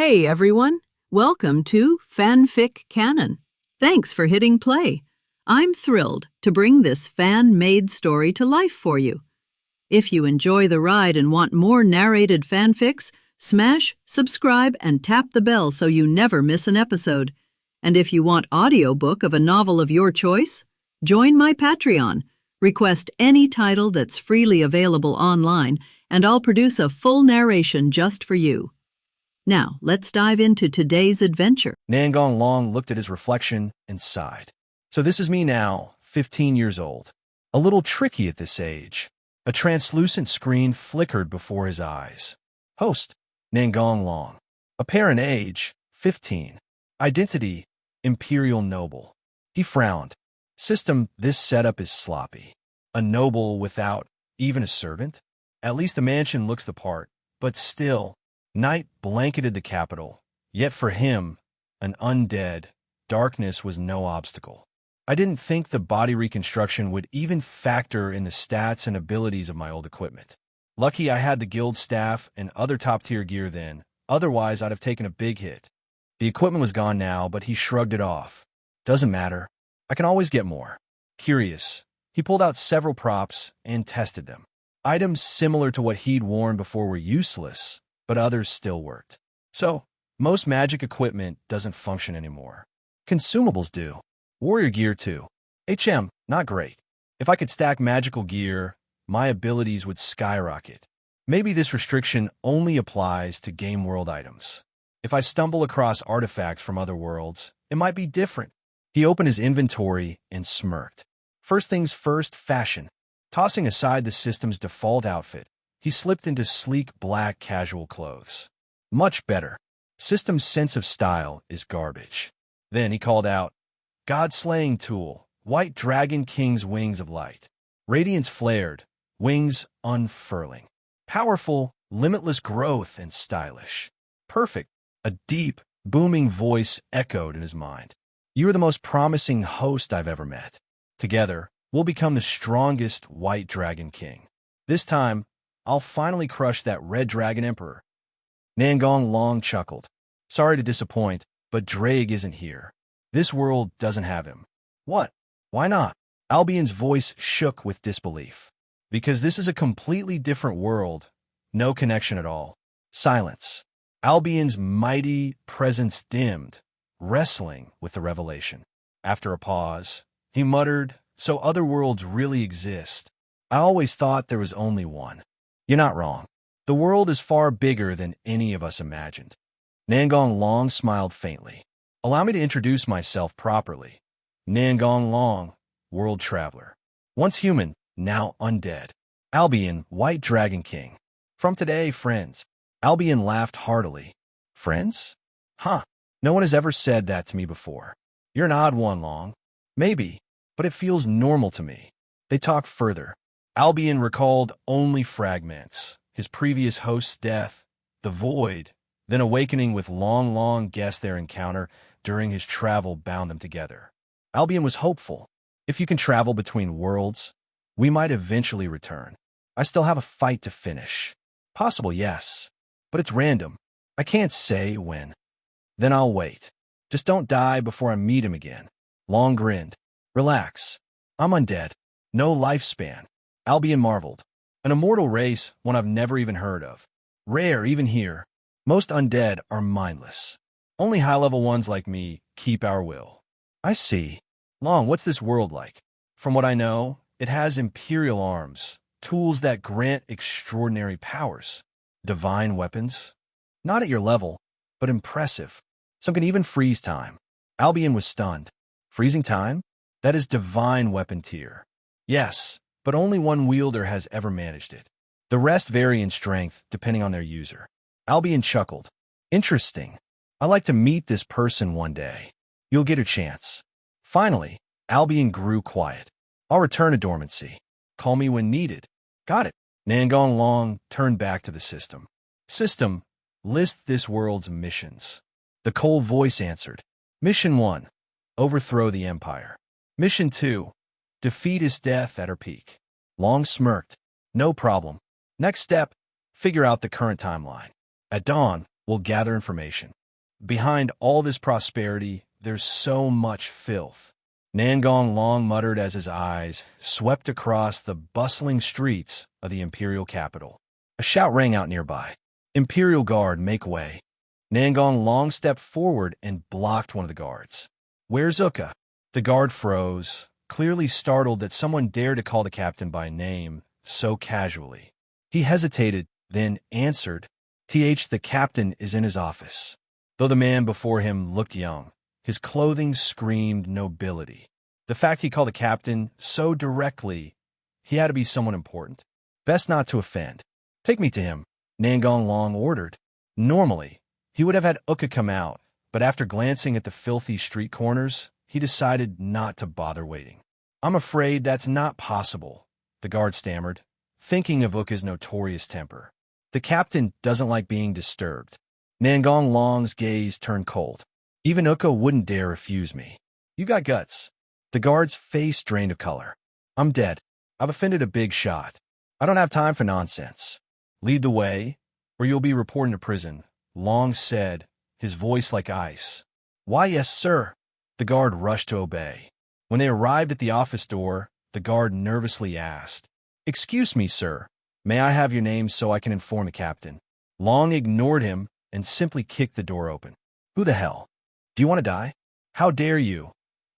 Hey everyone, welcome to FanFic Canon. Thanks for hitting play. I'm thrilled to bring this fan-made story to life for you. If you enjoy the ride and want more narrated fanfics, smash, subscribe, and tap the bell so you never miss an episode. And if you want audiobook of a novel of your choice, join my Patreon. Request any title that's freely available online, and I'll produce a full narration just for you. Now, let's dive into today's adventure. Nangong Long looked at his reflection and sighed. So this is me now, 15 years old. A little tricky at this age. A translucent screen flickered before his eyes. Host, Nangong Long. Apparent age, 15. Identity, Imperial Noble. He frowned. System, this setup is sloppy. A noble without even a servant? At least the mansion looks the part, but still, night blanketed the capital. Yet for him, an undead, darkness was no obstacle. I didn't think the body reconstruction would even factor in the stats and abilities of my old equipment. Lucky I had the guild staff and other top-tier gear then, otherwise I'd have taken a big hit. The equipment was gone now, but he shrugged it off. Doesn't matter. I can always get more. Curious, he pulled out several props and tested them. Items similar to what he'd worn before were useless, but others still worked. So, most magic equipment doesn't function anymore. Consumables do. Warrior gear too. HM, not great. If I could stack magical gear, my abilities would skyrocket. Maybe this restriction only applies to game world items. If I stumble across artifacts from other worlds, it might be different. He opened his inventory and smirked. First things first, fashion. Tossing aside the system's default outfit, he slipped into sleek black casual clothes. Much better. System's sense of style is garbage. Then he called out, God-slaying tool, white dragon king's wings of light. Radiance flared, wings unfurling. Powerful, limitless growth and stylish. Perfect. A deep, booming voice echoed in his mind. You are the most promising host I've ever met. Together, we'll become the strongest white dragon king. This time, I'll finally crush that red dragon emperor. Nangong Long chuckled. Sorry to disappoint, but Drake isn't here. This world doesn't have him. What? Why not? Albion's voice shook with disbelief. Because this is a completely different world. No connection at all. Silence. Albion's mighty presence dimmed, wrestling with the revelation. After a pause, he muttered, So other worlds really exist. I always thought there was only one. You're not wrong. The world is far bigger than any of us imagined. Nangong Long smiled faintly. Allow me to introduce myself properly. Nangong Long, world traveler. Once human, now undead. Albion, White Dragon King. From today, friends. Albion laughed heartily. Friends? Huh. No one has ever said that to me before. You're an odd one, Long. Maybe, but it feels normal to me. They talked further. Albion recalled only fragments. His previous host's death, the void, then awakening with Long guessed their encounter during his travel bound them together. Albion was hopeful. If you can travel between worlds, we might eventually return. I still have a fight to finish. Possible, yes. But it's random. I can't say when. Then I'll wait. Just don't die before I meet him again. Long grinned. Relax. I'm undead. No lifespan. Albion marveled. An immortal race, one I've never even heard of. Rare even here. Most undead are mindless. Only high-level ones like me keep our will. I see. Long, what's this world like? From what I know, it has imperial arms, tools that grant extraordinary powers. Divine weapons? Not at your level, but impressive. Some can even freeze time. Albion was stunned. Freezing time? That is divine weapon tier. Yes, but only one wielder has ever managed it. The rest vary in strength depending on their user. Albion chuckled. Interesting. I'd like to meet this person one day. You'll get a chance. Finally, Albion grew quiet. I'll return to dormancy. Call me when needed. Got it. Nangong Long turned back to the system. System, list this world's missions. The cold voice answered. Mission 1, overthrow the Empire. Mission 2, defeat Esdeath at her peak. Long smirked. No problem. Next step, figure out the current timeline. At dawn, We'll gather information. Behind all this prosperity, there's so much filth. Nangong Long muttered as his eyes swept across the bustling streets of the imperial capital. A shout rang out nearby. "Imperial Guard, make way." Nangong Long stepped forward and blocked one of the guards. "Where's Uka?" The guard froze, clearly startled that someone dared to call the captain by name so casually. He hesitated, then answered, "The captain is in his office." Though the man before him looked young, his clothing screamed nobility. The fact he called the captain so directly, he had to be someone important. Best not to offend. "Take me to him," Nangong Long ordered. Normally, he would have had Uka come out, but after glancing at the filthy street corners, he decided not to bother waiting. "I'm afraid that's not possible," the guard stammered, thinking of Uka's notorious temper. "The captain doesn't like being disturbed." Nangong Long's gaze turned cold. "Even Uka wouldn't dare refuse me." "You got guts." The guard's face drained of color. "I'm dead. I've offended a big shot. I don't have time for nonsense. Lead the way, or you'll be reported to prison," Long said, his voice like ice. "Why, yes, sir." The guard rushed to obey. When they arrived at the office door, the guard nervously asked, "Excuse me, sir. May I have your name so I can inform the captain?" Long ignored him and simply kicked the door open. "Who the hell? Do you want to die? How dare you?"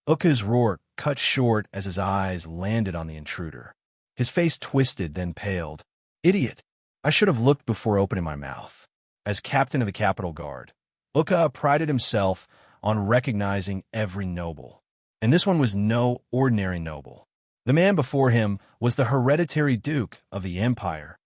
Uka's roar cut short as his eyes landed on the intruder. His face twisted, then paled. "Idiot! I should have looked before opening my mouth." As captain of the Capitol Guard, Uka prided himself on recognizing every noble. And this one was no ordinary noble. The man before him was the hereditary duke of the Empire,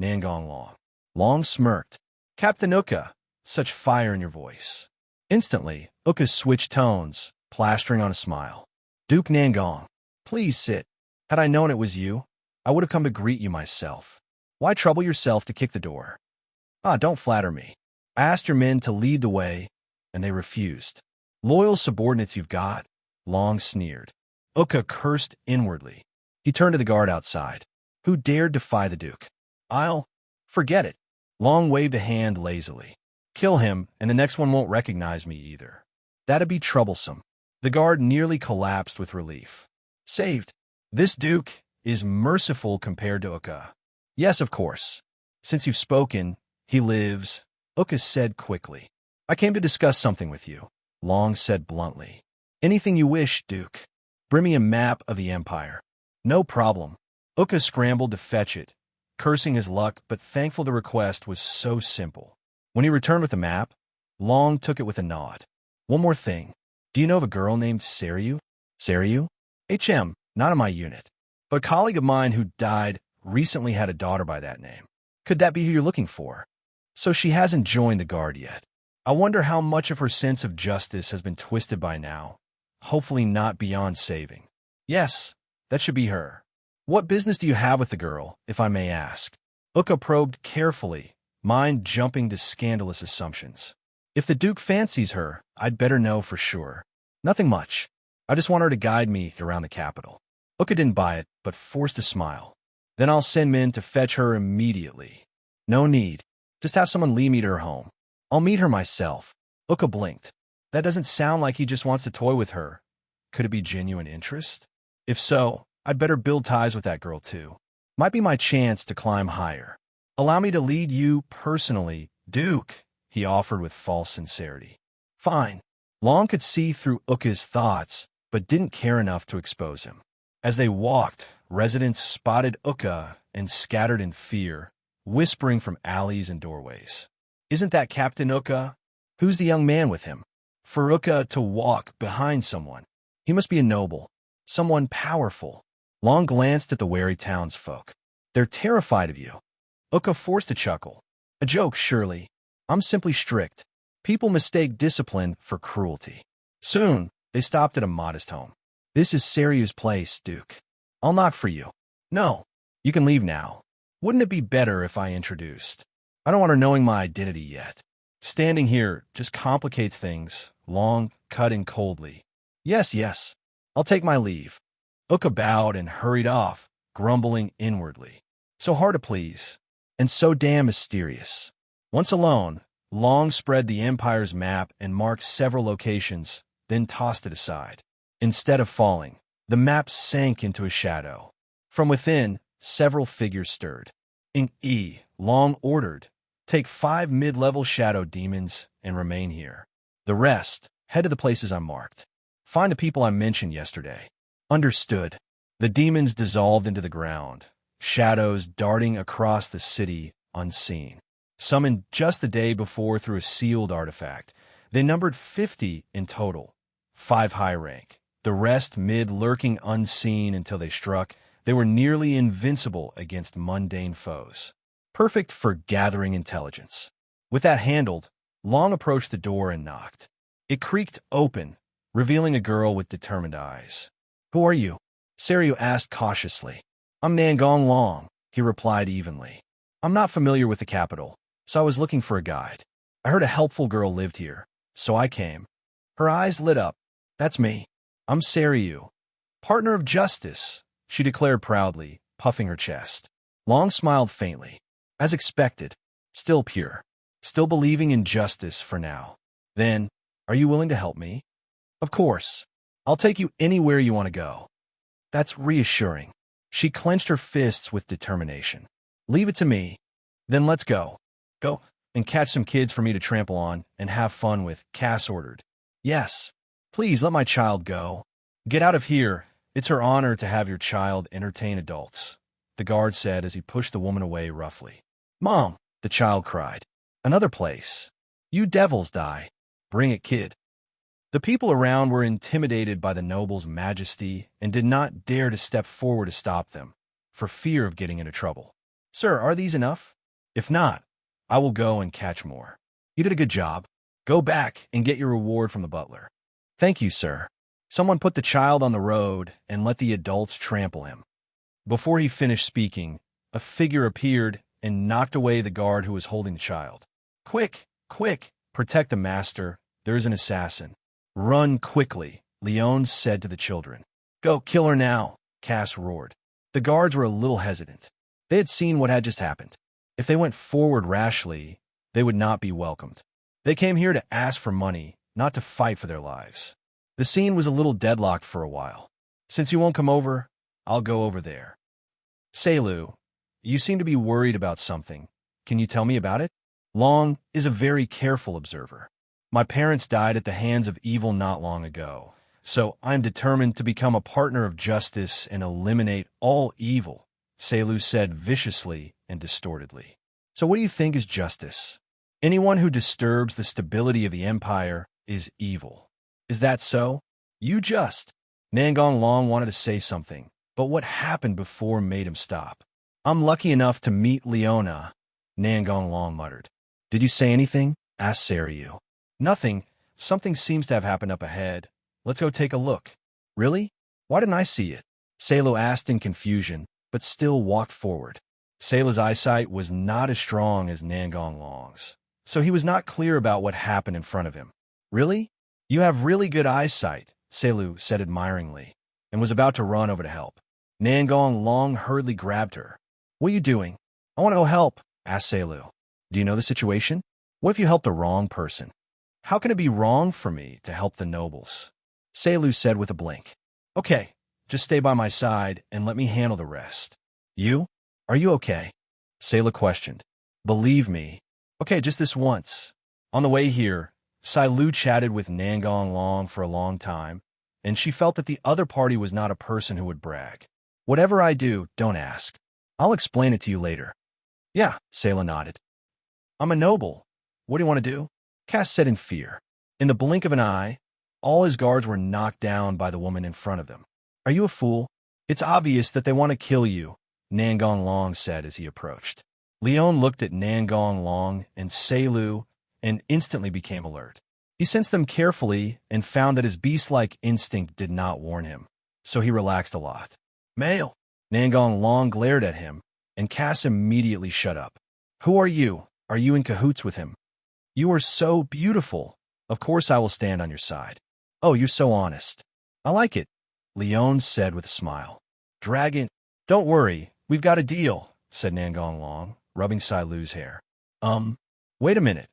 Nangong Long. Long smirked. "Captain Uka," such fire in your voice. Instantly, Uka switched tones, plastering on a smile. "Duke Nangong, please sit. Had I known it was you, I would have come to greet you myself. Why trouble yourself to kick the door?" "Ah, don't flatter me. I asked your men to lead the way, and they refused." "Loyal subordinates you've got," Long sneered. Uka cursed inwardly. He turned to the guard outside. "Who dared defy the Duke?" "I'll—" "Forget it." Long waved a hand lazily. "Kill him, and the next one won't recognize me either." "That'd be troublesome." The guard nearly collapsed with relief. "Saved. This Duke is merciful compared to Uka." "Yes, of course. Since you've spoken, he lives," Uka said quickly. "I came to discuss something with you," Long said bluntly. "Anything you wish, Duke. Bring me a map of the Empire." "No problem." Uka scrambled to fetch it, cursing his luck but thankful the request was so simple. When he returned with the map, Long took it with a nod. "One more thing. Do you know of a girl named Sariu?" "Sariu? HM, not in my unit. But a colleague of mine who died recently had a daughter by that name. Could that be who you're looking for?" "So she hasn't joined the Guard yet. I wonder how much of her sense of justice has been twisted by now. Hopefully not beyond saving." "Yes, that should be her." "What business do you have with the girl, if I may ask?" Uka probed carefully, mind jumping to scandalous assumptions. "If the Duke fancies her, I'd better know for sure." "Nothing much. I just want her to guide me around the capital." Uka didn't buy it, but forced a smile. "Then I'll send men to fetch her immediately." "No need. Just have someone lead me to her home. I'll meet her myself." Uka blinked. That doesn't sound like he just wants to toy with her. Could it be genuine interest? If so, I'd better build ties with that girl too. Might be my chance to climb higher. "Allow me to lead you personally, Duke," he offered with false sincerity. "Fine." Long could see through Uka's thoughts, but didn't care enough to expose him. As they walked, residents spotted Uka and scattered in fear, whispering from alleys and doorways. "Isn't that Captain Uka? Who's the young man with him?" For Uka to walk behind someone, he must be a noble, someone powerful. Long glanced at the wary townsfolk. "They're terrified of you." Uka forced a chuckle. "A joke, surely. I'm simply strict. People mistake discipline for cruelty." Soon, they stopped at a modest home. "This is Sariu's place, Duke. I'll knock for you." "No, you can leave now. Wouldn't it be better if I introduced? I don't want her knowing my identity yet." "Standing here just complicates things," Long cut in coldly. Yes, I'll take my leave." Uka bowed and hurried off, grumbling inwardly. So hard to please, and so damn mysterious. Once alone, Long spread the Empire's map and marked several locations, then tossed it aside. Instead of falling, the map sank into a shadow. From within, several figures stirred. Long ordered, "Take 5 mid-level shadow demons and remain here. The rest, head to the places I marked. Find the people I mentioned yesterday." Understood. The demons dissolved into the ground, shadows darting across the city unseen. Summoned just the day before through a sealed artifact, they numbered 50 in total, 5 high rank. The rest mid-lurking unseen until they struck. They were nearly invincible against mundane foes. Perfect for gathering intelligence. With that handled, Long approached the door and knocked. It creaked open, revealing a girl with determined eyes. "Who are you?" Seiryu asked cautiously. "I'm Nangong Long," he replied evenly. "I'm not familiar with the capital, so I was looking for a guide. I heard a helpful girl lived here, so I came." Her eyes lit up. "That's me. I'm Seiryu, partner of justice," she declared proudly, puffing her chest. Long smiled faintly. As expected, still pure, still believing in justice for now. "Then, are you willing to help me?" "Of course. I'll take you anywhere you want to go." That's reassuring. She clenched her fists with determination. "Leave it to me. Then let's go. Go and catch some kids for me to trample on and have fun with," Cass ordered. "Yes. Please let my child go." "Get out of here. It's her honor to have your child entertain adults," the guard said as he pushed the woman away roughly. "Mom," the child cried. "Another place. You devils die. Bring it, kid." The people around were intimidated by the noble's majesty and did not dare to step forward to stop them, for fear of getting into trouble. "Sir, are these enough? If not, I will go and catch more. You did a good job. Go back and get your reward from the butler." "Thank you, sir." Someone put the child on the road and let the adults trample him. Before he finished speaking, a figure appeared and knocked away the guard who was holding the child. "Quick, quick, protect the master. There is an assassin." "Run quickly," Leon said to the children. "Go, kill her now," Cass roared. The guards were a little hesitant. They had seen what had just happened. If they went forward rashly, they would not be welcomed. They came here to ask for money, not to fight for their lives. The scene was a little deadlocked for a while. "Since you won't come over, I'll go over there." "Seilu, you seem to be worried about something. Can you tell me about it?" Long is a very careful observer. "My parents died at the hands of evil not long ago, so I'm determined to become a partner of justice and eliminate all evil," Seilu said viciously and distortedly. "So what do you think is justice?" "Anyone who disturbs the stability of the Empire is evil." "Is that so?" "You just—" Nangong Long wanted to say something, but what happened before made him stop. "I'm lucky enough to meet Leona," Nangong Long muttered. "Did you say anything?" asked Seiryu. "Nothing. Something seems to have happened up ahead. Let's go take a look." "Really? Why didn't I see it?" Seilu asked in confusion, but still walked forward. Seilu's eyesight was not as strong as Nangong Long's, so he was not clear about what happened in front of him. "Really? You have really good eyesight," Seilu said admiringly, and was about to run over to help. Nangong Long hurriedly grabbed her. "What are you doing?" "I want to go help," asked Seilu. "Do you know the situation? What if you help the wrong person?" "How can it be wrong for me to help the nobles?" Seilu said with a blink. "Okay, just stay by my side and let me handle the rest." "You? Are you okay?" Seilu questioned. "Believe me. Okay, just this once." On the way here, Seilu chatted with Nangong Long for a long time, and she felt that the other party was not a person who would brag. "Whatever I do, don't ask. I'll explain it to you later." "Yeah," Seilu nodded. "I'm a noble. What do you want to do?" Cass said in fear. In the blink of an eye, all his guards were knocked down by the woman in front of them. "Are you a fool? It's obvious that they want to kill you," Nangong Long said as he approached. Leon looked at Nangong Long and Seilu and instantly became alert. He sensed them carefully and found that his beast-like instinct did not warn him, so he relaxed a lot. "Male!" Nangong Long glared at him, and Cass immediately shut up. "Who are you? Are you in cahoots with him?" "You are so beautiful. Of course I will stand on your side." "Oh, you're so honest." "I like it," Leon said with a smile. "Dragon, don't worry, we've got a deal," said Nangong Long, rubbing Sailu's hair. Wait a minute."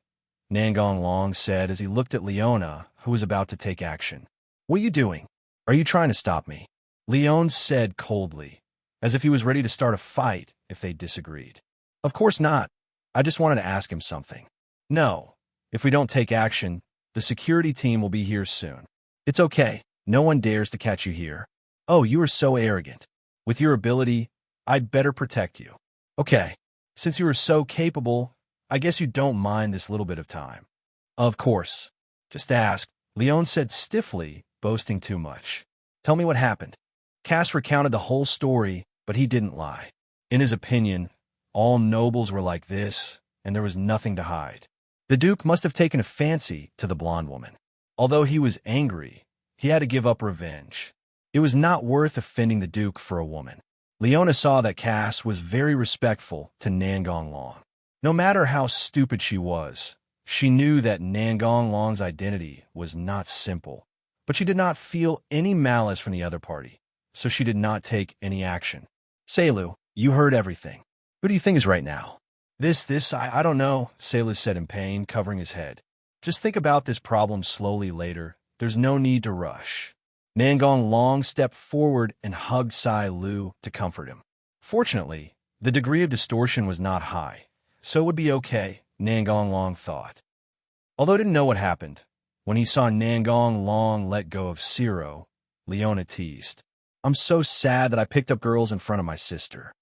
Nangong Long said as he looked at Leona, who was about to take action. What are you doing? Are you trying to stop me? Leon said coldly, as if he was ready to start a fight if they disagreed. Of course not. I just wanted to ask him something. No. If we don't take action, the security team will be here soon. It's okay. No one dares to catch you here. Oh, you are so arrogant. With your ability, I'd better protect you. Okay. Since you are so capable, I guess you don't mind this little bit of time. Of course. Just ask, Leon said stiffly, boasting too much. Tell me what happened. Cass recounted the whole story, but he didn't lie. In his opinion, all nobles were like this, and there was nothing to hide. The Duke must have taken a fancy to the blonde woman. Although he was angry, he had to give up revenge. It was not worth offending the Duke for a woman. Leona saw that Cass was very respectful to Nangong Long. No matter how stupid she was, she knew that Nangong Long's identity was not simple. But she did not feel any malice from the other party, so she did not take any action. Selu, you heard everything. Who do you think is right now? I don't know, Selu said in pain, covering his head. Just think about this problem slowly later. There's no need to rush. Nangong Long stepped forward and hugged Sai Lu to comfort him. Fortunately, the degree of distortion was not high, so it would be okay, Nangong Long thought. Although he didn't know what happened, when he saw Nangong Long let go of Ciro, Leona teased. I'm so sad that I picked up girls in front of my sister.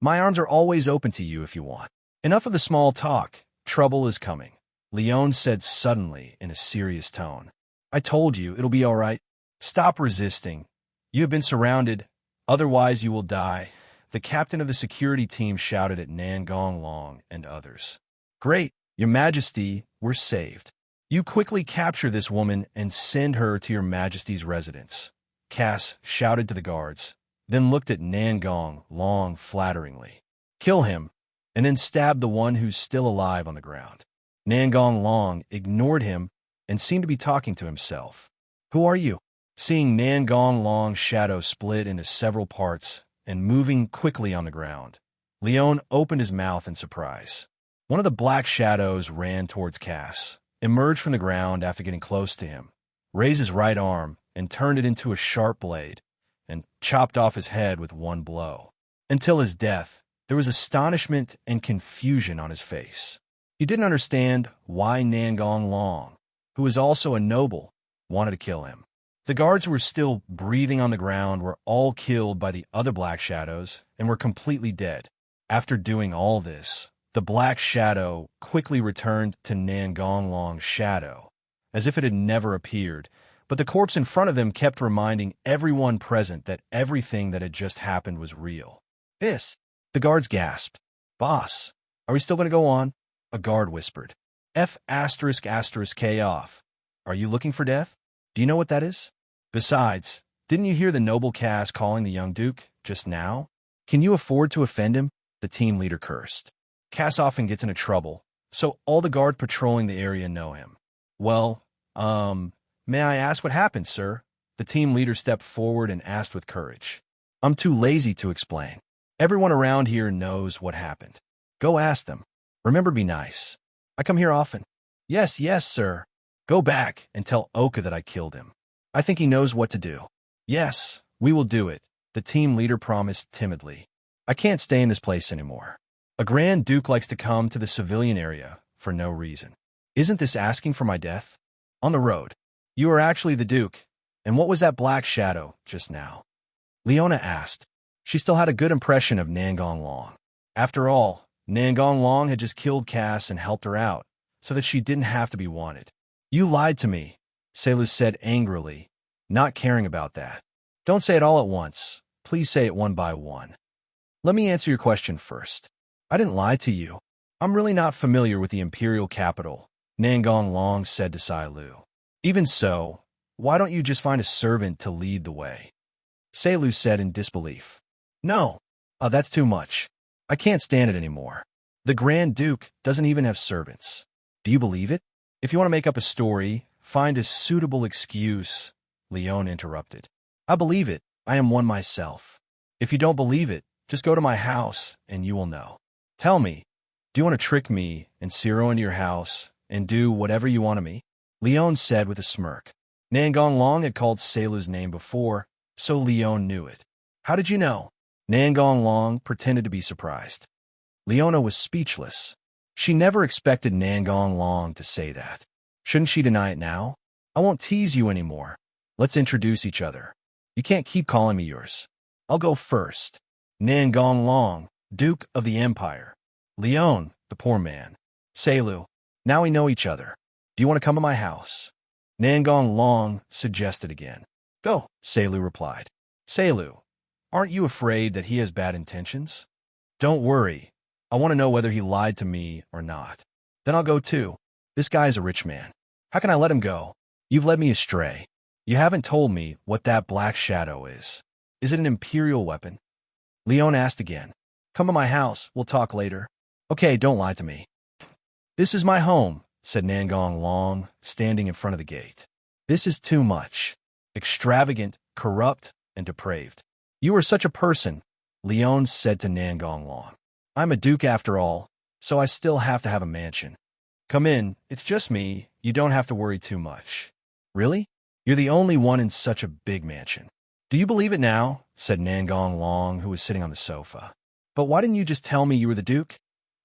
My arms are always open to you if you want. Enough of the small talk. Trouble is coming, Leon said suddenly in a serious tone. I told you, it'll be all right. Stop resisting. You have been surrounded, otherwise you will die, the captain of the security team shouted at Nangong Long and others. Great, Your Majesty, we're saved. You quickly capture this woman and send her to Your Majesty's residence, Cass shouted to the guards, then looked at Nangong Long flatteringly. Kill him, and then stab the one who's still alive on the ground. Nangong Long ignored him and seemed to be talking to himself. Who are you? Seeing Nangong Long's shadow split into several parts and moving quickly on the ground, Leon opened his mouth in surprise. One of the black shadows ran towards Cass, emerged from the ground after getting close to him, raised his right arm and turned it into a sharp blade, and chopped off his head with one blow. Until his death, there was astonishment and confusion on his face. He didn't understand why Nangong Long, who was also a noble, wanted to kill him. The guards who were still breathing on the ground were all killed by the other black shadows and were completely dead. After doing all this, the black shadow quickly returned to Nangong Long's shadow, as if it had never appeared, but the corpse in front of them kept reminding everyone present that everything that had just happened was real. The guards gasped. Boss, are we still going to go on? A guard whispered. F***K off. Are you looking for death? Do you know what that is? Besides, didn't you hear the noble Cass calling the young duke just now? Can you afford to offend him? The team leader cursed. Cass often gets into trouble, so all the guards patrolling the area know him. Well, may I ask what happened, sir? The team leader stepped forward and asked with courage. I'm too lazy to explain. Everyone around here knows what happened. Go ask them. Remember, be nice. I come here often. Yes, sir. Go back and tell Oka that I killed him. I think he knows what to do. Yes, we will do it, the team leader promised timidly. I can't stay in this place anymore. A Grand Duke likes to come to the civilian area for no reason. Isn't this asking for my death? On the road. You are actually the Duke. And what was that black shadow just now? Leona asked. She still had a good impression of Nangong Long. After all, Nangong Long had just killed Cass and helped her out, so that she didn't have to be wanted. You lied to me, Selu said angrily, not caring about that. Don't say it all at once. Please say it one by one. Let me answer your question first. I didn't lie to you. I'm really not familiar with the imperial capital, Nangong Long said to Selu. Even so, why don't you just find a servant to lead the way? Selu said in disbelief. No, that's too much. I can't stand it anymore. The Grand Duke doesn't even have servants. Do you believe it? If you want to make up a story, find a suitable excuse, Leon interrupted. I believe it. I am one myself. If you don't believe it, just go to my house and you will know. Tell me, do you want to trick me and Ciro into your house and do whatever you want of me? Leon said with a smirk. Nangong Long had called Seilu's name before, so Leon knew it. How did you know? Nangong Long pretended to be surprised. Leona was speechless. She never expected Nangong Long to say that. Shouldn't she deny it now? I won't tease you anymore. Let's introduce each other. You can't keep calling me yours. I'll go first. Nangong Long, Duke of the Empire. Leon, the poor man. Seilu, now we know each other. Do you want to come to my house? Nangong Long suggested again. Go, Seilu replied. Seilu, aren't you afraid that he has bad intentions? Don't worry. I want to know whether he lied to me or not. Then I'll go too. This guy's a rich man. How can I let him go? You've led me astray. You haven't told me what that black shadow is. Is it an imperial weapon? Leon asked again. Come to my house. We'll talk later. Okay, don't lie to me. This is my home, said Nangong Long, standing in front of the gate. This is too much. Extravagant, corrupt, and depraved. You are such a person, Leon said to Nangong Long. I'm a duke after all, so I still have to have a mansion. Come in, it's just me, you don't have to worry too much. Really? You're the only one in such a big mansion. Do you believe it now? Said Nangong Long, who was sitting on the sofa. But why didn't you just tell me you were the duke?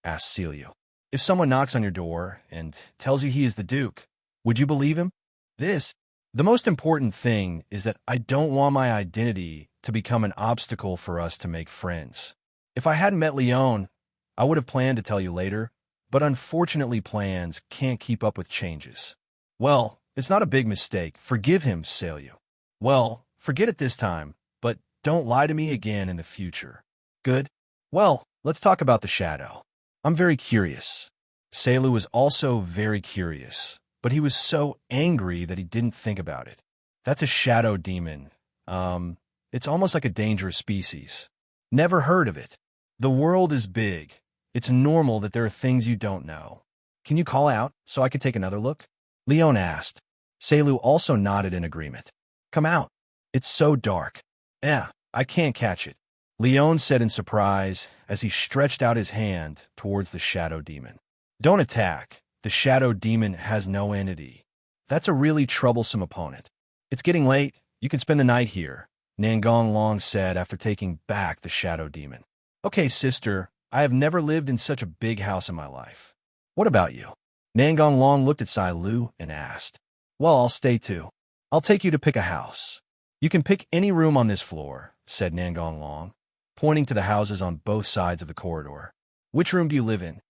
Asked Seilu. If someone knocks on your door and tells you he is the duke, would you believe him? The most important thing is that I don't want my identity to become an obstacle for us to make friends. If I hadn't met Leon, I would have planned to tell you later, but unfortunately plans can't keep up with changes. Well, it's not a big mistake. Forgive him, Seilu. Well, forget it this time, but don't lie to me again in the future. Good? Well, let's talk about the shadow. I'm very curious. Seilu was also very curious, but he was so angry that he didn't think about it. That's a shadow demon. It's almost like a dangerous species. Never heard of it. The world is big. It's normal that there are things you don't know. Can you call out so I can take another look? Leon asked. Seilu also nodded in agreement. Come out. It's so dark. I can't catch it. Leon said in surprise as he stretched out his hand towards the shadow demon. Don't attack. The shadow demon has no entity. That's a really troublesome opponent. It's getting late. You can spend the night here, Nangong Long said after taking back the shadow demon. Okay, sister, I have never lived in such a big house in my life. What about you? Nangong Long looked at Seilu and asked. Well, I'll stay too. I'll take you to pick a house. You can pick any room on this floor, said Nangong Long, pointing to the houses on both sides of the corridor. Which room do you live in?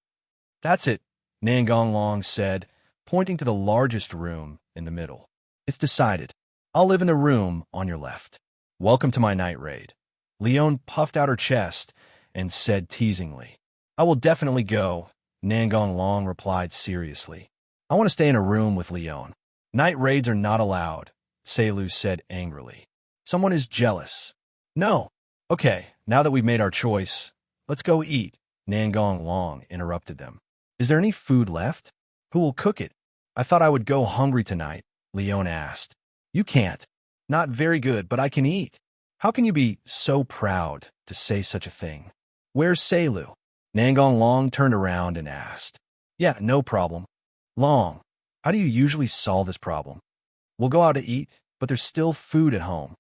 That's it, Nangong Long said, pointing to the largest room in the middle. It's decided. I'll live in the room on your left. Welcome to my night raid. Leon puffed out her chest and said teasingly. I will definitely go, Nangong Long replied seriously. I want to stay in a room with Leon. Night raids are not allowed, Seilu said angrily. Someone is jealous. No. Okay, now that we've made our choice, let's go eat, Nangong Long interrupted them. Is there any food left? Who will cook it? I thought I would go hungry tonight, Leon asked. You can't. Not very good, but I can eat. How can you be so proud to say such a thing? Where's Seilu? Nangong Long turned around and asked. Yeah, no problem. Long, how do you usually solve this problem? We'll go out to eat, but there's still food at home.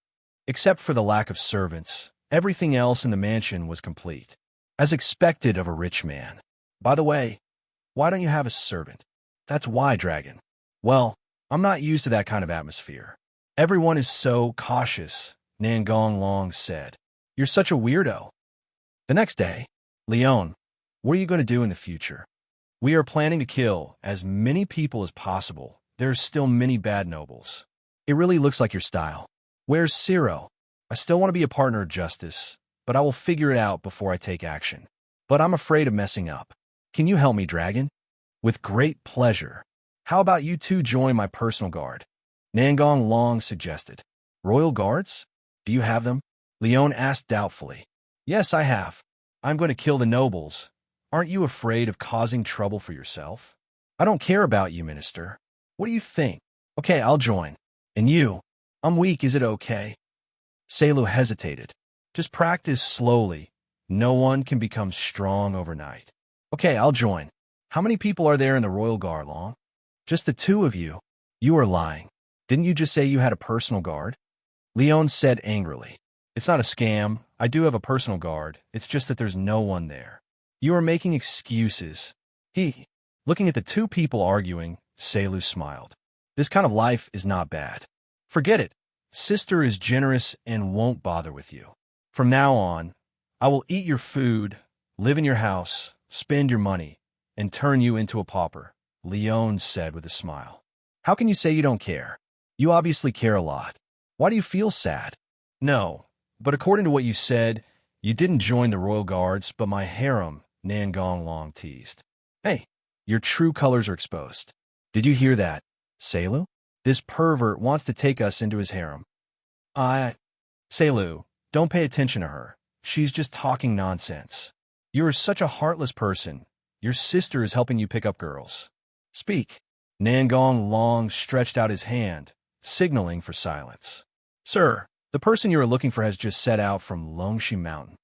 Except for the lack of servants, everything else in the mansion was complete, as expected of a rich man. By the way, why don't you have a servant? That's why, Dragon. Well, I'm not used to that kind of atmosphere. Everyone is so cautious, Nangong Long said. You're such a weirdo. The next day, Leon, what are you going to do in the future? We are planning to kill as many people as possible. There are still many bad nobles. It really looks like your style. Where's Ciro? I still want to be a partner of justice, but I will figure it out before I take action. But I'm afraid of messing up. Can you help me, Dragon? With great pleasure. How about you two join my personal guard? Nangong Long suggested. Royal guards? Do you have them? Leon asked doubtfully. Yes, I have. I'm going to kill the nobles. Aren't you afraid of causing trouble for yourself? I don't care about you, Minister. What do you think? Okay, I'll join. And you? I'm weak, is it okay? Seilu hesitated. Just practice slowly. No one can become strong overnight. Okay, I'll join. How many people are there in the Royal Guard, Long? Just the two of you? You are lying. Didn't you just say you had a personal guard? Leon said angrily. It's not a scam. I do have a personal guard. It's just that there's no one there. You are making excuses. Looking at the two people arguing, Selu smiled. This kind of life is not bad. Forget it. Sister is generous and won't bother with you. From now on, I will eat your food, live in your house, spend your money, and turn you into a pauper, Leon said with a smile. How can you say you don't care? You obviously care a lot. Why do you feel sad? No, but according to what you said, you didn't join the Royal Guards, but my harem, Nangong Long teased. Hey, your true colors are exposed. Did you hear that, Selu? This pervert wants to take us into his harem. Selu, don't pay attention to her. She's just talking nonsense. You are such a heartless person. Your sister is helping you pick up girls. Speak. Nangong Long stretched out his hand, signaling for silence. Sir, the person you are looking for has just set out from Longxi Mountain.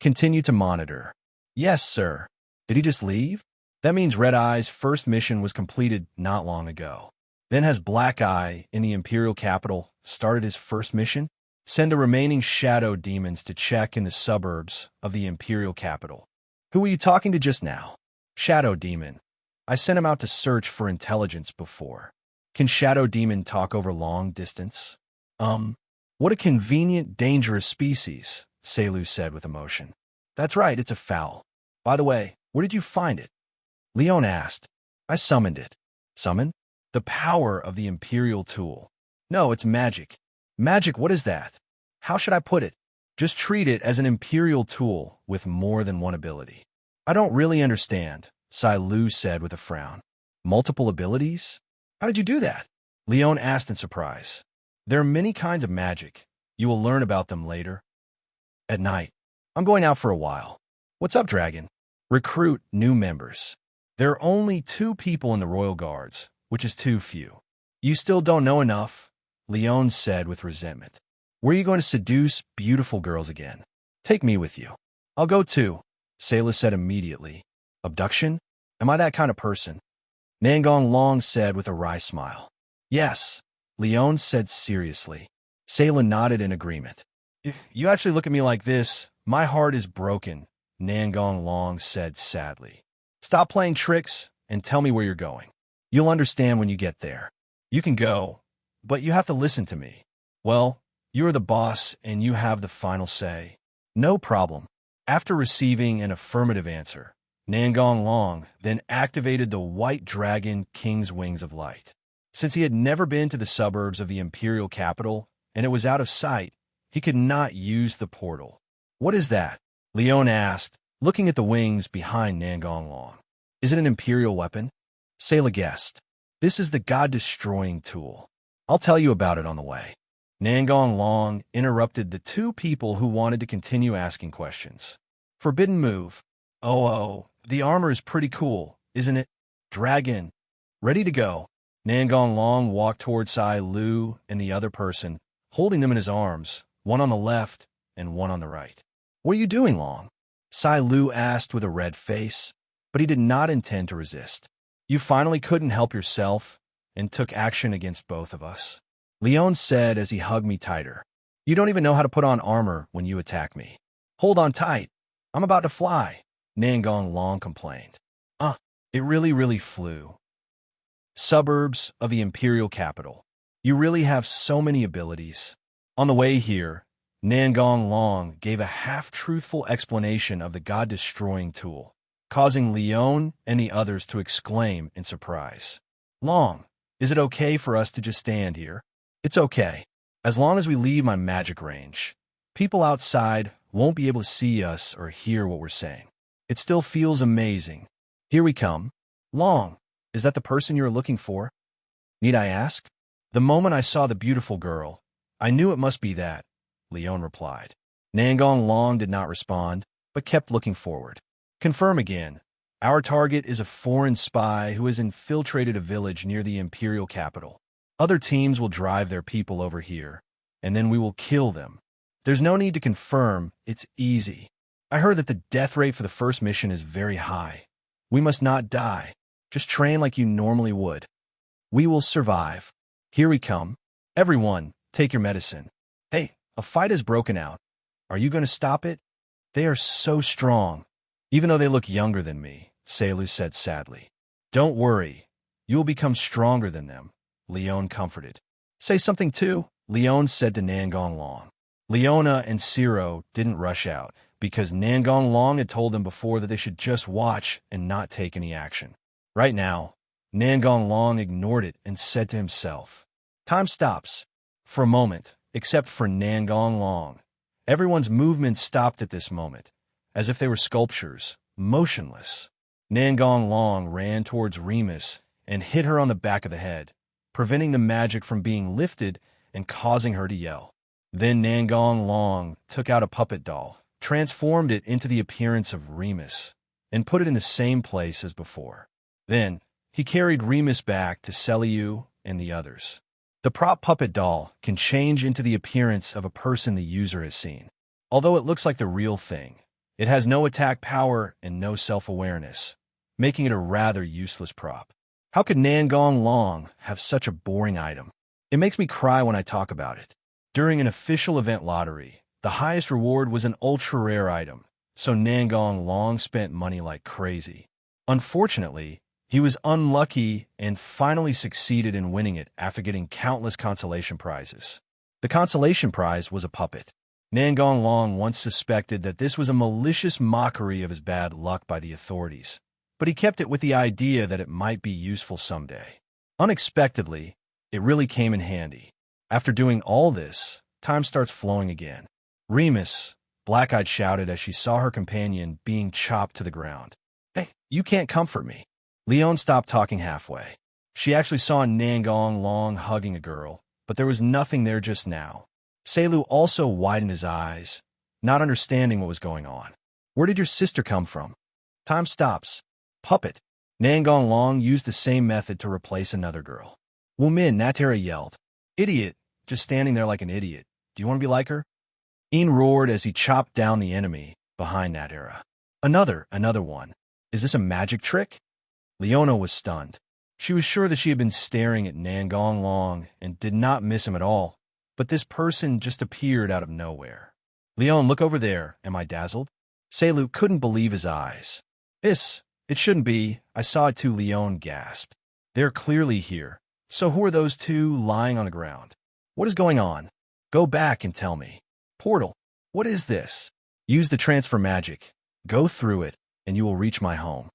Continue to monitor. Yes, sir. Did he just leave? That means Red Eye's first mission was completed not long ago. Then has Black Eye in the Imperial capital started his first mission? Send the remaining shadow demons to check in the suburbs of the Imperial capital. Who were you talking to just now? Shadow Demon. I sent him out to search for intelligence before. Can Shadow Demon talk over long distance? What a convenient, dangerous species, Selu said with emotion. That's right, it's a fowl. By the way, where did you find it? Leon asked. I summoned it. Summon? The power of the Imperial tool. No, it's magic. Magic, what is that? How should I put it? Just treat it as an Imperial tool with more than one ability. I don't really understand, Selu said with a frown. Multiple abilities? How did you do that? Leon asked in surprise. There are many kinds of magic. You will learn about them later. At night. I'm going out for a while. What's up, Dragon? Recruit new members. There are only 2 people in the Royal Guards, which is too few. You still don't know enough, Leon said with resentment. Where are you going to seduce beautiful girls again? Take me with you. I'll go too, Sayla said immediately. Abduction? Am I that kind of person? Nangong Long said with a wry smile. Yes, Leon said seriously. Sayla nodded in agreement. If you actually look at me like this, my heart is broken, Nangong Long said sadly. Stop playing tricks and tell me where you're going. You'll understand when you get there. You can go, but you have to listen to me. Well, you're the boss and you have the final say. No problem. After receiving an affirmative answer, Nangong Long then activated the White Dragon King's Wings of Light. Since he had never been to the suburbs of the Imperial capital and it was out of sight, he could not use the portal. What is that? Leon asked, looking at the wings behind Nangong Long. Is it an Imperial weapon? Sayla guessed. This is the God-destroying tool. I'll tell you about it on the way. Nangong Long interrupted the 2 people who wanted to continue asking questions. Forbidden move. Oh, the armor is pretty cool, isn't it? Dragon. Ready to go. Nangong Long walked toward Sai Lu and the other person, holding them in his arms, one on the left and one on the right. What are you doing, Long? Sai Lu asked with a red face, but he did not intend to resist. You finally couldn't help yourself and took action against both of us. Leon said as he hugged me tighter. You don't even know how to put on armor when you attack me. Hold on tight. I'm about to fly, Nangong Long complained. It really flew. Suburbs of the Imperial capital. You really have so many abilities. On the way here, Nangong Long gave a half-truthful explanation of the God-destroying tool, causing Leon and the others to exclaim in surprise. Long, is it okay for us to just stand here? It's okay. As long as we leave my magic range, people outside won't be able to see us or hear what we're saying. It still feels amazing. Here we come. Long, is that the person you're looking for? Need I ask? The moment I saw the beautiful girl, I knew it must be that, Leon replied. Nangong Long did not respond, but kept looking forward. Confirm again. Our target is a foreign spy who has infiltrated a village near the Imperial capital. Other teams will drive their people over here, and then we will kill them. There's no need to confirm, it's easy. I heard that the death rate for the first mission is very high. We must not die. Just train like you normally would. We will survive. Here we come. Everyone, take your medicine. Hey, a fight has broken out. Are you going to stop it? They are so strong. Even though they look younger than me, Selu said sadly. Don't worry. You will become stronger than them, Leon comforted. Say something too, Leon said to Nangong Long. Leona and Ciro didn't rush out because Nangong Long had told them before that they should just watch and not take any action. Right now, Nangong Long ignored it and said to himself, time stops. For a moment, except for Nangong Long. Everyone's movements stopped at this moment, as if they were sculptures, motionless. Nangong Long ran towards Remus and hit her on the back of the head, preventing the magic from being lifted and causing her to yell. Then Nangong Long took out a puppet doll, transformed it into the appearance of Remus, and put it in the same place as before. Then, he carried Remus back to Celiu and the others. The prop puppet doll can change into the appearance of a person the user has seen. Although it looks like the real thing, it has no attack power and no self-awareness, making it a rather useless prop. How could Nangong Long have such a boring item? It makes me cry when I talk about it. During an official event lottery, the highest reward was an ultra-rare item, so Nangong Long spent money like crazy. Unfortunately, he was unlucky and finally succeeded in winning it after getting countless consolation prizes. The consolation prize was a puppet. Nangong Long once suspected that this was a malicious mockery of his bad luck by the authorities, but he kept it with the idea that it might be useful someday. Unexpectedly, it really came in handy. After doing all this, time starts flowing again. Remus, black-eyed, shouted as she saw her companion being chopped to the ground. Hey, you can't comfort me. Leon stopped talking halfway. She actually saw Nangong Long hugging a girl, but there was nothing there just now. Selu also widened his eyes, not understanding what was going on. Where did your sister come from? Time stops. Puppet. Nangong Long used the same method to replace another girl. Wumin, Natera yelled. Idiot, just standing there like an idiot. Do you want to be like her? Ian roared as he chopped down the enemy behind Natera. Another one. Is this a magic trick? Leona was stunned. She was sure that she had been staring at Nangong Long and did not miss him at all, but this person just appeared out of nowhere. Leon, look over there. Am I dazzled? Selu couldn't believe his eyes. It shouldn't be. I saw it too, Leon gasped. They're clearly here. So who are those two lying on the ground? What is going on? Go back and tell me. Portal. What is this? Use the transfer magic. Go through it, and you will reach my home.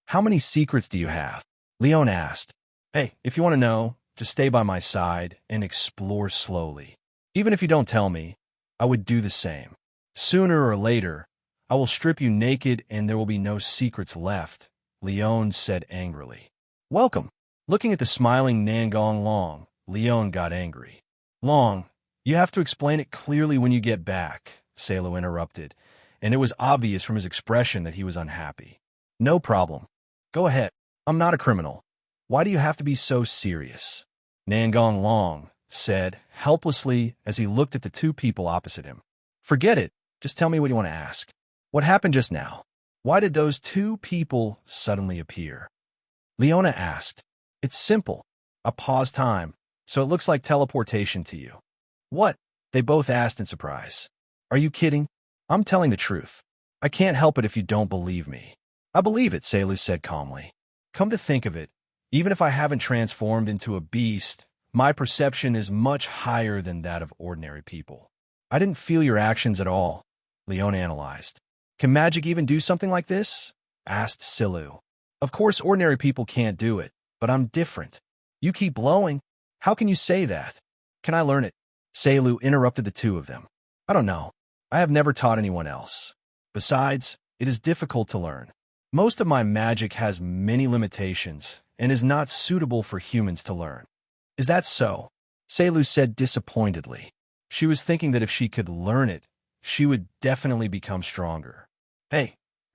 How many secrets do you have? Leon asked. Hey, if you want to know, just stay by my side and explore slowly. Even if you don't tell me, I would do the same. Sooner or later, I will strip you naked and there will be no secrets left, Leon said angrily. Welcome. Looking at the smiling Nangong Long, Leon got angry. Long, you have to explain it clearly when you get back, Selu interrupted, and it was obvious from his expression that he was unhappy. No problem. Go ahead. I'm not a criminal. Why do you have to be so serious? Nangong Long said helplessly as he looked at the two people opposite him. Forget it. Just tell me what you want to ask. What happened just now? Why did those two people suddenly appear? Leona asked. It's simple. I paused time, so it looks like teleportation to you. What? They both asked in surprise. Are you kidding? I'm telling the truth. I can't help it if you don't believe me. I believe it, Selu said calmly. Come to think of it, even if I haven't transformed into a beast, my perception is much higher than that of ordinary people. I didn't feel your actions at all, Leona analyzed. Can magic even do something like this? Asked Selu. Of course ordinary people can't do it, but I'm different. You keep blowing. How can you say that? Can I learn it? Selu interrupted the two of them. I don't know. I have never taught anyone else. Besides, it is difficult to learn. Most of my magic has many limitations and is not suitable for humans to learn. Is that so? Selu said disappointedly. She was thinking that if she could learn it, she would definitely become stronger.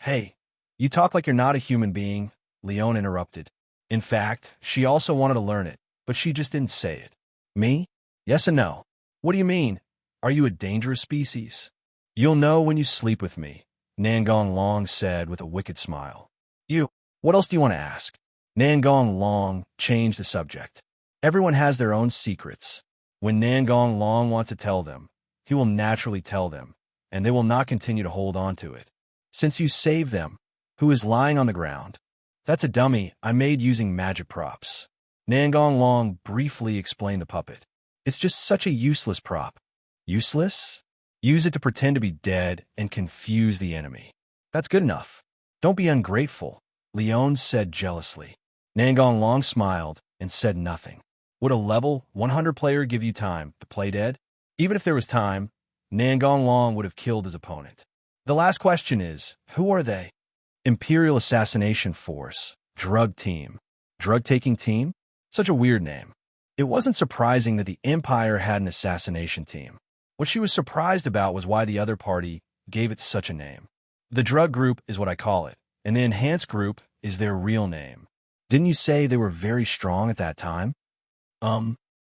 Hey, you talk like you're not a human being, Leon interrupted. In fact, she also wanted to learn it, but she just didn't say it. Me? Yes and no. What do you mean? Are you a dangerous species? You'll know when you sleep with me, Nangong Long said with a wicked smile. What else do you want to ask? Nangong Long changed the subject. Everyone has their own secrets. When Nangong Long wants to tell them, he will naturally tell them, and they will not continue to hold on to it. Since you saved them, who is lying on the ground? That's a dummy I made using magic props. Nangong Long briefly explained the puppet. It's just such a useless prop. Useless? Use it to pretend to be dead and confuse the enemy. That's good enough. Don't be ungrateful, Leon said jealously. Nangong Long smiled and said nothing. Would a level 100 player give you time to play dead? Even if there was time, Nangong Long would have killed his opponent. The last question is, who are they? Imperial Assassination Force, Drug Team. Drug-taking team? Such a weird name. It wasn't surprising that the Empire had an assassination team. What she was surprised about was why the other party gave it such a name. The drug group is what I call it, and the enhanced group is their real name. Didn't you say they were very strong at that time?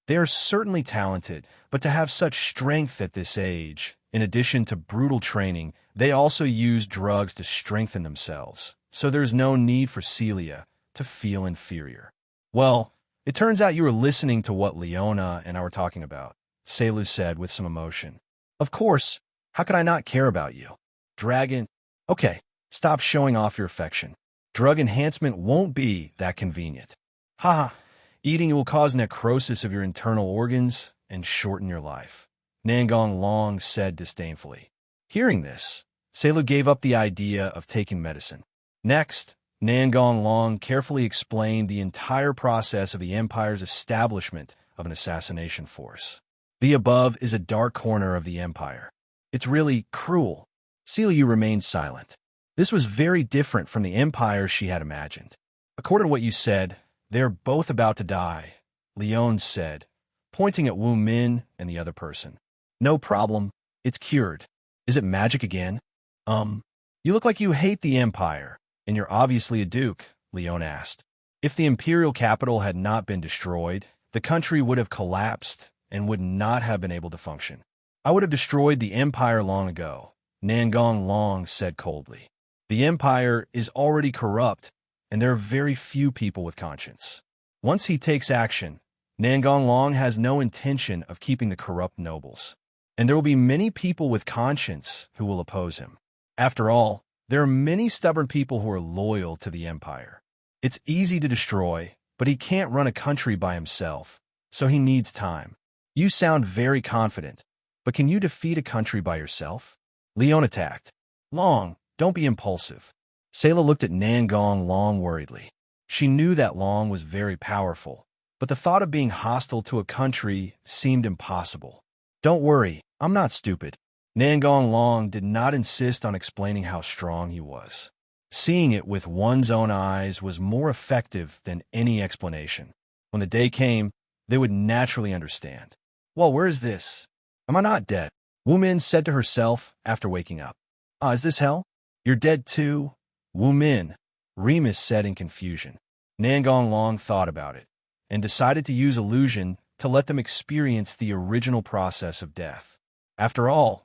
They are certainly talented, but to have such strength at this age, in addition to brutal training, they also use drugs to strengthen themselves. So there's no need for Celia to feel inferior. Well, it turns out you were listening to what Leona and I were talking about, Selu said with some emotion. Of course, how could I not care about you? Dragon, okay, stop showing off your affection. Drug enhancement won't be that convenient. Haha, eating will cause necrosis of your internal organs and shorten your life, Nangong Long said disdainfully. Hearing this, Selu gave up the idea of taking medicine. Next, Nangong Long carefully explained the entire process of the Empire's establishment of an assassination force. The above is a dark corner of the Empire. It's really cruel. Selu remained silent. This was very different from the Empire she had imagined. According to what you said, they're both about to die, Leon said, pointing at Wu Min and the other person. No problem. It's cured. Is it magic again? You look like you hate the Empire, and you're obviously a duke, Leon asked. If the imperial capital had not been destroyed, the country would have collapsed and would not have been able to function. I would have destroyed the Empire long ago, Nangong Long said coldly. The Empire is already corrupt, and there are very few people with conscience. Once he takes action, Nangong Long has no intention of keeping the corrupt nobles, and there will be many people with conscience who will oppose him. After all, there are many stubborn people who are loyal to the Empire. It's easy to destroy, but he can't run a country by himself, so he needs time. You sound very confident, but can you defeat a country by yourself? Leon attacked. Long, don't be impulsive. Sayla looked at Nangong Long worriedly. She knew that Long was very powerful, but the thought of being hostile to a country seemed impossible. Don't worry, I'm not stupid. Nangong Long did not insist on explaining how strong he was. Seeing it with one's own eyes was more effective than any explanation. When the day came, they would naturally understand. Well, where is this? Am I not dead? Wu Min said to herself after waking up. Is this hell? You're dead too? Wu Min, Remus said in confusion. Nangong Long thought about it, and decided to use illusion to let them experience the original process of death. After all,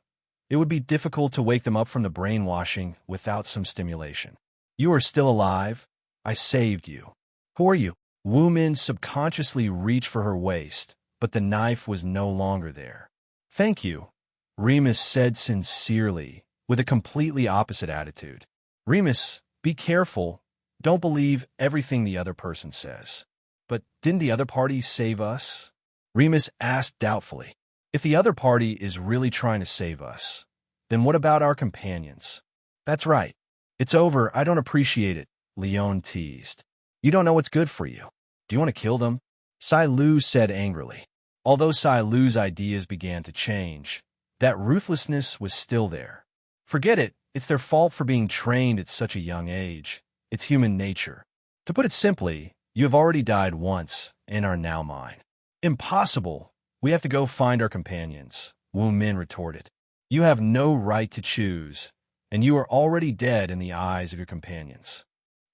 it would be difficult to wake them up from the brainwashing without some stimulation. You are still alive. I saved you. Who are you? Wu Min subconsciously reached for her waist, but the knife was no longer there. Thank you, Remus said sincerely, with a completely opposite attitude. Remus, be careful. Don't believe everything the other person says. But didn't the other party save us? Remus asked doubtfully. If the other party is really trying to save us, then what about our companions? That's right. It's over. I don't appreciate it, Leon teased. You don't know what's good for you. Do you want to kill them? Sai Lu said angrily. Although Sai Lu's ideas began to change, that ruthlessness was still there. Forget it. It's their fault for being trained at such a young age. It's human nature. To put it simply, you have already died once and are now mine. Impossible. We have to go find our companions, Wu Min retorted. You have no right to choose, and you are already dead in the eyes of your companions.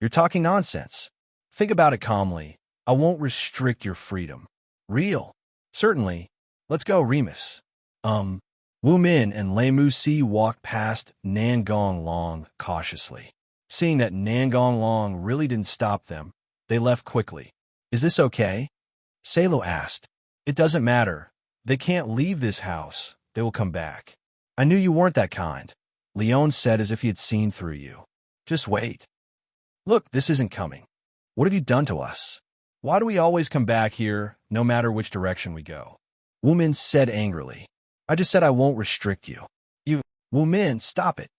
You're talking nonsense. Think about it calmly. I won't restrict your freedom. Real? Certainly. Let's go, Remus. Wu Min and Lei Mu Si walked past Nangong Long cautiously. Seeing that Nangong Long really didn't stop them, they left quickly. Is this okay? Salo asked. It doesn't matter. They can't leave this house. They will come back. I knew you weren't that kind, Leon said as if he had seen through you. Just wait. Look, this isn't coming. What have you done to us? Why do we always come back here, no matter which direction we go? Wu Min said angrily. I just said I won't restrict you. Wu Min, stop it.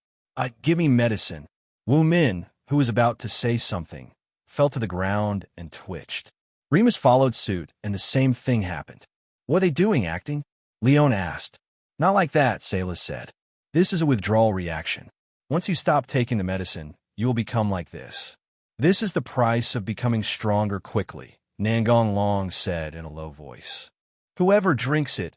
Give me medicine. Wu Min, who was about to say something, fell to the ground and twitched. Remus followed suit, and the same thing happened. What are they doing, acting? Leon asked. Not like that, Salas said. This is a withdrawal reaction. Once you stop taking the medicine, you will become like this. This is the price of becoming stronger quickly, Nangong Long said in a low voice. Whoever drinks it,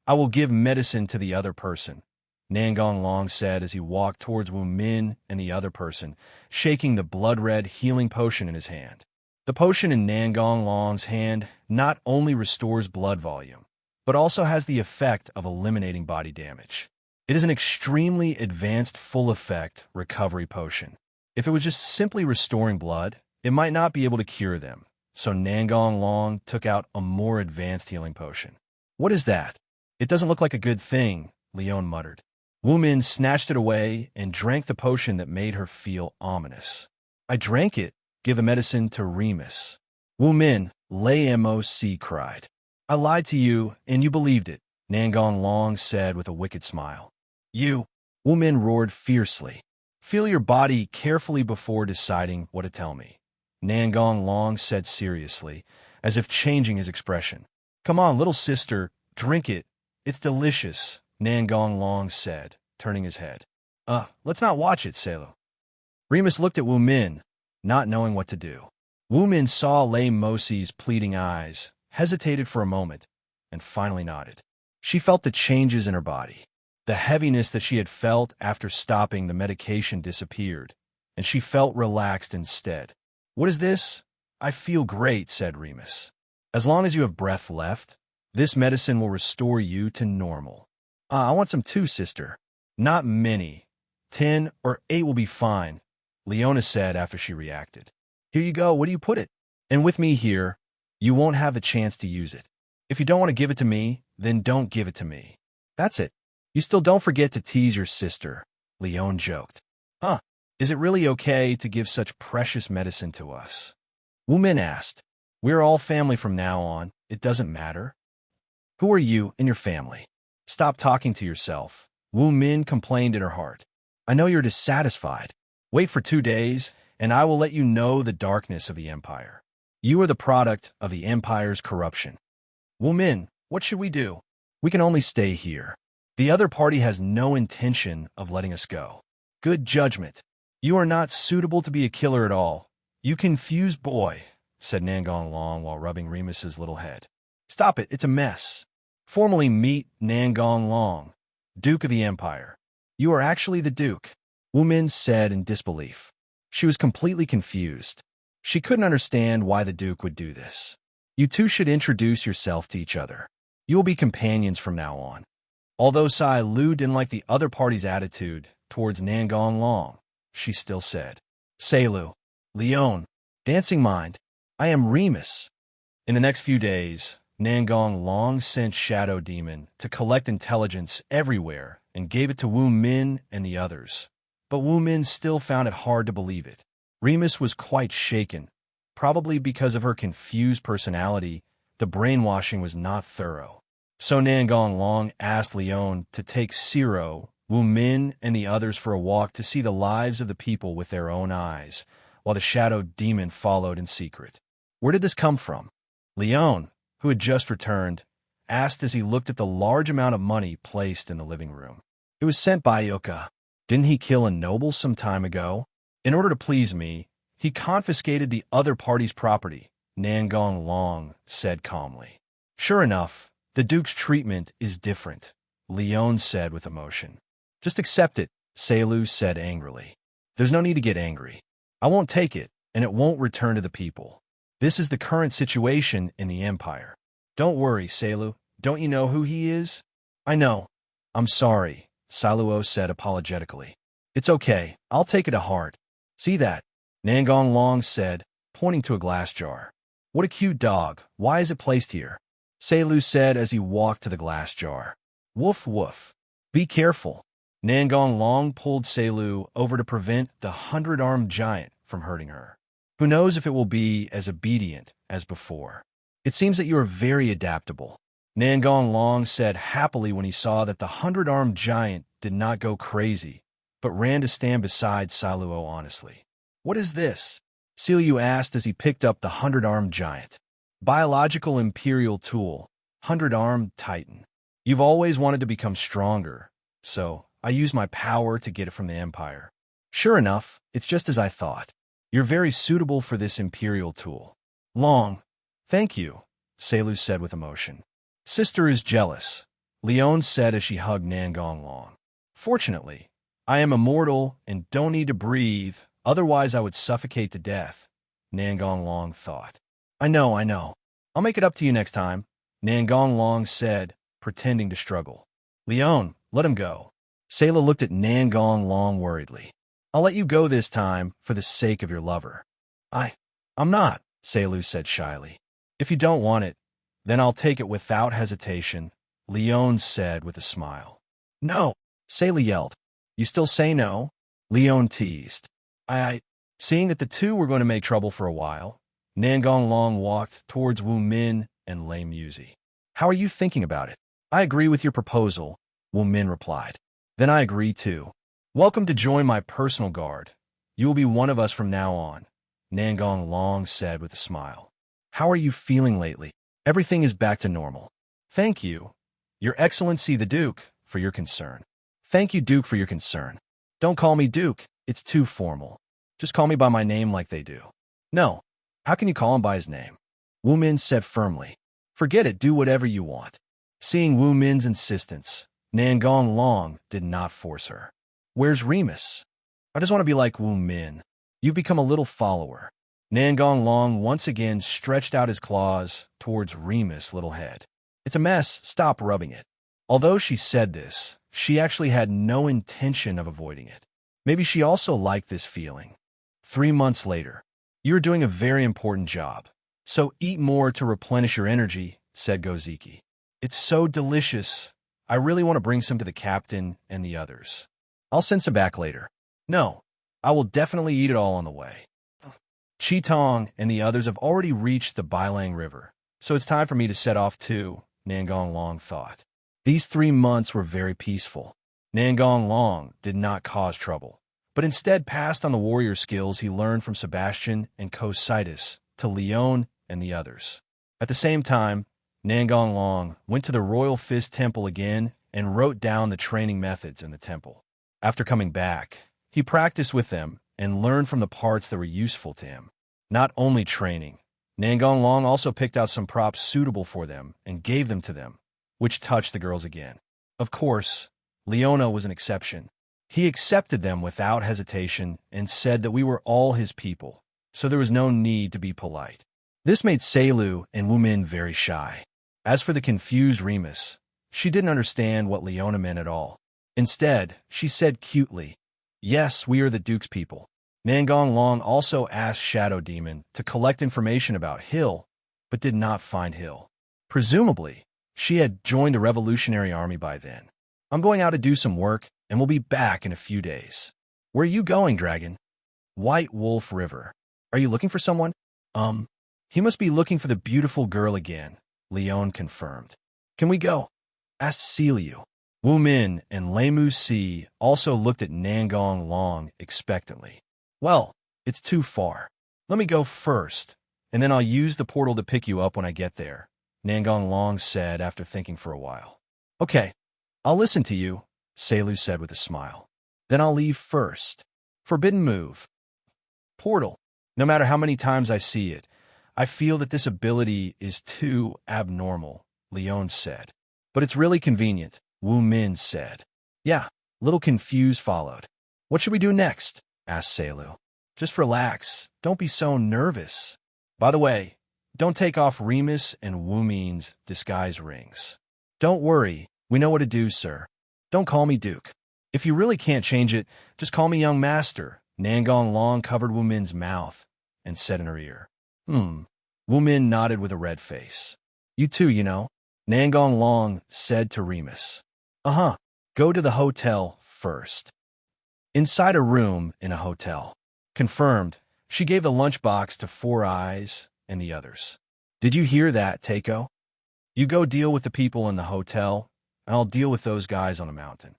I will give medicine to the other person, Nangong Long said as he walked towards Wu Min and the other person, shaking the blood-red healing potion in his hand. The potion in Nangong Long's hand not only restores blood volume, but also has the effect of eliminating body damage. It is an extremely advanced full-effect recovery potion. If it was just simply restoring blood, it might not be able to cure them, so Nangong Long took out a more advanced healing potion. What is that? It doesn't look like a good thing, Leon muttered. Wu Min snatched it away and drank the potion that made her feel ominous. I drank it. Give the medicine to Remus. Wu Min, Lay Moc cried. I lied to you, and you believed it, Nangong Long said with a wicked smile. You, Wu Min roared fiercely. Feel your body carefully before deciding what to tell me, Nangong Long said seriously, as if changing his expression. Come on, little sister, drink it. It's delicious, Nangong Long said, turning his head. Let's not watch it, Salo. Remus looked at Wu Min, not knowing what to do. Wu Min saw Lei Mosi's pleading eyes, hesitated for a moment, and finally nodded. She felt the changes in her body. The heaviness that she had felt after stopping the medication disappeared, and she felt relaxed instead. What is this? I feel great, said Remus. As long as you have breath left, this medicine will restore you to normal. I want some too, sister. Not many. 10 or 8 will be fine, Leona said after she reacted. Here you go, what do you put it? And with me here, you won't have the chance to use it. If you don't want to give it to me, then don't give it to me. That's it. You still don't forget to tease your sister, Leon joked. Is it really okay to give such precious medicine to us? Wu Min asked. We're all family from now on. It doesn't matter. Who are you and your family? Stop talking to yourself, Wu Min complained in her heart. I know you're dissatisfied. Wait for 2 days, and I will let you know the darkness of the Empire. You are the product of the Empire's corruption. Wu Min, what should we do? We can only stay here. The other party has no intention of letting us go. Good judgment. You are not suitable to be a killer at all. You confused boy, said Nangong Long while rubbing Remus's little head. Stop it, it's a mess. Formally meet Nangong Long, Duke of the Empire. You are actually the Duke, Wu Min said in disbelief. She was completely confused. She couldn't understand why the Duke would do this. You two should introduce yourself to each other. You will be companions from now on. Although Sai Lu didn't like the other party's attitude towards Nangong Long, she still said, Seilu, Leon, Dancing Mind, I am Remus. In the next few days, Nangong Long sent Shadow Demon to collect intelligence everywhere and gave it to Wu Min and the others. But Wu Min still found it hard to believe it. Remus was quite shaken. Probably because of her confused personality, the brainwashing was not thorough. So Nangong Long asked Leon to take Ciro, Wu Min, and the others for a walk to see the lives of the people with their own eyes, while the Shadow Demon followed in secret. Where did this come from? Leon, who had just returned, asked as he looked at the large amount of money placed in the living room. It was sent by Yuka. Didn't he kill a noble some time ago? In order to please me, he confiscated the other party's property, Nangong Long said calmly. Sure enough, the Duke's treatment is different, Leon said with emotion. Just accept it, Seilu said angrily. There's no need to get angry. I won't take it, and it won't return to the people. This is the current situation in the Empire. Don't worry, Seilu. Don't you know who he is? I know. I'm sorry, Saluo said apologetically. It's okay. I'll take it to heart. See that? Nangong Long said, pointing to a glass jar. What a cute dog. Why is it placed here? Selu said as he walked to the glass jar. Woof woof. Be careful. Nangong Long pulled Selu over to prevent the 100-armed giant from hurting her. Who knows if it will be as obedient as before. It seems that you are very adaptable. Nangong Long said happily when he saw that the 100-armed giant did not go crazy, but ran to stand beside Saluo honestly. What is this? Selu asked as he picked up the 100-armed giant. Biological Imperial Tool, 100-armed Titan. You've always wanted to become stronger, so I used my power to get it from the Empire. Sure enough, it's just as I thought. You're very suitable for this Imperial tool. Long. Thank you, Selu said with emotion. Sister is jealous, Leon said as she hugged Nangong Long. Fortunately, I am immortal and don't need to breathe, otherwise I would suffocate to death, Nangong Long thought. I know. I'll make it up to you next time, Nangong Long said, pretending to struggle. Leon, let him go. Sela looked at Nangong Long worriedly. I'll let you go this time for the sake of your lover. I'm not, Selu said shyly. If you don't want it, then I'll take it without hesitation, Leon said with a smile. No, Sela yelled. You still say no? Leon teased. Seeing that the two were going to make trouble for a while, Nangong Long walked towards Wu Min and Lei Muzi. How are you thinking about it? I agree with your proposal, Wu Min replied. Then I agree too. Welcome to join my personal guard. You will be one of us from now on, Nangong Long said with a smile. How are you feeling lately? Everything is back to normal. Thank you, Your Excellency the Duke, for your concern. Thank you, Duke, for your concern. Don't call me Duke, it's too formal. Just call me by my name like they do. No, how can you call him by his name? Wu Min said firmly. Forget it, do whatever you want. Seeing Wu Min's insistence, Nangong Long did not force her. Where's Remus? I just want to be like Wu Min. You've become a little follower. Nangong Long once again stretched out his claws towards Remus' little head. It's a mess, stop rubbing it. Although she said this, she actually had no intention of avoiding it. Maybe she also liked this feeling. 3 months later. You're doing a very important job. So eat more to replenish your energy, said Goziki. It's so delicious. I really want to bring some to the captain and the others. I'll send some back later. No, I will definitely eat it all on the way. Qitong and the others have already reached the Bailang River, so it's time for me to set off too, Nangong Long thought. These 3 months were very peaceful. Nangong Long did not cause trouble, but instead passed on the warrior skills he learned from Sebastian and Cositus to Leon and the others. At the same time, Nangong Long went to the Royal Fist Temple again and wrote down the training methods in the temple. After coming back, he practiced with them and learned from the parts that were useful to him. Not only training, Nangong Long also picked out some props suitable for them and gave them to them, which touched the girls again. Of course, Leona was an exception. He accepted them without hesitation and said that we were all his people, so there was no need to be polite. This made Selu and Wu Min very shy. As for the confused Remus, she didn't understand what Leona meant at all. Instead, she said cutely, Yes, we are the Duke's people. Nangong Long also asked Shadow Demon to collect information about Hill, but did not find Hill. Presumably, she had joined the Revolutionary Army by then. I'm going out to do some work, and we'll be back in a few days. Where are you going, Dragon? White Wolf River. Are you looking for someone? He must be looking for the beautiful girl again, Leon confirmed. Can we go? Asked Seliu. Wu Min and Lei Muzi also looked at Nangong Long expectantly. Well, it's too far. Let me go first, and then I'll use the portal to pick you up when I get there, Nangong Long said after thinking for a while. Okay, I'll listen to you, Selu said with a smile. Then I'll leave first. Forbidden move. Portal. No matter how many times I see it, I feel that this ability is too abnormal, Leon said. But it's really convenient, Wu Min said. Yeah, little confused followed. What should we do next? Asked Selu. Just relax. Don't be so nervous. By the way, don't take off Remus and Wu Min's disguise rings. Don't worry. We know what to do, sir. Don't call me Duke. If you really can't change it, just call me Young Master. Nangong Long covered Wu Min's mouth and said in her ear, Wu Min nodded with a red face. You too, you know, Nangong Long said to Remus. Uh-huh. Go to the hotel first. Inside a room in a hotel. Confirmed, she gave the lunchbox to Four Eyes and the others. Did you hear that, Takeo? You go deal with the people in the hotel, and I'll deal with those guys on the mountain.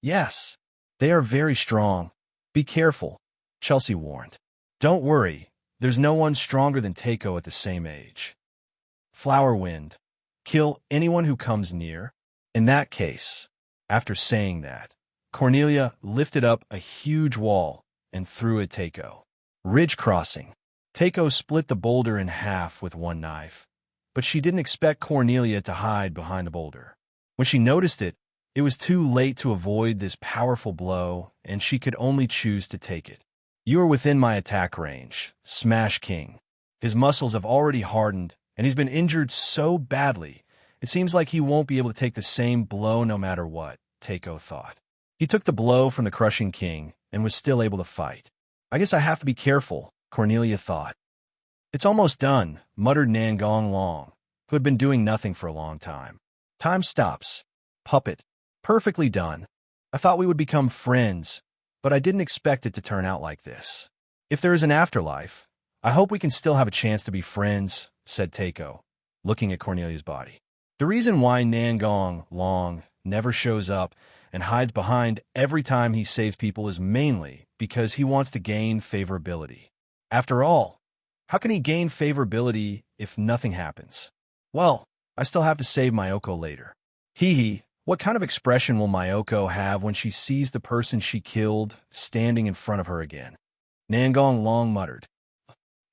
Yes, they are very strong. Be careful, Chelsea warned. Don't worry, there's no one stronger than Takeo at the same age. Flower Wind, kill anyone who comes near. In that case, after saying that, Cornelia lifted up a huge wall and threw at Takeo. Ridge crossing. Takeo split the boulder in half with one knife, but she didn't expect Cornelia to hide behind the boulder. When she noticed it, it was too late to avoid this powerful blow, and she could only choose to take it. You are within my attack range, Smash King. His muscles have already hardened, and he's been injured so badly, it seems like he won't be able to take the same blow no matter what, Takeo thought. He took the blow from the Crushing King and was still able to fight. I guess I have to be careful, Cornelia thought. It's almost done, muttered Nangong Long, who had been doing nothing for a long time. Time stops. Puppet. Perfectly done. I thought we would become friends, but I didn't expect it to turn out like this. If there is an afterlife, I hope we can still have a chance to be friends, said Takeo, looking at Cornelia's body. The reason why Nangong Long never shows up and hides behind every time he saves people is mainly because he wants to gain favorability. After all, how can he gain favorability if nothing happens? Well, I still have to save Mayoko later. Hee, what kind of expression will Mayoko have when she sees the person she killed standing in front of her again? Nangong Long muttered.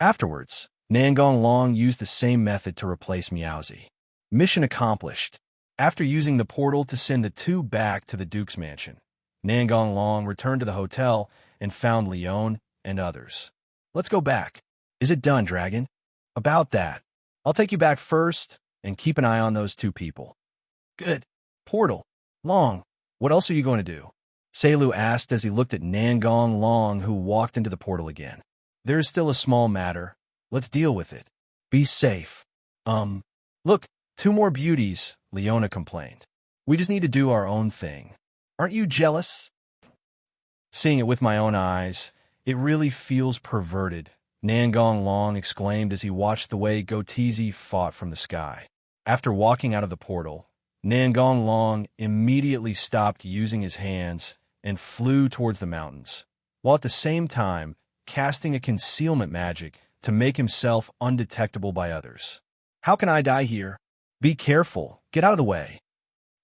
Afterwards, Nangong Long used the same method to replace Meowsy. Mission accomplished. After using the portal to send the two back to the Duke's mansion, Nangong Long returned to the hotel and found Leon and others. Let's go back. Is it done, Dragon? About that. I'll take you back first and keep an eye on those two people. Good. Portal. Long, what else are you going to do? Seilu asked as he looked at Nangong Long, who walked into the portal again. There is still a small matter. Let's deal with it. Be safe. Look, two more beauties, Leona complained. We just need to do our own thing. Aren't you jealous? Seeing it with my own eyes, it really feels perverted, Nangong Long exclaimed as he watched the way Goteezy fought from the sky. After walking out of the portal, Nangong Long immediately stopped using his hands and flew towards the mountains, while at the same time casting a concealment magic to make himself undetectable by others. How can I die here? Be careful. Get out of the way.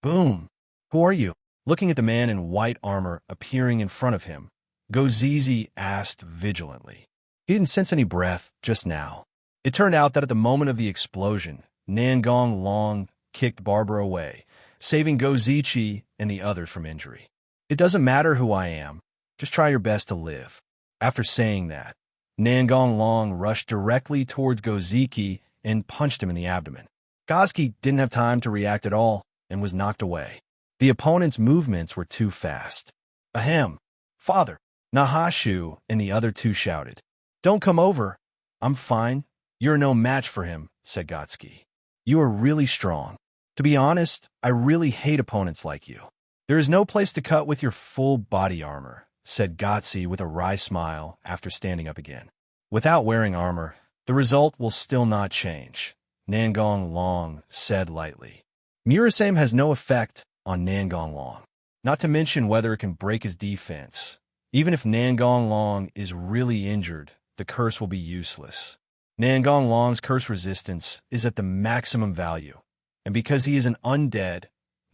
Boom. Who are you? Looking at the man in white armor appearing in front of him, Goteezy asked vigilantly. He didn't sense any breath just now. It turned out that at the moment of the explosion, Nangong Long kicked Barbara away, saving Goteezy and the others from injury. It doesn't matter who I am. Just try your best to live. After saying that, Nangong Long rushed directly towards Goteezy and punched him in the abdomen. Goteezy didn't have time to react at all and was knocked away. The opponent's movements were too fast. Ahem. Father, Nahashu and the other two shouted. Don't come over. I'm fine. You're no match for him, said Goteezy. You are really strong. To be honest, I really hate opponents like you. There is no place to cut with your full body armor, said Goteezy with a wry smile after standing up again. Without wearing armor, the result will still not change, Nangong Long said lightly. Murasame has no effect on Nangong Long, not to mention whether it can break his defense. Even if Nangong Long is really injured, the curse will be useless. Nangong Long's curse resistance is at the maximum value, and because he is an undead,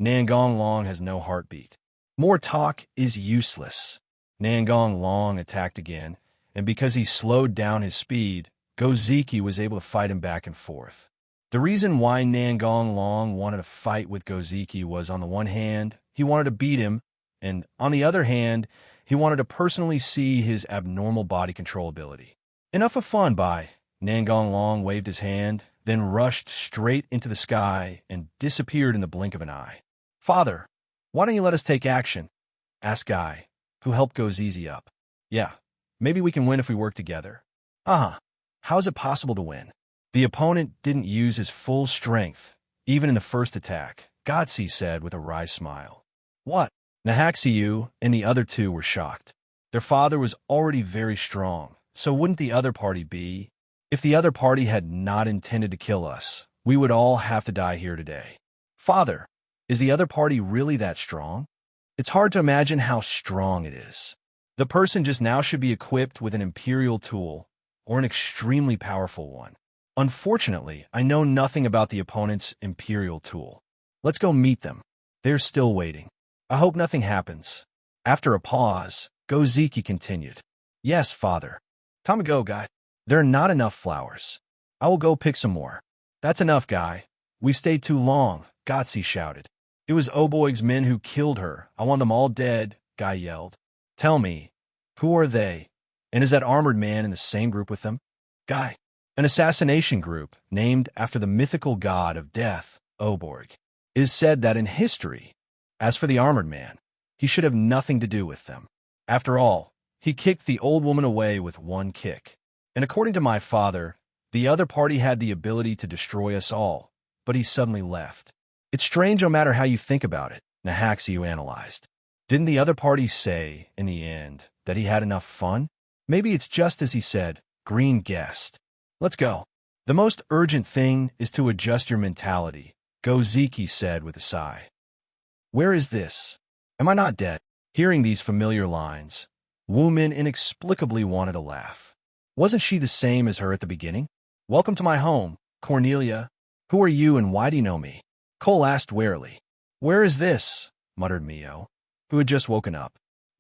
Nangong Long has no heartbeat. More talk is useless. Nangong Long attacked again, and because he slowed down his speed, Goteezy was able to fight him back and forth. The reason why Nangong Long wanted to fight with Goteezy was, on the one hand, he wanted to beat him, and on the other hand, he wanted to personally see his abnormal body control ability. Enough of fun, bye. Nangong Long waved his hand, then rushed straight into the sky and disappeared in the blink of an eye. Father, why don't you let us take action? Asked Guy, who helped Goteezy up. Yeah, maybe we can win if we work together. Uh-huh. How is it possible to win? The opponent didn't use his full strength, even in the first attack, Gotsi said with a wry smile. What? Nahaxiu and the other two were shocked. Their father was already very strong, so wouldn't the other party be? If the other party had not intended to kill us, we would all have to die here today. Father, is the other party really that strong? It's hard to imagine how strong it is. The person just now should be equipped with an imperial tool, or an extremely powerful one. Unfortunately, I know nothing about the opponent's imperial tool. Let's go meet them. They're still waiting. I hope nothing happens. After a pause, Goziki continued. Yes, father. Time to go, guy. There are not enough flowers. I will go pick some more. That's enough, guy. We've stayed too long, Gotsi shouted. It was Oboig's men who killed her. I want them all dead, Guy yelled. Tell me, who are they? And is that armored man in the same group with them? Guy. An assassination group named after the mythical god of death, Oborg. It is said that in history, as for the armored man, he should have nothing to do with them. After all, he kicked the old woman away with one kick. And according to my father, the other party had the ability to destroy us all, but he suddenly left. It's strange no matter how you think about it, Nahaxiu analyzed. Didn't the other party say, in the end, that he had enough fun? Maybe it's just as he said, Green guessed. Let's go. The most urgent thing is to adjust your mentality, Goziki said with a sigh. Where is this? Am I not dead? Hearing these familiar lines, Wu-Min inexplicably wanted to laugh. Wasn't she the same as her at the beginning? Welcome to my home, Cornelia. Who are you and why do you know me? Cole asked warily. Where is this? Muttered Mio, who had just woken up.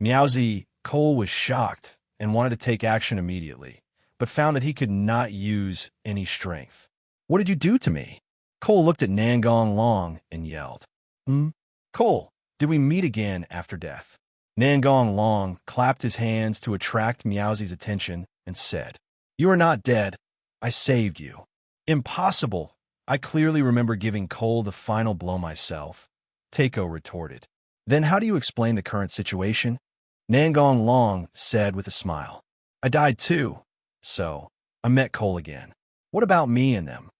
Meowsy, Cole was shocked and wanted to take action immediately, but found that he could not use any strength. What did you do to me? Cole looked at Nangong Long and yelled. Cole, did we meet again after death? Nangong Long clapped his hands to attract Meowsy's attention and said, You are not dead. I saved you. Impossible. I clearly remember giving Cole the final blow myself, Takeo retorted. Then how do you explain the current situation? Nangong Long said with a smile. I died too. So, I met Cole again. What about me and them?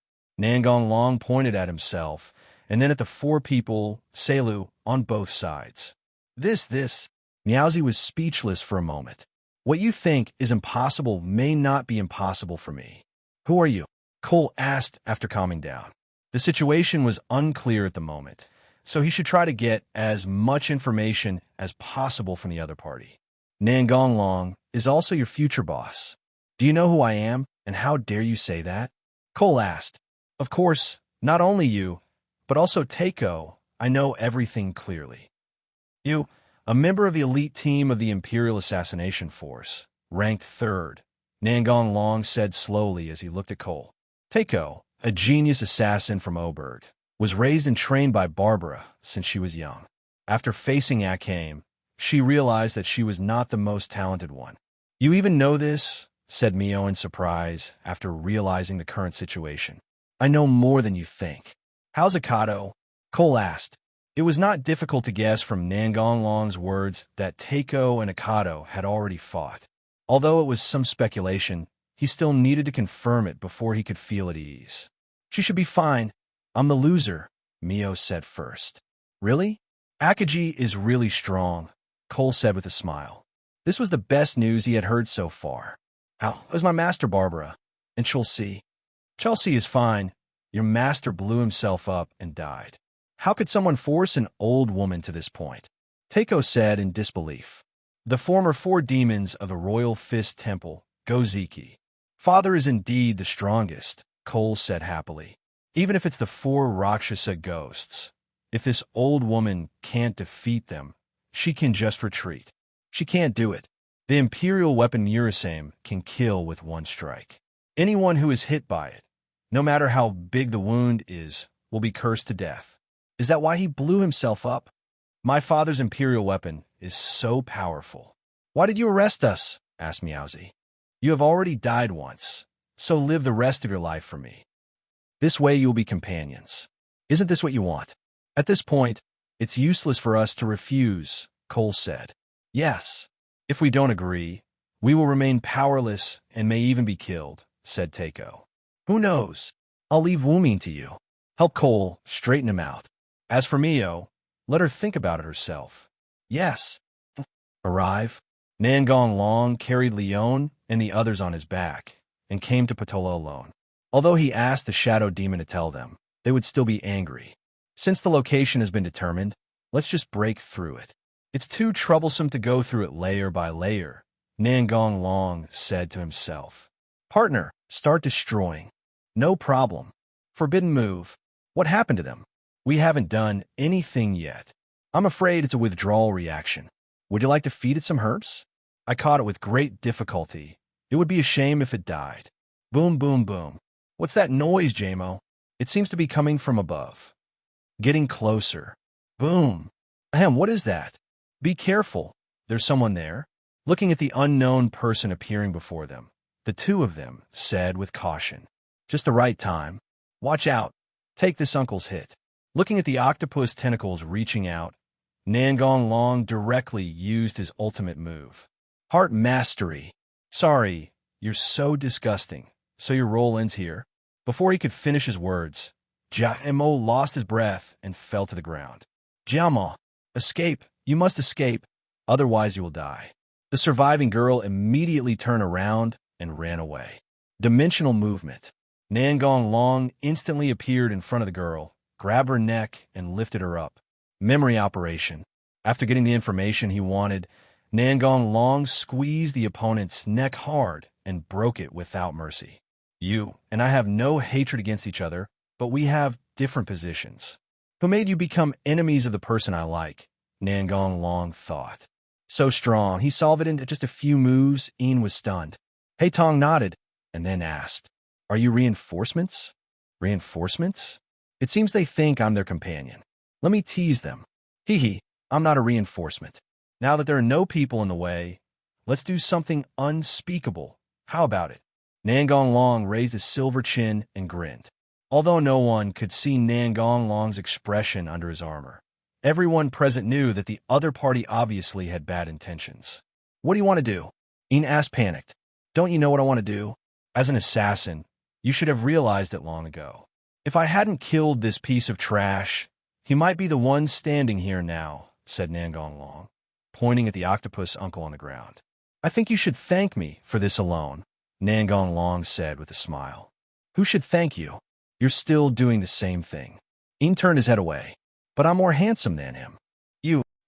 Nangong Long pointed at himself, and then at the four people, Selu, on both sides. This. Meowsy was speechless for a moment. What you think is impossible may not be impossible for me. Who are you? Cole asked after calming down. The situation was unclear at the moment, so he should try to get as much information as possible from the other party. Nangong Long is also your future boss. Do you know who I am, and how dare you say that? Cole asked. Of course, not only you, but also Takeo. I know everything clearly. You, a member of the elite team of the Imperial Assassination Force, ranked 3rd, Nangong Long said slowly as he looked at Cole. Takeo, a genius assassin from Oberg, was raised and trained by Barbara since she was young. After facing Akame, she realized that she was not the most talented one. You even know this? Said Mio in surprise after realizing the current situation. I know more than you think. How's Akato? Cole asked. It was not difficult to guess from Nangong Long's words that Takeo and Akato had already fought. Although it was some speculation, he still needed to confirm it before he could feel at ease. She should be fine. I'm the loser, Mio said first. Really? Akaji is really strong, Cole said with a smile. This was the best news he had heard so far. How is my master, Barbara? And Chelsea? Chelsea is fine. Your master blew himself up and died. How could someone force an old woman to this point? Takeo said in disbelief. The former 4 demons of the Royal Fist Temple, Goziki. Father is indeed the strongest, Cole said happily. Even if it's the 4 Rakshasa ghosts. If this old woman can't defeat them, she can just retreat. She can't do it. The Imperial weapon Urusame can kill with one strike. Anyone who is hit by it, no matter how big the wound is, will be cursed to death. Is that why he blew himself up? My father's Imperial weapon is so powerful. Why did you arrest us? Asked Meowsy. You have already died once, so live the rest of your life for me. This way you'll be companions. Isn't this what you want? At this point, it's useless for us to refuse, Cole said. Yes. If we don't agree, we will remain powerless and may even be killed, said Takeo. Who knows? I'll leave Wuming to you. Help Cole straighten him out. As for Mio, let her think about it herself. Yes. Arrive. Nangong Long carried Leon and the others on his back and came to Patola alone. Although he asked the Shadow Demon to tell them, they would still be angry. Since the location has been determined, let's just break through it. It's too troublesome to go through it layer by layer, Nangong Long said to himself. Partner, start destroying. No problem. Forbidden move. What happened to them? We haven't done anything yet. I'm afraid it's a withdrawal reaction. Would you like to feed it some herbs? I caught it with great difficulty. It would be a shame if it died. Boom, boom, boom. What's that noise, Jamo? It seems to be coming from above. Getting closer. Boom. Ahem, what is that? Be careful. There's someone there. Looking at the unknown person appearing before them, the two of them said with caution. Just the right time. Watch out. Take this uncle's hit. Looking at the octopus tentacles reaching out, Nangong Long directly used his ultimate move. Heart Mastery. Sorry, you're so disgusting. So your role ends here? Before he could finish his words, Jamo lost his breath and fell to the ground. Jamo, escape. You must escape. Otherwise you will die. The surviving girl immediately turned around and ran away. Dimensional movement. Nangong Long instantly appeared in front of the girl, grabbed her neck, and lifted her up. Memory operation. After getting the information he wanted, Nangong Long squeezed the opponent's neck hard and broke it without mercy. You and I have no hatred against each other, but we have different positions. Who made you become enemies of the person I like? Nangong Long thought. So strong, he solved it in just a few moves. Ian was stunned. Hey Tong nodded, and then asked, Are you reinforcements? Reinforcements? It seems they think I'm their companion. Let me tease them. Hee hee, I'm not a reinforcement. Now that there are no people in the way, let's do something unspeakable. How about it? Nangong Long raised his silver chin and grinned. Although no one could see Nangong Long's expression under his armor, everyone present knew that the other party obviously had bad intentions. What do you want to do? Ian asked, panicked. Don't you know what I want to do? As an assassin, you should have realized it long ago. If I hadn't killed this piece of trash, he might be the one standing here now, said Nangong Long, pointing at the octopus uncle on the ground. I think you should thank me for this alone, Nangong Long said with a smile. Who should thank you? You're still doing the same thing. Ian turned his head away. But I'm more handsome than him.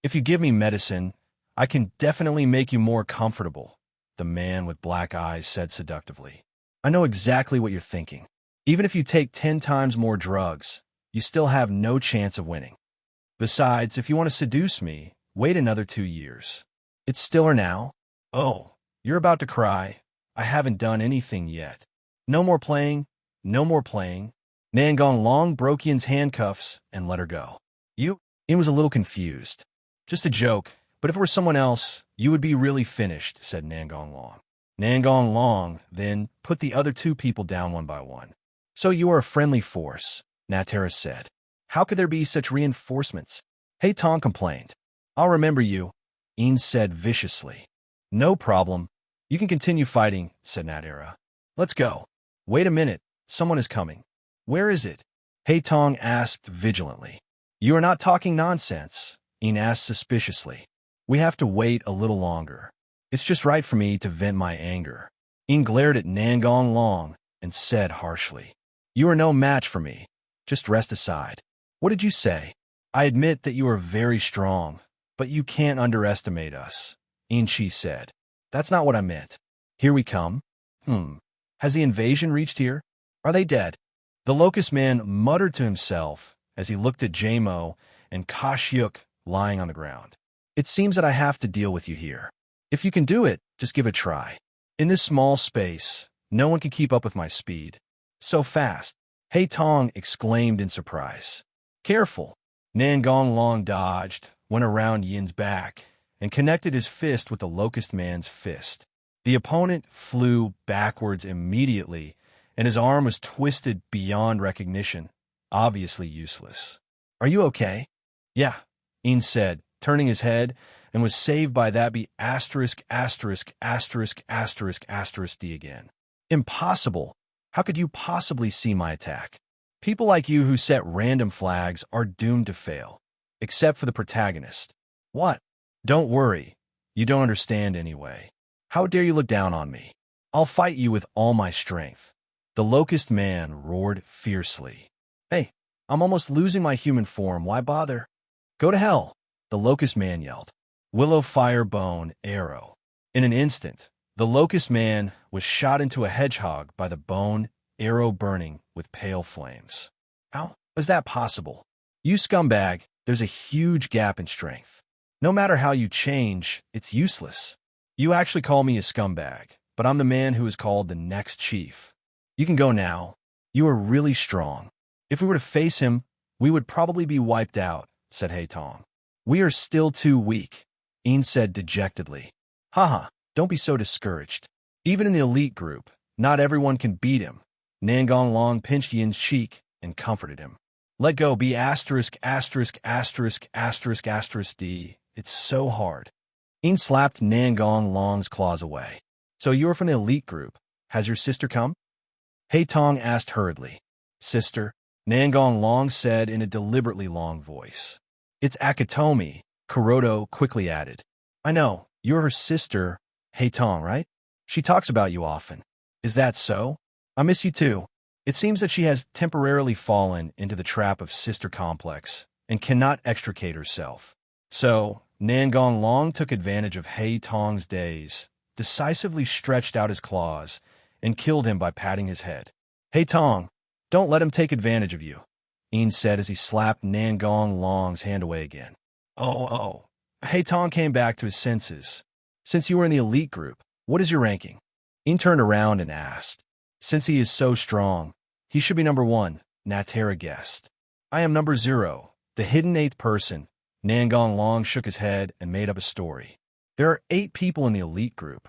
If you give me medicine, I can definitely make you more comfortable, the man with black eyes said seductively. I know exactly what you're thinking. Even if you take 10 times more drugs, you still have no chance of winning. Besides, if you want to seduce me, wait another 2 years. It's stiller now. Oh, you're about to cry. I haven't done anything yet. No more playing. No more playing. Nangong Long broke Ian's handcuffs and let her go. Ian was a little confused. Just a joke, but if it were someone else, you would be really finished, said Nangong Long. Nangong Long then put the other two people down one by one. So you are a friendly force, Natera said. How could there be such reinforcements? Hey Tong complained. I'll remember you, Ian said viciously. No problem. You can continue fighting, said Natera. Let's go. Wait a minute, someone is coming. Where is it? Hey Tong asked vigilantly. You are not talking nonsense, Ian asked suspiciously. We have to wait a little longer. It's just right for me to vent my anger. Ian glared at Nangong Long and said harshly, You are no match for me. Just rest aside. What did you say? I admit that you are very strong, but you can't underestimate us, Ian Chi said. That's not what I meant. Here we come. Has the invasion reached here? Are they dead? The Locust Man muttered to himself as he looked at Jamo and Kashyuk lying on the ground. It seems that I have to deal with you here. If you can do it, just give it a try. In this small space, no one can keep up with my speed. So fast. Hey Tong exclaimed in surprise. Careful. Nangong Long dodged, went around Yin's back, and connected his fist with the Locust Man's fist. The opponent flew backwards immediately, and his arm was twisted beyond recognition. Obviously useless. Are you okay? Yeah, Ian said, turning his head, and was saved by that be ********** D again. Impossible. How could you possibly see my attack? People like you who set random flags are doomed to fail. Except for the protagonist. What? Don't worry. You don't understand anyway. How dare you look down on me? I'll fight you with all my strength. The Locust Man roared fiercely. Hey, I'm almost losing my human form. Why bother? Go to hell, the Locust Man yelled. Willow, fire, bone, arrow. In an instant, the Locust Man was shot into a hedgehog by the bone, arrow burning with pale flames. How is that possible? You scumbag, there's a huge gap in strength. No matter how you change, it's useless. You actually call me a scumbag, but I'm the man who is called the next chief. You can go now. You are really strong. If we were to face him, we would probably be wiped out, said Haitong. We are still too weak, Ian said dejectedly. Haha, don't be so discouraged. Even in the elite group, not everyone can beat him. Nangong Long pinched Yin's cheek and comforted him. Let go, be asterisk, asterisk, asterisk, asterisk, asterisk D. It's so hard. Ian slapped Nangong Long's claws away. So you're from the elite group. Has your sister come? Haitong asked hurriedly. Sister, Nangong Long said in a deliberately long voice. It's Akatomi, Kuroto quickly added. I know, you're her sister, Haitong, right? She talks about you often. Is that so? I miss you too. It seems that she has temporarily fallen into the trap of sister complex and cannot extricate herself. So, Nangong Long took advantage of Haitong's daze, decisively stretched out his claws, and killed him by patting his head. Haitong, don't let him take advantage of you, Ian said as he slapped Nangong Long's hand away again. Oh. Haitong came back to his senses. Since you were in the elite group, what is your ranking? Ian turned around and asked. Since he is so strong, he should be number 1, Natera guessed. I am number 0, the hidden 8th person. Nangong Long shook his head and made up a story. There are 8 people in the elite group.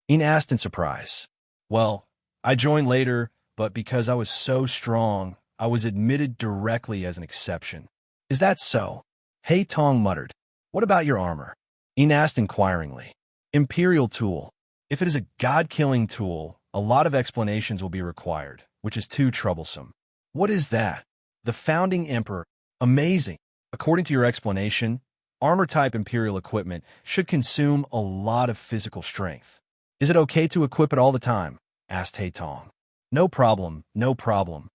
Ian asked in surprise. Well, I joined later, but because I was so strong, I was admitted directly as an exception. Is that so? Haitong muttered. What about your armor? Ian asked inquiringly. Imperial tool. If it is a god-killing tool, a lot of explanations will be required, which is too troublesome. What is that? The founding emperor. Amazing. According to your explanation, armor-type Imperial equipment should consume a lot of physical strength. Is it okay to equip it all the time? Asked Haitong. No problem, no problem.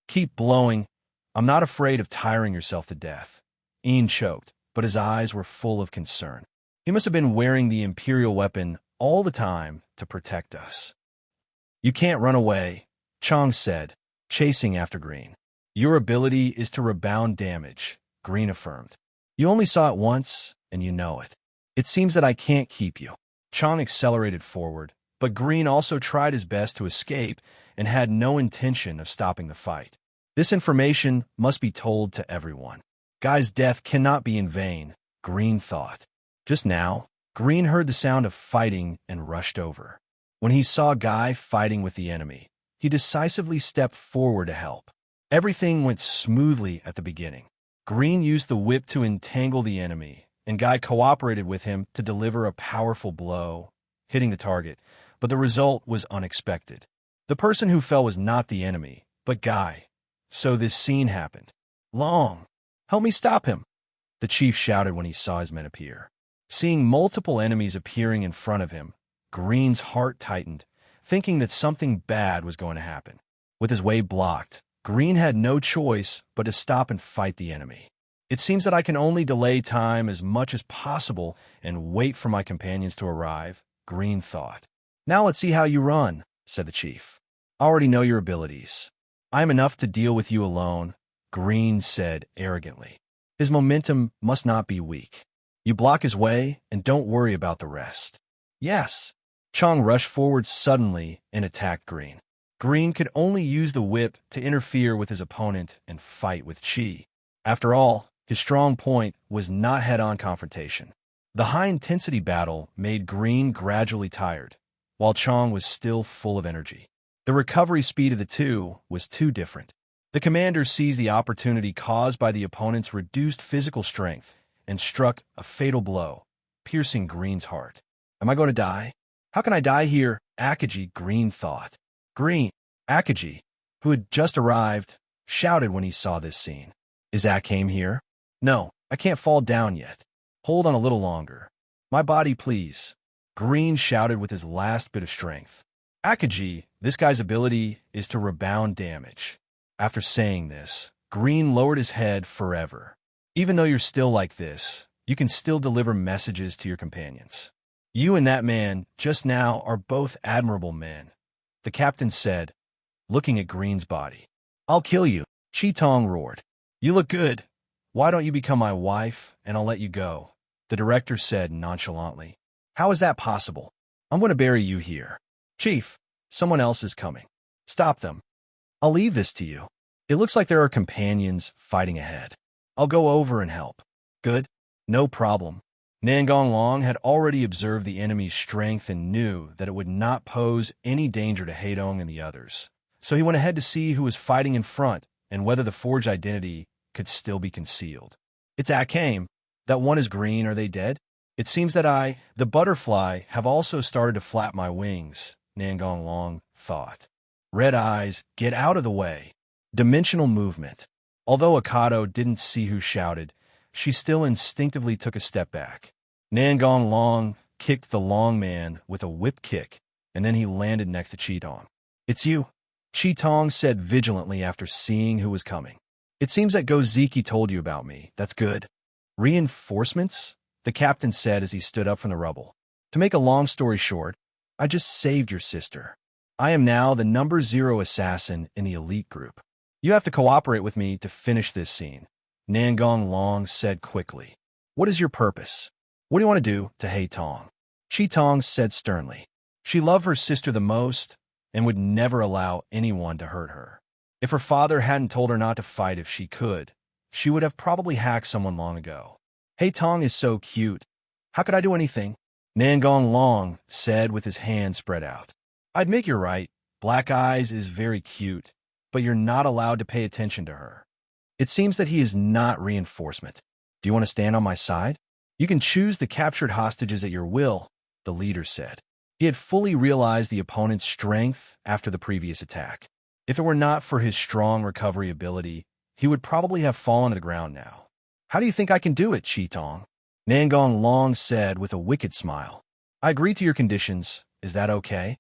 Keep blowing. I'm not afraid of tiring yourself to death. Ian choked, but his eyes were full of concern. He must have been wearing the Imperial weapon all the time to protect us. You can't run away, Chong said, chasing after Green. Your ability is to rebound damage, Green affirmed. You only saw it once, and you know it. It seems that I can't keep you. Chong accelerated forward, but Green also tried his best to escape and had no intention of stopping the fight. This information must be told to everyone. Guy's death cannot be in vain, Green thought. Just now, Green heard the sound of fighting and rushed over. When he saw Guy fighting with the enemy, he decisively stepped forward to help. Everything went smoothly at the beginning. Green used the whip to entangle the enemy, and Guy cooperated with him to deliver a powerful blow, hitting the target, but the result was unexpected. The person who fell was not the enemy, but Guy. So this scene happened. Long, help me stop him, the chief shouted when he saw his men appear. Seeing multiple enemies appearing in front of him, Green's heart tightened, thinking that something bad was going to happen. With his way blocked, Green had no choice but to stop and fight the enemy. It seems that I can only delay time as much as possible and wait for my companions to arrive, Green thought. Now let's see how you run, said the chief. I already know your abilities. I am enough to deal with you alone, Green said arrogantly. His momentum must not be weak. You block his way and don't worry about the rest. Yes. Chong rushed forward suddenly and attacked Green. Green could only use the whip to interfere with his opponent and fight with chi. After all, his strong point was not head-on confrontation. The high-intensity battle made Green gradually tired, while Chong was still full of energy. The recovery speed of the two was too different. The commander seized the opportunity caused by the opponent's reduced physical strength and struck a fatal blow, piercing Green's heart. Am I going to die? How can I die here? Akaji, Green thought. Green, Akame, who had just arrived, shouted when he saw this scene. Is Akame here? No, I can't fall down yet. Hold on a little longer. My body, please. Green shouted with his last bit of strength. Akame, this guy's ability is to rebound damage. After saying this, Green lowered his head forever. Even though you're still like this, you can still deliver messages to your companions. You and that man, just now, are both admirable men, the captain said, looking at Green's body. I'll kill you, Chi-Tong roared. You look good. Why don't you become my wife, and I'll let you go, the director said nonchalantly. How is that possible? I'm going to bury you here. Chief, someone else is coming. Stop them. I'll leave this to you. It looks like there are companions fighting ahead. I'll go over and help. Good. No problem. Nangong Long had already observed the enemy's strength and knew that it would not pose any danger to Haidong and the others. So he went ahead to see who was fighting in front and whether the forged identity could still be concealed. It's Akame. That one is Green. Are they dead? It seems that the butterfly, have also started to flap my wings, Nangong Long thought. Red eyes, get out of the way. Dimensional movement. Although Akado didn't see who shouted, she still instinctively took a step back. Nangong Long kicked the long man with a whip kick, and then he landed next to Chi-Tong. It's you, Chi-Tong said vigilantly after seeing who was coming. It seems that Goziki told you about me. That's good. Reinforcements? The captain said as he stood up from the rubble. To make a long story short, I just saved your sister. I am now the number 0 assassin in the elite group. You have to cooperate with me to finish this scene, Nangong Long said quickly. What is your purpose? What do you want to do to Haidong? Chi-Tong said sternly. She loved her sister the most and would never allow anyone to hurt her. If her father hadn't told her not to fight if she could, she would have probably hacked someone long ago. Haidong is so cute. How could I do anything? Nangong Long said with his hand spread out. I admit you're right. Black Eyes is very cute, but you're not allowed to pay attention to her. It seems that he is not reinforcement. Do you want to stand on my side? You can choose the captured hostages at your will, the leader said. He had fully realized the opponent's strength after the previous attack. If it were not for his strong recovery ability, he would probably have fallen to the ground now. How do you think I can do it, Chi-Tong? Nangong Long said with a wicked smile. I agree to your conditions. Is that okay?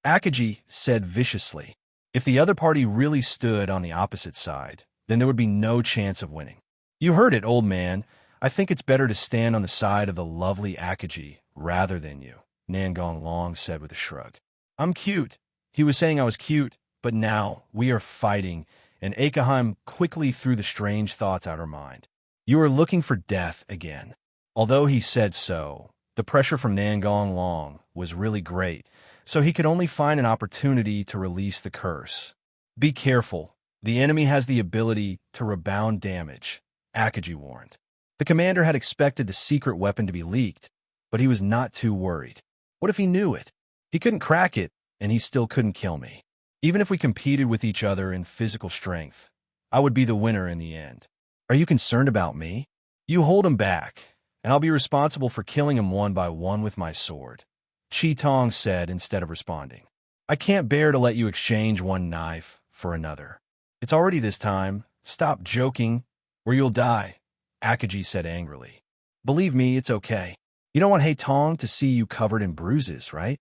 Akame said viciously. If the other party really stood on the opposite side, then there would be no chance of winning. You heard it, old man. I think it's better to stand on the side of the lovely Akame rather than you, Nangong Long said with a shrug. I'm cute. He was saying I was cute, but now we are fighting, and Akame quickly threw the strange thoughts out of her mind. You are looking for death again. Although he said so, the pressure from Nangong Long was really great, so he could only find an opportunity to release the curse. Be careful. The enemy has the ability to rebound damage, Akame warned. The commander had expected the secret weapon to be leaked, but he was not too worried. What if he knew it? He couldn't crack it, and he still couldn't kill me. Even if we competed with each other in physical strength, I would be the winner in the end. Are you concerned about me? You hold him back, and I'll be responsible for killing him one by one with my sword, Chi-Tong said instead of responding. I can't bear to let you exchange one knife for another. It's already this time. Stop joking, or you'll die, Akame said angrily. Believe me, it's okay. You don't want Haidong to see you covered in bruises, right?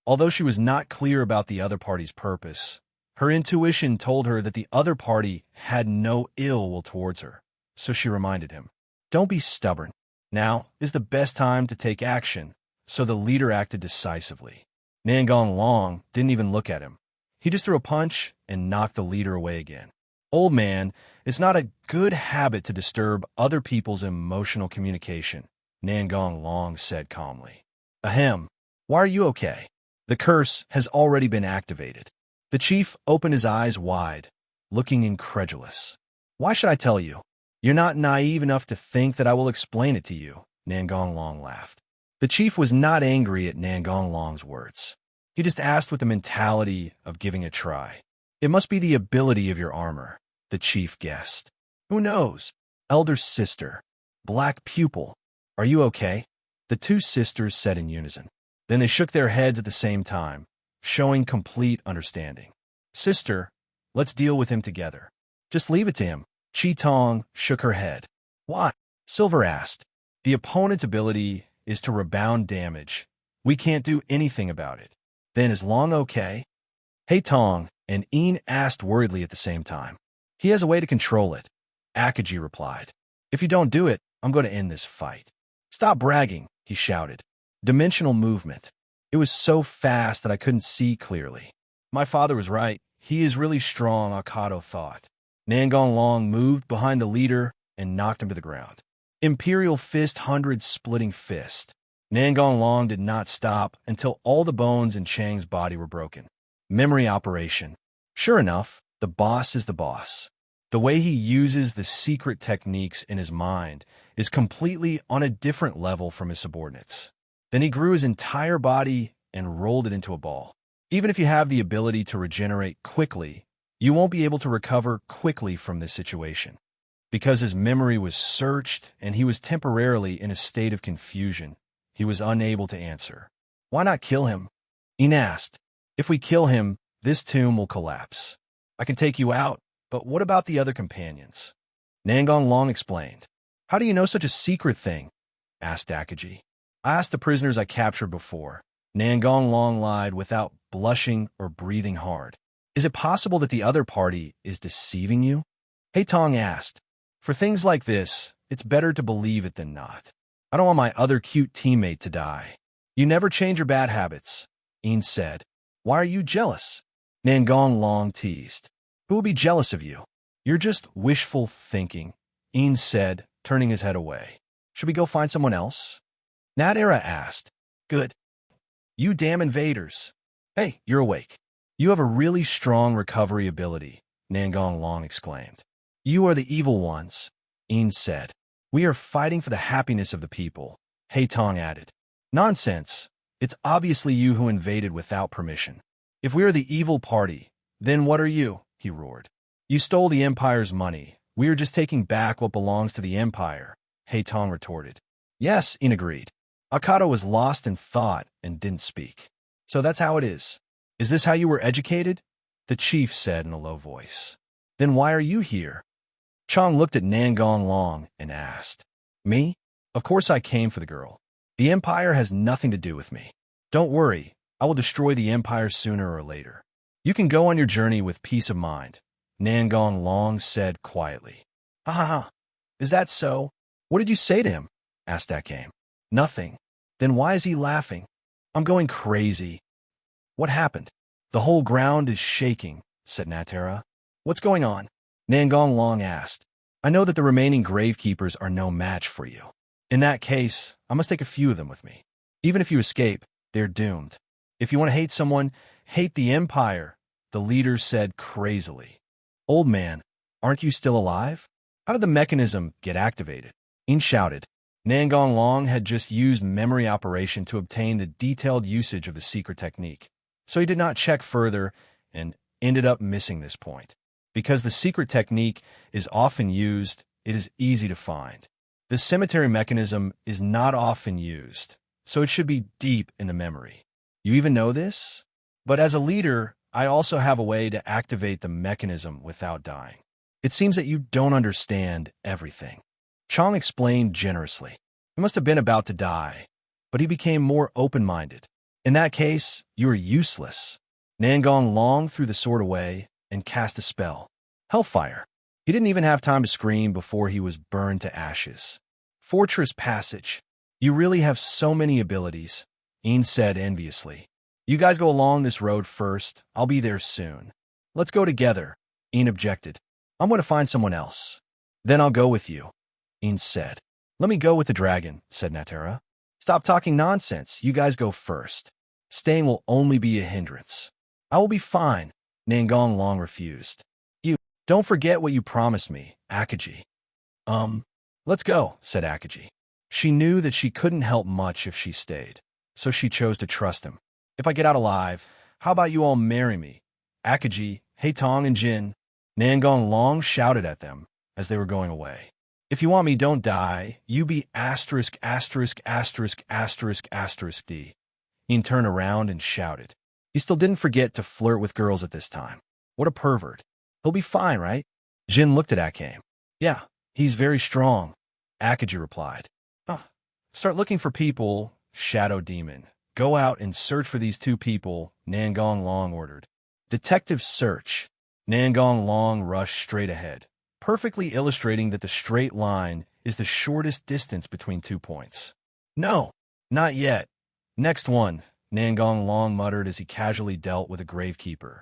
Although she was not clear about the other party's purpose, her intuition told her that the other party had no ill will towards her, so she reminded him. Don't be stubborn. Now is the best time to take action, so the leader acted decisively. Nangong Long didn't even look at him. He just threw a punch and knocked the leader away again. Old man, it's not a good habit to disturb other people's emotional communication, Nangong Long said calmly. Ahem. Why are you okay? The curse has already been activated. The chief opened his eyes wide, looking incredulous. Why should I tell you? You're not naive enough to think that I will explain it to you, Nangong Long laughed. The chief was not angry at Nangong Long's words. He just asked with the mentality of giving a try. It must be the ability of your armor, the chief guessed. Who knows? Elder sister, black pupil, are you okay? The two sisters said in unison. Then they shook their heads at the same time, showing complete understanding. Sister, let's deal with him together. Just leave it to him. Chi Tong shook her head. Why? Silver asked. The opponent's ability is to rebound damage. We can't do anything about it. Then is Long okay? Hey Tong and Een asked worriedly at the same time. He has a way to control it. Akame replied. If you don't do it, I'm going to end this fight. Stop bragging, he shouted. Dimensional movement. It was so fast that I couldn't see clearly. My father was right. He is really strong, Akame thought. Nangong Long moved behind the leader and knocked him to the ground. Imperial Fist 100 splitting fist. Nangong Long did not stop until all the bones in Chang's body were broken. Memory operation. Sure enough, the boss is the boss. The way he uses the secret techniques in his mind is completely on a different level from his subordinates. Then he grew his entire body and rolled it into a ball. Even if you have the ability to regenerate quickly, you won't be able to recover quickly from this situation. Because his memory was searched and he was temporarily in a state of confusion, he was unable to answer. Why not kill him? Een asked. If we kill him, this tomb will collapse. I can take you out, but what about the other companions? Nangong Long explained. How do you know such a secret thing? Asked Akame. I asked the prisoners I captured before. Nangong Long lied without blushing or breathing hard. Is it possible that the other party is deceiving you? Hey Tong asked. For things like this, it's better to believe it than not. I don't want my other cute teammate to die. You never change your bad habits, Een said. Why are you jealous? Nangong Long teased. Who will be jealous of you? You're just wishful thinking, Een said, turning his head away. Should we go find someone else? Natera asked. Good. You damn invaders. Hey, you're awake. You have a really strong recovery ability, Nangong Long exclaimed. You are the evil ones, Een said. We are fighting for the happiness of the people, Hey Tong added. Nonsense. It's obviously you who invaded without permission. If we are the evil party, then what are you? He roared. You stole the Empire's money. We are just taking back what belongs to the Empire, Hey Tong retorted. Yes, Een agreed. Akame was lost in thought and didn't speak. So that's how it is. Is this how you were educated? The chief said in a low voice. Then why are you here? Chong looked at Nangong Long and asked. Me? Of course I came for the girl. The Empire has nothing to do with me. Don't worry, I will destroy the Empire sooner or later. You can go on your journey with peace of mind, Nangong Long said quietly. Ha ha ha. Is that so? What did you say to him? Asked Akame. Nothing. Then why is he laughing? I'm going crazy. What happened? The whole ground is shaking, said Natera. What's going on? Nangong Long asked. I know that the remaining gravekeepers are no match for you. In that case, I must take a few of them with me. Even if you escape, they're doomed. If you want to hate someone, hate the Empire, the leader said crazily. Old man, aren't you still alive? How did the mechanism get activated? Een shouted. Nangong Long had just used memory operation to obtain the detailed usage of the secret technique, so he did not check further and ended up missing this point. Because the secret technique is often used, it is easy to find. The cemetery mechanism is not often used, so it should be deep in the memory. You even know this? But as a leader, I also have a way to activate the mechanism without dying. It seems that you don't understand everything. Chong explained generously. He must have been about to die, but he became more open-minded. In that case, you are useless. Nangong Long threw the sword away and cast a spell. Hellfire. He didn't even have time to scream before he was burned to ashes. Fortress Passage. You really have so many abilities, Een said enviously. You guys go along this road first. I'll be there soon. Let's go together, Een objected. I'm going to find someone else. Then I'll go with you, Een said. Let me go with the dragon, said Natera. Stop talking nonsense. You guys go first. Staying will only be a hindrance. I will be fine, Nangong Long refused. You, don't forget what you promised me, Akame. Let's go, said Akame. She knew that she couldn't help much if she stayed, so she chose to trust him. If I get out alive, how about you all marry me? Akame, Hey Tong, and Jin. Nangong Long shouted at them as they were going away. If you want me, don't die. You be asterisk, asterisk, asterisk, asterisk, asterisk D. Een turned around and shouted. He still didn't forget to flirt with girls at this time. What a pervert. He'll be fine, right? Jin looked at Akame. Yeah, he's very strong, Akaji replied. Start looking for people, Shadow Demon. Go out and search for these two people, Nangong Long ordered. Detectives search. Nangong Long rushed straight ahead, perfectly illustrating that the straight line is the shortest distance between 2 points. No, not yet. Next one, Nangong Long muttered as he casually dealt with a gravekeeper.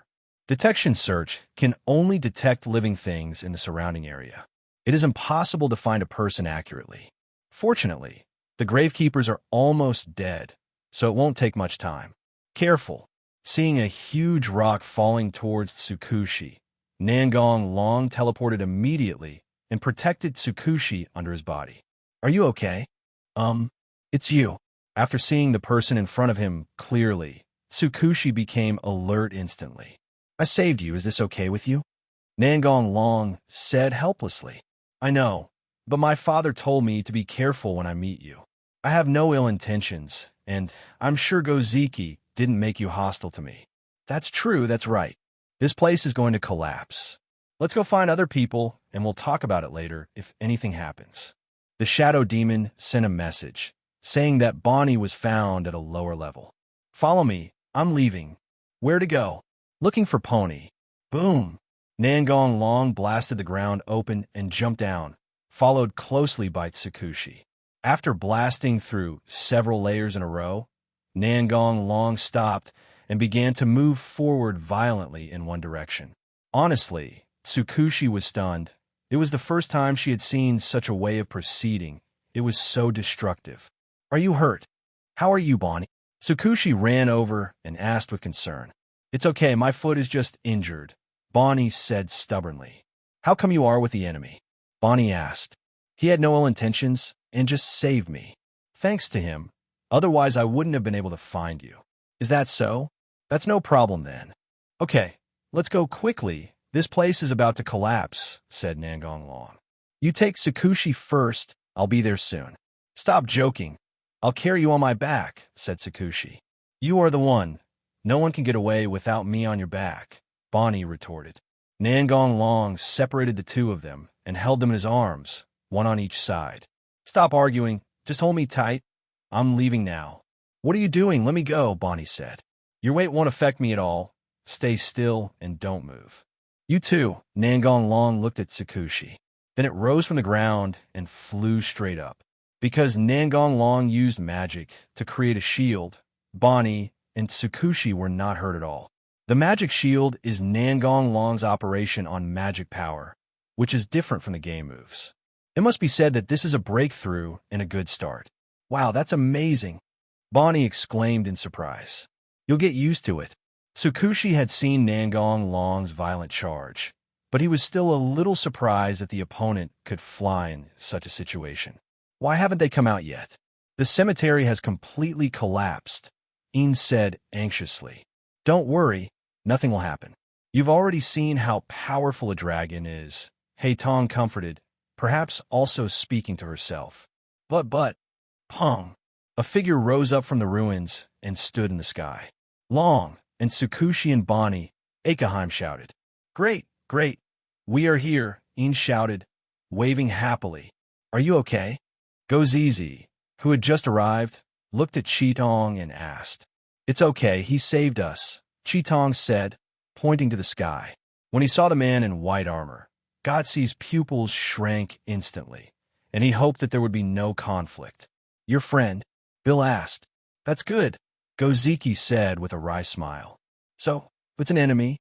Detection search can only detect living things in the surrounding area. It is impossible to find a person accurately. Fortunately, the gravekeepers are almost dead, so it won't take much time. Careful. Seeing a huge rock falling towards Tsukushi, Nangong Long teleported immediately and protected Tsukushi under his body. Are you okay? It's you. After seeing the person in front of him clearly, Tsukushi became alert instantly. I saved you. Is this okay with you? Nangong Long said helplessly. I know, but my father told me to be careful when I meet you. I have no ill intentions, and I'm sure Goziki didn't make you hostile to me. That's true, that's right. This place is going to collapse. Let's go find other people, and we'll talk about it later if anything happens. The Shadow Demon sent a message, saying that Bonnie was found at a lower level. Follow me, I'm leaving. Where to go? Looking for Pony. Boom! Nangong Long blasted the ground open and jumped down, followed closely by Tsukushi. After blasting through several layers in a row, Nangong Long stopped and began to move forward violently in one direction. Honestly, Tsukushi was stunned. It was the first time she had seen such a way of proceeding. It was so destructive. Are you hurt? How are you, Bonnie? Tsukushi ran over and asked with concern. It's okay, my foot is just injured, Bonnie said stubbornly. How come you are with the enemy? Bonnie asked. He had no ill intentions and just saved me. Thanks to him. Otherwise, I wouldn't have been able to find you. Is that so? That's no problem then. Okay, let's go quickly. This place is about to collapse, said Nangong Long. You take Tsukushi first. I'll be there soon. Stop joking. I'll carry you on my back, said Tsukushi. You are the one. No one can get away without me on your back, Bonnie retorted. Nangong Long separated the two of them and held them in his arms, one on each side. Stop arguing. Just hold me tight. I'm leaving now. What are you doing? Let me go, Bonnie said. Your weight won't affect me at all. Stay still and don't move. You too. Nangong Long looked at Tsukushi. Then it rose from the ground and flew straight up. Because Nangong Long used magic to create a shield, Bonnie and Tsukushi were not hurt at all. The magic shield is Nangong Long's operation on magic power, which is different from the game moves. It must be said that this is a breakthrough and a good start. Wow, that's amazing, Bonnie exclaimed in surprise. You'll get used to it. Tsukushi had seen Nangong Long's violent charge, but he was still a little surprised that the opponent could fly in such a situation. Why haven't they come out yet? The cemetery has completely collapsed, Een said anxiously. Don't worry, nothing will happen. You've already seen how powerful a dragon is, Haitong comforted, perhaps also speaking to herself. But, Pong! A figure rose up from the ruins and stood in the sky. Long, and Tsukushi and Bonnie, Akaheim shouted. Great, great. We are here, Een shouted, waving happily. Are you okay? Gozizi, who had just arrived, looked at Chitong and asked. It's okay, he saved us, Chitong said, pointing to the sky. When he saw the man in white armor, Gotzi's pupils shrank instantly, and he hoped that there would be no conflict. Your friend? Bill asked. That's good, Goziki said with a wry smile. So, if it's an enemy,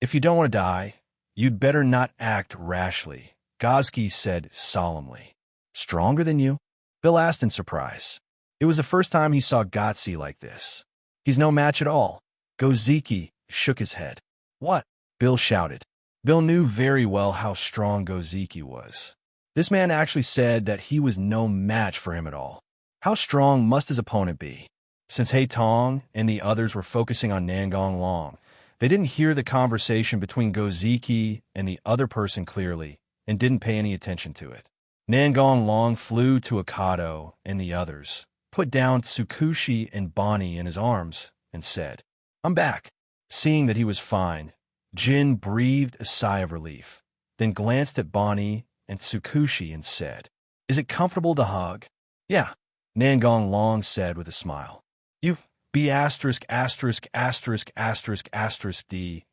if you don't want to die, you'd better not act rashly, Gozki said solemnly. Stronger than you? Bill asked in surprise. It was the first time he saw Gotzi like this. He's no match at all. Goziki shook his head. What? Bill shouted. Bill knew very well how strong Goziki was. This man actually said that he was no match for him at all. How strong must his opponent be? Since Haitong and the others were focusing on Nangong Long, they didn't hear the conversation between Goziki and the other person clearly and didn't pay any attention to it. Nangong Long flew to Akado and the others, put down Tsukushi and Bonnie in his arms, and said, I'm back. Seeing that he was fine, Jin breathed a sigh of relief, then glanced at Bonnie and Tsukushi and said, "Is it comfortable to hug?" "Yeah," Nangong Long said with a smile. "You B asterisk asterisk asterisk asterisk asterisk D,"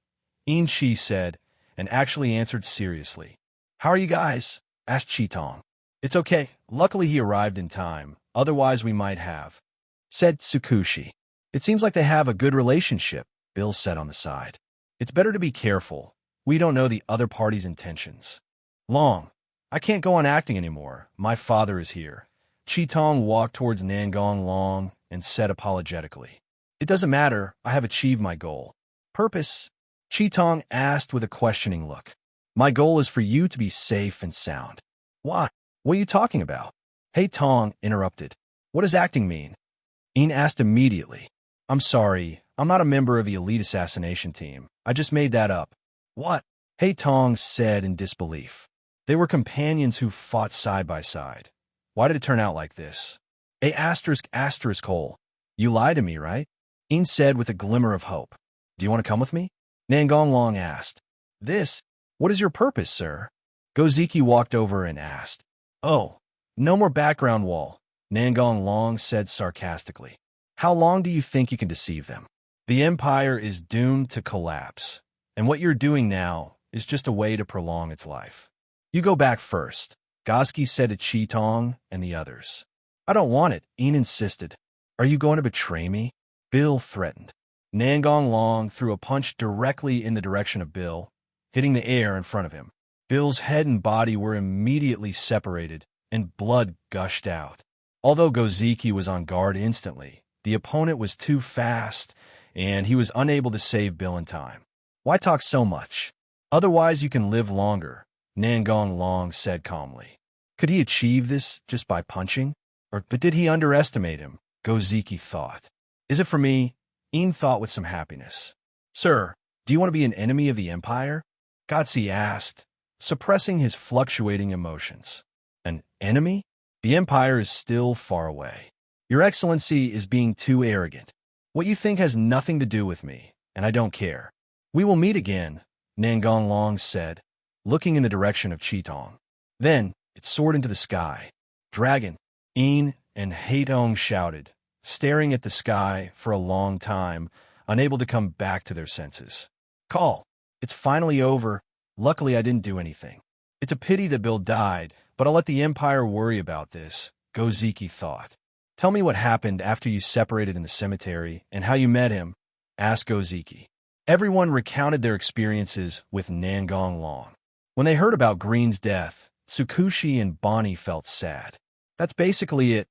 Inchi said, and actually answered seriously. "How are you guys?" asked Chitong. "It's okay. Luckily he arrived in time. Otherwise we might have," said Tsukushi. "It seems like they have a good relationship," Bill said on the side. "It's better to be careful. We don't know the other party's intentions." "Long, I can't go on acting anymore. My father is here." Chitong walked towards Nangong Long and said apologetically, "It doesn't matter. I have achieved my goal." "Purpose?" Chitong asked with a questioning look. "My goal is for you to be safe and sound." "Why? What are you talking about?" Hey Tong interrupted. "What does acting mean?" Ian asked immediately. "I'm sorry. I'm not a member of the elite assassination team. I just made that up." "What?" Hey Tong said in disbelief. They were companions who fought side by side. Why did it turn out like this? A asterisk asterisk hole. "You lied to me, right?" Ian said with a glimmer of hope. "Do you want to come with me?" Nangong Long asked. What is your purpose, sir?" Goziki walked over and asked. "Oh, no more background wall," Nangong Long said sarcastically. "How long do you think you can deceive them? The Empire is doomed to collapse, and what you're doing now is just a way to prolong its life. You go back first," Goziki said to Chitong and the others. "I don't want it," Ian insisted. "Are you going to betray me?" Bill threatened. Nangong Long threw a punch directly in the direction of Bill, hitting the air in front of him. Bill's head and body were immediately separated, and blood gushed out. Although Goziki was on guard instantly, the opponent was too fast, and he was unable to save Bill in time. "Why talk so much? Otherwise you can live longer," Nangong Long said calmly. Could he achieve this just by punching? But did he underestimate him? Goziki thought. "Is it for me?" Ian thought with some happiness. "Sir, do you want to be an enemy of the Empire?" Gotsi asked, suppressing his fluctuating emotions. "An enemy? The Empire is still far away. Your Excellency is being too arrogant. What you think has nothing to do with me, and I don't care." "We will meet again," Nangong Long said, looking in the direction of Chitong. Then it soared into the sky. "Dragon!" Ian and Haitong shouted, staring at the sky for a long time, unable to come back to their senses. "Call! It's finally over. Luckily I didn't do anything. It's a pity that Bill died, but I'll let the Empire worry about this," Goziki thought. "Tell me what happened after you separated in the cemetery and how you met him," asked Goziki. Everyone recounted their experiences with Nangong Long. When they heard about Green's death, Tsukushi and Bonnie felt sad. "That's basically it,"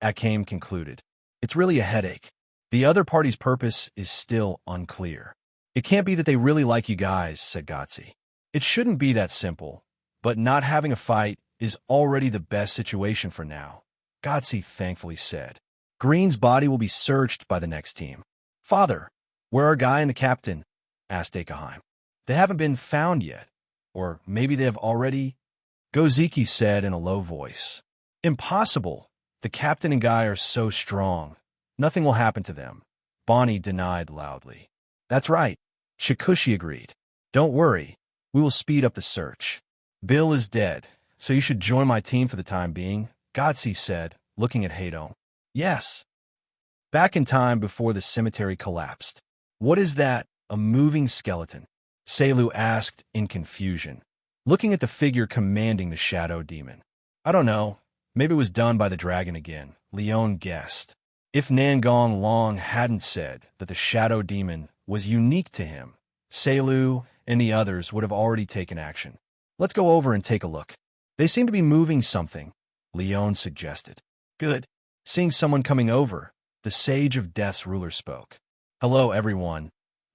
Akame concluded. "It's really a headache. The other party's purpose is still unclear." "It can't be that they really like you guys," said Gotsi. "It shouldn't be that simple, but not having a fight is already the best situation for now," Gotsi thankfully said. "Green's body will be searched by the next team." "Father, where are Guy and the captain?" asked Akaheim. "They haven't been found yet. Or maybe they have already," Goziki said in a low voice. "Impossible. The captain and Guy are so strong. Nothing will happen to them," Bonnie denied loudly. "That's right," Chikushi agreed. "Don't worry. We will speed up the search. Bill is dead, so you should join my team for the time being," Gotsi said, looking at Hato. "Yes." Back in time before the cemetery collapsed. "What is that? A moving skeleton?" Seilu asked in confusion, looking at the figure commanding the shadow demon. "I don't know. Maybe it was done by the dragon again," Leon guessed. If Nangong Long hadn't said that the shadow demon was unique to him, Seilu and the others would have already taken action. "Let's go over and take a look. They seem to be moving something," Leon suggested. "Good. Seeing someone coming over," the Sage of Death's ruler spoke. "Hello, everyone.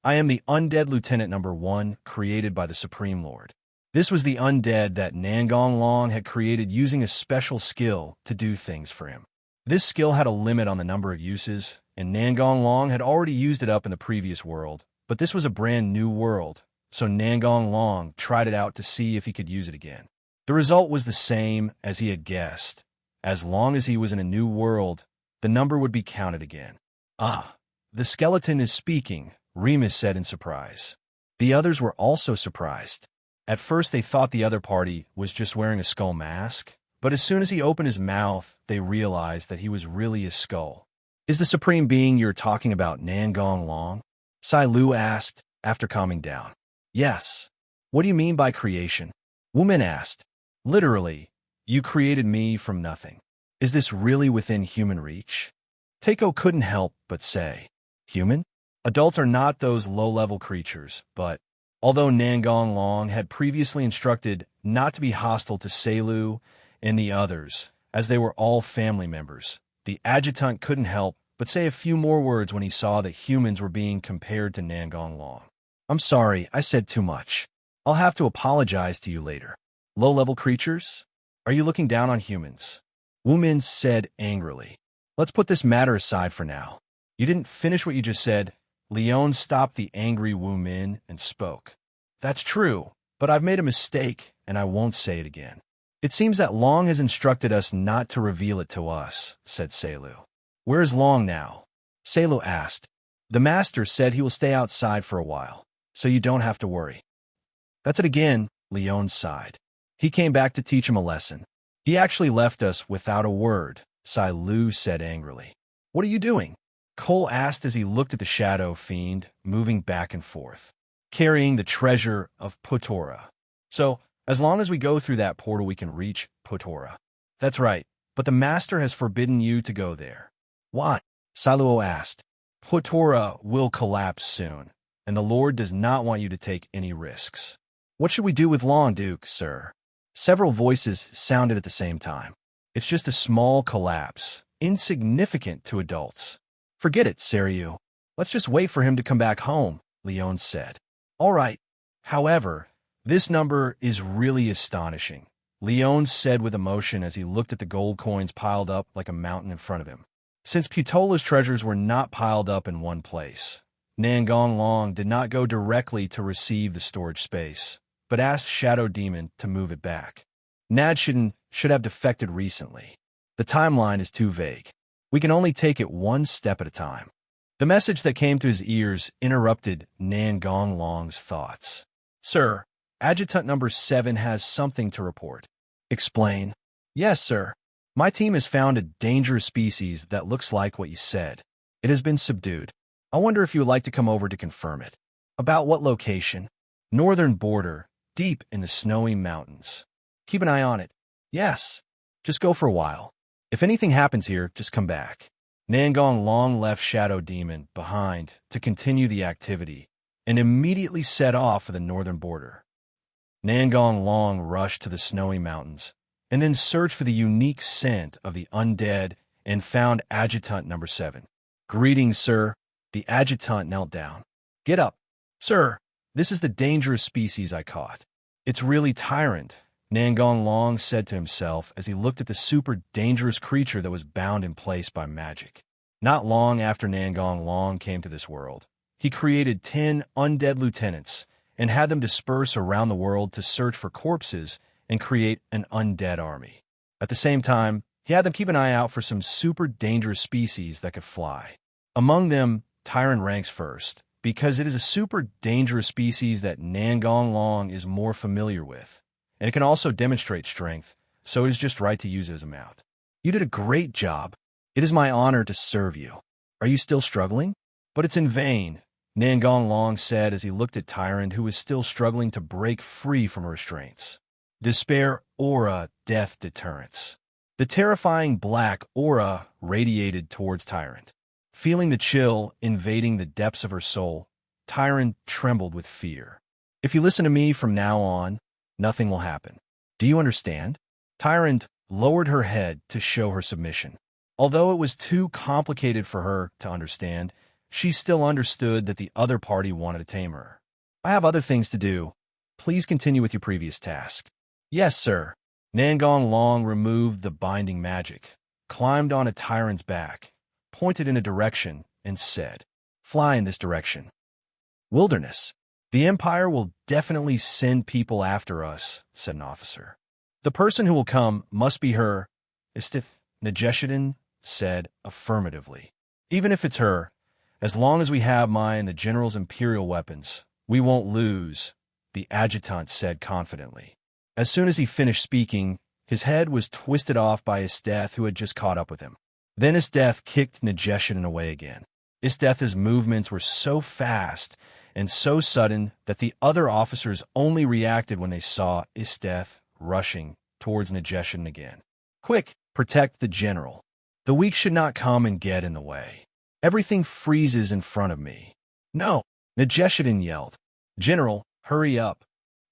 I am the Undead Lieutenant Number 1, created by the Supreme Lord." This was the undead that Nangong Long had created using a special skill to do things for him. This skill had a limit on the number of uses, and Nangong Long had already used it up in the previous world, but this was a brand new world, so Nangong Long tried it out to see if he could use it again. The result was the same as he had guessed. As long as he was in a new world, the number would be counted again. "Ah, the skeleton is speaking," Remus said in surprise. The others were also surprised. At first they thought the other party was just wearing a skull mask, but as soon as he opened his mouth, they realized that he was really a skull. Is the supreme being you're talking about Nangong Long? Sai Lu asked, after calming down. Yes. What do you mean by creation? Wu Min asked. Literally, you created me from nothing. Is this really within human reach? Teiko couldn't help but say, human? Adults are not those low-level creatures, but although Nangong Long had previously instructed not to be hostile to Seilu and the others, as they were all family members, the adjutant couldn't help but say a few more words when he saw that humans were being compared to Nangong Long. I'm sorry, I said too much. I'll have to apologize to you later. Low-level creatures? Are you looking down on humans? Wu Min said angrily. Let's put this matter aside for now. You didn't finish what you just said. Leon stopped the angry Wu Min and spoke. That's true, but I've made a mistake, and I won't say it again. It seems that Long has instructed us not to reveal it to us, said Seilu. Where is Long now? Seilu asked. The master said he will stay outside for a while, so you don't have to worry. That's it again, Leon sighed. He came back to teach him a lesson. He actually left us without a word, Sai Lu said angrily. What are you doing? Cole asked as he looked at the shadow fiend moving back and forth, carrying the treasure of Potora. So, as long as we go through that portal we can reach Potora. That's right, but the master has forbidden you to go there. Why? Saluo asked. Potora will collapse soon, and the Lord does not want you to take any risks. What should we do with Long, Duke, sir? Several voices sounded at the same time. It's just a small collapse, insignificant to adults. Forget it, Seryu. Let's just wait for him to come back home, Leon said. All right. However, this number is really astonishing, Leon said with emotion as he looked at the gold coins piled up like a mountain in front of him. Since Putola's treasures were not piled up in one place, Nangong Long did not go directly to receive the storage space, but asked Shadow Demon to move it back. Nadshin should have defected recently. The timeline is too vague. We can only take it one step at a time. The message that came to his ears interrupted Nangong Long's thoughts. Sir, Adjutant number 7 has something to report. Explain. Yes, sir. My team has found a dangerous species that looks like what you said. It has been subdued. I wonder if you would like to come over to confirm it. About what location? Northern border, deep in the snowy mountains. Keep an eye on it. Yes. Just go for a while. If anything happens here, just come back. Nangong Long left Shadow Demon behind to continue the activity and immediately set off for the northern border. Nangong Long rushed to the snowy mountains and then searched for the unique scent of the undead and found Adjutant number 7. Greetings, sir. The adjutant knelt down. Get up. Sir, this is the dangerous species I caught. It's really Tyrant, Nangong Long said to himself as he looked at the super dangerous creature that was bound in place by magic. Not long after Nangong Long came to this world, he created 10 undead lieutenants and had them disperse around the world to search for corpses and create an undead army. At the same time, he had them keep an eye out for some super dangerous species that could fly. Among them, Tyrant ranks first, because it is a super dangerous species that Nangong Long is more familiar with, and it can also demonstrate strength, so it is just right to use it as a mount. You did a great job. It is my honor to serve you. Are you still struggling? But it's in vain, Nangong Long said as he looked at Tyrant, who was still struggling to break free from restraints. Despair aura death deterrence. The terrifying black aura radiated towards Tyrant. Feeling the chill invading the depths of her soul, Tyrant trembled with fear. If you listen to me from now on, nothing will happen. Do you understand? Tyrant lowered her head to show her submission. Although it was too complicated for her to understand, she still understood that the other party wanted to tame her. I have other things to do. Please continue with your previous task. Yes, sir. Nangong Long removed the binding magic, climbed on a Tyrant's back, pointed in a direction, and said, Fly in this direction. Wilderness. The Empire will definitely send people after us, said an officer. The person who will come must be her, Esdeath. Najeshidan said affirmatively. Even if it's her, as long as we have mine and the general's imperial weapons, We won't lose, the adjutant said confidently. As soon as he finished speaking, his head was twisted off by Esdeath, who had just caught up with him. Then Esdeath kicked Nageshidan away again. Esdeath's movements were so fast and so sudden that the other officers only reacted when they saw Esdeath rushing towards Nageshidan again. Quick, protect the general. The weak should not come and get in the way. Everything freezes in front of me. No, Nageshidan yelled. General, hurry up.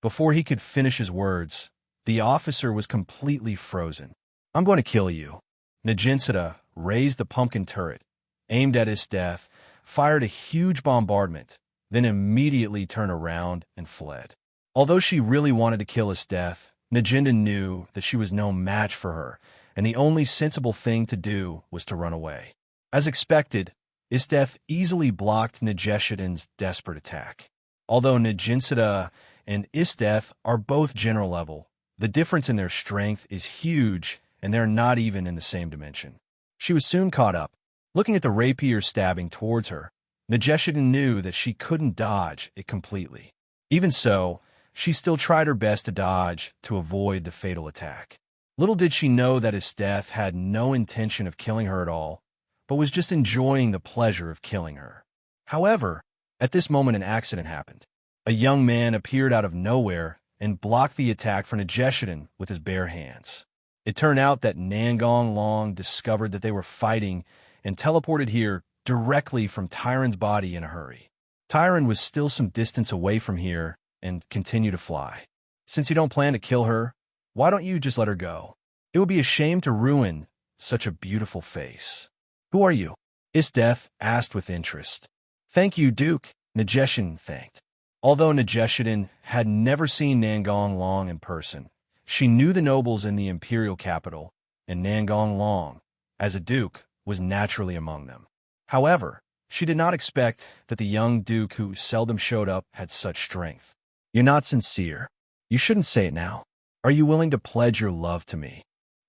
Before he could finish his words, the officer was completely frozen. I'm going to kill you. Najinsada raised the pumpkin turret, aimed at Esdeath, fired a huge bombardment, then immediately turned around and fled. Although she really wanted to kill Esdeath, Najinsada knew that she was no match for her, and the only sensible thing to do was to run away. As expected, Esdeath easily blocked Nageshidan's desperate attack. Although Najinsada and Esdeath are both general level, the difference in their strength is huge, and they're not even in the same dimension. She was soon caught up. Looking at the rapier stabbing towards her, Nageshidan knew that she couldn't dodge it completely. Even so, she still tried her best to dodge to avoid the fatal attack. Little did she know that Esdeath had no intention of killing her at all, but was just enjoying the pleasure of killing her. However, at this moment an accident happened. A young man appeared out of nowhere and blocked the attack for Nageshidan with his bare hands. It turned out that Nangong Long discovered that they were fighting and teleported here directly from Tyron's body in a hurry. Tyron was still some distance away from here and continued to fly. Since you don't plan to kill her, why don't you just let her go? It would be a shame to ruin such a beautiful face. Who are you? Esdeath asked with interest. Thank you, Duke, Nageshidan thanked. Although Nageshidan had never seen Nangong Long in person, she knew the nobles in the imperial capital, and Nangong Long, as a duke, was naturally among them. However, she did not expect that the young duke who seldom showed up had such strength. You're not sincere. You shouldn't say it now. Are you willing to pledge your love to me?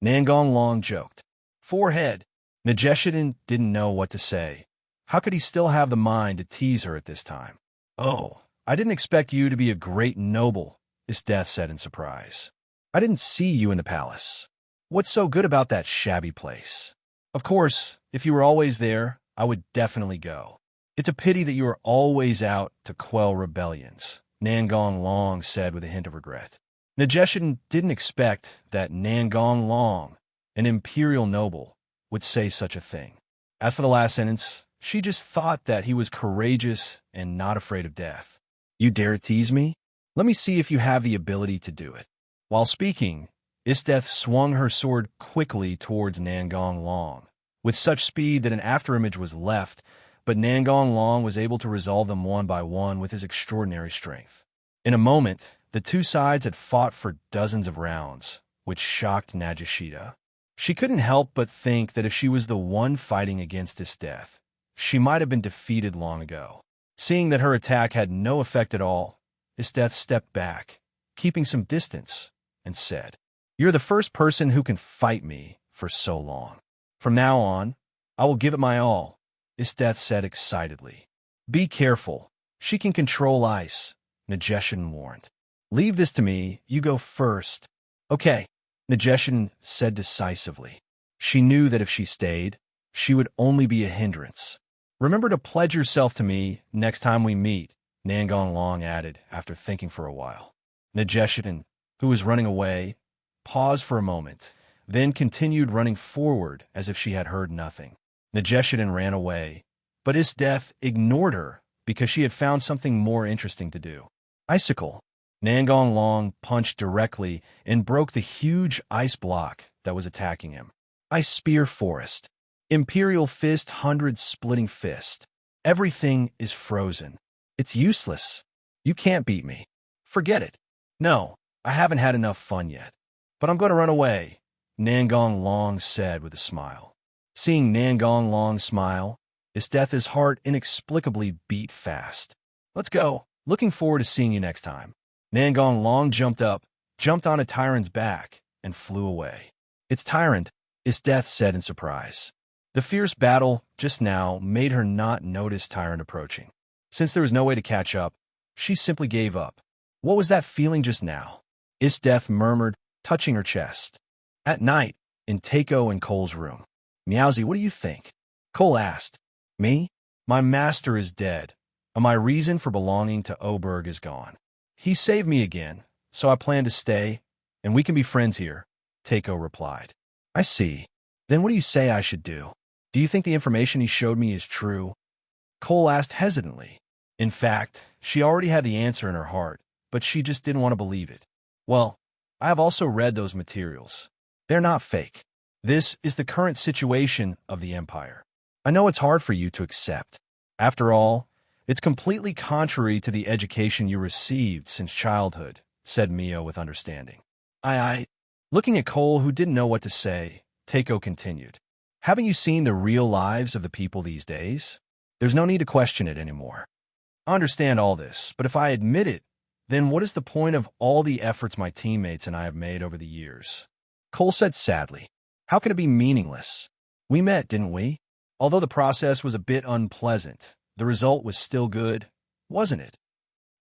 Nangong Long joked. Forehead. Nageshidan didn't know what to say. How could he still have the mind to tease her at this time? Oh, I didn't expect you to be a great noble, Esdeath said in surprise. I didn't see you in the palace. What's so good about that shabby place? Of course, if you were always there, I would definitely go. It's a pity that you are always out to quell rebellions, Nangong Long said with a hint of regret. Nageshidan didn't expect that Nangong Long, an imperial noble, would say such a thing. As for the last sentence, she just thought that he was courageous and not afraid of death. You dare tease me? Let me see if you have the ability to do it. While speaking, Esdeath swung her sword quickly towards Nangong Long, with such speed that an afterimage was left, but Nangong Long was able to resolve them one by one with his extraordinary strength. In a moment, the two sides had fought for dozens of rounds, which shocked Nageshidan. She couldn't help but think that if she was the one fighting against Esdeath, she might have been defeated long ago. Seeing that her attack had no effect at all, Esdeath stepped back, keeping some distance, and said, You're the first person who can fight me for so long. From now on, I will give it my all, Esdeath said excitedly. Be careful. She can control ice, Nageshidan warned. Leave this to me. You go first. Okay, Nageshidan said decisively. She knew that if she stayed, she would only be a hindrance. Remember to pledge yourself to me next time we meet, Nangong Long added after thinking for a while. Nageshidan, who was running away, paused for a moment, then continued running forward as if she had heard nothing. Nageshidan ran away, but Esdeath ignored her because she had found something more interesting to do. Icicle. Nangong Long punched directly and broke the huge ice block that was attacking him. Ice Spear Forest. Imperial Fist 100 Splitting Fist. Everything is frozen. It's useless. You can't beat me. Forget it. No, I haven't had enough fun yet. But I'm going to run away, Nangong Long said with a smile. Seeing Nangong Long smile, Esdeath's heart inexplicably beat fast. Let's go. Looking forward to seeing you next time. Nangong Long jumped up, jumped onto Tyron's back, and flew away. It's Tyrant, Esdeath said in surprise. The fierce battle just now made her not notice Tyrant approaching. Since there was no way to catch up, she simply gave up. What was that feeling just now? Esdeath murmured, touching her chest. At night, in Takeo and Cole's room. Meowsy, what do you think? Cole asked. Me? My master is dead, and my reason for belonging to Oberg is gone. He saved me again, so I plan to stay, and we can be friends here, Takeo replied. I see. Then what do you say I should do? Do you think the information he showed me is true? Cole asked hesitantly. In fact, she already had the answer in her heart, but she just didn't want to believe it. Well, I have also read those materials. They're not fake. This is the current situation of the Empire. I know it's hard for you to accept. After all, it's completely contrary to the education you received since childhood, said Mio with understanding. Looking at Cole, who didn't know what to say, Takeo continued. Haven't you seen the real lives of the people these days? There's no need to question it anymore. I understand all this, but if I admit it, then what is the point of all the efforts my teammates and I have made over the years? Cole said sadly. How can it be meaningless? We met, didn't we? Although the process was a bit unpleasant, the result was still good, wasn't it?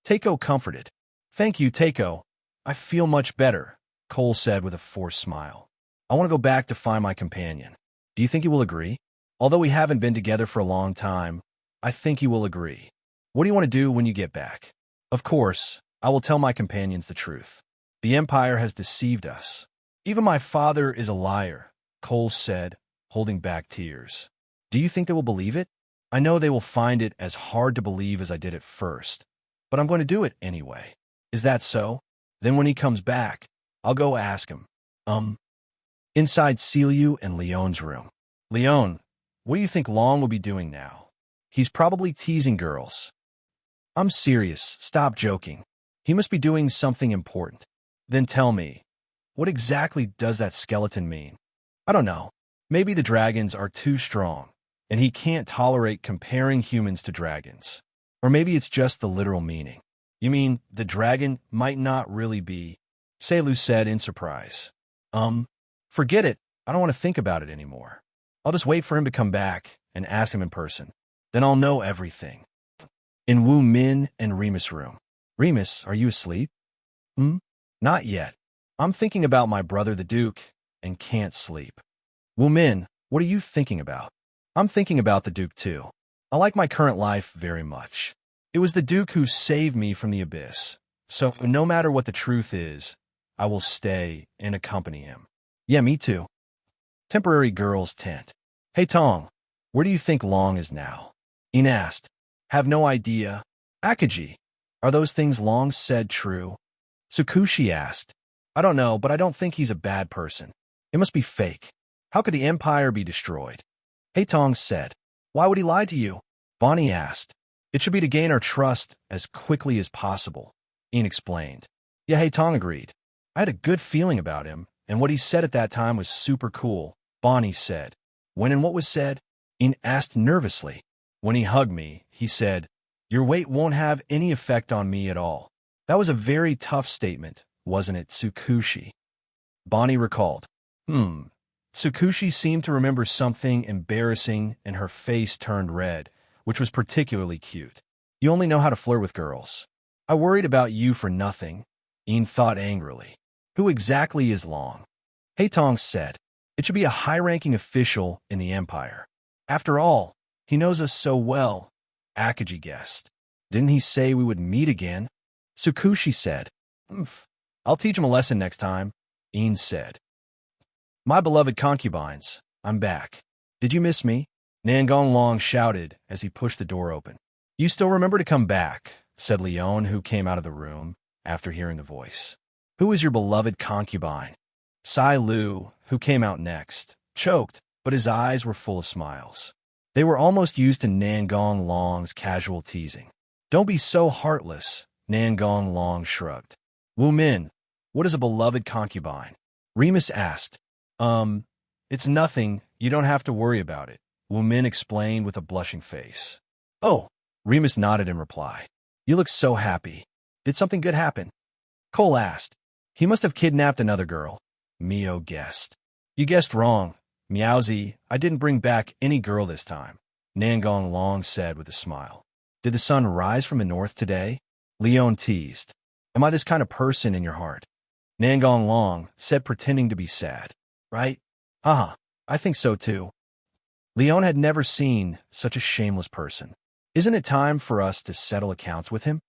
Takeo comforted. Thank you, Takeo. I feel much better, Cole said with a forced smile. I want to go back to find my companion. Do you think you will agree? Although we haven't been together for a long time, I think you will agree. What do you want to do when you get back? Of course, I will tell my companions the truth. The Empire has deceived us. Even my father is a liar, Cole said, holding back tears. Do you think they will believe it? I know they will find it as hard to believe as I did at first, but I'm going to do it anyway. Is that so? Then when he comes back, I'll go ask him. Inside Celiu and Leon's room. Leon, what do you think Long will be doing now? He's probably teasing girls. I'm serious. Stop joking. He must be doing something important. Then tell me, what exactly does that skeleton mean? I don't know. Maybe the dragons are too strong, and he can't tolerate comparing humans to dragons. Or maybe it's just the literal meaning. You mean the dragon might not really be? Celu said in surprise. Forget it. I don't want to think about it anymore. I'll just wait for him to come back and ask him in person. Then I'll know everything. In Wu Min and Remus' room. Remus, are you asleep? Not yet. I'm thinking about my brother the Duke and can't sleep. Wu Min, what are you thinking about? I'm thinking about the Duke too. I like my current life very much. It was the Duke who saved me from the abyss. So no matter what the truth is, I will stay and accompany him. Yeah, me too. Temporary girls' tent. Hey Tong, where do you think Long is now? Ian asked. Have no idea. Akaji, are those things Long said true? Tsukushi asked. I don't know, but I don't think he's a bad person. It must be fake. How could the Empire be destroyed? Hey Tong said. Why would he lie to you? Bonnie asked. It should be to gain our trust as quickly as possible. Ian explained. Yeah, Hey Tong agreed. I had a good feeling about him, and what he said at that time was super cool, Bonnie said. When and what was said? Ian asked nervously. When he hugged me, he said, your weight won't have any effect on me at all. That was a very tough statement, wasn't it, Tsukushi? Bonnie recalled. Tsukushi seemed to remember something embarrassing and her face turned red, which was particularly cute. You only know how to flirt with girls. I worried about you for nothing, Ian thought angrily. Who exactly is Long? Hey Tong said. It should be a high-ranking official in the Empire. After all, he knows us so well, Akaji guessed. Didn't he say we would meet again? Tsukushi said. I'll teach him a lesson next time, Ian said. My beloved concubines, I'm back. Did you miss me? Nangong Long shouted as he pushed the door open. You still remember to come back, said Leon, who came out of the room after hearing the voice. Who is your beloved concubine? Sai Lu, who came out next, choked, but his eyes were full of smiles. They were almost used to Nangong Long's casual teasing. Don't be so heartless, Nangong Long shrugged. Wu Min, what is a beloved concubine? Remus asked. It's nothing. You don't have to worry about it, Wu Min explained with a blushing face. Oh, Remus nodded in reply. You look so happy. Did something good happen? Cole asked. He must have kidnapped another girl, Mio guessed. You guessed wrong, Meowsy. I didn't bring back any girl this time, Nangong Long said with a smile. Did the sun rise from the north today? Leon teased. Am I this kind of person in your heart? Nangong Long said, pretending to be sad. Right? Haha, I think so too. Leon had never seen such a shameless person. Isn't it time for us to settle accounts with him?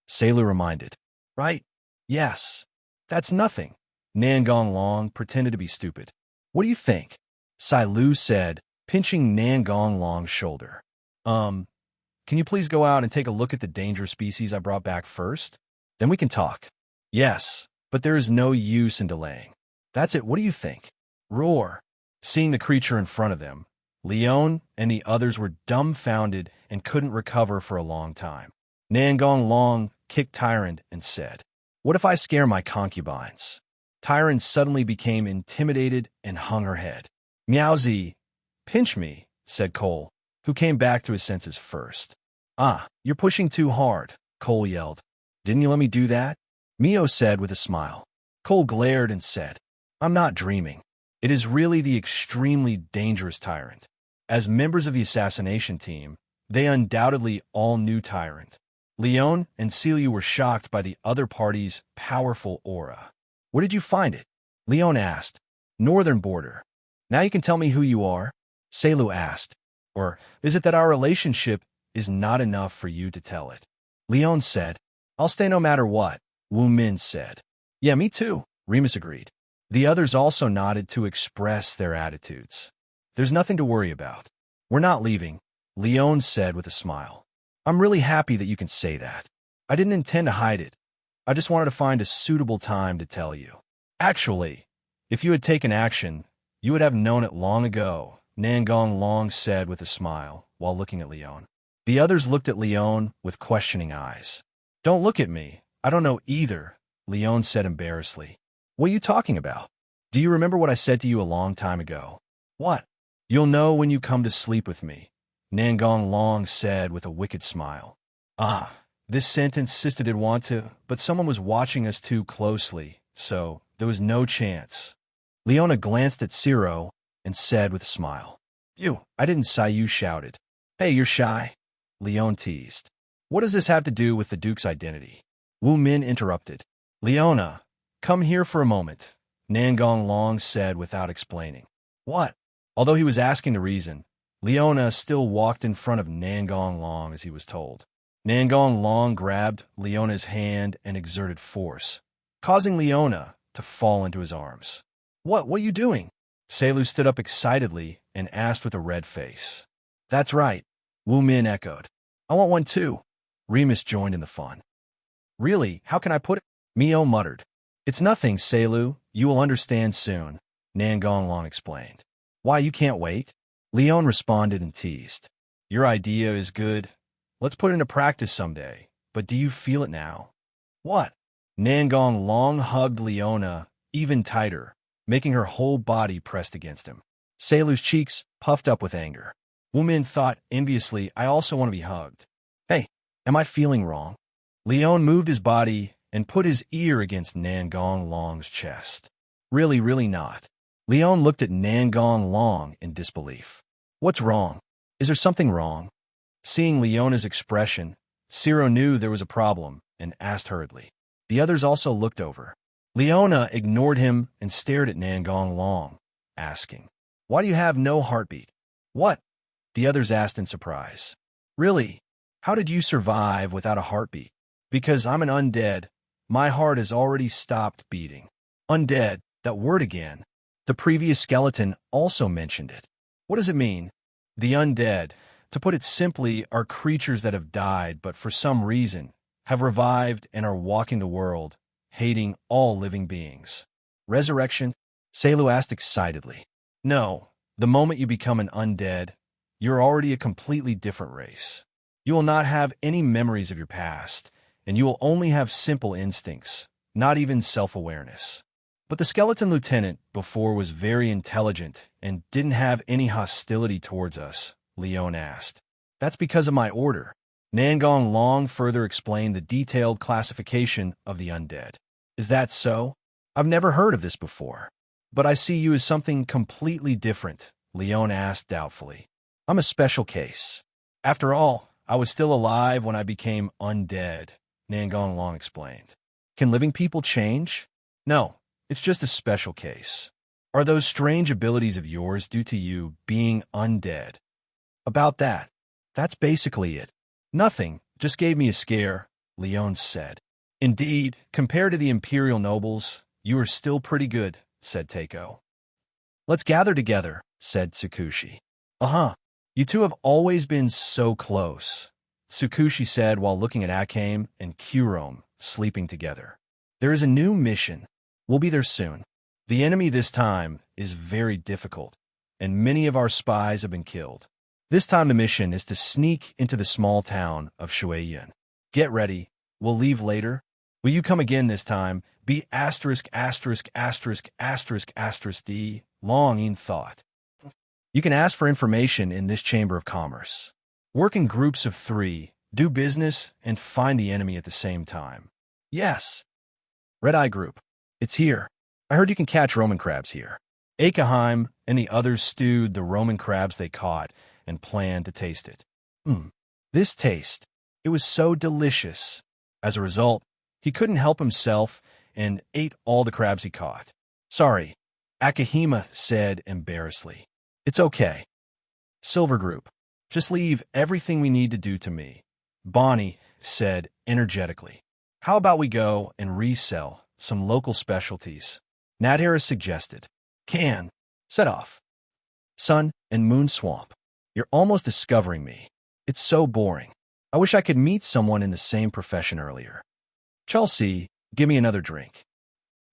Selu reminded. Right? Yes. That's nothing. Nangong Long pretended to be stupid. What do you think? Sailu said, pinching Nangong Long's shoulder. Can you please go out and take a look at the dangerous species I brought back first? Then we can talk. Yes, but there is no use in delaying. That's it, what do you think? Roar. Seeing the creature in front of them, Leon and the others were dumbfounded and couldn't recover for a long time. Nangong Long kicked Tyrant and said, What if I scare my concubines? Tyrant suddenly became intimidated and hung her head. Meowsy, pinch me, said Cole, who came back to his senses first. Ah, you're pushing too hard, Cole yelled. Didn't you let me do that? Mio said with a smile. Cole glared and said, I'm not dreaming. It is really the extremely dangerous Tyrant. As members of the Assassination Team, they undoubtedly all knew Tyrant. Leon and Celia were shocked by the other party's powerful aura. Where did you find it? Leon asked. Northern border. Now you can tell me who you are? Selu asked. Or is it that our relationship is not enough for you to tell it? Leon said. I'll stay no matter what, Wu Min said. Yeah, me too, Remus agreed. The others also nodded to express their attitudes. There's nothing to worry about. We're not leaving, Leon said with a smile. I'm really happy that you can say that. I didn't intend to hide it. I just wanted to find a suitable time to tell you. Actually, if you had taken action, you would have known it long ago, Nangong Long said with a smile while looking at Leon. The others looked at Leon with questioning eyes. Don't look at me. I don't know either, Leon said embarrassedly. What are you talking about? Do you remember what I said to you a long time ago? What? You'll know when you come to sleep with me, Nangong Long said with a wicked smile. Ah, this sentence sister did want to, but someone was watching us too closely, so there was no chance. Leona glanced at Ciro and said with a smile. I didn't sigh, you shouted. Hey, you're shy, Leon teased. What does this have to do with the Duke's identity? Wu Min interrupted. Leona, come here for a moment, Nangong Long said without explaining. What? Although he was asking the reason, Leona still walked in front of Nangong Long as he was told. Nangong Long grabbed Leona's hand and exerted force, causing Leona to fall into his arms. What are you doing? Selu stood up excitedly and asked with a red face. That's right, Wu Min echoed. I want one too. Remus joined in the fun. Really, how can I put it? Mio muttered. It's nothing, Selu. You will understand soon, Nangong Long explained. Why, you can't wait? Leon responded and teased. Your idea is good. Let's put it into practice someday. But do you feel it now? What? Nangong Long hugged Leona even tighter, making her whole body pressed against him. Selu's cheeks puffed up with anger. Wu Min thought enviously, I also want to be hugged. Hey, am I feeling wrong? Leon moved his body and put his ear against Nangong Long's chest. Really not. Leon looked at Nangong Long in disbelief. What's wrong? Is there something wrong? Seeing Leona's expression, Ciro knew there was a problem and asked hurriedly. The others also looked over. Leona ignored him and stared at Nangong Long, asking, Why do you have no heartbeat? What? The others asked in surprise. Really? How did you survive without a heartbeat? Because I'm an undead. My heart has already stopped beating. Undead, that word again. The previous skeleton also mentioned it. What does it mean? The undead, to put it simply, are creatures that have died but for some reason have revived and are walking the world, hating all living beings. Resurrection? Selu asked excitedly. No, the moment you become an undead, you're already a completely different race. You will not have any memories of your past, and you will only have simple instincts, not even self-awareness. But the skeleton lieutenant before was very intelligent and didn't have any hostility towards us, Leon asked. That's because of my order. Nangong Long further explained the detailed classification of the undead. Is that so? I've never heard of this before. But I see you as something completely different, Leon asked doubtfully. I'm a special case. After all, I was still alive when I became undead, Nangong Long explained. Can living people change? No, it's just a special case. Are those strange abilities of yours due to you being undead? About that, that's basically it. Nothing, just gave me a scare, Leon said. Indeed, compared to the Imperial nobles, you are still pretty good, said Teiko. Let's gather together, said Tsukushi. Uh-huh. You two have always been so close, Tsukushi said while looking at Akame and Kurome sleeping together. There is a new mission. We'll be there soon. The enemy this time is very difficult, and many of our spies have been killed. This time the mission is to sneak into the small town of Shueyan. Get ready. We'll leave later. Will you come again this time? Be *******D. Long in thought. You can ask for information in this Chamber of Commerce. Work in groups of 3, do business, and find the enemy at the same time. Yes. Red Eye Group. It's here. I heard you can catch Roman crabs here. Akaheim and the others stewed the Roman crabs they caught and planned to taste it. This taste, it was so delicious. As a result, he couldn't help himself and ate all the crabs he caught. Sorry, Akahima said embarrassedly. It's okay. Silver Group. Just leave everything we need to do to me. Bonnie said energetically. How about we go and resell some local specialties? Nadhara suggested. Can. Set off. Sun and Moon Swamp. You're almost discovering me. It's so boring. I wish I could meet someone in the same profession earlier. Chelsea, give me another drink.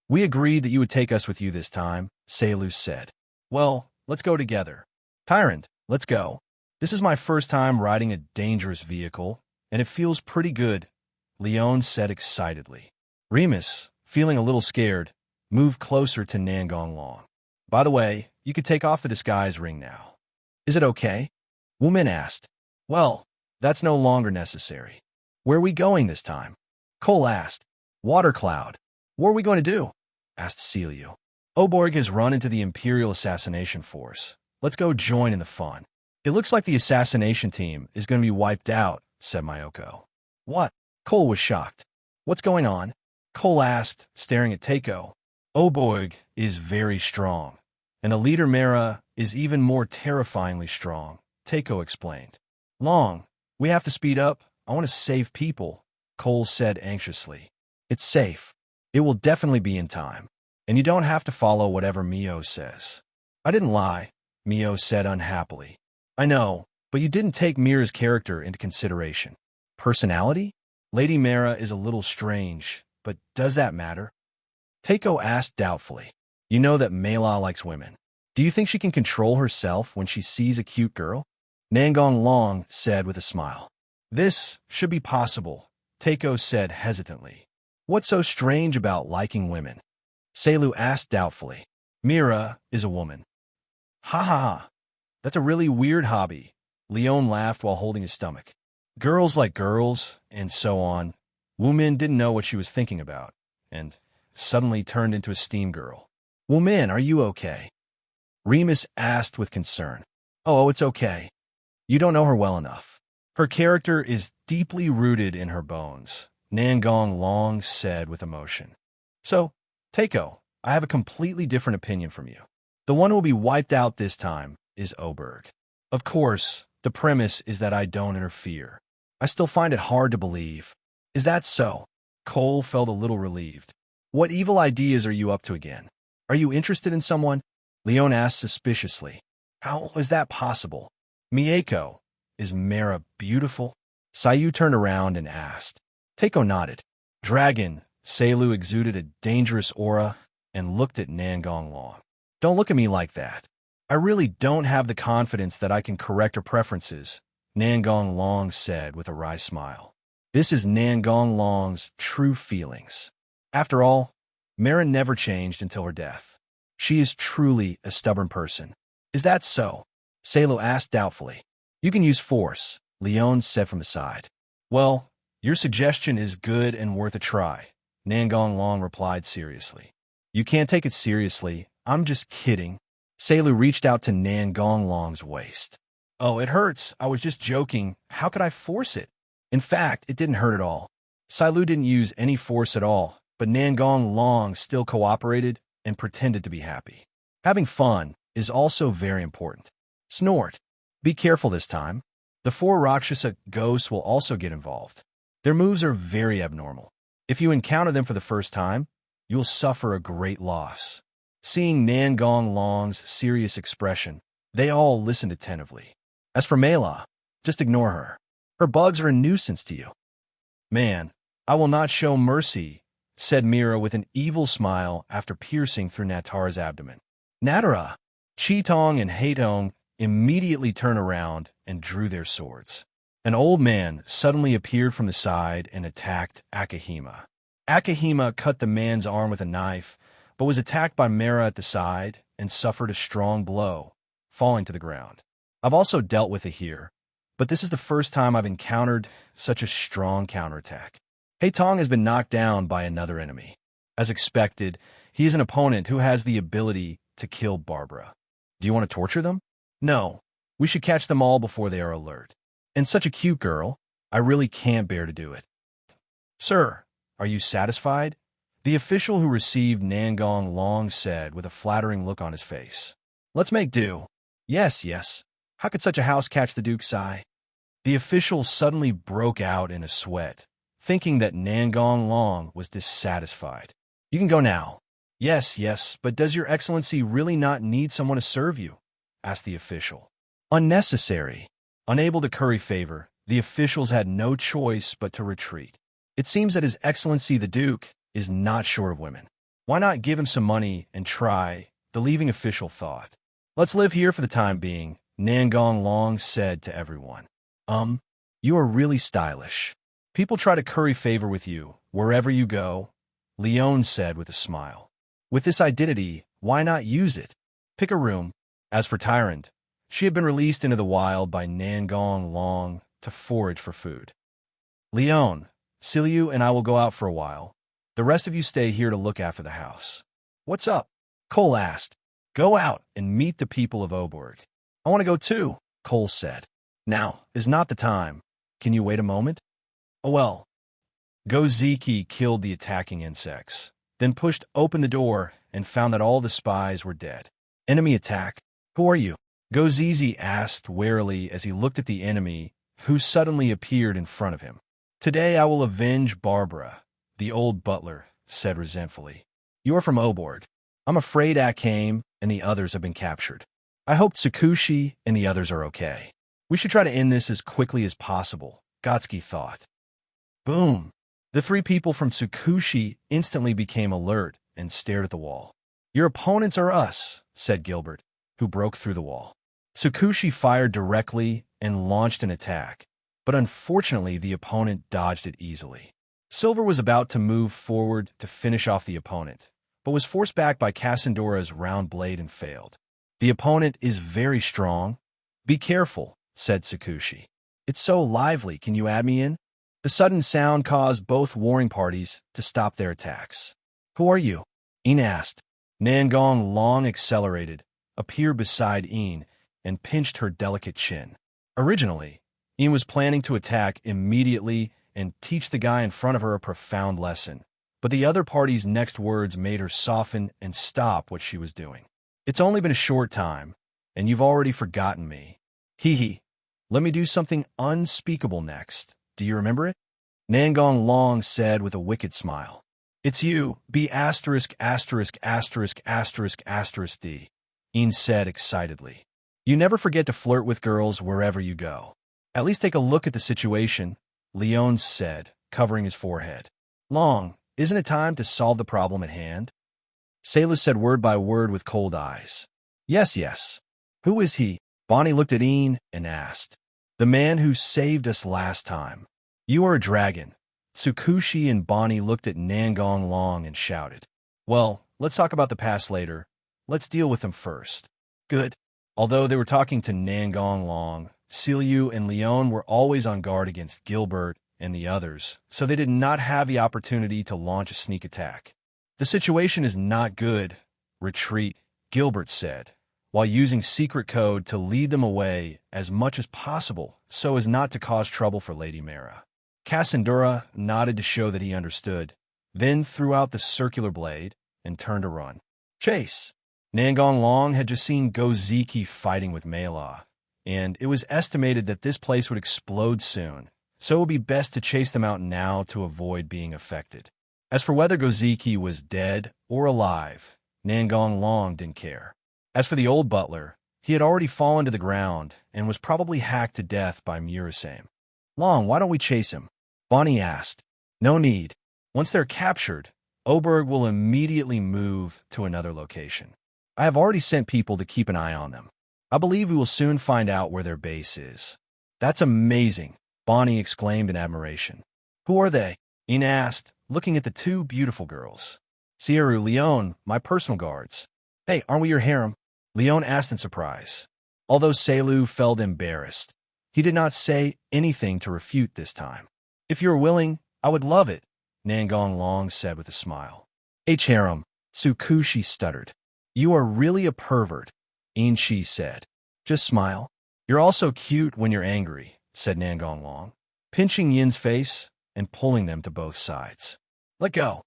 We agreed that you would take us with you this time, Selu said. Well, let's go together. Tyrant, let's go. This is my first time riding a dangerous vehicle, and it feels pretty good, Leon said excitedly. Remus, feeling a little scared, moved closer to Nangong Long. By the way, you could take off the disguise ring now. Is it okay? Wumin asked. Well, that's no longer necessary. Where are we going this time? Cole asked. Water Cloud. What are we going to do? Asked Celio. Oborg has run into the Imperial Assassination Force. Let's go join in the fun. It looks like the Assassination Team is going to be wiped out, said Mayoko. What? Cole was shocked. What's going on? Cole asked, staring at Teiko. Oborg is very strong, and the leader Mera is even more terrifyingly strong, Teiko explained. Long, we have to speed up. I want to save people, Cole said anxiously. It's safe. It will definitely be in time, and you don't have to follow whatever Mio says. I didn't lie, Mio said unhappily. I know, but you didn't take Mira's character into consideration. Personality? Lady Mera is a little strange, but does that matter? Teiko asked doubtfully. You know that Mela likes women. Do you think she can control herself when she sees a cute girl? Nangong Long said with a smile. This should be possible, Teiko said hesitantly. What's so strange about liking women? Selu asked doubtfully. Mira is a woman. Ha ha ha. That's a really weird hobby. Leon laughed while holding his stomach. Girls like girls, and so on. Wumin didn't know what she was thinking about, and suddenly turned into a steam girl. Wumin, are you okay? Remus asked with concern. Oh, it's okay. You don't know her well enough. Her character is deeply rooted in her bones, Nangong Long said with emotion. So, Teiko, I have a completely different opinion from you. The one who will be wiped out this time is Oberg. Of course, the premise is that I don't interfere. I still find it hard to believe. Is that so? Cole felt a little relieved. What evil ideas are you up to again? Are you interested in someone? Leon asked suspiciously. How is that possible? Mieko, is Mera beautiful? Sayu turned around and asked. Teiko nodded. Dragon, Selu exuded a dangerous aura and looked at Nangong Long. Don't look at me like that. I really don't have the confidence that I can correct her preferences, Nangong Long said with a wry smile. This is Nangong Long's true feelings. After all, Mera never changed until her death. She is truly a stubborn person. Is that so? Selu asked doubtfully. You can use force, Leon said from the side. Well, your suggestion is good and worth a try, Nangong Long replied seriously. You can't take it seriously. I'm just kidding. Selu reached out to Nangong Long's waist. Oh, it hurts. I was just joking. How could I force it? In fact, it didn't hurt at all. Lu didn't use any force at all, but Nangong Long still cooperated and pretended to be happy. Having fun is also very important. Snort. Be careful this time. The 4 Rakshasa ghosts will also get involved. Their moves are very abnormal. If you encounter them for the first time, you'll suffer a great loss. Seeing Nangong Long's serious expression, they all listened attentively. As for Mela, just ignore her. Her bugs are a nuisance to you. Man, I will not show mercy, said Mira with an evil smile after piercing through Natara's abdomen. Natara, Chitong and Haitong immediately turned around and drew their swords. An old man suddenly appeared from the side and attacked Akahima. Akahima cut the man's arm with a knife, but was attacked by Mera at the side and suffered a strong blow, falling to the ground. I've also dealt with it here, but this is the first time I've encountered such a strong counterattack. Haitong has been knocked down by another enemy. As expected, he is an opponent who has the ability to kill Barbara. Do you want to torture them? No, we should catch them all before they are alert. And such a cute girl, I really can't bear to do it. Sir, are you satisfied? The official who received Nangong Long said with a flattering look on his face. Let's make do. Yes, yes. How could such a house catch the Duke's eye? The official suddenly broke out in a sweat, thinking that Nangong Long was dissatisfied. You can go now. Yes, yes, but does your excellency really not need someone to serve you? Asked the official. Unnecessary. Unable to curry favor, the officials had no choice but to retreat. It seems that His Excellency the Duke is not short of women. Why not give him some money and try, the leaving official thought. Let's live here for the time being, Nangong Long said to everyone. You are really stylish. People try to curry favor with you, wherever you go, Leon said with a smile. With this identity, why not use it? Pick a room. As for Tyrant, she had been released into the wild by Nangong Long to forage for food. Leon, Siliu and I will go out for a while. The rest of you stay here to look after the house. What's up? Cole asked. Go out and meet the people of Oborg. I want to go too, Cole said. Now is not the time. Can you wait a moment? Oh well. Goziki killed the attacking insects, then pushed open the door and found that all the spies were dead. Enemy attack. Who are you? Gozizi asked warily as he looked at the enemy, who suddenly appeared in front of him. Today I will avenge Barbara, the old butler said resentfully. You are from Oborg. I'm afraid Akame and the others have been captured. I hope Tsukushi and the others are okay. We should try to end this as quickly as possible, Gotsuki thought. Boom! The 3 people from Tsukushi instantly became alert and stared at the wall. Your opponents are us, said Gilbert, who broke through the wall. Tsukushi fired directly and launched an attack, but unfortunately the opponent dodged it easily. Silver was about to move forward to finish off the opponent, but was forced back by Cassandora's round blade and failed. The opponent is very strong. Be careful, said Tsukushi. It's so lively, can you add me in? The sudden sound caused both warring parties to stop their attacks. Who are you? Een asked. Nangong Long accelerated, appeared beside Een, and pinched her delicate chin. Originally, Een was planning to attack immediately and teach the guy in front of her a profound lesson, but the other party's next words made her soften and stop what she was doing. It's only been a short time, and you've already forgotten me. Hee hee. Let me do something unspeakable next. Do you remember it? Nangong Long said with a wicked smile. It's you, B******************, D. Een said excitedly. You never forget to flirt with girls wherever you go. At least take a look at the situation, Leon said, covering his forehead. Long, isn't it time to solve the problem at hand? Sailor said word by word with cold eyes. Yes, yes. Who is he? Bonnie looked at Een and asked. The man who saved us last time. You are a dragon. Tsukushi and Bonnie looked at Nangong Long and shouted. Well, let's talk about the past later. Let's deal with them first. Good. Although they were talking to Nangong Long, Siliu and Leon were always on guard against Gilbert and the others, so they did not have the opportunity to launch a sneak attack. The situation is not good. Retreat, Gilbert said, while using secret code to lead them away as much as possible so as not to cause trouble for Lady Mara. Cassandra nodded to show that he understood, then threw out the circular blade and turned to run. Chase! Nangong Long had just seen Goziki fighting with Mela, and it was estimated that this place would explode soon, so it would be best to chase them out now to avoid being affected. As for whether Goziki was dead or alive, Nangong Long didn't care. As for the old butler, he had already fallen to the ground and was probably hacked to death by Murasame. Long, why don't we chase him? Bonnie asked. No need. Once they're captured, Oberg will immediately move to another location. I have already sent people to keep an eye on them. I believe we will soon find out where their base is. That's amazing, Bonnie exclaimed in admiration. Who are they? Ian asked, looking at the two beautiful girls. Sierra, Leon, my personal guards. Hey, aren't we your harem? Leon asked in surprise. Although Selu felt embarrassed, he did not say anything to refute this time. If you're willing, I would love it, Nangong Long said with a smile. H. harem, Tsukushi stuttered. You are really a pervert, Inchi said. Just smile. You're also cute when you're angry, said Nangong Long, pinching Yin's face and pulling them to both sides. Let go.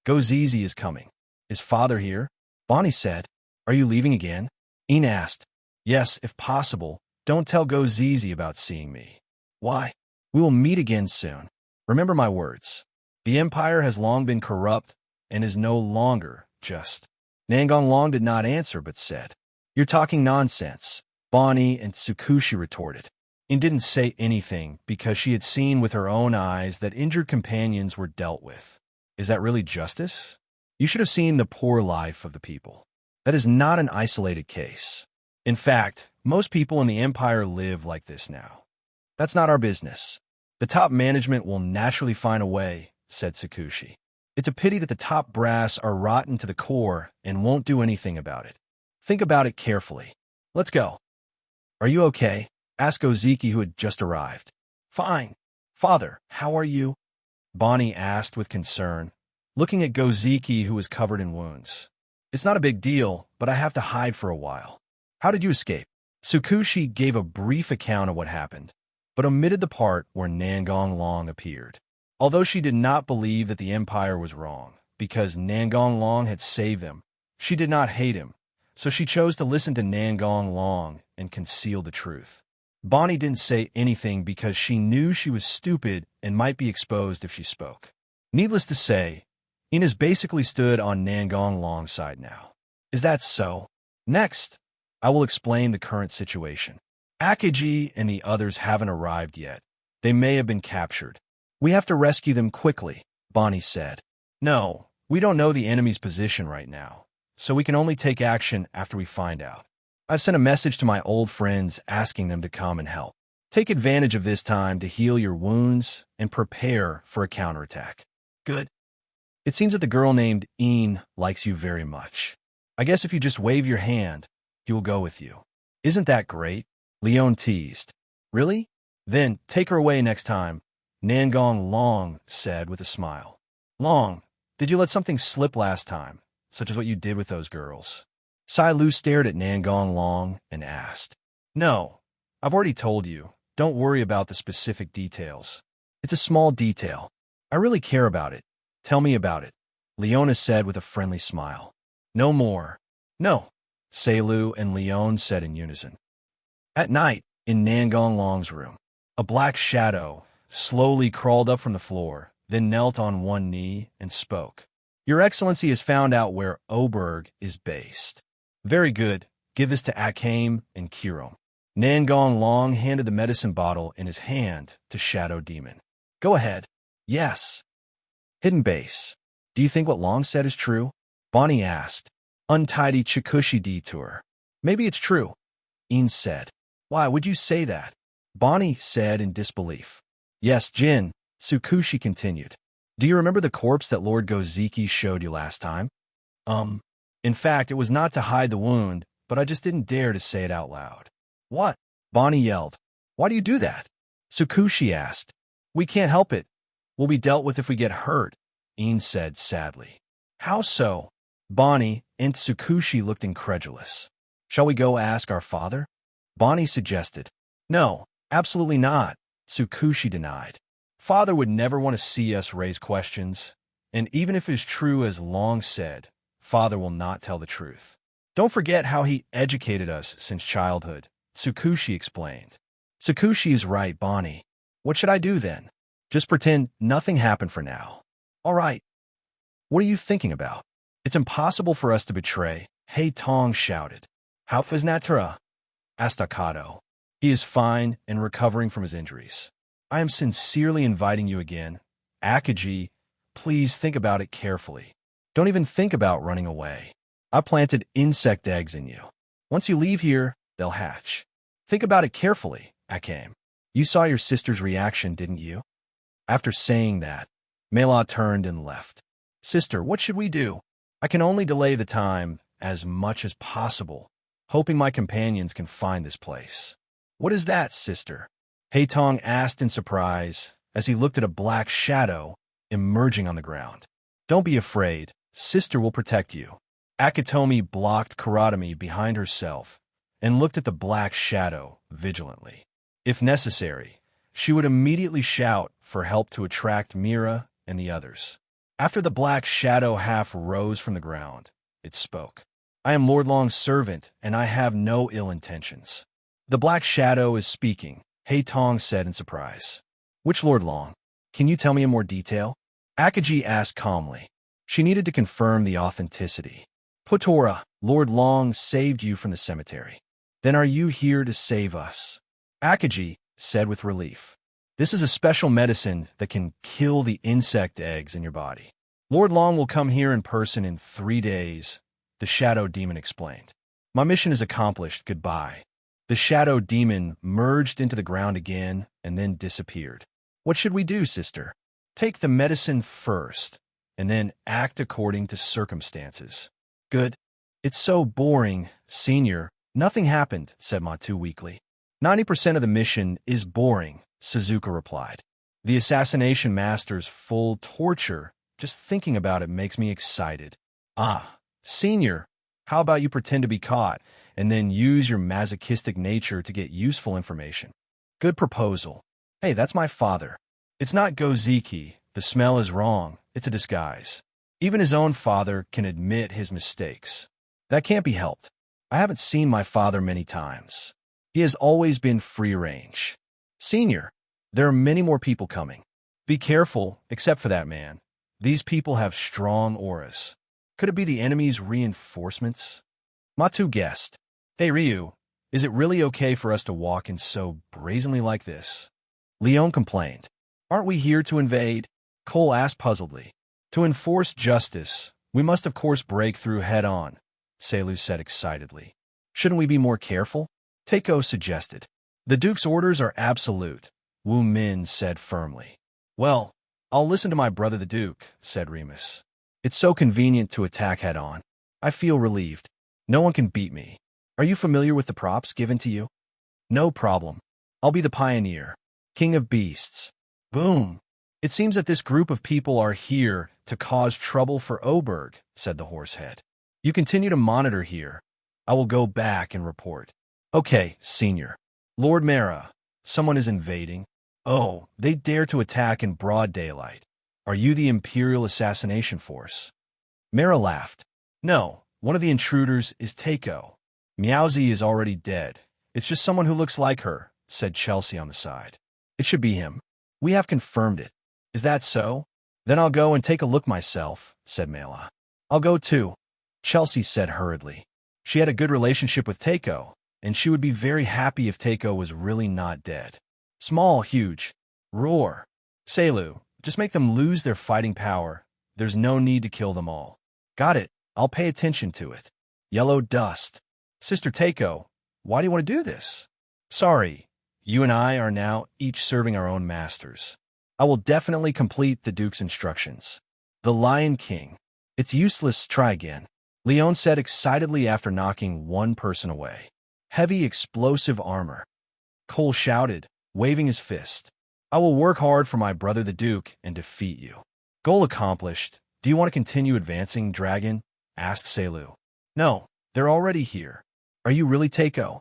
Gozizi is coming. Is father here? Bonnie said. Are you leaving again? Ian asked. Yes, if possible. Don't tell Gozizi about seeing me. Why? We will meet again soon. Remember my words. The Empire has long been corrupt and is no longer just. Nangong Long did not answer but said, You're talking nonsense, Bonnie and Tsukushi retorted. Ian didn't say anything because she had seen with her own eyes that injured companions were dealt with. Is that really justice? You should have seen the poor life of the people. That is not an isolated case. In fact, most people in the Empire live like this now. That's not our business. The top management will naturally find a way, said Tsukushi. It's a pity that the top brass are rotten to the core and won't do anything about it. Think about it carefully. Let's go. Are you okay? Asked Ozeki, who had just arrived. Fine. Father, how are you? Bonnie asked with concern, looking at Goziki, who was covered in wounds. It's not a big deal, but I have to hide for a while. How did you escape? Tsukushi gave a brief account of what happened, but omitted the part where Nangong Long appeared. Although she did not believe that the Empire was wrong, because Nangong Long had saved them, she did not hate him, so she chose to listen to Nangong Long and conceal the truth. Bonnie didn't say anything because she knew she was stupid and might be exposed if she spoke. Needless to say, Ines basically stood on Nangong Long's side now. Is that so? Next, I will explain the current situation. Akeji and the others haven't arrived yet. They may have been captured. We have to rescue them quickly, Bonnie said. No, we don't know the enemy's position right now, so we can only take action after we find out. I've sent a message to my old friends asking them to come and help. Take advantage of this time to heal your wounds and prepare for a counterattack. Good. It seems that the girl named Een likes you very much. I guess if you just wave your hand, he will go with you. Isn't that great? Leon teased. Really? Then take her away next time, Nangong Long said with a smile. Long, did you let something slip last time, such as what you did with those girls? Sai Lu stared at Nangong Long and asked. No, I've already told you. Don't worry about the specific details. It's a small detail. I really care about it. Tell me about it, Leona said with a friendly smile. No more. No, Selu and Leon said in unison. At night, in Nangong Long's room, a black shadow slowly crawled up from the floor, then knelt on one knee and spoke. Your Excellency has found out where Oberg is based. Very good. Give this to Akame and Kirom. Nangong Long handed the medicine bottle in his hand to Shadow Demon. Go ahead. Yes. Hidden base. Do you think what Long said is true? Bonnie asked. Untidy Chikushi detour. Maybe it's true, Een said. Why would you say that? Bonnie said in disbelief. Yes, Jin, Tsukushi continued. Do you remember the corpse that Lord Goziki showed you last time? In fact, it was not to hide the wound, but I just didn't dare to say it out loud. What? Bonnie yelled. Why do you do that? Tsukushi asked. We can't help it. We'll be dealt with if we get hurt, Een said sadly. How so? Bonnie and Tsukushi looked incredulous. Shall we go ask our father? Bonnie suggested. No, absolutely not, Tsukushi denied. Father would never want to see us raise questions, and even if it is true as Long said, Father will not tell the truth. Don't forget how he educated us since childhood, Tsukushi explained. Tsukushi is right, Bonnie. What should I do then? Just pretend nothing happened for now. All right. What are you thinking about? It's impossible for us to betray, Hei Tong shouted. How is Natura? Asked Akato. He is fine and recovering from his injuries. I am sincerely inviting you again. Akaji, please think about it carefully. Don't even think about running away. I planted insect eggs in you. Once you leave here, they'll hatch. Think about it carefully, Akame. You saw your sister's reaction, didn't you? After saying that, Mela turned and left. Sister, what should we do? I can only delay the time as much as possible, hoping my companions can find this place. What is that, sister? Hei Tong asked in surprise as he looked at a black shadow emerging on the ground. Don't be afraid. Sister will protect you. Akitomi blocked Karatami behind herself and looked at the black shadow vigilantly. If necessary, she would immediately shout for help to attract Mira and the others. After the black shadow half rose from the ground, it spoke. I am Lord Long's servant, and I have no ill intentions. The black shadow is speaking, Hei Tong said in surprise. Which Lord Long? Can you tell me in more detail? Akaji asked calmly. She needed to confirm the authenticity. Potora, Lord Long saved you from the cemetery. Then are you here to save us? Akaji said with relief. This is a special medicine that can kill the insect eggs in your body. Lord Long will come here in person in 3 days, the Shadow Demon explained. My mission is accomplished, goodbye. The Shadow Demon merged into the ground again and then disappeared. What should we do, sister? Take the medicine first, and then act according to circumstances. Good. It's so boring, senior. Nothing happened, said Matu weakly. 90% of the mission is boring, Suzuka replied. The assassination master's full torture, just thinking about it makes me excited. Ah, senior, how about you pretend to be caught, and then use your masochistic nature to get useful information? Good proposal. Hey, that's my father. It's not Goziki. The smell is wrong. It's a disguise. Even his own father can admit his mistakes. That can't be helped. I haven't seen my father many times. He has always been free range. Senior, there are many more people coming. Be careful, except for that man. These people have strong auras. Could it be the enemy's reinforcements? Matu guessed. Hey Ryu, is it really okay for us to walk in so brazenly like this? Leon complained. Aren't we here to invade? Cole asked puzzledly. To enforce justice, we must of course break through head-on, Seilu said excitedly. Shouldn't we be more careful? Teiko suggested. The Duke's orders are absolute, Wu Min said firmly. Well, I'll listen to my brother the Duke, said Remus. It's so convenient to attack head-on. I feel relieved. No one can beat me. Are you familiar with the props given to you? No problem. I'll be the pioneer. King of Beasts. Boom. It seems that this group of people are here to cause trouble for Oberg, said the horsehead. You continue to monitor here. I will go back and report. Okay, senior. Lord Mara, someone is invading. Oh, they dare to attack in broad daylight. Are you the Imperial Assassination Force? Mara laughed. No, one of the intruders is Teiko. Meowsy is already dead. It's just someone who looks like her, said Chelsea on the side. It should be him. We have confirmed it. Is that so? Then I'll go and take a look myself, said Mela. I'll go too, Chelsea said hurriedly. She had a good relationship with Teiko, and she would be very happy if Teiko was really not dead. Small, huge. Roar. Seilu, just make them lose their fighting power. There's no need to kill them all. Got it. I'll pay attention to it. Yellow dust. Sister Teiko, why do you want to do this? Sorry. You and I are now each serving our own masters. I will definitely complete the Duke's instructions. The Lion King. It's useless, try again. Leon said excitedly after knocking one person away. Heavy explosive armor. Cole shouted, waving his fist. I will work hard for my brother the Duke and defeat you. Goal accomplished. Do you want to continue advancing, Dragon? Asked Seilu. No, they're already here. Are you really Teiko?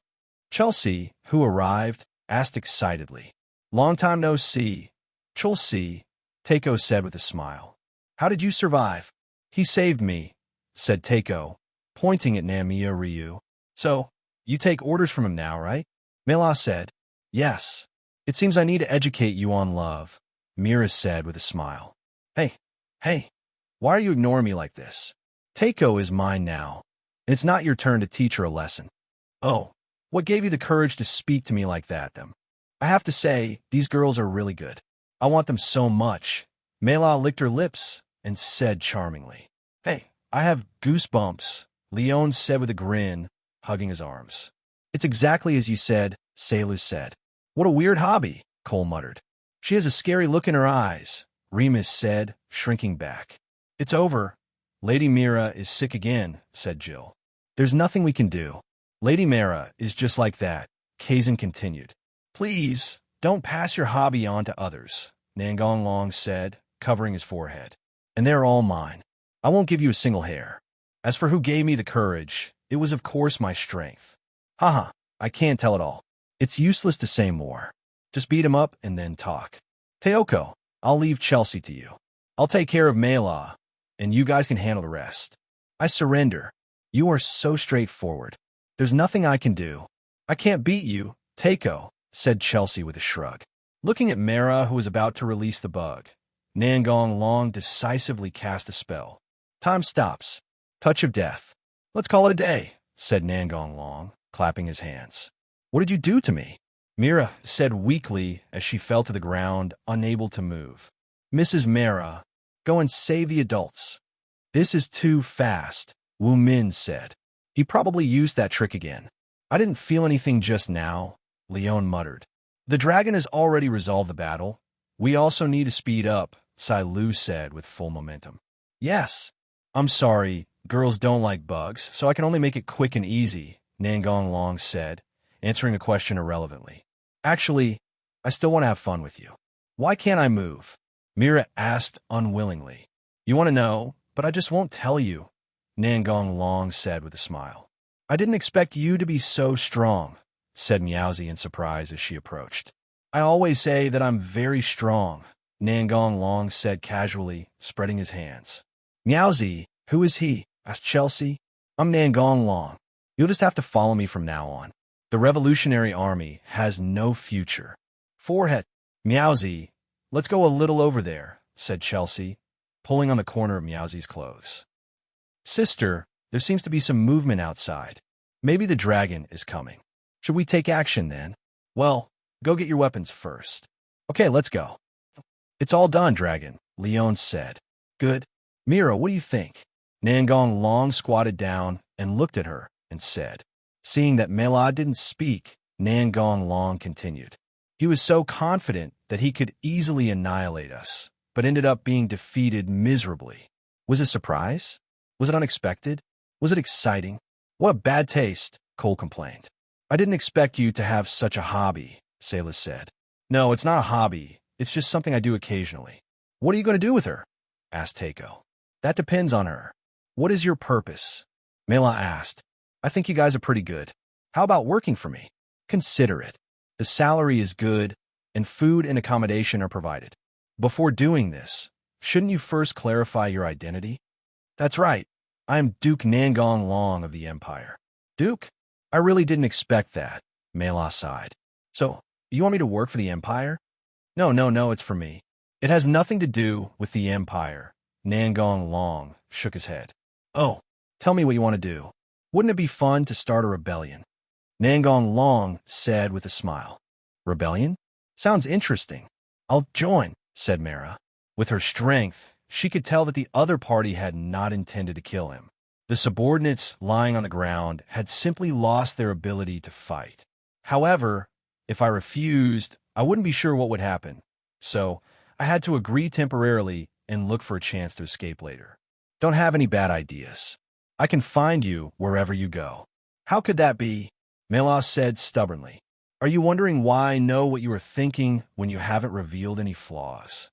Chelsea, who arrived, asked excitedly. Long time no see. Chulsi, Teiko said with a smile. How did you survive? He saved me, said Teiko, pointing at Namiya Ryu. So, you take orders from him now, right? Mela said. Yes. It seems I need to educate you on love, Mira said with a smile. Hey, why are you ignoring me like this? Teiko is mine now, and it's not your turn to teach her a lesson. Oh, what gave you the courage to speak to me like that, them? I have to say, these girls are really good. I want them so much. Mela licked her lips and said charmingly. Hey, I have goosebumps, Leon said with a grin, hugging his arms. It's exactly as you said, Sailor said. What a weird hobby, Cole muttered. She has a scary look in her eyes, Remus said, shrinking back. It's over. Lady Mira is sick again, said Jill. There's nothing we can do. Lady Mira is just like that, Kazan continued. Please, don't pass your hobby on to others, Nangong Long said, covering his forehead. And they're all mine. I won't give you a single hair. As for who gave me the courage, it was of course my strength. Haha, I can't tell it all. It's useless to say more. Just beat him up and then talk. Teoko, I'll leave Chelsea to you. I'll take care of Mela, and you guys can handle the rest. I surrender. You are so straightforward. There's nothing I can do. I can't beat you, Teiko, said Chelsea with a shrug. Looking at Mara, who was about to release the bug, Nangong Long decisively cast a spell. Time stops. Touch of death. Let's call it a day, said Nangong Long, clapping his hands. What did you do to me? Mira said weakly as she fell to the ground, unable to move. Mrs. Mara, go and save the adults. This is too fast, Wu Min said. He probably used that trick again. I didn't feel anything just now, Leon muttered. The dragon has already resolved the battle. We also need to speed up, Sai Lu said with full momentum. Yes. I'm sorry, girls don't like bugs, so I can only make it quick and easy, Nangong Long said, answering the question irrelevantly. Actually, I still want to have fun with you. Why can't I move? Mira asked unwillingly. You want to know, but I just won't tell you, Nangong Long said with a smile. I didn't expect you to be so strong, said Meowsy in surprise as she approached. I always say that I'm very strong, Nangong Long said casually, spreading his hands. Meowsy, who is he? Asked Chelsea. I'm Nangong Long. You'll just have to follow me from now on. The Revolutionary Army has no future. Forehead. Meowsy, let's go a little over there, said Chelsea, pulling on the corner of Meowsy's clothes. Sister, there seems to be some movement outside. Maybe the dragon is coming. Should we take action then? Well, go get your weapons first. Okay, let's go. It's all done, dragon, Leon said. Good. Mira, what do you think? Nangong Long squatted down and looked at her and said. Seeing that Mela didn't speak, Nangong Long continued. He was so confident that he could easily annihilate us, but ended up being defeated miserably. Was it a surprise? Was it unexpected? Was it exciting? What a bad taste, Cole complained. I didn't expect you to have such a hobby, Sayla said. No, it's not a hobby. It's just something I do occasionally. What are you going to do with her? Asked Teiko. That depends on her. What is your purpose? Mela asked. I think you guys are pretty good. How about working for me? Consider it. The salary is good, and food and accommodation are provided. Before doing this, shouldn't you first clarify your identity? That's right. I'm Duke Nangong Long of the Empire. Duke? I really didn't expect that, Mela sighed. So, you want me to work for the Empire? No, it's for me. It has nothing to do with the Empire. Nangong Long shook his head. Oh, tell me what you want to do. Wouldn't it be fun to start a rebellion? Nangong Long said with a smile. Rebellion? Sounds interesting. I'll join, said Mara. With her strength, she could tell that the other party had not intended to kill him. The subordinates lying on the ground had simply lost their ability to fight. However, if I refused, I wouldn't be sure what would happen. So, I had to agree temporarily and look for a chance to escape later. Don't have any bad ideas. I can find you wherever you go. How could that be? Mela said stubbornly. Are you wondering why I know what you are thinking when you haven't revealed any flaws?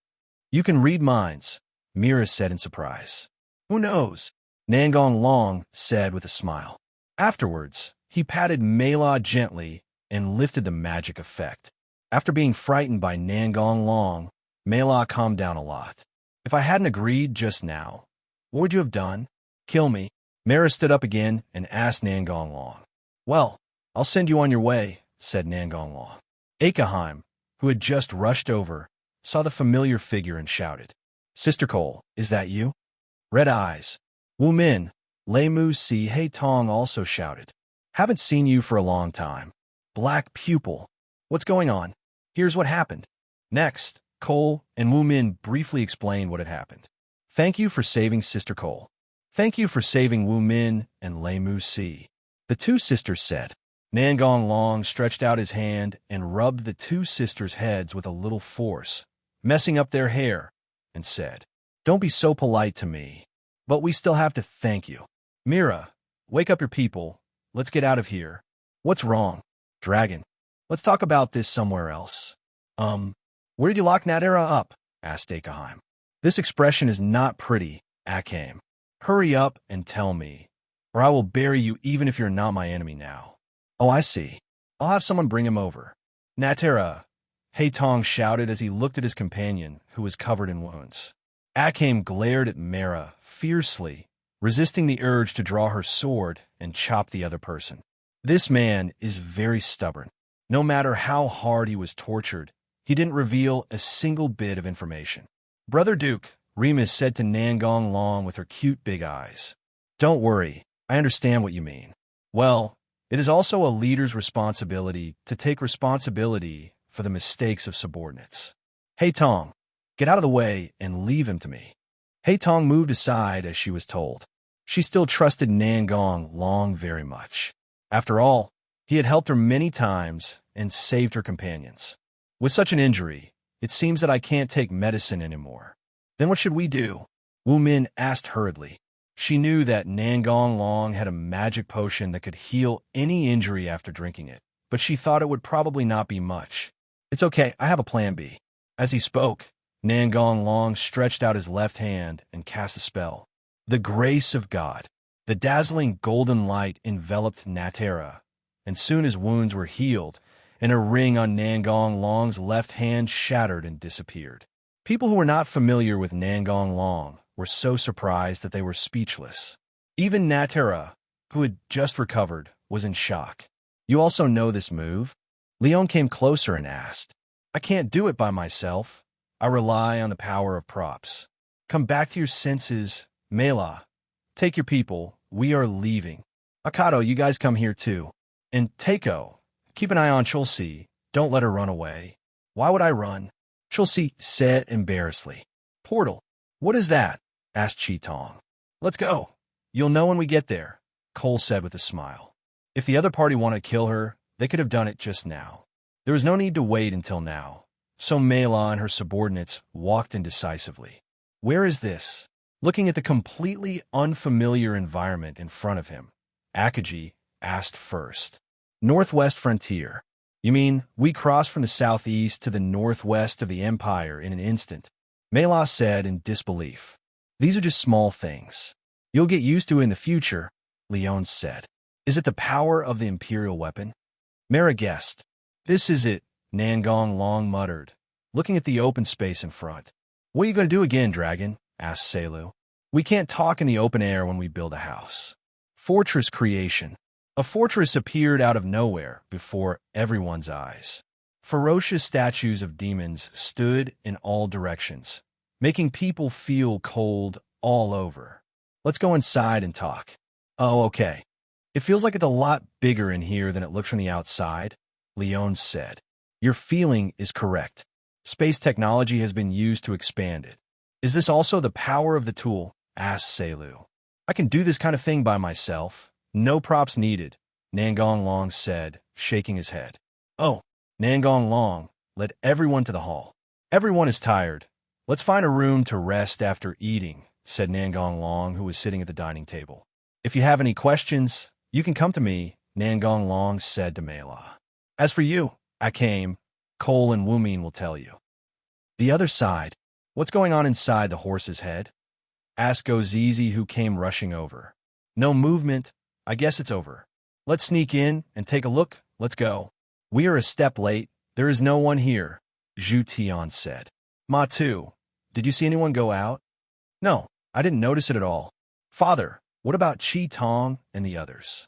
You can read minds, Mira said in surprise. Who knows? Nangong Long said with a smile. Afterwards, he patted Mela gently and lifted the magic effect. After being frightened by Nangong Long, Mela calmed down a lot. If I hadn't agreed just now, what would you have done? Kill me? Mara stood up again and asked Nangong Long. Well, I'll send you on your way, said Nangong Long. Akame, who had just rushed over, saw the familiar figure and shouted, Sister Cole, is that you? Red eyes. Wu Min, Lei Mu Si Hei Tong also shouted. Haven't seen you for a long time. Black pupil. What's going on? Here's what happened. Next, Cole and Wu Min briefly explained what had happened. Thank you for saving Sister Cole. Thank you for saving Wu Min and Lei Mu Si, the two sisters said. Nangong Long stretched out his hand and rubbed the two sisters' heads with a little force, messing up their hair, and said, Don't be so polite to me, but we still have to thank you. Mira, wake up your people. Let's get out of here. What's wrong? Dragon. Let's talk about this somewhere else. Where did you lock Natera up? Asked Akame. This expression is not pretty, Akame. Hurry up and tell me, or I will bury you even if you're not my enemy now. Oh, I see. I'll have someone bring him over. Natera, Hei Tong shouted as he looked at his companion, who was covered in wounds. Akame glared at Mara fiercely, resisting the urge to draw her sword and chop the other person. This man is very stubborn. No matter how hard he was tortured, he didn't reveal a single bit of information. Brother Duke, Remus said to Nangong Long with her cute big eyes. Don't worry, I understand what you mean. Well, it is also a leader's responsibility to take responsibility for the mistakes of subordinates. Hei Tong, get out of the way and leave him to me. Hei Tong moved aside as she was told. She still trusted Nangong Long very much. After all, he had helped her many times and saved her companions. With such an injury, it seems that I can't take medicine anymore. Then what should we do? Wu Min asked hurriedly. She knew that Nangong Long had a magic potion that could heal any injury after drinking it, but she thought it would probably not be much. It's okay, I have a plan B. As he spoke, Nangong Long stretched out his left hand and cast a spell. The grace of God. The dazzling golden light enveloped Natera, and soon his wounds were healed, and a ring on Nangong Long's left hand shattered and disappeared. People who were not familiar with Nangong Long were so surprised that they were speechless. Even Natera, who had just recovered, was in shock. You also know this move? Leon came closer and asked. I can't do it by myself. I rely on the power of props. Come back to your senses, Mela. Take your people. We are leaving. Akato, you guys come here too. And Takeo, keep an eye on Chulsi. Don't let her run away. Why would I run? Chulsi said embarrassedly. Portal. What is that? Asked Chi-Tong. Let's go. You'll know when we get there, Cole said with a smile. If the other party wanted to kill her, they could have done it just now. There was no need to wait until now. So Mela and her subordinates walked in decisively. Where is this? Looking at the completely unfamiliar environment in front of him, Akaji asked first. Northwest frontier. You mean we crossed from the southeast to the northwest of the Empire in an instant? Mela said in disbelief. These are just small things. You'll get used to it in the future, Leon said. Is it the power of the Imperial weapon? Mara guessed. This is it, Nangong Long muttered, looking at the open space in front. What are you going to do again, Dragon? Asked Selu. We can't talk in the open air when we build a house. Fortress creation. A fortress appeared out of nowhere before everyone's eyes. Ferocious statues of demons stood in all directions, making people feel cold all over. Let's go inside and talk. Oh, okay. It feels like it's a lot bigger in here than it looks from the outside, Leon said. Your feeling is correct. Space technology has been used to expand it. Is this also the power of the tool? Asked Selu. I can do this kind of thing by myself. No props needed, Nangong Long said, shaking his head. Oh, Nangong Long led everyone to the hall. Everyone is tired. Let's find a room to rest after eating, said Nangong Long, who was sitting at the dining table. If you have any questions, you can come to me, Nangong Long said to Mela. As for you, Akame, Cole and Wu Min will tell you. The other side. What's going on inside the horse's head? Asked Gozizi, who came rushing over. No movement. I guess it's over. Let's sneak in and take a look. Let's go. We are a step late. There is no one here, Zhu Tian said. Ma too. Did you see anyone go out? No, I didn't notice it at all. Father, what about Chi Tong and the others?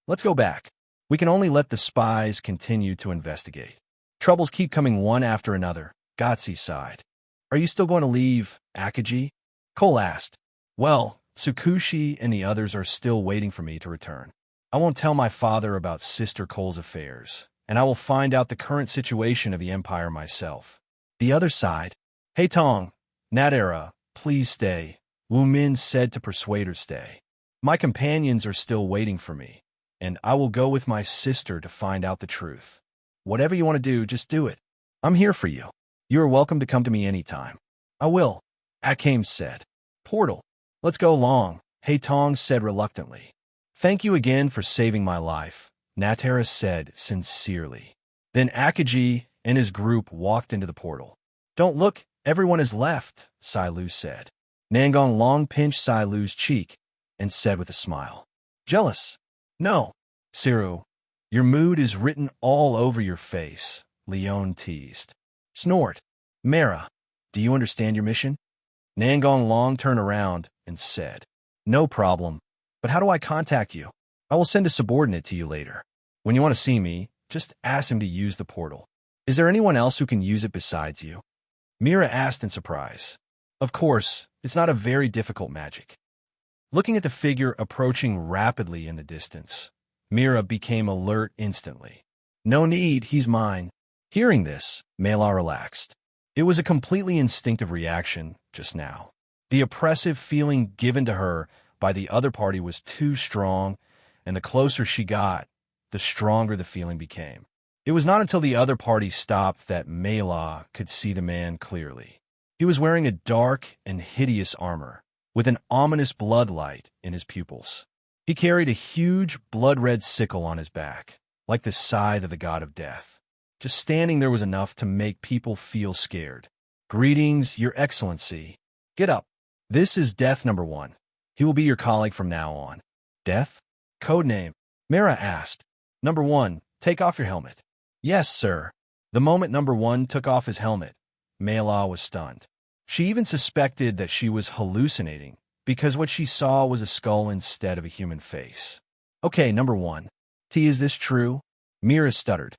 Let's go back. We can only let the spies continue to investigate. Troubles keep coming one after another, Gotsi sighed. Are you still going to leave, Akaji? Cole asked. Well, Tsukushi and the others are still waiting for me to return. I won't tell my father about Sister Cole's affairs, and I will find out the current situation of the Empire myself. The other side. Hey Tong, Nadera, please stay, Wu Min said to persuade her stay. My companions are still waiting for me, and I will go with my sister to find out the truth. Whatever you want to do, just do it. I'm here for you. You are welcome to come to me anytime. I will, Akame said. Portal. Let's go Long, Hey Tong said reluctantly. Thank you again for saving my life, Natera said sincerely. Then Akaji and his group walked into the portal. Don't look, everyone has left, Sai Lu said. Nangong Long pinched Sai Lu's cheek and said with a smile. Jealous? No. Siru, your mood is written all over your face, Leon teased. Snort. Mara, do you understand your mission? Nangong Long turned around and said, No problem, but how do I contact you? I will send a subordinate to you later. When you want to see me, just ask him to use the portal. Is there anyone else who can use it besides you? Mira asked in surprise. Of course, it's not a very difficult magic. Looking at the figure approaching rapidly in the distance, Mira became alert instantly. No need, he's mine. Hearing this, Mela relaxed. It was a completely instinctive reaction just now. The oppressive feeling given to her by the other party was too strong, and the closer she got, the stronger the feeling became. It was not until the other party stopped that Mela could see the man clearly. He was wearing a dark and hideous armor, with an ominous bloodlight in his pupils. He carried a huge blood-red sickle on his back, like the scythe of the god of death. Just standing there was enough to make people feel scared. Greetings, Your Excellency. Get up. This is Death number 1. He will be your colleague from now on. Death? Codename? Mara asked. Number 1, take off your helmet. Yes, sir. The moment number 1 took off his helmet, Mela was stunned. She even suspected that she was hallucinating, because what she saw was a skull instead of a human face. Okay, number 1. T, is this true? Mira stuttered.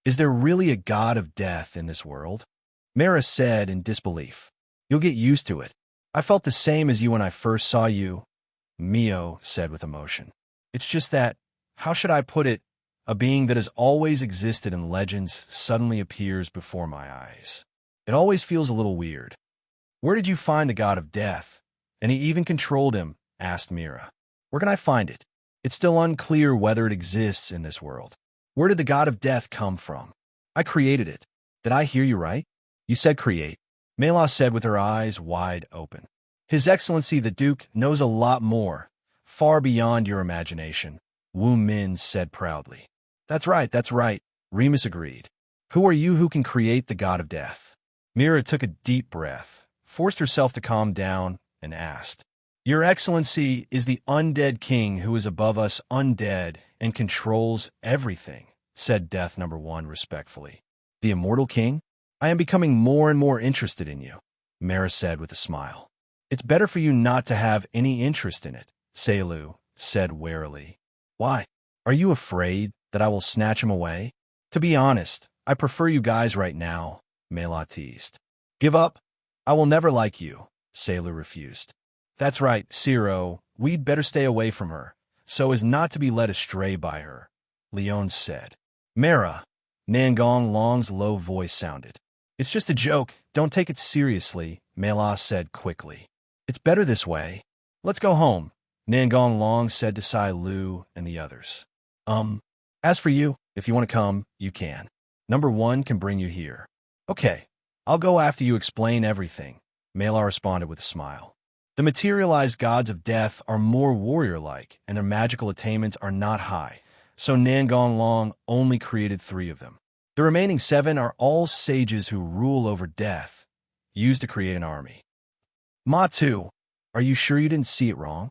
Is there really a god of death in this world? Mara said in disbelief. You'll get used to it. I felt the same as you when I first saw you, Mio said with emotion. It's just that, how should I put it, a being that has always existed in legends suddenly appears before my eyes. It always feels a little weird. Where did you find the god of death? And he even controlled him, asked Mira. Where can I find it? It's still unclear whether it exists in this world. Where did the god of death come from? I created it. Did I hear you right? You said create. Mela said with her eyes wide open. His Excellency the Duke knows a lot more, far beyond your imagination, Wu Min said proudly. That's right, Remus agreed. Who are you who can create the god of death? Mira took a deep breath, forced herself to calm down, and asked. Your Excellency is the undead king who is above us undead and controls everything, said Death number 1 respectfully. The immortal king? I am becoming more and more interested in you, Mara said with a smile. It's better for you not to have any interest in it, Seilu said warily. Why? Are you afraid that I will snatch him away? To be honest, I prefer you guys right now, Mela teased. Give up? I will never like you, Seilu refused. That's right, Ciro, we'd better stay away from her, so as not to be led astray by her, Leon said. Mara, Nangong Long's low voice sounded. It's just a joke, don't take it seriously, Mela said quickly. It's better this way. Let's go home, Nangong Long said to Sai Lu and the others. As for you, if you want to come, you can. Number 1 can bring you here. Okay, I'll go after you explain everything, Mela responded with a smile. The materialized gods of death are more warrior-like, and their magical attainments are not high, so Nangong Long only created 3 of them. The remaining 7 are all sages who rule over death, used to create an army. Ma too, are you sure you didn't see it wrong?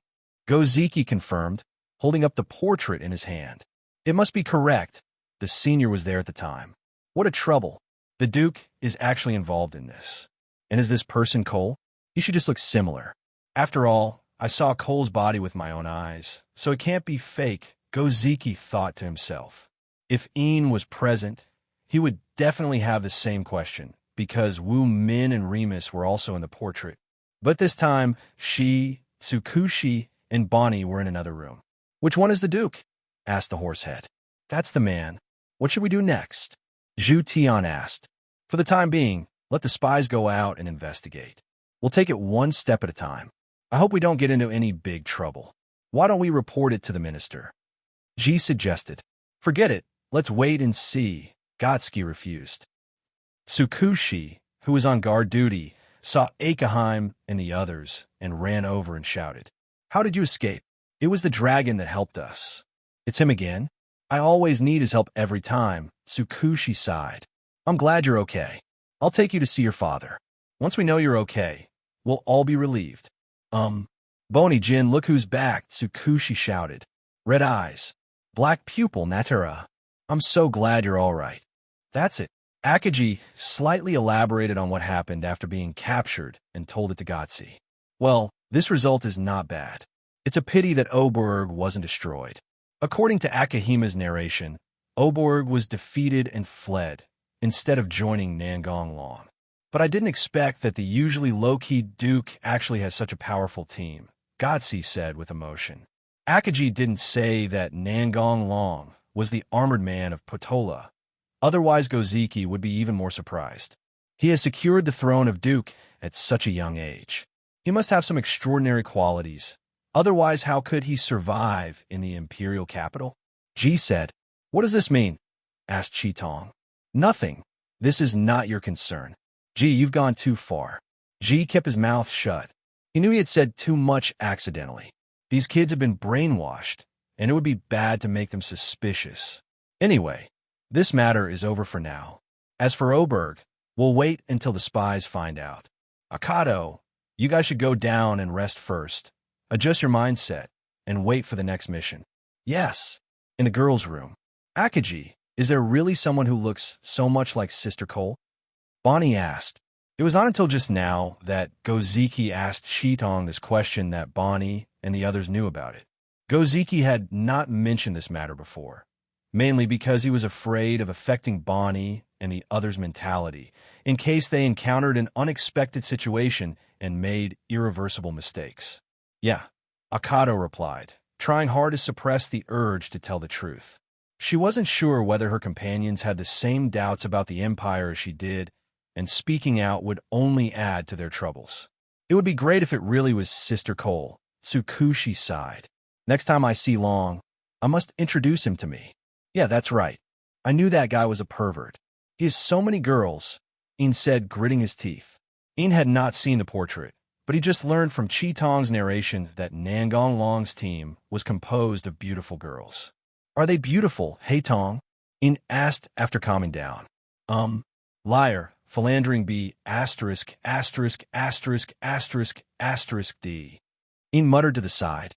Goziki confirmed, holding up the portrait in his hand. It must be correct. The senior was there at the time. What a trouble. The Duke is actually involved in this. And is this person Cole? He should just look similar. After all, I saw Cole's body with my own eyes, so it can't be fake, Goziki thought to himself. If Ian was present, he would definitely have the same question, because Wu Min and Remus were also in the portrait. But this time, she, Tsukushi, and Bonnie were in another room. "Which one is the Duke?" asked the horsehead. "That's the man. What should we do next?" Zhu Tian asked. "For the time being, let the spies go out and investigate. We'll take it one step at a time. I hope we don't get into any big trouble. Why don't we report it to the minister?" Ji suggested. "Forget it. Let's wait and see." Gotsuki refused. Tsukushi, who was on guard duty, saw Akame and the others and ran over and shouted, "How did you escape? It was the dragon that helped us." "It's him again? I always need his help every time," Tsukushi sighed. "I'm glad you're okay. I'll take you to see your father. Once we know you're okay, we'll all be relieved." Bony Jin, look who's back," Tsukushi shouted. "Red eyes. Black pupil, Natara. I'm so glad you're all right." "That's it." Akaji slightly elaborated on what happened after being captured and told it to Gotsi. "Well, this result is not bad. It's a pity that Oberg wasn't destroyed." According to Akahima's narration, Oberg was defeated and fled, instead of joining Nangong Long. "But I didn't expect that the usually low-key Duke actually has such a powerful team," Gotsi said with emotion. Akaji didn't say that Nangong Long was the armored man of Potola. Otherwise, Goziki would be even more surprised. He has secured the throne of Duke at such a young age. He must have some extraordinary qualities. Otherwise, how could he survive in the imperial capital? Ji said. "What does this mean?" asked Chitong. "Nothing. This is not your concern. Ji, you've gone too far." Ji kept his mouth shut. He knew he had said too much accidentally. These kids had been brainwashed, and it would be bad to make them suspicious. Anyway, this matter is over for now. As for Oberg, we'll wait until the spies find out. Akato, you guys should go down and rest first. Adjust your mindset, and wait for the next mission. Yes, in the girls' room. Akaji, is there really someone who looks so much like Sister Cole? Bonnie asked. It was not until just now that Goziki asked Chitong this question that Bonnie and the others knew about it. Goziki had not mentioned this matter before, mainly because he was afraid of affecting Bonnie and the others' mentality in case they encountered an unexpected situation and made irreversible mistakes. "Yeah," Akato replied, trying hard to suppress the urge to tell the truth. She wasn't sure whether her companions had the same doubts about the Empire as she did, and speaking out would only add to their troubles. "It would be great if it really was Sister Cole," Tsukushi sighed. "Next time I see Long, I must introduce him to me." "Yeah, that's right. I knew that guy was a pervert. He has so many girls," Ian said, gritting his teeth. Ian had not seen the portrait, but he just learned from Chitong's narration that Nangong Long's team was composed of beautiful girls. "Are they beautiful, hey Tong?" Ian asked after calming down. Liar, philandering B, asterisk, asterisk, asterisk, asterisk, asterisk D. Ian muttered to the side.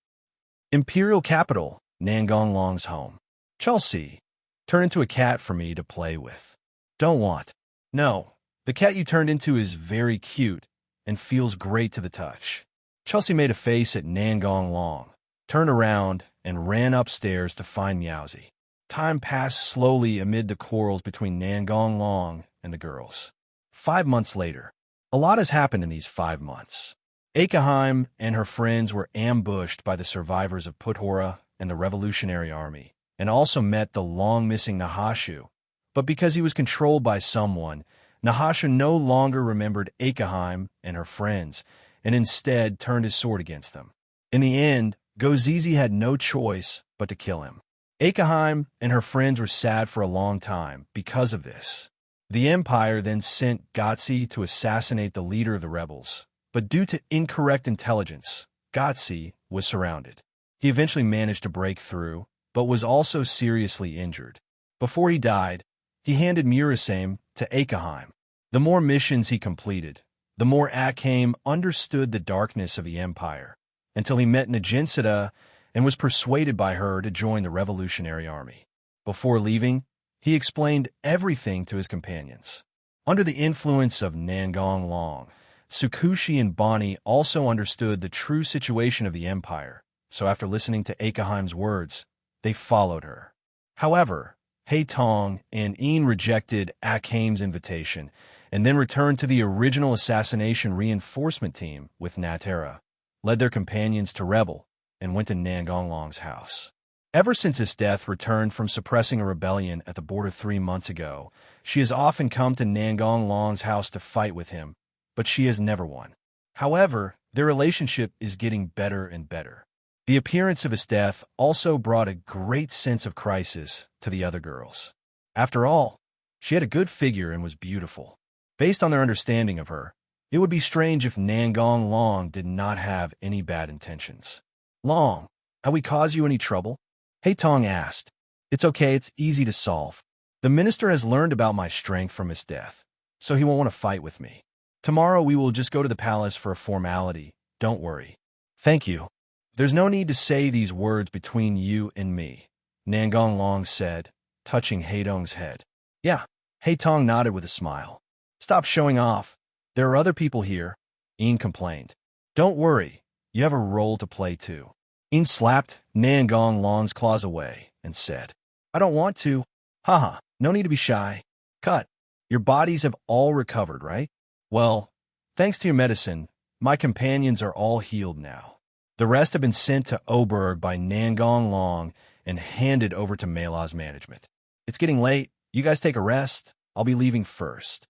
"Imperial capital, Nangong Long's home. Chelsea, turn into a cat for me to play with." "Don't want." "No, the cat you turned into is very cute and feels great to the touch." Chelsea made a face at Nangong Long, turned around, and ran upstairs to find Meowsy. Time passed slowly amid the quarrels between Nangong Long and the girls. 5 months later. A lot has happened in these 5 months. Akame and her friends were ambushed by the survivors of Puthora and the Revolutionary Army, and also met the long-missing Nahashu. But because he was controlled by someone, Nahashu no longer remembered Akame and her friends, and instead turned his sword against them. In the end, Gozizi had no choice but to kill him. Akame and her friends were sad for a long time because of this. The Empire then sent Gotsi to assassinate the leader of the rebels, but due to incorrect intelligence, Gotsi was surrounded. He eventually managed to break through, but was also seriously injured. Before he died, he handed Murasame to Akame. The more missions he completed, the more Akame understood the darkness of the Empire, until he met Najinsita and was persuaded by her to join the Revolutionary Army. Before leaving, he explained everything to his companions. Under the influence of Nangong Long, Tsukushi and Bonnie also understood the true situation of the Empire, so after listening to Akaheim's words, they followed her. However, Haitong and Ian rejected Akame's invitation and then returned to the original assassination reinforcement team with Natera, led their companions to rebel, and went to Nangong Long's house. Ever since Esdeath returned from suppressing a rebellion at the border 3 months ago, she has often come to Nangong Long's house to fight with him, but she has never won. However, their relationship is getting better and better. The appearance of Esdeath also brought a great sense of crisis to the other girls. After all, she had a good figure and was beautiful. Based on their understanding of her, it would be strange if Nangong Long did not have any bad intentions. "Long, have we caused you any trouble?" Haitong asked. "It's okay, it's easy to solve. The minister has learned about my strength from Esdeath, so he won't want to fight with me. Tomorrow we will just go to the palace for a formality, don't worry." "Thank you. There's no need to say these words between you and me," Nangong Long said, touching Haitong's head. "Yeah," Haitong nodded with a smile. "Stop showing off. There are other people here," Ian complained. "Don't worry, you have a role to play too." Ian slapped Nangong Long's claws away and said, "I don't want to. Haha, no need to be shy. Cut. Your bodies have all recovered, right? Well, thanks to your medicine, my companions are all healed now. The rest have been sent to Oberg by Nangong Long and handed over to Melah's management. It's getting late. You guys take a rest. I'll be leaving first."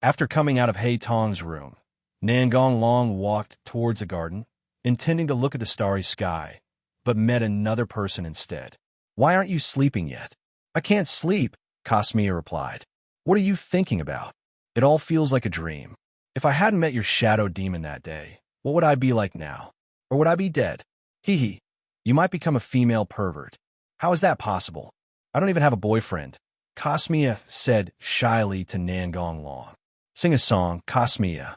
After coming out of Haitong's room, Nangong Long walked towards the garden, intending to look at the starry sky, but met another person instead. "Why aren't you sleeping yet?" "I can't sleep," Kasmiya replied. "What are you thinking about? It all feels like a dream. If I hadn't met your shadow demon that day, what would I be like now? Or would I be dead? Hee. You might become a female pervert. How is that possible? I don't even have a boyfriend," Kasmiya said shyly to Nangong Long. "Sing a song, Kasmiya."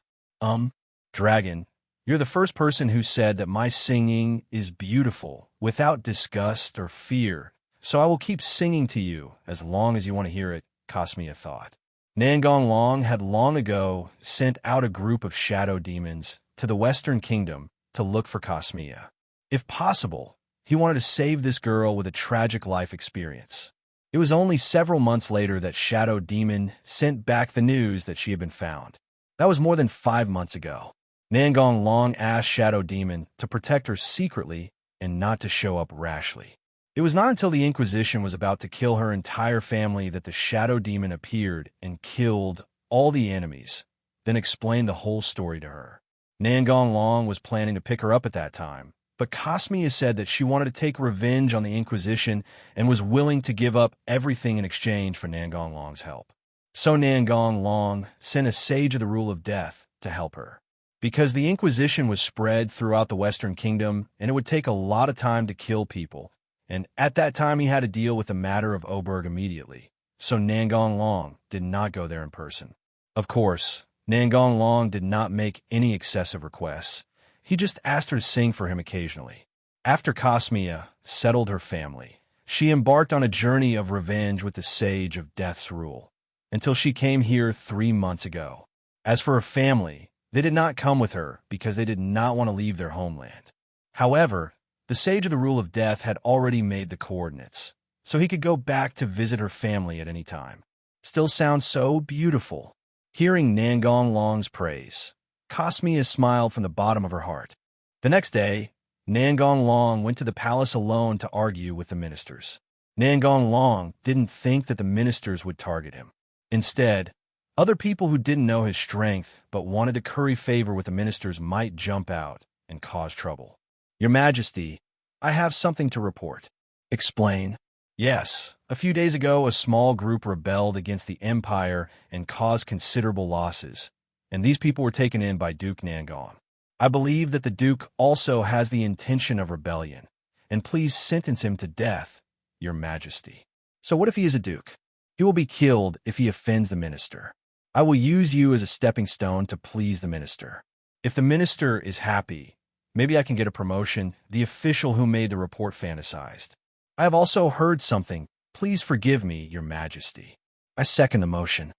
Dragon, you're the first person who said that my singing is beautiful without disgust or fear, so I will keep singing to you as long as you want to hear it," Kasmiya thought. Nangong Long had long ago sent out a group of shadow demons to the Western Kingdom to look for Kasmiya. If possible, he wanted to save this girl with a tragic life experience. It was only several months later that Shadow Demon sent back the news that she had been found. That was more than 5 months ago. Nangong Long asked Shadow Demon to protect her secretly and not to show up rashly. It was not until the Inquisition was about to kill her entire family that the Shadow Demon appeared and killed all the enemies, then explained the whole story to her. Nangong Long was planning to pick her up at that time, but Kasmiya said that she wanted to take revenge on the Inquisition and was willing to give up everything in exchange for Nangong Long's help. So Nangong Long sent a sage of the rule of death to help her. Because the Inquisition was spread throughout the Western Kingdom and it would take a lot of time to kill people, and at that time he had to deal with the matter of Oberg immediately, so Nangong Long did not go there in person. Of course, Nangong Long did not make any excessive requests. He just asked her to sing for him occasionally. After Kasmiya settled her family, she embarked on a journey of revenge with the Sage of Death's rule, until she came here 3 months ago. As for her family, they did not come with her because they did not want to leave their homeland. However, the Sage of the Rule of Death had already made the coordinates, so he could go back to visit her family at any time. Still sounds so beautiful. Hearing Nangong Long's praise, Kasmiya smiled from the bottom of her heart. The next day, Nangong Long went to the palace alone to argue with the ministers. Nangong Long didn't think that the ministers would target him. Instead, other people who didn't know his strength but wanted to curry favor with the ministers might jump out and cause trouble. "Your Majesty, I have something to report." "Explain." "Yes, a few days ago a small group rebelled against the Empire and caused considerable losses, and these people were taken in by Duke Nangong. I believe that the Duke also has the intention of rebellion, and please sentence him to death, Your Majesty." "So what if he is a Duke?" "He will be killed if he offends the minister. I will use you as a stepping stone to please the minister. If the minister is happy, maybe I can get a promotion," the official who made the report fantasized. "I have also heard something. Please forgive me, Your Majesty." "I second the motion."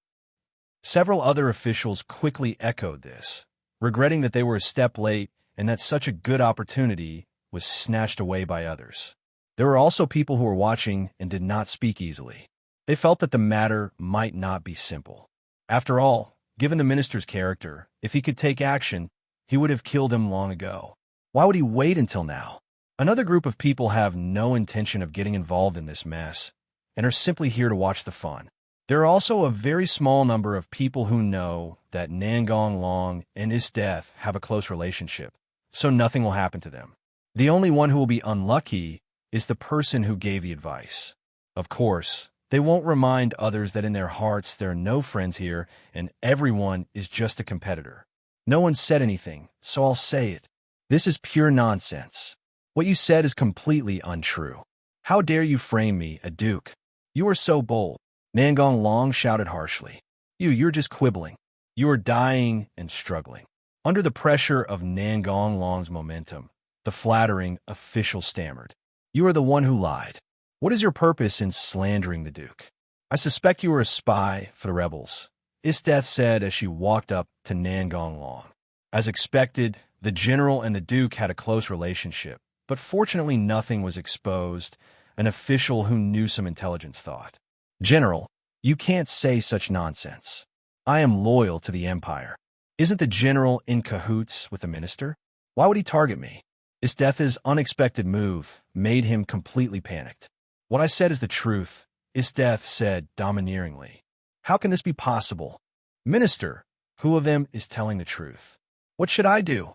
Several other officials quickly echoed this, regretting that they were a step late and that such a good opportunity was snatched away by others. There were also people who were watching and did not speak easily. They felt that the matter might not be simple. After all, given the minister's character, if he could take action, he would have killed him long ago. Why would he wait until now? Another group of people have no intention of getting involved in this mess and are simply here to watch the fun. There are also a very small number of people who know that Nangong Long and Esdeath have a close relationship, so nothing will happen to them. The only one who will be unlucky is the person who gave the advice. Of course, they won't remind others that in their hearts there are no friends here and everyone is just a competitor. No one said anything, so I'll say it. This is pure nonsense. What you said is completely untrue. How dare you frame me, a duke? You are so bold. Nangong Long shouted harshly. You're just quibbling. You are dying and struggling. Under the pressure of Nangong Long's momentum, the flattering official stammered. You are the one who lied. What is your purpose in slandering the Duke? I suspect you are a spy for the rebels, Esdeath said as she walked up to Nangong Long. As expected, the general and the Duke had a close relationship, but fortunately nothing was exposed, an official who knew some intelligence thought. General, you can't say such nonsense. I am loyal to the Empire. Isn't the general in cahoots with the minister? Why would he target me? Esdeath's unexpected move made him completely panicked. What I said is the truth, Esdeath said domineeringly. How can this be possible? Minister, who of them is telling the truth? What should I do?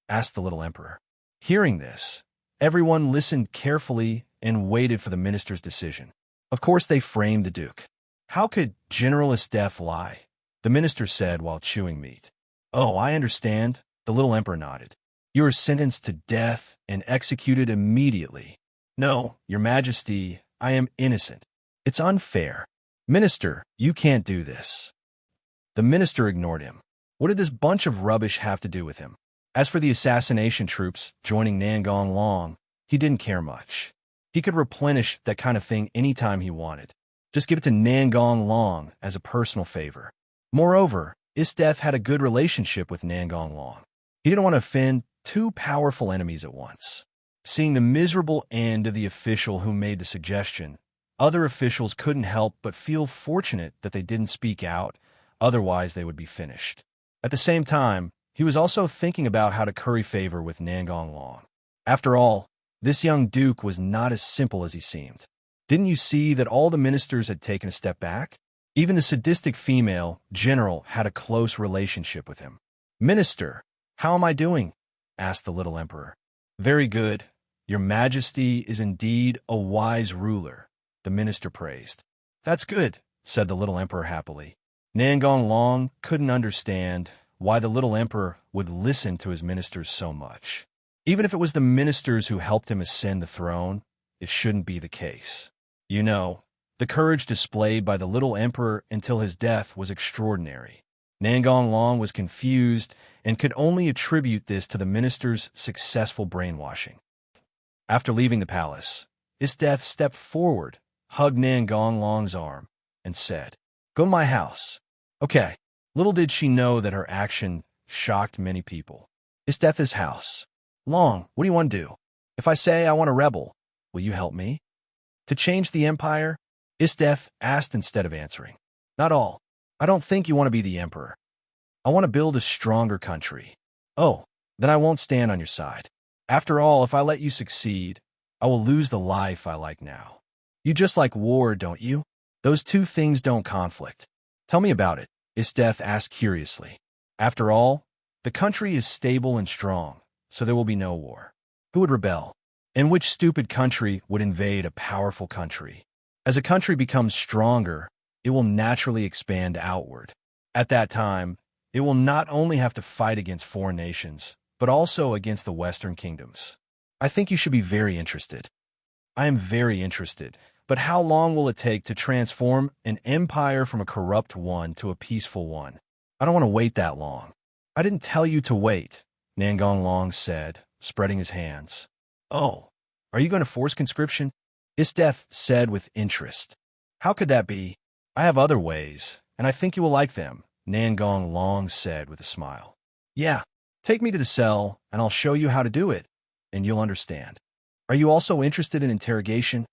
Asked the little emperor. Hearing this, everyone listened carefully and waited for the minister's decision. Of course they framed the Duke. How could General Esdeath lie? The minister said while chewing meat. Oh, I understand, the little emperor nodded. You are sentenced to death and executed immediately. No, your majesty, I am innocent. It's unfair. Minister, you can't do this. The minister ignored him. What did this bunch of rubbish have to do with him? As for the assassination troops joining Nangong Long, he didn't care much. He could replenish that kind of thing anytime he wanted. Just give it to Nangong Long as a personal favor. Moreover, Esdeath had a good relationship with Nangong Long. He didn't want to offend two powerful enemies at once. Seeing the miserable end of the official who made the suggestion, other officials couldn't help but feel fortunate that they didn't speak out, otherwise they would be finished. At the same time, he was also thinking about how to curry favor with Nangong Long. After all, this young duke was not as simple as he seemed. Didn't you see that all the ministers had taken a step back? Even the sadistic female general had a close relationship with him. Minister, how am I doing? Asked the little emperor. Very good. Your majesty is indeed a wise ruler, the minister praised. That's good, said the little emperor happily. Nangong Long couldn't understand why the little emperor would listen to his ministers so much. Even if it was the ministers who helped him ascend the throne, it shouldn't be the case. You know, the courage displayed by the little emperor until his death was extraordinary. Nangong Long was confused and could only attribute this to the minister's successful brainwashing. After leaving the palace, Esdeath stepped forward, hugged Nangong Long's arm, and said, Go to my house. Okay. Little did she know that her action shocked many people. Esdeath's house. Long, what do you want to do? If I say I want to rebel, will you help me? To change the empire? Esdeath asked instead of answering. Not all. I don't think you want to be the emperor. I want to build a stronger country. Oh, then I won't stand on your side. After all, if I let you succeed, I will lose the life I like now. You just like war, don't you? Those two things don't conflict. Tell me about it, Esdeath asked curiously. After all, the country is stable and strong, so there will be no war. Who would rebel? And which stupid country would invade a powerful country? As a country becomes stronger, it will naturally expand outward. At that time, it will not only have to fight against foreign nations, but also against the Western kingdoms. I think you should be very interested. I am very interested, but how long will it take to transform an empire from a corrupt one to a peaceful one? I don't want to wait that long. I didn't tell you to wait, Nangong Long said, spreading his hands. Oh, are you going to force conscription? Esdeath said with interest. How could that be? I have other ways, and I think you will like them, Nangong Long said with a smile. Yeah, take me to the cell, and I'll show you how to do it, and you'll understand. Are you also interested in interrogation?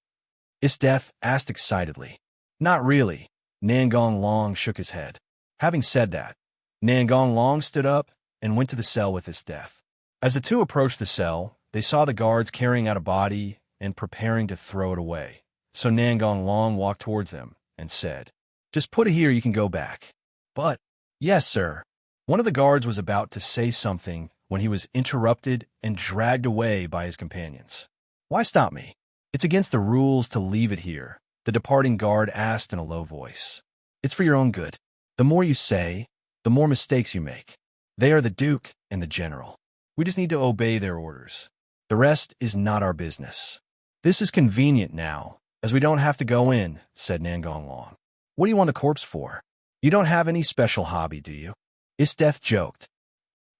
Esdeath asked excitedly. Not really. Nangong Long shook his head. Having said that, Nangong Long stood up and went to the cell with Esdeath. As the two approached the cell, they saw the guards carrying out a body and preparing to throw it away. So Nangong Long walked towards them and said, Just put it here, you can go back. But, yes, sir. One of the guards was about to say something when he was interrupted and dragged away by his companions. Why stop me? It's against the rules to leave it here, the departing guard asked in a low voice. It's for your own good. The more you say, the more mistakes you make. They are the Duke and the General. We just need to obey their orders. The rest is not our business. This is convenient now, as we don't have to go in, said Nangong Long. What do you want the corpse for? You don't have any special hobby, do you? Esdeath joked.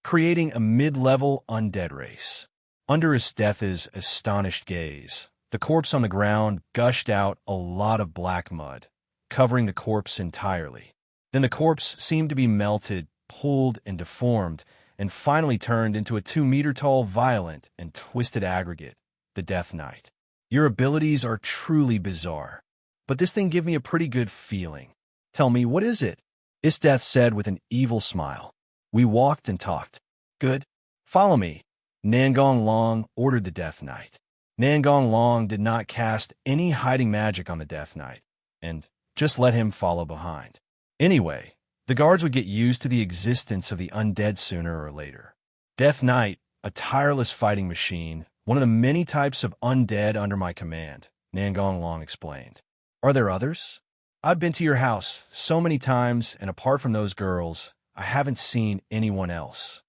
Creating a mid-level undead race. Under Esdeath's astonished gaze, the corpse on the ground gushed out a lot of black mud, covering the corpse entirely. Then the corpse seemed to be melted, pulled, and deformed, and finally turned into a 2-meter-tall, violent, and twisted aggregate, the Death Knight. Your abilities are truly bizarre, but this thing gives me a pretty good feeling. Tell me, what is it? Esdeath said with an evil smile. We walked and talked. Good. Follow me. Nangong Long ordered the Death Knight. Nangong Long did not cast any hiding magic on the Death Knight, and just let him follow behind. Anyway, the guards would get used to the existence of the undead sooner or later. Death Knight, a tireless fighting machine, one of the many types of undead under my command, Nangong Long explained. Are there others? I've been to your house so many times, and apart from those girls, I haven't seen anyone else.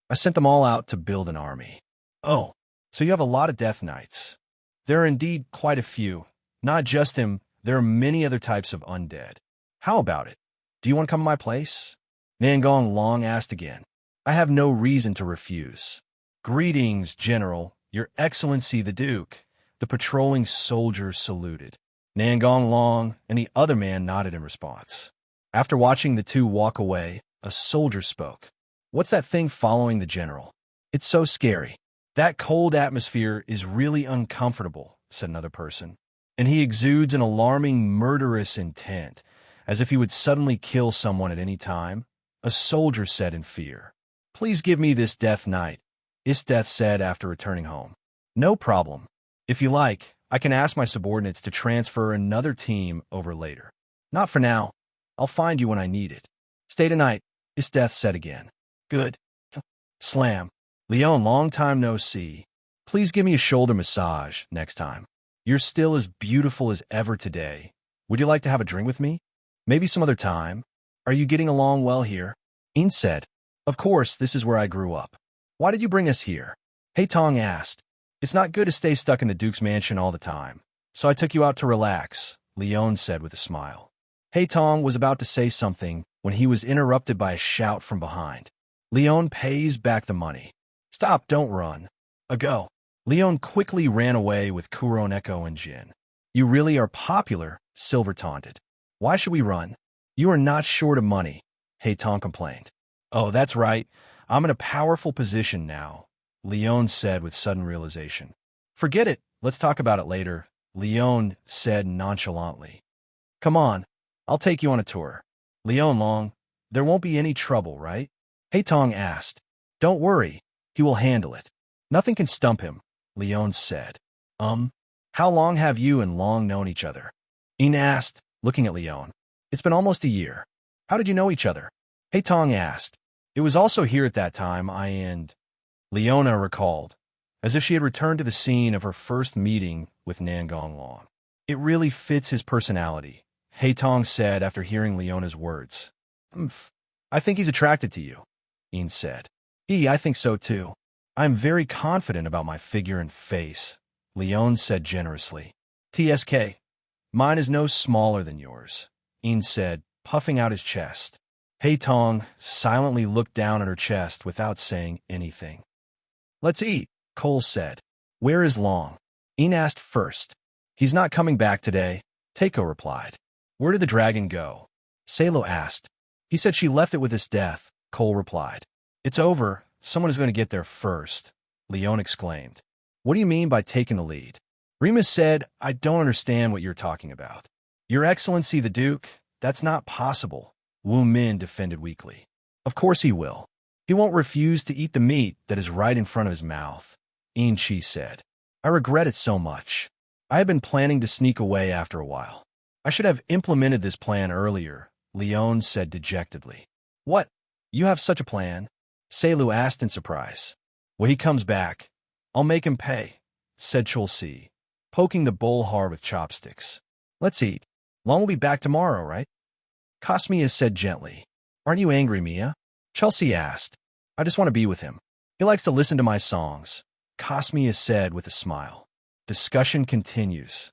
I sent them all out to build an army. Oh, so you have a lot of Death Knights. There are indeed quite a few. Not just him, there are many other types of undead. How about it? Do you want to come to my place? Nangong Long asked again. I have no reason to refuse. Greetings, General, Your Excellency the Duke. The patrolling soldier saluted. Nangong Long and the other man nodded in response. After watching the two walk away, a soldier spoke. What's that thing following the General? It's so scary. That cold atmosphere is really uncomfortable, said another person. And he exudes an alarming murderous intent, as if he would suddenly kill someone at any time, a soldier said in fear. Please give me this Death Knight, Esdeath said after returning home. No problem. If you like, I can ask my subordinates to transfer another team over later. Not for now. I'll find you when I need it. Stay tonight, Esdeath said again. Good. Slam. Leon, long time no see. Please give me a shoulder massage next time. You're still as beautiful as ever today. Would you like to have a drink with me? Maybe some other time. Are you getting along well here? Ian said. Of course, this is where I grew up. Why did you bring us here? Hey Tong asked. It's not good to stay stuck in the Duke's mansion all the time, so I took you out to relax, Leon said with a smile. Hey Tong was about to say something when he was interrupted by a shout from behind. Leon pays back the money. Stop, don't run. A go. Leon quickly ran away with Kuroneko and Jin. You really are popular, Silver taunted. Why should we run? You are not short of money, Hey Tong complained. Oh, that's right. I'm in a powerful position now, Leon said with sudden realization. Forget it. Let's talk about it later, Leon said nonchalantly. Come on. I'll take you on a tour. Leon Long, there won't be any trouble, right? Hey Tong asked. Don't worry. He will handle it. Nothing can stump him, Leon said. How long have you and Long known each other? Ian asked, looking at Leon. It's been almost a year. How did you know each other? Hey Tong asked. It was also here at that time Leona recalled, as if she had returned to the scene of her first meeting with Nangong Long. It really fits his personality, Hey Tong said after hearing Leona's words. I think he's attracted to you, Ian said. I think so too. I'm very confident about my figure and face, Leon said generously. TSK, mine is no smaller than yours, Ian said, puffing out his chest. Hey Tong silently looked down at her chest without saying anything. Let's eat, Cole said. Where is Long? Ian asked first. He's not coming back today, Teiko replied. Where did the dragon go? Salo asked. He said she left it with Esdeath, Cole replied. It's over. Someone is going to get there first, Leon exclaimed. What do you mean by taking the lead? Remus said, I don't understand what you're talking about. Your Excellency the Duke, that's not possible, Wu Min defended weakly. Of course he will. He won't refuse to eat the meat that is right in front of his mouth, Yin Chi said. I regret it so much. I have been planning to sneak away after a while. I should have implemented this plan earlier, Leon said dejectedly. What? You have such a plan? Selu asked in surprise. When he comes back, I'll make him pay, said Chulsi, poking the bullhar with chopsticks. Let's eat. Long will be back tomorrow, right? Cosmia said gently. Aren't you angry, Mia? Chelsea asked. I just want to be with him. He likes to listen to my songs, Cosmia said with a smile. Discussion continues.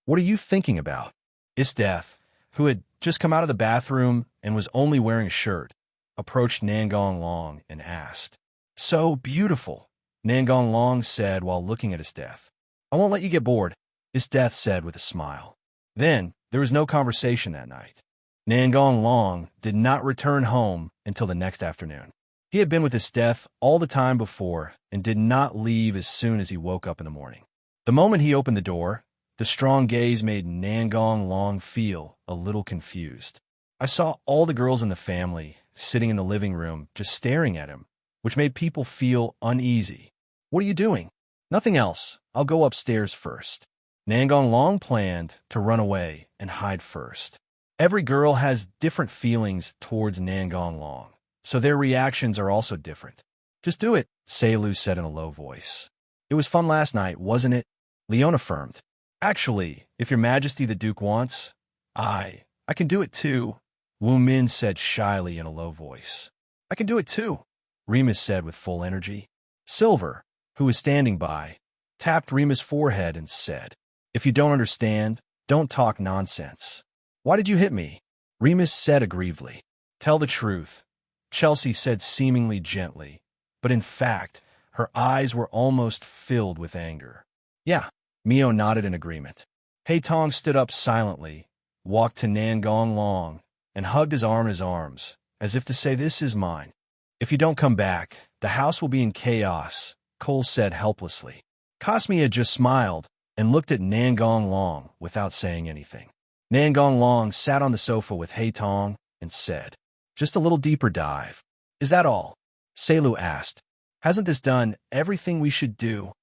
What are you thinking about? Esdeath, who had just come out of the bathroom and was only wearing a shirt, approached Nangong Long and asked. So beautiful, Nangong Long said while looking at Esdeath. I won't let you get bored, Esdeath said with a smile. Then, there was no conversation that night. Nangong Long did not return home until the next afternoon. He had been with Esdeath all the time before and did not leave as soon as he woke up in the morning. The moment he opened the door, the strong gaze made Nangong Long feel a little confused. I saw all the girls in the family sitting in the living room just staring at him, which made people feel uneasy. What are you doing? Nothing else. I'll go upstairs first. Nangong Long planned to run away and hide first. Every girl has different feelings towards Nangong Long, so their reactions are also different. Just do it, Selu said in a low voice. It was fun last night, wasn't it? Leon affirmed. Actually, if your Majesty the Duke wants, I can do it too, Wu Min said shyly in a low voice. I can do it too, Remus said with full energy. Silver, who was standing by, tapped Remus' forehead and said, If you don't understand, don't talk nonsense. Why did you hit me? Remus said aggrievedly. Tell the truth, Chelsea said seemingly gently, but in fact, her eyes were almost filled with anger. Yeah, Mio nodded in agreement. Hei Tong stood up silently, walked to Nangong Long, and hugged his arm in his arms, as if to say, This is mine. If you don't come back, the house will be in chaos, Cole said helplessly. Cosmia just smiled and looked at Nangong Long without saying anything. Nangong Long sat on the sofa with Hei Tong and said, Just a little deeper dive. Is that all? Selu asked. Hasn't this done everything we should do?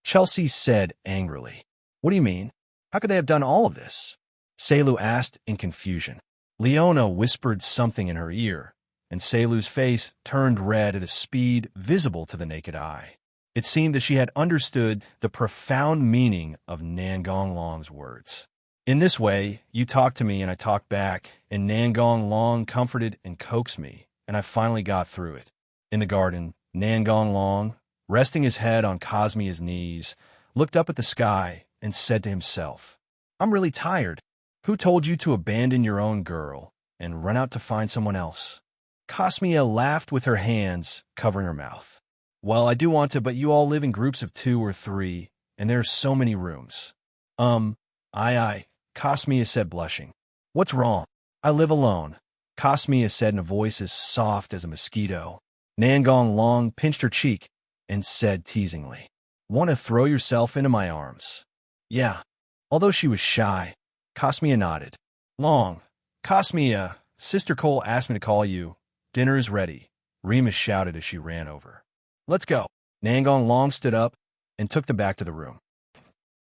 Chelsea said angrily. What do you mean? How could they have done all of this? Selu asked in confusion. Leona whispered something in her ear, and Selu's face turned red at a speed visible to the naked eye. It seemed that she had understood the profound meaning of Nangong Long's words. In this way, you talk to me and I talk back, and Nangong Long comforted and coaxed me, and I finally got through it. In the garden, Nangong Long, resting his head on Cosmia's knees, looked up at the sky and said to himself, I'm really tired. Who told you to abandon your own girl and run out to find someone else? Cosmia laughed with her hands covering her mouth. Well, I do want to, but you all live in groups of 2 or 3, and there are so many rooms. Aye, Cosmia said blushing. What's wrong? I live alone, Cosmia said in a voice as soft as a mosquito. Nangong Long pinched her cheek and said teasingly, Want to throw yourself into my arms? Yeah. Although she was shy, Cosmia nodded. Long, Cosmia, Sister Cole asked me to call you. Dinner's ready, Remus shouted as she ran over. Let's go. Nangong Long stood up and took them back to the room.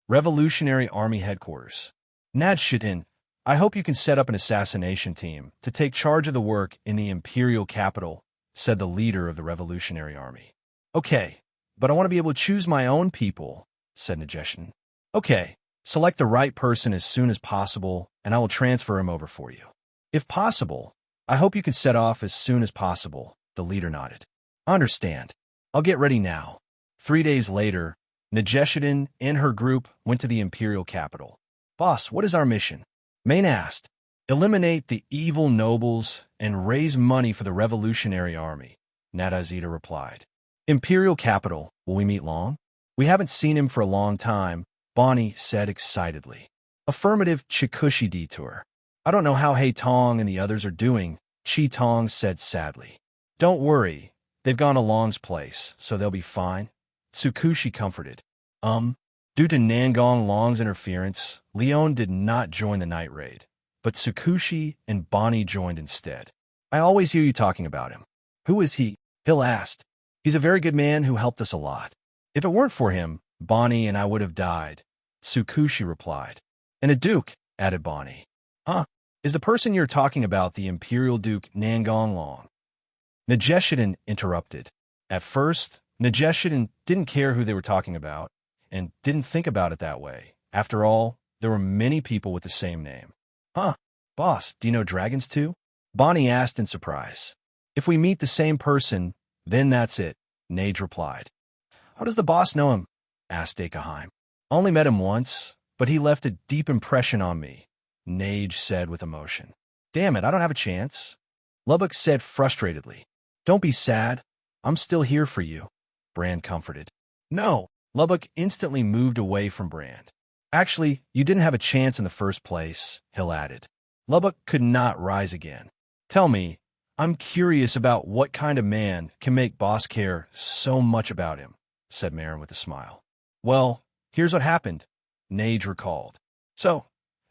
Revolutionary Army Headquarters. Nadshitin, I hope you can set up an assassination team to take charge of the work in the imperial capital, said the leader of the Revolutionary Army. Okay, but I want to be able to choose my own people, said Najeshin. Okay, select the right person as soon as possible, and I will transfer him over for you. If possible, I hope you can set off as soon as possible, the leader nodded. I understand. I'll get ready now. 3 days later, Najeshin and her group went to the imperial capital. Boss, what is our mission? Main asked. Eliminate the evil nobles and raise money for the Revolutionary Army, Nadazita replied. Imperial capital, will we meet Long? We haven't seen him for a long time, Bonnie said excitedly. Affirmative, Chikushi detour. I don't know how Hei Tong and the others are doing, Chi Tong said sadly. Don't worry, they've gone to Long's place, so they'll be fine. Tsukushi comforted. Due to Nangong Long's interference, Leon did not join the night raid, but Tsukushi and Bonnie joined instead. I always hear you talking about him. Who is he? Hill asked. He's a very good man who helped us a lot. If it weren't for him, Bonnie and I would have died, Tsukushi replied. And a duke, added Bonnie. Huh? Is the person you're talking about the Imperial Duke Nangong Long? Nageshidan interrupted. At first, Nageshidan didn't care who they were talking about, and didn't think about it that way. After all, there were many people with the same name. Huh? Boss, do you know dragons too? Bonnie asked in surprise. If we meet the same person, then that's it, Nage replied. How does the boss know him? Asked Akaheim. Only met him once, but he left a deep impression on me, Nage said with emotion. Damn it, I don't have a chance. Lubbock said frustratedly. Don't be sad. I'm still here for you, Brand comforted. No, Lubbock instantly moved away from Brand. Actually, you didn't have a chance in the first place, Hill added. Lubbock could not rise again. Tell me, I'm curious about what kind of man can make boss care so much about him, said Marin with a smile. Well, here's what happened, Nage recalled. So,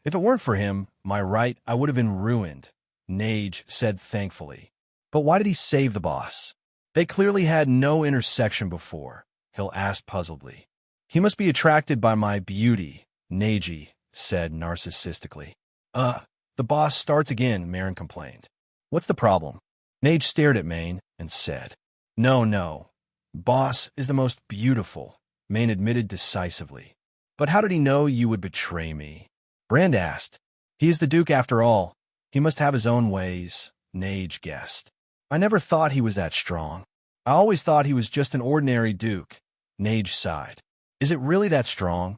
if it weren't for him, my right, I would have been ruined, Nage said thankfully. But why did he save the boss? They clearly had no intersection before, Hill asked puzzledly. He must be attracted by my beauty, Neji said narcissistically. The boss starts again, Marin complained. What's the problem? Nage stared at Maine and said, No. Boss is the most beautiful, Maine admitted decisively. But how did he know you would betray me? Brand asked. He is the Duke after all. He must have his own ways, Nage guessed. I never thought he was that strong. I always thought he was just an ordinary Duke, Nage sighed. Is it really that strong?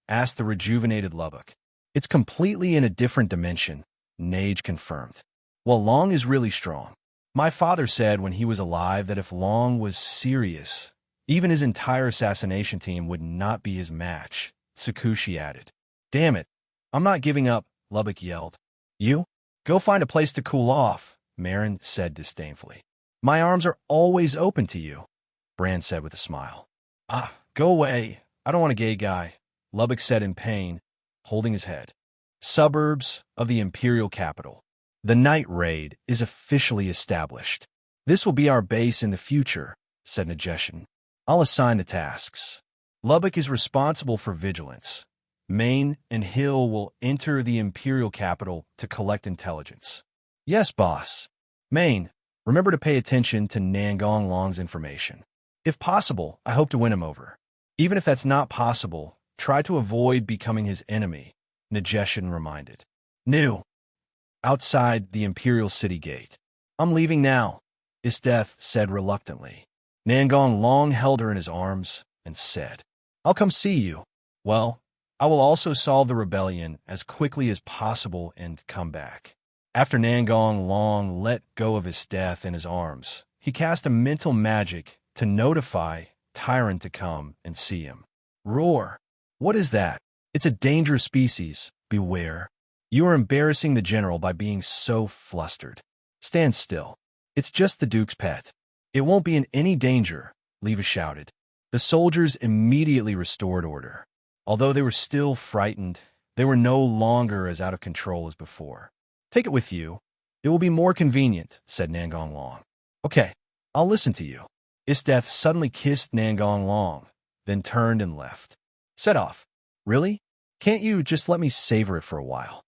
Asked the rejuvenated Lubbock. It's completely in a different dimension, Nage confirmed. Well, Long is really strong. My father said when he was alive that if Long was serious, even his entire assassination team would not be his match, Tsukushi added. Damn it, I'm not giving up, Lubbock yelled. You? Go find a place to cool off, Marin said disdainfully. My arms are always open to you, Brand said with a smile. Go away. I don't want a gay guy, Lubbock said in pain, holding his head. Suburbs of the Imperial Capital. The night raid is officially established. This will be our base in the future, said Nageshin. I'll assign the tasks. Lubbock is responsible for vigilance. Maine and Hill will enter the Imperial Capital to collect intelligence. Yes, boss. Maine, remember to pay attention to Nangong Long's information. If possible, I hope to win him over. Even if that's not possible, try to avoid becoming his enemy, Nageshin reminded. New. Outside the Imperial City Gate. I'm leaving now, Esdeath said reluctantly. Nangong Long held her in his arms and said, I'll come see you. Well, I will also solve the rebellion as quickly as possible and come back. After Nangong Long let go of Esdeath in his arms, he cast a mental magic to notify Tyrant to come and see him. Roar. What is that? It's a dangerous species. Beware. You are embarrassing the general by being so flustered. Stand still. It's just the Duke's pet. It won't be in any danger, Leva shouted. The soldiers immediately restored order. Although they were still frightened, they were no longer as out of control as before. Take it with you. It will be more convenient, said Nangong Long. Okay, I'll listen to you. Esdeath suddenly kissed Nangong Long, then turned and left. Set off. Really? Can't you just let me savor it for a while?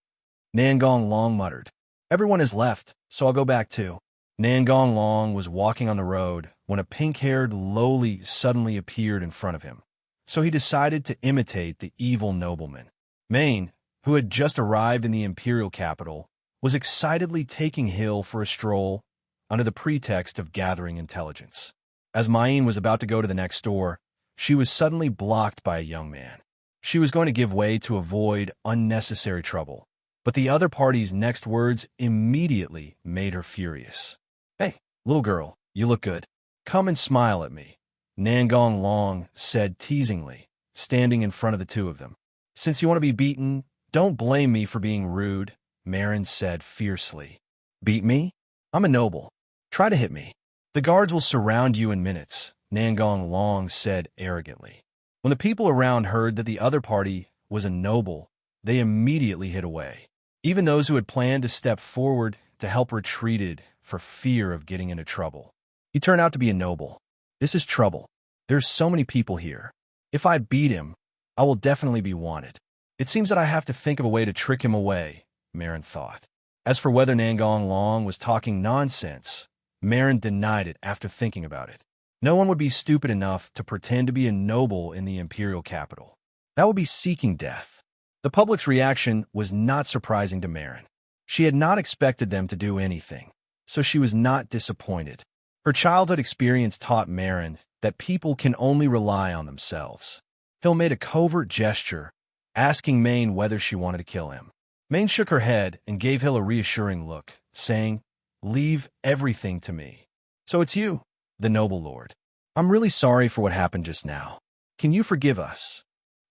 Nangong Long muttered. Everyone has left, so I'll go back too. Nangong Long was walking on the road when a pink-haired lowly suddenly appeared in front of him. So he decided to imitate the evil nobleman. Maine, who had just arrived in the Imperial Capital, was excitedly taking Hill for a stroll under the pretext of gathering intelligence. As Maine was about to go to the next door, she was suddenly blocked by a young man. She was going to give way to avoid unnecessary trouble, but the other party's next words immediately made her furious. Hey, little girl, you look good. Come and smile at me, Nangong Long said teasingly, standing in front of the two of them. Since you want to be beaten, don't blame me for being rude, Marin said fiercely. Beat me? I'm a noble. Try to hit me. The guards will surround you in minutes, Nangong Long said arrogantly. When the people around heard that the other party was a noble, they immediately hid away. Even those who had planned to step forward to help retreated for fear of getting into trouble. He turned out to be a noble. This is trouble. There's so many people here. If I beat him, I will definitely be wanted. It seems that I have to think of a way to trick him away, Marin thought. As for whether Nangong Long was talking nonsense, Marin denied it after thinking about it. No one would be stupid enough to pretend to be a noble in the imperial capital. That would be seeking death. The public's reaction was not surprising to Marin. She had not expected them to do anything, so she was not disappointed. Her childhood experience taught Marin that people can only rely on themselves. Hill made a covert gesture, asking Maine whether she wanted to kill him. Maine shook her head and gave Hill a reassuring look, saying, "Leave everything to me." "So it's you, the noble lord. I'm really sorry for what happened just now. Can you forgive us?"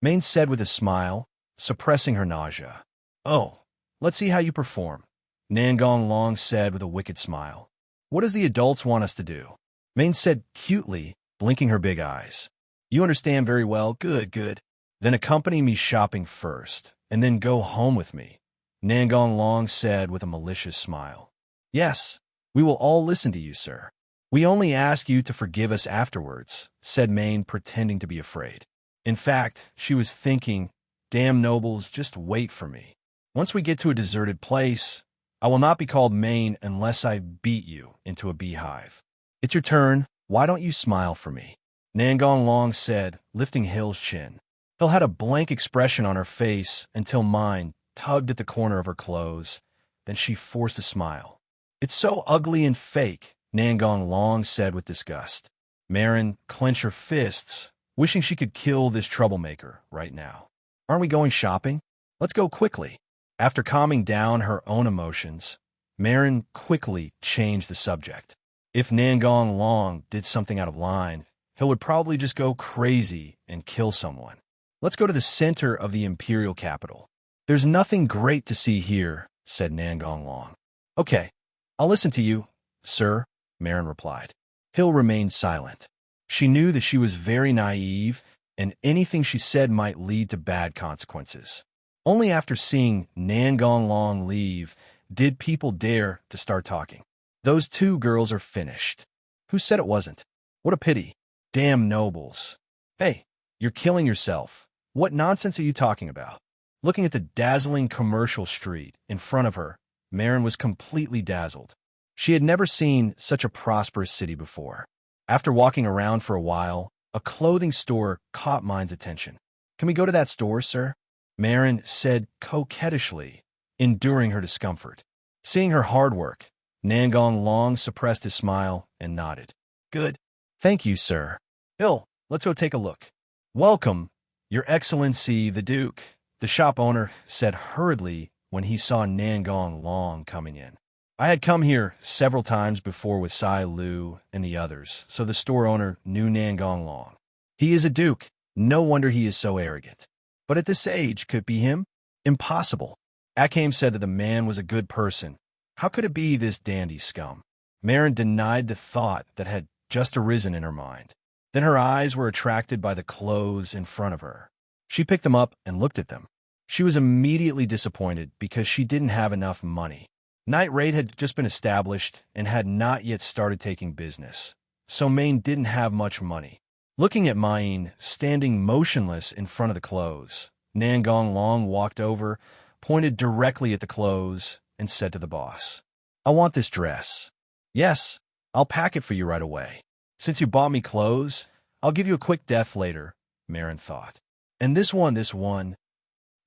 Maine said with a smile, suppressing her nausea. "Oh, let's see how you perform," Nangong Long said with a wicked smile. "What does the adults want us to do?" Maine said cutely, blinking her big eyes. "You understand very well. Good, good. Then accompany me shopping first, and then go home with me," Nangong Long said with a malicious smile. "Yes, we will all listen to you, sir. We only ask you to forgive us afterwards," said Maine, pretending to be afraid. In fact, she was thinking, "Damn nobles, just wait for me. Once we get to a deserted place, I will not be called Maine unless I beat you into a beehive. It's your turn. Why don't you smile for me?" Nangong Long said, lifting Hill's chin. Hill had a blank expression on her face until mine tugged at the corner of her clothes. Then she forced a smile. "It's so ugly and fake," Nangong Long said with disgust. Marin clenched her fists, wishing she could kill this troublemaker right now. "Aren't we going shopping? Let's go quickly." After calming down her own emotions, Marin quickly changed the subject. If Nangong Long did something out of line, Hill would probably just go crazy and kill someone. "Let's go to the center of the imperial capital. There's nothing great to see here," said Nangong Long. "Okay, I'll listen to you, sir," Marin replied. Hill remained silent. She knew that she was very naive, and anything she said might lead to bad consequences. Only after seeing Nangong Long leave did people dare to start talking. "Those two girls are finished." "Who said it wasn't? What a pity. Damn nobles." "Hey, you're killing yourself. What nonsense are you talking about?" Looking at the dazzling commercial street in front of her, Marin was completely dazzled. She had never seen such a prosperous city before. After walking around for a while, a clothing store caught Mine's attention. "Can we go to that store, sir?" Marin said coquettishly, enduring her discomfort. Seeing her hard work, Nangong Long suppressed his smile and nodded. "Good. Thank you, sir. Hill, let's go take a look." "Welcome, Your Excellency the Duke," the shop owner said hurriedly when he saw Nangong Long coming in. "I had come here several times before with Sai Lu and the others, so the store owner knew Nangong Long. He is a duke. No wonder he is so arrogant. But at this age, could it be him? Impossible." Akame said that the man was a good person. How could it be this dandy scum? Marin denied the thought that had just arisen in her mind. Then her eyes were attracted by the clothes in front of her. She picked them up and looked at them. She was immediately disappointed because she didn't have enough money. Night Raid had just been established and had not yet started taking business, so Maine didn't have much money. Looking at Maine standing motionless in front of the clothes, Nangong Long walked over, pointed directly at the clothes, and said to the boss, "I want this dress." "Yes, I'll pack it for you right away. Since you bought me clothes, I'll give you a quick death later," Marin thought. "And this one.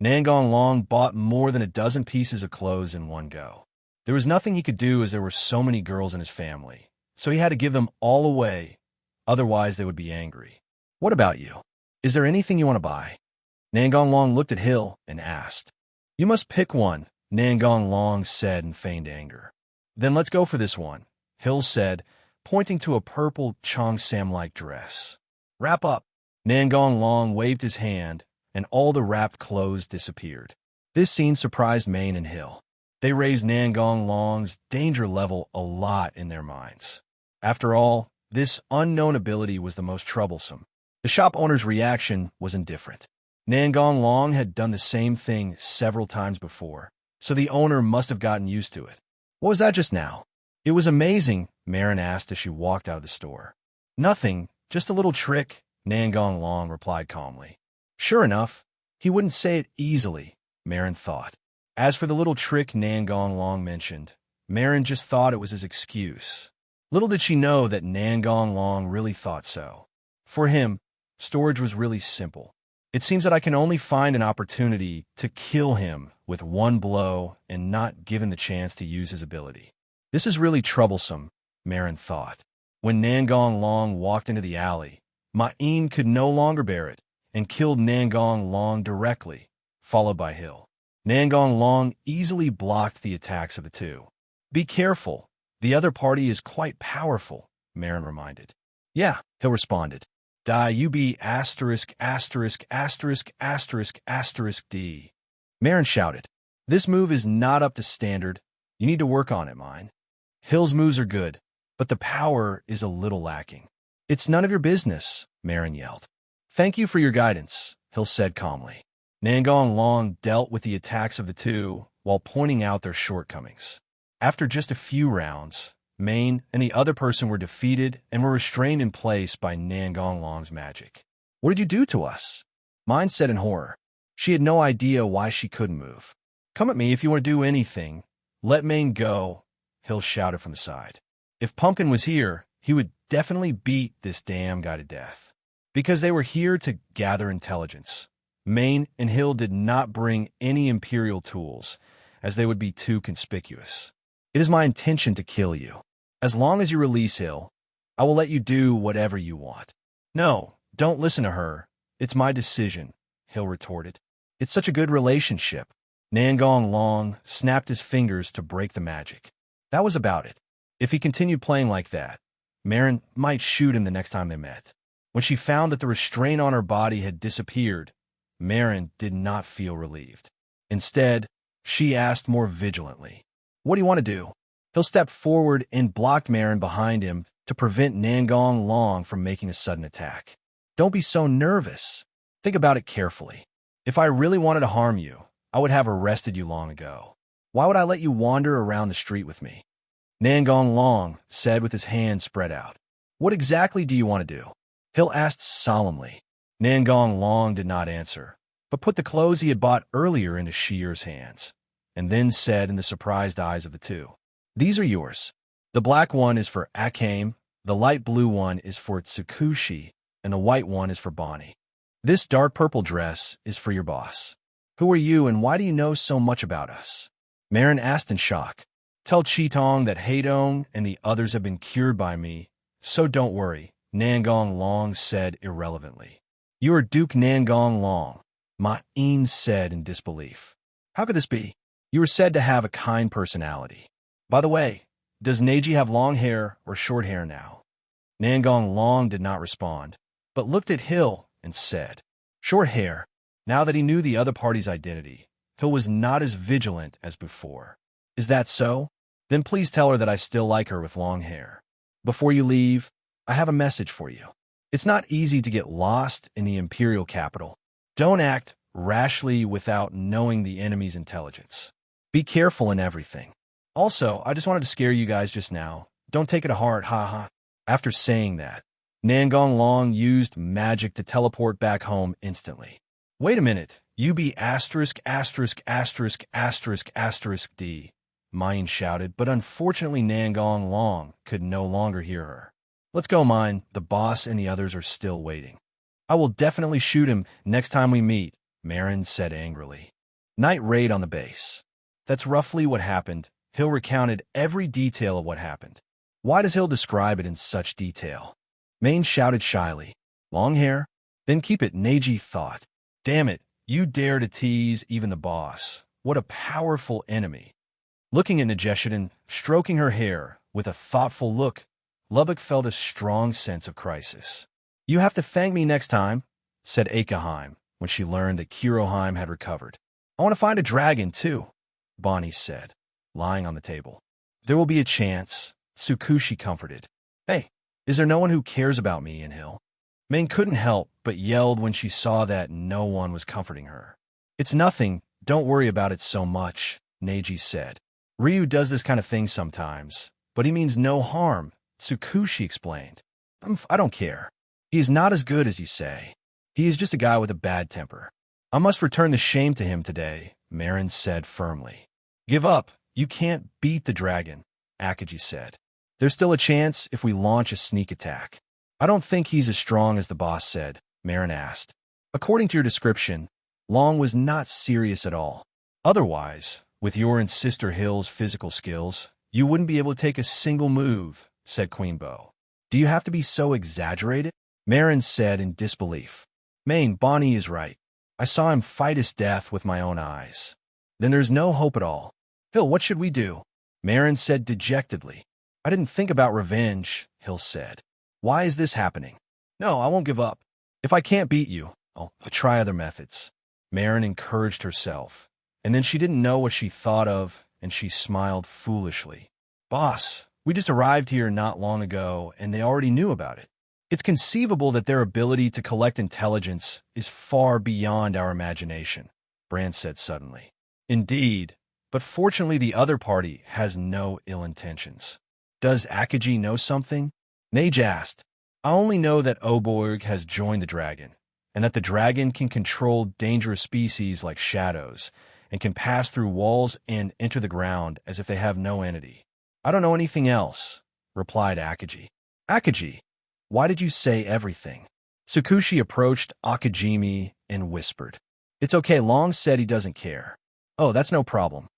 Nangong Long bought more than a dozen pieces of clothes in one go. There was nothing he could do as there were so many girls in his family, so he had to give them all away, otherwise they would be angry. "What about you? Is there anything you want to buy?" Nangong Long looked at Hill and asked. "You must pick one," Nangong Long said in feigned anger. "Then let's go for this one," Hill said, pointing to a purple Cheongsam-like dress. "Wrap up." Nangong Long waved his hand, and all the wrapped clothes disappeared. This scene surprised Maine and Hill. They raised Nangong Long's danger level a lot in their minds. After all, this unknown ability was the most troublesome. The shop owner's reaction was indifferent. Nangong Long had done the same thing several times before, so the owner must have gotten used to it. What was that just now? It was amazing, Marin asked as she walked out of the store. Nothing, just a little trick, Nangong Long replied calmly. Sure enough, he wouldn't say it easily, Marin thought. As for the little trick Nangong Long mentioned, Marin just thought it was his excuse. Little did she know that Nangong Long really thought so. For him, storage was really simple. It seems that I can only find an opportunity to kill him with one blow and not given the chance to use his ability. This is really troublesome, Marin thought. When Nangong Long walked into the alley, Ma'in could no longer bear it and killed Nangong Long directly, followed by Hill. Nangong Long easily blocked the attacks of the two. Be careful. The other party is quite powerful, Marin reminded. Yeah, Hill responded. Die you be asterisk asterisk asterisk asterisk asterisk D. Marin shouted. This move is not up to standard. You need to work on it, mine. Hill's moves are good, but the power is a little lacking. It's none of your business, Marin yelled. Thank you for your guidance, Hill said calmly. Nangong Long dealt with the attacks of the two while pointing out their shortcomings. After just a few rounds, Main and the other person were defeated and were restrained in place by Nangong Long's magic. What did you do to us? Mine said in horror. She had no idea why she couldn't move. Come at me if you want to do anything. Let Main go, Hill shouted from the side. If Pumpkin was here, he would definitely beat this damn guy to death. Because they were here to gather intelligence. Main and Hill did not bring any Imperial tools, as they would be too conspicuous. It is my intention to kill you. As long as you release Hill, I will let you do whatever you want. No, don't listen to her. It's my decision, Hill retorted. It's such a good relationship. Nangong Long snapped his fingers to break the magic. That was about it. If he continued playing like that, Marin might shoot him the next time they met. When she found that the restraint on her body had disappeared, Marin did not feel relieved. Instead, she asked more vigilantly, What do you want to do? Hill stepped forward and blocked Marin behind him to prevent Nangong Long from making a sudden attack. Don't be so nervous. Think about it carefully. If I really wanted to harm you, I would have arrested you long ago. Why would I let you wander around the street with me? Nangong Long said with his hands spread out. What exactly do you want to do? Hill asked solemnly. Nangong Long did not answer, but put the clothes he had bought earlier into Shier's hands, and then said in the surprised eyes of the two, These are yours. The black one is for Akame, the light blue one is for Tsukushi, and the white one is for Bonnie. This dark purple dress is for your boss. Who are you and why do you know so much about us? Marin asked in shock. Tell Chitong that Haidong and the others have been cured by me, so don't worry, Nangong Long said irrelevantly. You are Duke Nangong Long, Ma'in said in disbelief. How could this be? You are said to have a kind personality. By the way, does Neji have long hair or short hair now? Nangong Long did not respond, but looked at Hill and said, Short hair. Now that he knew the other party's identity, Hill was not as vigilant as before. Is that so? Then please tell her that I still like her with long hair. Before you leave, I have a message for you. It's not easy to get lost in the Imperial capital. Don't act rashly without knowing the enemy's intelligence. Be careful in everything. Also, I just wanted to scare you guys just now. Don't take it to heart, haha. After saying that, Nangong Long used magic to teleport back home instantly. Wait a minute, you be asterisk asterisk asterisk asterisk asterisk D, Mine shouted, but unfortunately Nangong Long could no longer hear her. Let's go, Mine. The boss and the others are still waiting. I will definitely shoot him next time we meet, Marin said angrily. Night raid on the base. That's roughly what happened. Hill recounted every detail of what happened. Why does Hill describe it in such detail? Main shouted shyly. Long hair? Then keep it, Neji thought. Damn it, you dare to tease even the boss. What a powerful enemy. Looking at Najeshidan, stroking her hair with a thoughtful look, Lubbock felt a strong sense of crisis. You have to thank me next time, said Akaheim when she learned that Kiroheim had recovered. I want to find a dragon, too, Bonnie said. lying on the table. There will be a chance, Tsukushi comforted. Hey, is there no one who cares about me in Hill? Main couldn't help but yelled when she saw that no one was comforting her. It's nothing, don't worry about it so much, Neji said. Ryu does this kind of thing sometimes, but he means no harm, Tsukushi explained. I don't care. He is not as good as you say. He is just a guy with a bad temper. I must return the shame to him today, Marin said firmly. Give up. You can't beat the dragon, Akagi said. There's still a chance if we launch a sneak attack. I don't think he's as strong as the boss said, Marin asked. According to your description, Long was not serious at all. Otherwise, with your and Sister Hill's physical skills, you wouldn't be able to take a single move, said Queen Bo. Do you have to be so exaggerated? Marin said in disbelief. Main, Bonnie is right. I saw him fight Esdeath with my own eyes. Then there's no hope at all. Hill, what should we do? Marin said dejectedly. I didn't think about revenge, Hill said. Why is this happening? No, I won't give up. If I can't beat you, I'll try other methods. Marin encouraged herself, and then she didn't know what she thought of, and she smiled foolishly. Boss, we just arrived here not long ago, and they already knew about it. It's conceivable that their ability to collect intelligence is far beyond our imagination, Brand said suddenly. Indeed, but fortunately the other party has no ill intentions. Does Akagi know something? Neji asked. I only know that Oborg has joined the dragon, and that the dragon can control dangerous species like shadows, and can pass through walls and enter the ground as if they have no entity. I don't know anything else, replied Akagi. Akagi, why did you say everything? Tsukushi approached Akajimi and whispered. It's okay, Long said he doesn't care. Oh, that's no problem.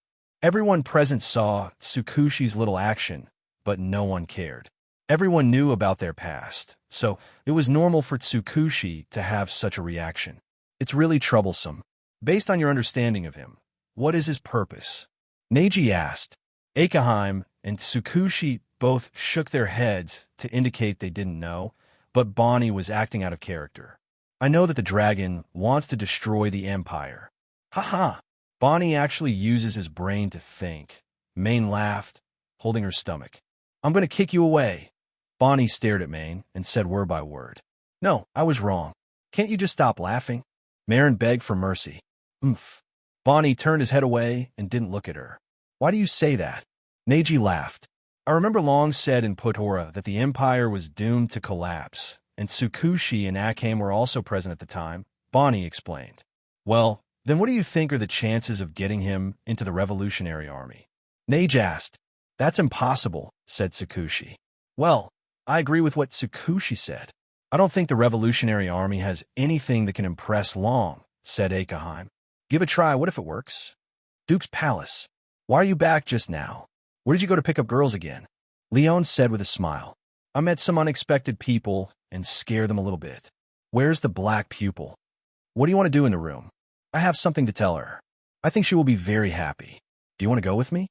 Everyone present saw Tsukushi's little action, but no one cared. Everyone knew about their past, so it was normal for Tsukushi to have such a reaction. It's really troublesome. Based on your understanding of him, what is his purpose? Neji asked. Akame and Tsukushi both shook their heads to indicate they didn't know, but Bonnie was acting out of character. I know that the dragon wants to destroy the Empire. Ha. Bonnie actually uses his brain to think. Main laughed, holding her stomach. I'm going to kick you away. Bonnie stared at Main and said word by word. No, I was wrong. Can't you just stop laughing? Marin begged for mercy. Bonnie turned his head away and didn't look at her. Why do you say that? Neji laughed. I remember Long said in Potora that the Empire was doomed to collapse, and Tsukushi and Akame were also present at the time, Bonnie explained. Well, then what do you think are the chances of getting him into the Revolutionary Army? Neji asked. That's impossible, said Tsukushi. Well, I agree with what Tsukushi said. I don't think the Revolutionary Army has anything that can impress Long, said Akame. Give a try, what if it works? Duke's Palace. Why are you back just now? Where did you go to pick up girls again? Leon said with a smile. I met some unexpected people and scared them a little bit. Where's the black pupil? What do you want to do in the room? I have something to tell her. I think she will be very happy. Do you want to go with me?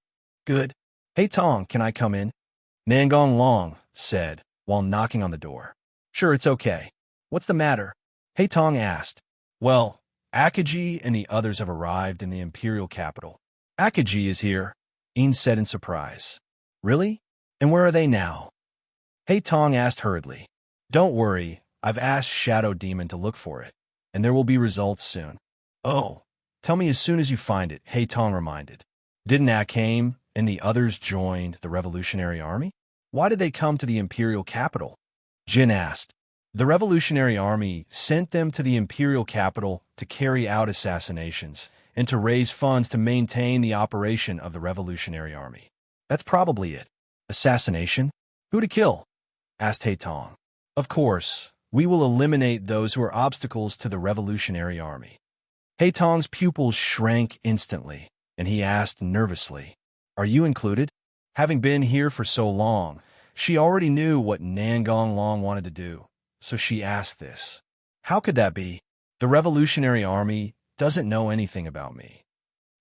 Good. Hey Tong, can I come in? Nangong Long said, while knocking on the door. Sure, it's okay. What's the matter? Hey Tong asked. Well, Akagi and the others have arrived in the Imperial capital. Akagi is here, Een said in surprise. Really? And where are they now? Hey Tong asked hurriedly. Don't worry, I've asked Shadow Demon to look for it, and there will be results soon. Oh, tell me as soon as you find it, Hey Tong reminded. Didn't Akame and the others join the Revolutionary Army? Why did they come to the Imperial capital? Jin asked. The Revolutionary Army sent them to the Imperial capital to carry out assassinations and to raise funds to maintain the operation of the Revolutionary Army. That's probably it. Assassination? Who to kill? Asked Haitong. Of course, we will eliminate those who are obstacles to the Revolutionary Army. Haitong's pupils shrank instantly, and he asked nervously, Are you included? Having been here for so long, she already knew what Nangong Long wanted to do, so she asked this. How could that be? The Revolutionary Army doesn't know anything about me.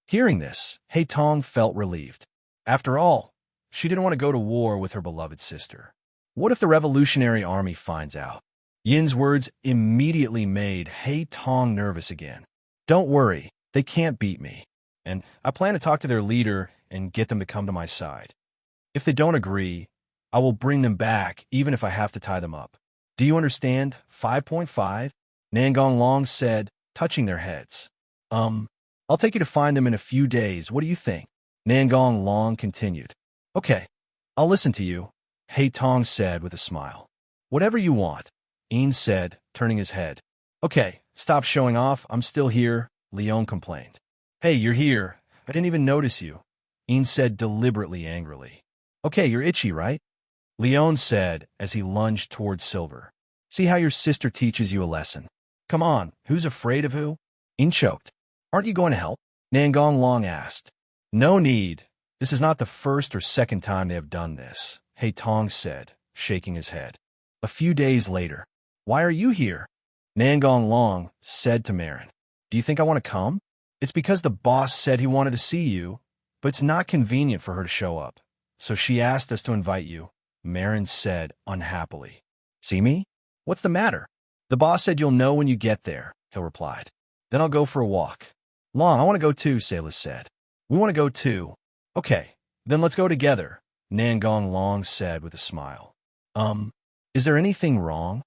Hearing this, Haitong felt relieved. After all, she didn't want to go to war with her beloved sister. What if the Revolutionary Army finds out? Yin's words immediately made Haitong nervous again. Don't worry, they can't beat me. and I plan to talk to their leader and get them to come to my side. If they don't agree, I will bring them back even if I have to tie them up. Do you understand? 5.5? Nangong Long said, touching their heads. I'll take you to find them in a few days. What do you think? Nangong Long continued. Okay, I'll listen to you, Hei Tong said with a smile. Whatever you want, Ian said, turning his head. Okay, stop showing off. I'm still here, Leon complained. Hey, you're here. I didn't even notice you, Ian said deliberately angrily. Okay, you're itchy, right? Leon said as he lunged towards Silver. See how your sister teaches you a lesson. Come on, who's afraid of who? Ian choked. Aren't you going to help? Nangong Long asked. No need. This is not the first or second time they have done this, Hei Tong said, shaking his head. A few days later. Why are you here? Nangong Long said to Marin. Do you think I want to come? It's because the boss said he wanted to see you, but it's not convenient for her to show up. So she asked us to invite you, Marin said unhappily. See me? What's the matter? The boss said you'll know when you get there, Hill replied. Then I'll go for a walk. Long, I want to go too, Salis said. We want to go too. Okay, then let's go together, Nangong Long said with a smile. Is there anything wrong?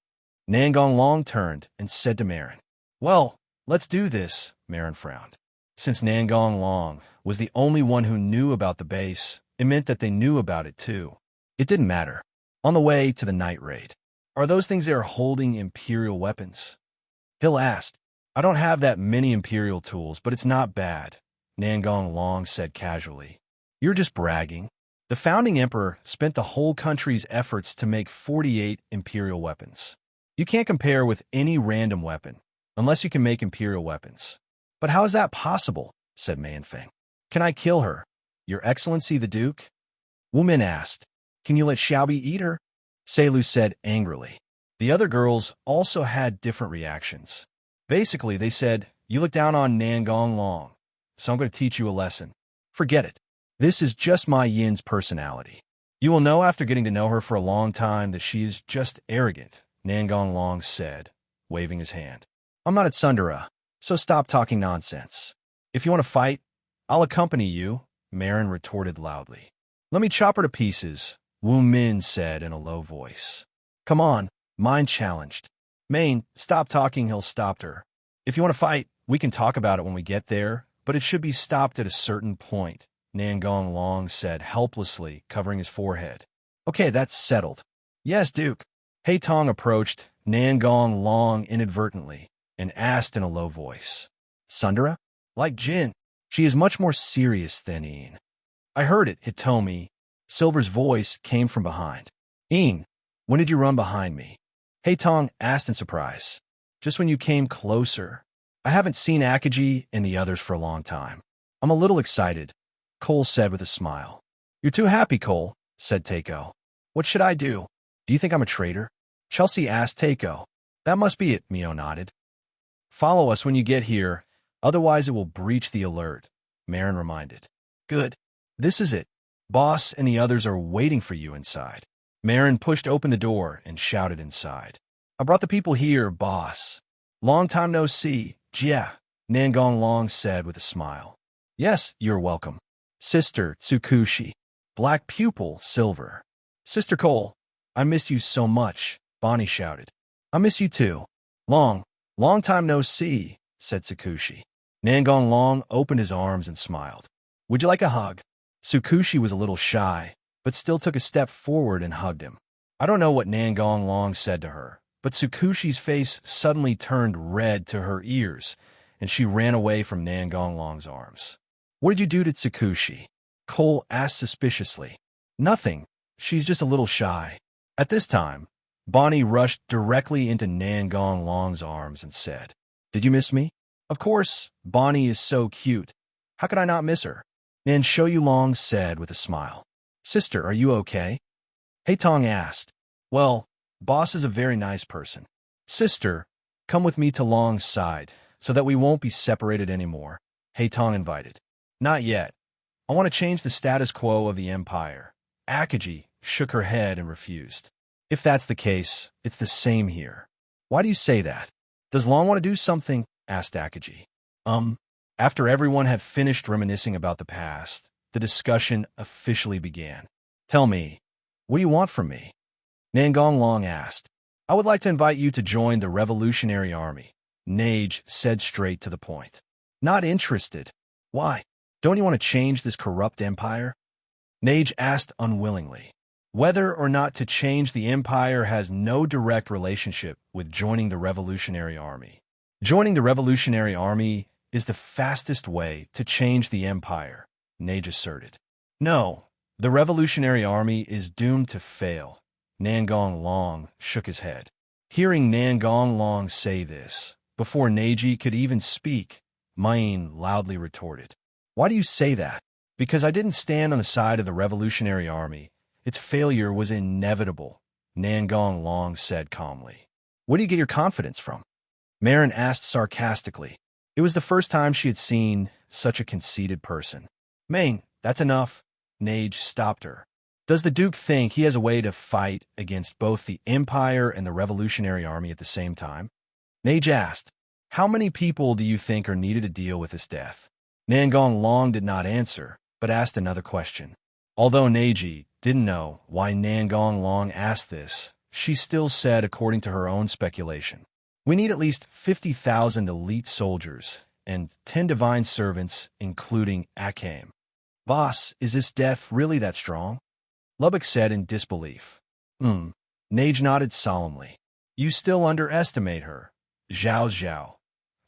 Nangong Long turned and said to Marin. Well, let's do this, Marin frowned. Since Nangong Long was the only one who knew about the base, it meant that they knew about it too. It didn't matter. On the way to the night raid. Are those things they are holding Imperial weapons? Hill asked. I don't have that many Imperial tools, but it's not bad, Nangong Long said casually. You're just bragging. The founding emperor spent the whole country's efforts to make 48 Imperial weapons. You can't compare with any random weapon, unless you can make Imperial weapons. But how is that possible? Said Manfeng. Can I kill her? Your Excellency the Duke? Wu Min asked. Can you let Xiaobi eat her? Seilu said angrily. The other girls also had different reactions. Basically, they said, you look down on Nangong Long, so I'm going to teach you a lesson. Forget it. This is just my Yin's personality. You will know after getting to know her for a long time that she is just arrogant, Nangong Long said, waving his hand. I'm not at Sundara, so stop talking nonsense. If you want to fight, I'll accompany you, Marin retorted loudly. Let me chop her to pieces, Wu Min said in a low voice. Come on, mind challenged. Main, stop talking, Hill stopped her. If you want to fight, we can talk about it when we get there, but it should be stopped at a certain point, Nangong Long said helplessly, covering his forehead. Okay, that's settled. Yes, Duke. Hei Tong approached Nangong Long inadvertently and asked in a low voice. Sundara? Like Jin. She is much more serious than Ian. I heard it, Hitomi. Silver's voice came from behind. Ian, when did you run behind me? Hei Tong asked in surprise. Just when you came closer. I haven't seen Akaji and the others for a long time. I'm a little excited, Cole said with a smile. You're too happy, Cole, said Teiko. What should I do? Do you think I'm a traitor? Chelsea asked Teiko. That must be it, Mio nodded. Follow us when you get here, otherwise it will breach the alert, Marin reminded. Good. This is it. Boss and the others are waiting for you inside. Marin pushed open the door and shouted inside. I brought the people here, boss. Long time no see, Jia, Nangong Long said with a smile. Yes, you're welcome. Sister Tsukushi. Black pupil, Silver. Sister Cole, I miss you so much, Bonnie shouted. I miss you too. Long time no see, said Tsukushi. Nangong Long opened his arms and smiled. Would you like a hug? Tsukushi was a little shy, but still took a step forward and hugged him. I don't know what Nangong Long said to her, but Tsukushi's face suddenly turned red to her ears, and she ran away from Nangong Long's arms. What did you do to Tsukushi? Cole asked suspiciously. Nothing. She's just a little shy. At this time, Bonnie rushed directly into Nangong Long's arms and said, Did you miss me? Of course, Bonnie is so cute. How could I not miss her? Nan Shoyu Long said with a smile. Sister, are you okay? Hei Tong asked. Well, boss is a very nice person. Sister, come with me to Long's side, so that we won't be separated anymore, Hei Tong invited. Not yet. I want to change the status quo of the Empire. Akaji shook her head and refused. If that's the case, it's the same here. Why do you say that? Does Long want to do something? Asked Akaji. After everyone had finished reminiscing about the past, the discussion officially began. Tell me, what do you want from me? Nangong Long asked. I would like to invite you to join the Revolutionary Army. Nage said straight to the point. Not interested. Why? Don't you want to change this corrupt empire? Nage asked unwillingly. Whether or not to change the empire has no direct relationship with joining the Revolutionary Army. Joining the Revolutionary Army is the fastest way to change the empire, Nage asserted. No, the Revolutionary Army is doomed to fail. Nangong Long shook his head. Hearing Nangong Long say this, before Neji could even speak, Maids loudly retorted. Why do you say that? Because I didn't stand on the side of the Revolutionary Army. Its failure was inevitable, Nangong Long said calmly. Where do you get your confidence from? Marin asked sarcastically. It was the first time she had seen such a conceited person. Main, that's enough. Nage stopped her. Does the Duke think he has a way to fight against both the Empire and the Revolutionary Army at the same time? Nage asked, how many people do you think are needed to deal with Esdeath? Nangong Long did not answer, but asked another question. Although Neji didn't know why Nangong Long asked this, she still said, according to her own speculation, we need at least 50,000 elite soldiers and 10 divine servants, including Akame. Boss, is Esdeath really that strong? Lubbock said in disbelief. Nage nodded solemnly. You still underestimate her. Zhao.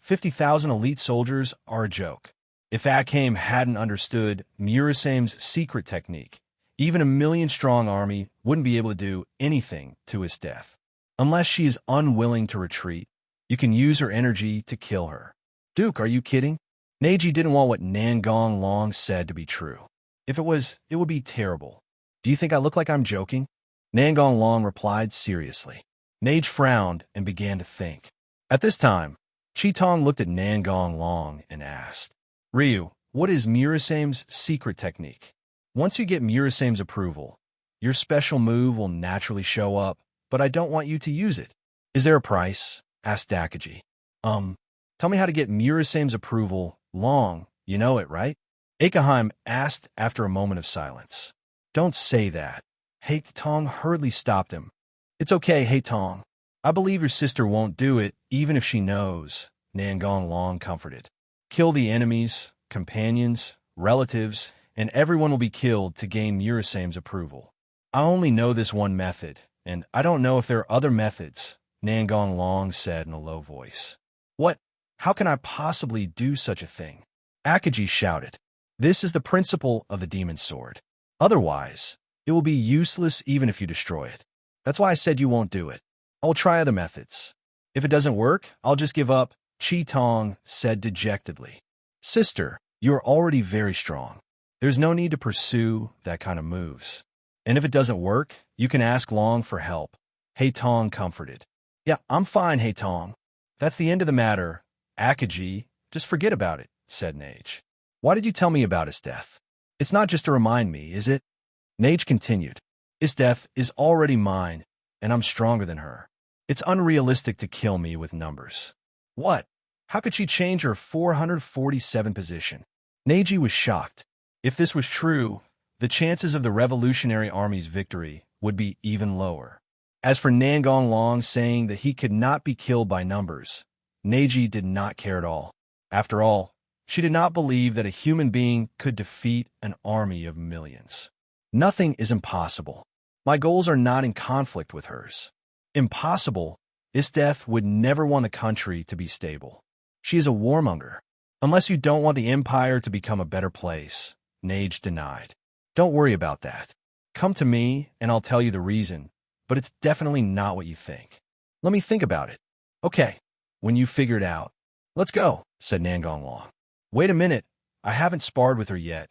50,000 elite soldiers are a joke. If Akame hadn't understood Murasame's secret technique, even a million-strong army wouldn't be able to do anything to Esdeath. Unless she is unwilling to retreat, you can use her energy to kill her. Duke, are you kidding? Neji didn't want what Nangong Long said to be true. If it was, it would be terrible. Do you think I look like I'm joking? Nangong Long replied seriously. Nage frowned and began to think. At this time, Chitong looked at Nangong Long and asked, Ryu, what is Murasame's secret technique? Once you get Murasame's approval, your special move will naturally show up, but I don't want you to use it. Is there a price? Asked Dakaji. Tell me how to get Murasame's approval. Long, you know it, right? Akaheim asked after a moment of silence. Don't say that. Haitong hurriedly stopped him. It's okay, Haitong. I believe your sister won't do it, even if she knows, Nangong Long comforted. Kill the enemies, companions, relatives, and everyone will be killed to gain Murasame's approval. I only know this one method, and I don't know if there are other methods, Nangong Long said in a low voice. What? How can I possibly do such a thing? Akaji shouted. This is the principle of the demon sword. Otherwise, it will be useless even if you destroy it. That's why I said you won't do it. I will try other methods. If it doesn't work, I'll just give up, Chitong said dejectedly. Sister, you are already very strong. There's no need to pursue that kind of moves. And if it doesn't work, you can ask Long for help. Haitong comforted. Yeah, I'm fine, Haitong. That's the end of the matter. Akaji, just forget about it, said Nage. Why did you tell me about Esdeath? It's not just to remind me, is it? Nage continued. Esdeath is already mine, and I'm stronger than her. It's unrealistic to kill me with numbers. What? How could she change her 447 position? Neji was shocked. If this was true, the chances of the Revolutionary Army's victory would be even lower. As for Nangong Long saying that he could not be killed by numbers, Neji did not care at all. After all, she did not believe that a human being could defeat an army of millions. Nothing is impossible. My goals are not in conflict with hers. Impossible? Esdeath would never want the country to be stable. She is a warmonger. Unless you don't want the empire to become a better place, Nage denied. Don't worry about that. Come to me and I'll tell you the reason, but it's definitely not what you think. Let me think about it. Okay, when you figure it out. Let's go, said Nangong Long. Wait a minute, I haven't sparred with her yet,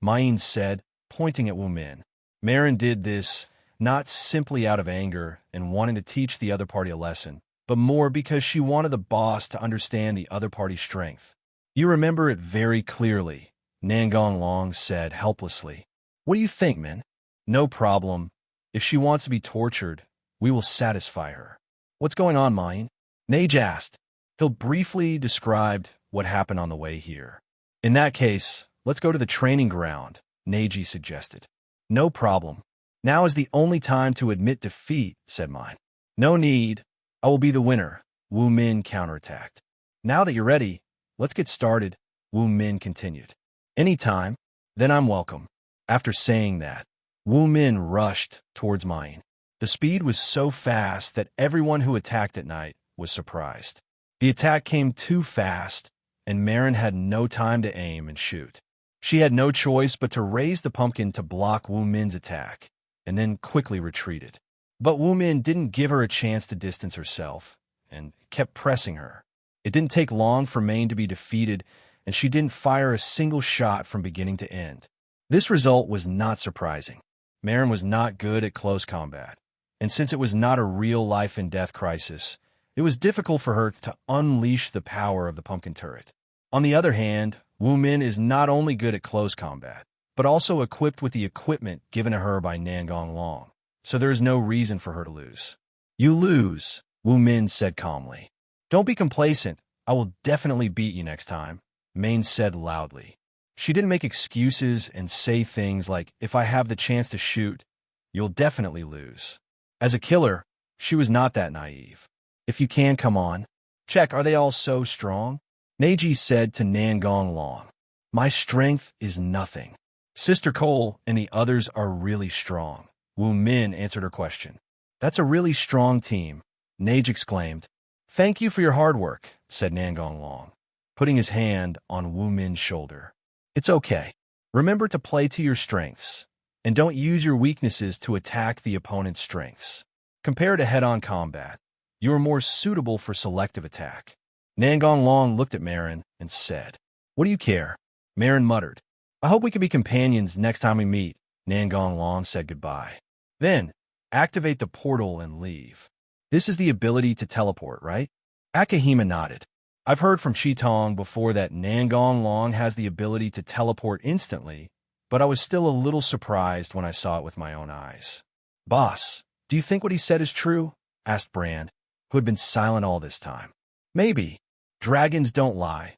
Maids said, pointing at Wu Min. Marin did this not simply out of anger and wanting to teach the other party a lesson, but more because she wanted the boss to understand the other party's strength. You remember it very clearly, Nangong Long said helplessly. What do you think, Min? No problem. If she wants to be tortured, we will satisfy her. What's going on, Mine? Nage asked. He briefly described what happened on the way here. In that case, let's go to the training ground, Neji suggested. No problem. Now is the only time to admit defeat, said mine. No need. I will be the winner, Wu Min counterattacked. Now that you're ready, let's get started, Wu Min continued. Anytime, then I'm welcome. After saying that, Wu Min rushed towards mine. The speed was so fast that everyone who attacked at night was surprised. The attack came too fast, and Marin had no time to aim and shoot. She had no choice but to raise the pumpkin to block Wu Min's attack, and then quickly retreated. But Wu Min didn't give her a chance to distance herself, and kept pressing her. It didn't take long for Main to be defeated, and she didn't fire a single shot from beginning to end. This result was not surprising. Marin was not good at close combat, and since it was not a real life-and-death crisis, it was difficult for her to unleash the power of the pumpkin turret. On the other hand, Wu Min is not only good at close combat, but also equipped with the equipment given to her by Nangong Long, so there is no reason for her to lose. You lose, Wu Min said calmly. Don't be complacent. I will definitely beat you next time, Main said loudly. She didn't make excuses and say things like, if I have the chance to shoot, you'll definitely lose. As a killer, she was not that naive. If you can, come on. Check, are they all so strong? Neji said to Nangong Long. My strength is nothing. Sister Cole and the others are really strong. Wu Min answered her question. That's a really strong team, Neji exclaimed. Thank you for your hard work, said Nangong Long, putting his hand on Wu Min's shoulder. It's okay. Remember to play to your strengths, and don't use your weaknesses to attack the opponent's strengths. Compared to head-on combat, you are more suitable for selective attack. Nangong Long looked at Marin and said, What do you care? Marin muttered. I hope we can be companions next time we meet. Nangong Long said goodbye. Then, activate the portal and leave. This is the ability to teleport, right? Akame nodded. I've heard from Shitong before that Nangong Long has the ability to teleport instantly, but I was still a little surprised when I saw it with my own eyes. Boss, do you think what he said is true? Asked Brand, who had been silent all this time. Maybe. Dragons don't lie.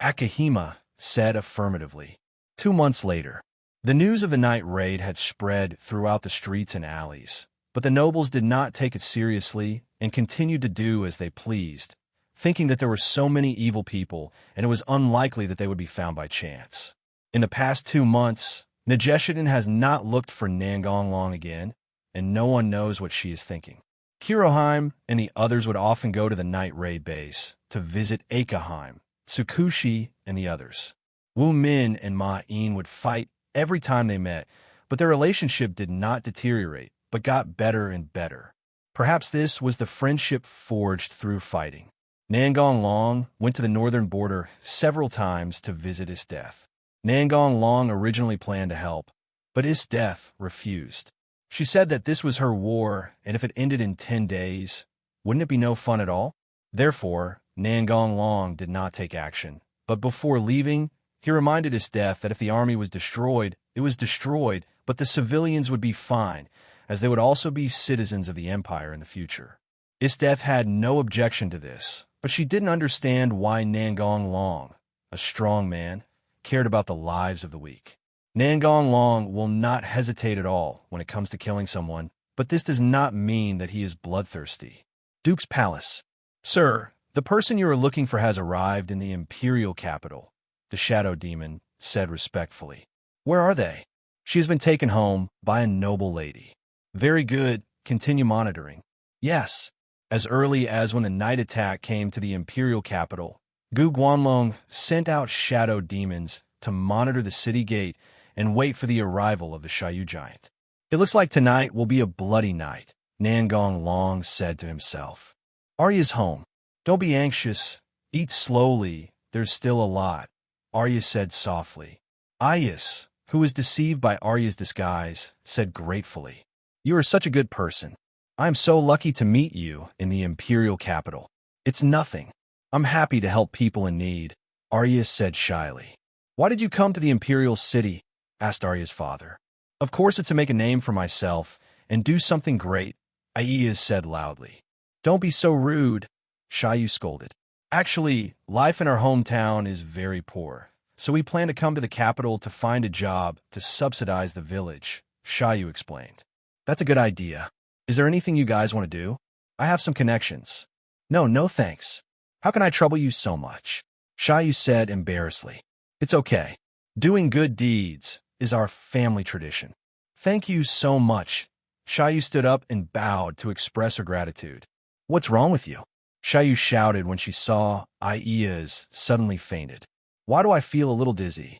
Akame said affirmatively. 2 months later, the news of the night raid had spread throughout the streets and alleys, but the nobles did not take it seriously and continued to do as they pleased, thinking that there were so many evil people and it was unlikely that they would be found by chance. In the past 2 months, Najeshidan has not looked for Nangong Long again, and no one knows what she is thinking. Kiroheim and the others would often go to the night raid base to visit Akaheim, Tsukushi, and the others. Wu Min and Ma-in would fight every time they met, but their relationship did not deteriorate, but got better and better. Perhaps this was the friendship forged through fighting. Nangong Long went to the northern border several times to visit Esdeath. Nangong Long originally planned to help, but Esdeath refused. She said that this was her war, and if it ended in 10 days, wouldn't it be no fun at all? Therefore, Nangong Long did not take action, but before leaving, he reminded Esdeath that if the army was destroyed, it was destroyed, but the civilians would be fine, as they would also be citizens of the Empire in the future. Esdeath had no objection to this, but she didn't understand why Nangong Long, a strong man, cared about the lives of the weak. Nangong Long will not hesitate at all when it comes to killing someone, but this does not mean that he is bloodthirsty. Duke's Palace. Sir, the person you are looking for has arrived in the Imperial capital, the Shadow Demon said respectfully. Where are they? She has been taken home by a noble lady. Very good. Continue monitoring. Yes. As early as when the night attack came to the Imperial capital, Gu Guanlong sent out shadow demons to monitor the city gate and wait for the arrival of the Xiaoyu giant. It looks like tonight will be a bloody night, Nangong Long said to himself. Arya's home. Don't be anxious. Eat slowly. There's still a lot, Arya said softly. Ayas, who was deceived by Arya's disguise, said gratefully. You are such a good person. I am so lucky to meet you in the Imperial capital. It's nothing. I'm happy to help people in need, Arya said shyly. Why did you come to the Imperial city? Asked Arya's father. Of course it's to make a name for myself and do something great, Ayas said loudly. Don't be so rude, Xiaoyu scolded. Actually, life in our hometown is very poor, so we plan to come to the capital to find a job to subsidize the village, Xiaoyu explained. That's a good idea. Is there anything you guys want to do? I have some connections. No thanks. How can I trouble you so much? Xiaoyu said embarrassedly. It's okay. Doing good deeds is our family tradition. Thank you so much. Xiaoyu stood up and bowed to express her gratitude. What's wrong with you? Xiaoyu shouted when she saw Aiya's suddenly fainted. Why do I feel a little dizzy?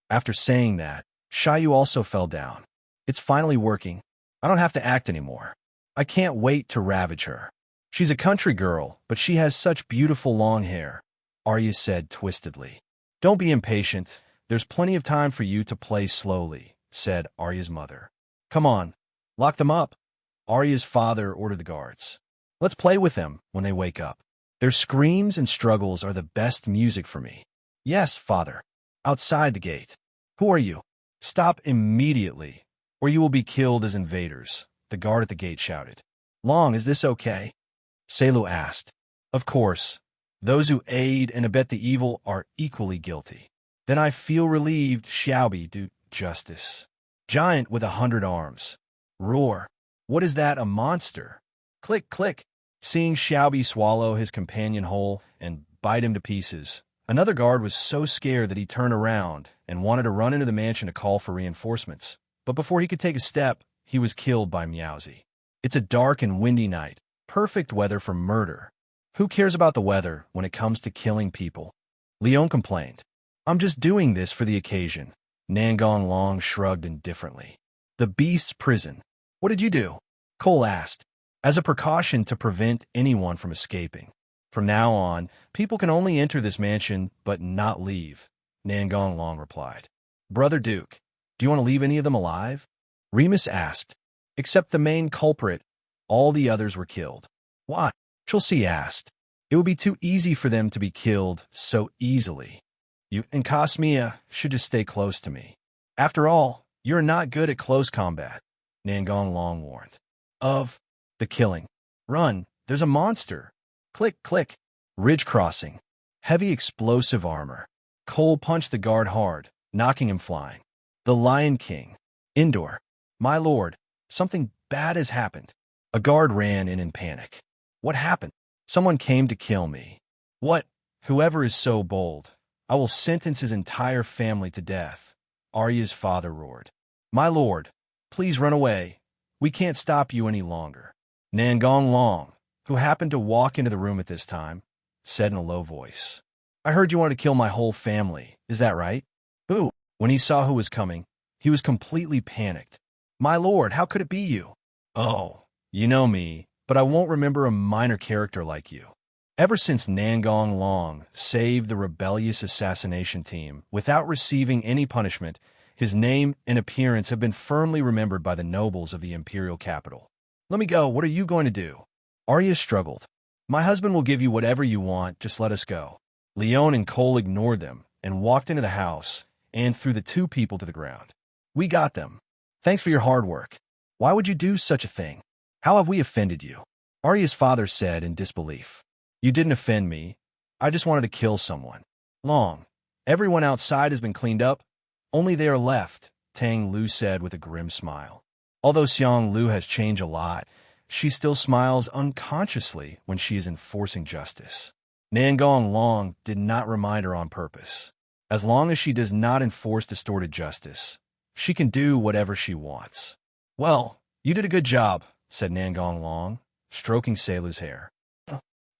After saying that, Xiaoyu also fell down. It's finally working. I don't have to act anymore. I can't wait to ravage her. She's a country girl, but she has such beautiful long hair, Arya said twistedly. Don't be impatient. There's plenty of time for you to play slowly, said Arya's mother. Come on, lock them up. Arya's father ordered the guards. Let's play with them when they wake up. Their screams and struggles are the best music for me. Yes, father. Outside the gate. Who are you? Stop immediately, or you will be killed as invaders, the guard at the gate shouted. Long, is this okay? Selu asked. Of course. Those who aid and abet the evil are equally guilty. Then I feel relieved Xiaobi do justice. Giant with 100 arms. Roar. What is that, a monster? Click, click. Seeing Xiaobi swallow his companion whole and bite him to pieces, another guard was so scared that he turned around and wanted to run into the mansion to call for reinforcements. But before he could take a step, he was killed by Meowsy. It's a dark and windy night. Perfect weather for murder. Who cares about the weather when it comes to killing people? Leon complained. I'm just doing this for the occasion. Nangong Long shrugged indifferently. The beast's prison. What did you do? Cole asked. As a precaution to prevent anyone from escaping. From now on, people can only enter this mansion but not leave, Nangong Long replied. Brother Duke, do you want to leave any of them alive? Remus asked. Except the main culprit, all the others were killed. Why? Chelsea asked. It would be too easy for them to be killed so easily. You and Cosmea should just stay close to me. After all, you're not good at close combat, Nangong Long warned. Of the killing. Run, there's a monster. Click, click. Ridge crossing. Heavy explosive armor. Cole punched the guard hard, knocking him flying. The Lion King. Indoor. My lord, something bad has happened. A guard ran in panic. What happened? Someone came to kill me. What? Whoever is so bold, I will sentence his entire family to death, Arya's father roared. My lord, please run away. We can't stop you any longer. Nangong Long, who happened to walk into the room at this time, said in a low voice. I heard you wanted to kill my whole family. Is that right? Who? When he saw who was coming, he was completely panicked. My lord, how could it be you? Oh, you know me, but I won't remember a minor character like you. Ever since Nangong Long saved the rebellious Assassination Team without receiving any punishment, his name and appearance have been firmly remembered by the nobles of the imperial capital. Let me go. What are you going to do? Arya struggled. My husband will give you whatever you want. Just let us go. Leon and Cole ignored them and walked into the house and threw the two people to the ground. We got them. Thanks for your hard work. Why would you do such a thing? How have we offended you? Arya's father said in disbelief. You didn't offend me. I just wanted to kill someone. Long. Everyone outside has been cleaned up. Only they are left, Tang Lu said with a grim smile. Although Xiang Lu has changed a lot, she still smiles unconsciously when she is enforcing justice. Nangong Long did not remind her on purpose. As long as she does not enforce distorted justice, she can do whatever she wants. Well, you did a good job, said Nangong Long, stroking Selu's hair.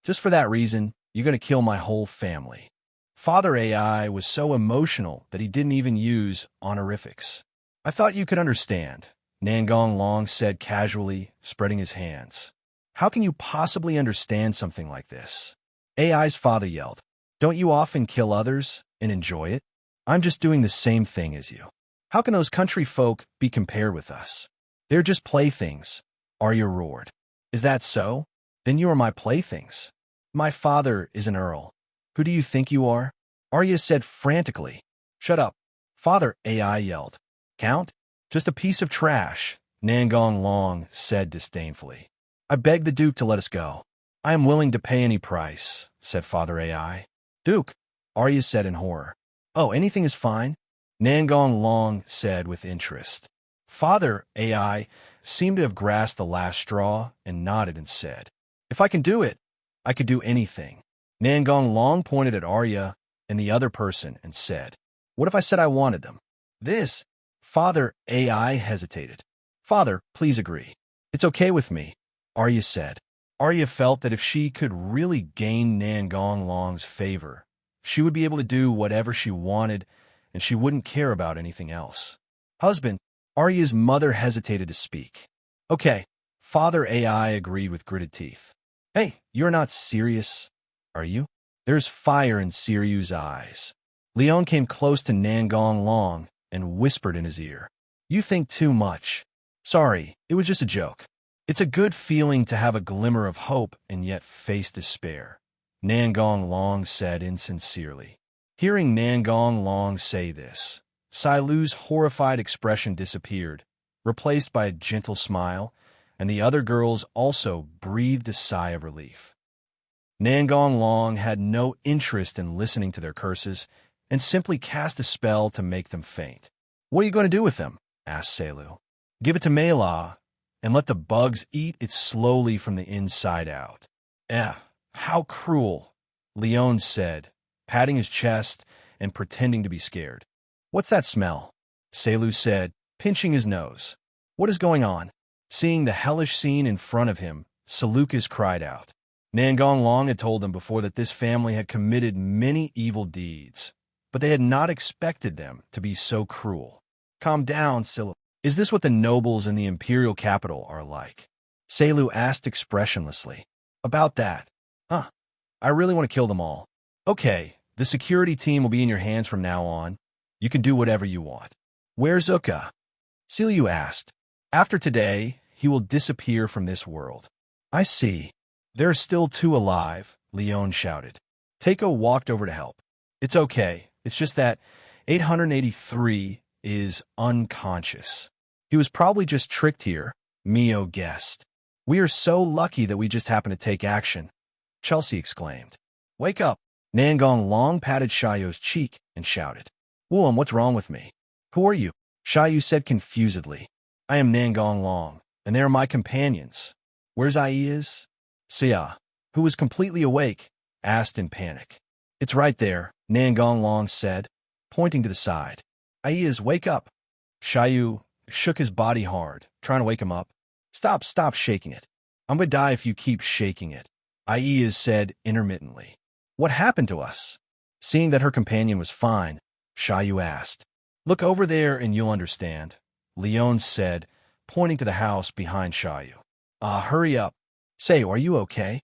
Just for that reason, you're going to kill my whole family. Father AI was so emotional that he didn't even use honorifics. I thought you could understand, Nangong Long said casually, spreading his hands. How can you possibly understand something like this? AI's father yelled. Don't you often kill others and enjoy it? I'm just doing the same thing as you. How can those country folk be compared with us? They're just playthings, Arya roared. Is that so? Then you are my playthings. My father is an earl. Who do you think you are? Arya said frantically. Shut up. Father, AI yelled. Count? Just a piece of trash, Nangong Long said disdainfully. I beg the Duke to let us go. I am willing to pay any price, said Father AI. Duke, Arya said in horror. Oh, anything is fine, Nangong Long said with interest. Father AI seemed to have grasped the last straw and nodded and said, If I can do it, I could do anything. Nangong Long pointed at Arya and the other person and said, What if I said I wanted them? This, Father AI hesitated. Father, please agree. It's okay with me, Arya said. Arya felt that if she could really gain Nangong Long's favor, she would be able to do whatever she wanted and she wouldn't care about anything else. Husband, Arya's mother hesitated to speak. Okay, Father AI agreed with gritted teeth. Hey, you're not serious, are you? There's fire in Siryu's eyes. Leon came close to Nangong Long and whispered in his ear. You think too much. Sorry, it was just a joke. It's a good feeling to have a glimmer of hope and yet face despair, Nangong Long said insincerely. Hearing Nangong Long say this, Sailu's horrified expression disappeared, replaced by a gentle smile, and the other girls also breathed a sigh of relief. Nangong Long had no interest in listening to their curses and simply cast a spell to make them faint. What are you going to do with them? Asked Sailu. Give it to Mela and let the bugs eat it slowly from the inside out. How cruel, Leon said, patting his chest and pretending to be scared. What's that smell? Sailu said, pinching his nose. What is going on? Seeing the hellish scene in front of him, Seleucus cried out. Nangong Long had told them before that this family had committed many evil deeds, but they had not expected them to be so cruel. Calm down, Sailu. Is this what the nobles in the imperial capital are like? Sailu asked expressionlessly. About that. I really want to kill them all. Okay, the security team will be in your hands from now on. You can do whatever you want. Where's Uka? Sailu asked. After today, he will disappear from this world. I see. There are still 2 alive, Leon shouted. Takeo walked over to help. It's okay. It's just that 883 is unconscious. He was probably just tricked here, Mio guessed. We are so lucky that we just happened to take action, Chelsea exclaimed. Wake up. Nangong Long patted Xiaoyu's cheek and shouted. Willem, what's wrong with me? Who are you? Xiaoyu said confusedly. I am Nangong Long, and they are my companions. Where's Aiya's? Sia, who was completely awake, asked in panic. It's right there, Nangong Long said, pointing to the side. Aiya's, wake up. Xiaoyu shook his body hard, trying to wake him up. Stop shaking it. I'm going to die if you keep shaking it, Aiya's said intermittently. What happened to us? Seeing that her companion was fine, Xiaoyu asked. Look over there and you'll understand, Leon said, pointing to the house behind Xiaoyu. Hurry up. Say, are you okay?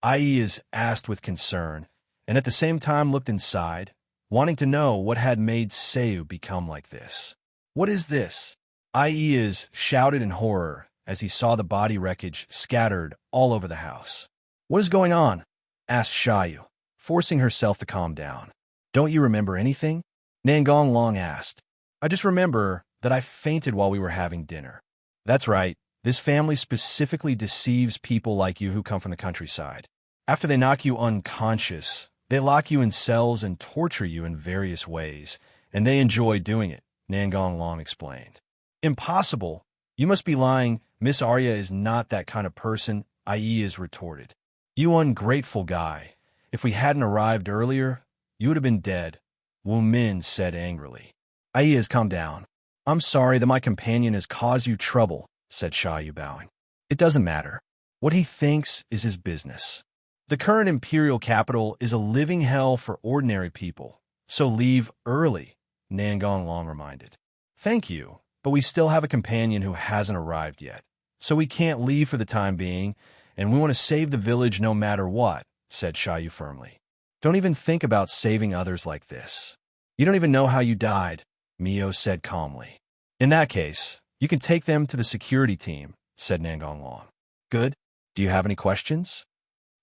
Aiya's asked with concern, and at the same time looked inside, wanting to know what had made Seiyu become like this. What is this? Aiya's shouted in horror as he saw the body wreckage scattered all over the house. What is going on? Asked Xiaoyu, forcing herself to calm down. Don't you remember anything? Nangong Long asked. I just remember that I fainted while we were having dinner. That's right. This family specifically deceives people like you who come from the countryside. After they knock you unconscious, they lock you in cells and torture you in various ways, and they enjoy doing it, Nangong Long explained. Impossible. You must be lying. Miss Arya is not that kind of person, Aiya's retorted. You ungrateful guy. If we hadn't arrived earlier, you would have been dead, Wu Min said angrily. Aiya's, calm down. I'm sorry that my companion has caused you trouble, said Xiaoyu bowing. It doesn't matter. What he thinks is his business. The current imperial capital is a living hell for ordinary people, so leave early, Nangong Long reminded. Thank you, but we still have a companion who hasn't arrived yet, so we can't leave for the time being, and we want to save the village no matter what, said Xiaoyu firmly. Don't even think about saving others like this. You don't even know how you died, Mio said calmly. In that case, you can take them to the security team, said Nangong Long. Good. Do you have any questions?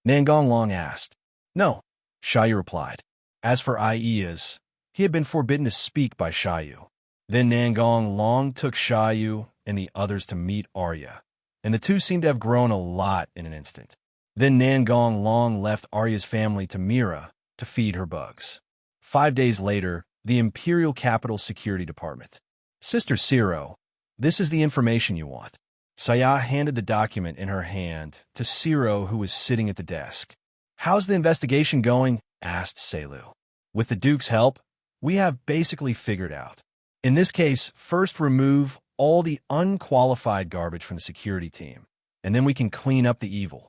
Nangong Long asked. No, Xiaoyu replied. As for Aiya's, he had been forbidden to speak by Xiaoyu. Then Nangong Long took Xiaoyu and the others to meet Arya, and the two seemed to have grown a lot in an instant. Then Nangong Long left Arya's family to Mira to feed her bugs. 5 days later, the Imperial Capital Security Department. Sister Ciro, this is the information you want. Saya handed the document in her hand to Ciro, who was sitting at the desk. How's the investigation going? Asked Selu. With the Duke's help, we have basically figured out. In this case, first remove all the unqualified garbage from the security team, and then we can clean up the evil.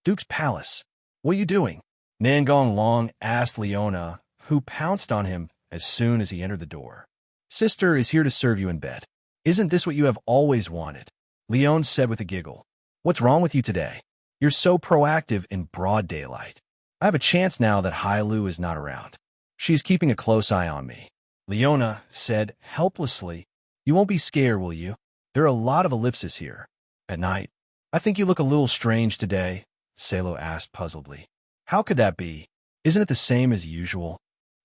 Duke's Palace. What are you doing? Nangong Long asked Leona, who pounced on him as soon as he entered the door. Sister is here to serve you in bed. Isn't this what you have always wanted? Leon said with a giggle. What's wrong with you today? You're so proactive in broad daylight. I have a chance now that Hailu is not around. She's keeping a close eye on me. Leona said helplessly. You won't be scared, will you? There are a lot of ellipses here. At night. I think you look a little strange today, Selo asked puzzledly. How could that be? Isn't it the same as usual?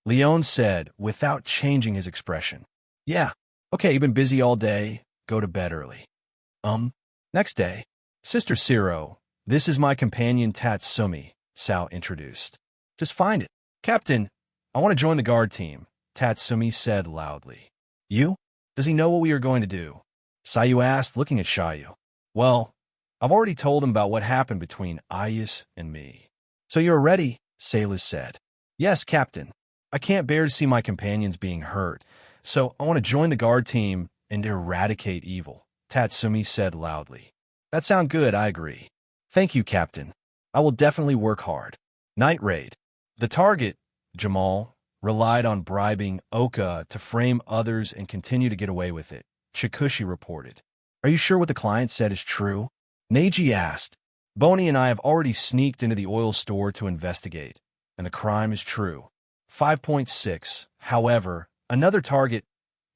Leon said without changing his expression. Yeah. Okay, you've been busy all day. Go to bed early. Next day. Sister Ciro, this is my companion Tatsumi, Sao introduced. Just find it. Captain, I want to join the guard team, Tatsumi said loudly. You? Does he know what we are going to do? Sayu asked, looking at Shayu. Well, I've already told him about what happened between Ayus and me. So you're ready, Sailus said. Yes, Captain. I can't bear to see my companions being hurt, so I want to join the guard team and eradicate evil, Tatsumi said loudly. That sounds good, I agree. Thank you, Captain. I will definitely work hard. Night raid. The target, Jamal, relied on bribing Oka to frame others and continue to get away with it, Chikushi reported. Are you sure what the client said is true? Neji asked. Boney and I have already sneaked into the oil store to investigate, and the crime is true. 5.6. However, another target,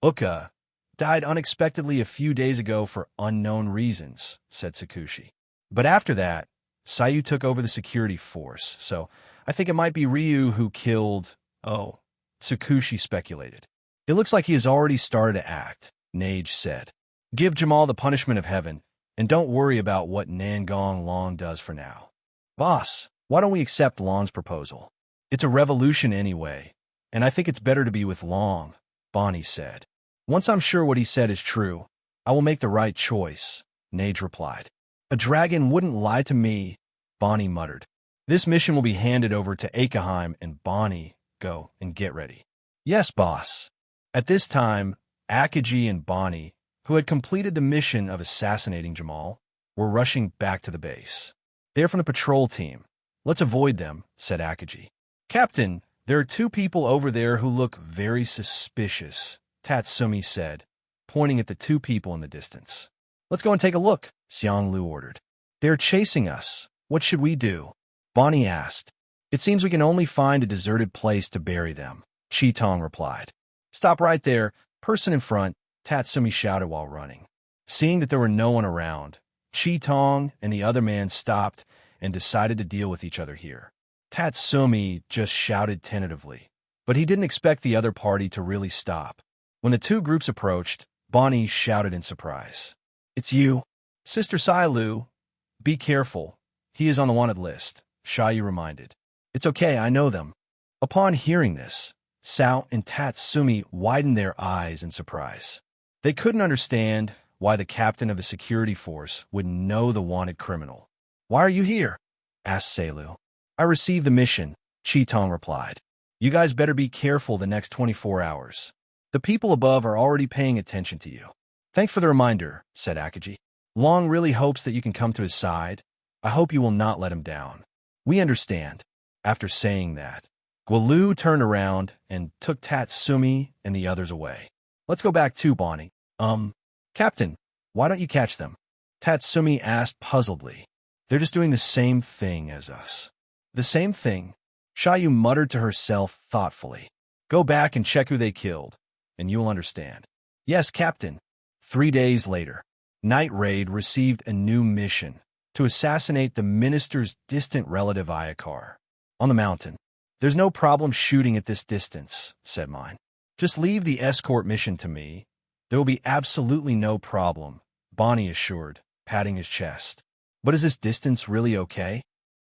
Uka, died unexpectedly a few days ago for unknown reasons, said Sakushi. But after that, Sayu took over the security force, so I think it might be Ryu who killed... Oh, Sakushi speculated. It looks like he has already started to act, Nage said. Give Jamal the punishment of heaven, and don't worry about what Nangong Long does for now. Boss, why don't we accept Long's proposal? It's a revolution anyway, and I think it's better to be with Long, Bonnie said. Once I'm sure what he said is true, I will make the right choice, Nage replied. A dragon wouldn't lie to me, Bonnie muttered. This mission will be handed over to Akaheim, and Bonnie, go and get ready. Yes, boss. At this time, Akaji and Bonnie, who had completed the mission of assassinating Jamal, were rushing back to the base. They're from the patrol team. Let's avoid them, said Akaji. Captain, there are 2 people over there who look very suspicious, Tatsumi said, pointing at the 2 people in the distance. Let's go and take a look, Xianglu ordered. They're chasing us. What should we do? Bonnie asked. It seems we can only find a deserted place to bury them, Chitong replied. Stop right there, person in front, Tatsumi shouted while running. Seeing that there were no one around, Chitong and the other man stopped and decided to deal with each other here. Tatsumi just shouted tentatively, but he didn't expect the other party to really stop. When the 2 groups approached, Bonnie shouted in surprise. It's you. Sister Sailu. Be careful. He is on the wanted list, Shayu reminded. It's okay, I know them. Upon hearing this, Sao and Tatsumi widened their eyes in surprise. They couldn't understand why the captain of the security force would know the wanted criminal. Why are you here? Asked Selu. I received the mission, Chitong replied. You guys better be careful the next 24 hours. The people above are already paying attention to you. Thanks for the reminder, said Akaji. Long really hopes that you can come to his side. I hope you will not let him down. We understand. After saying that, Gualu turned around and took Tatsumi and the others away. Let's go back to Bonnie. Captain, why don't you catch them? Tatsumi asked puzzledly. They're just doing the same thing as us. The same thing? Shayu muttered to herself thoughtfully. Go back and check who they killed, and you'll understand. Yes, Captain. 3 days later, Night Raid received a new mission to assassinate the minister's distant relative Ayakar. On the mountain. There's no problem shooting at this distance, said mine. Just leave the escort mission to me. There will be absolutely no problem, Bonnie assured, patting his chest. But is this distance really okay?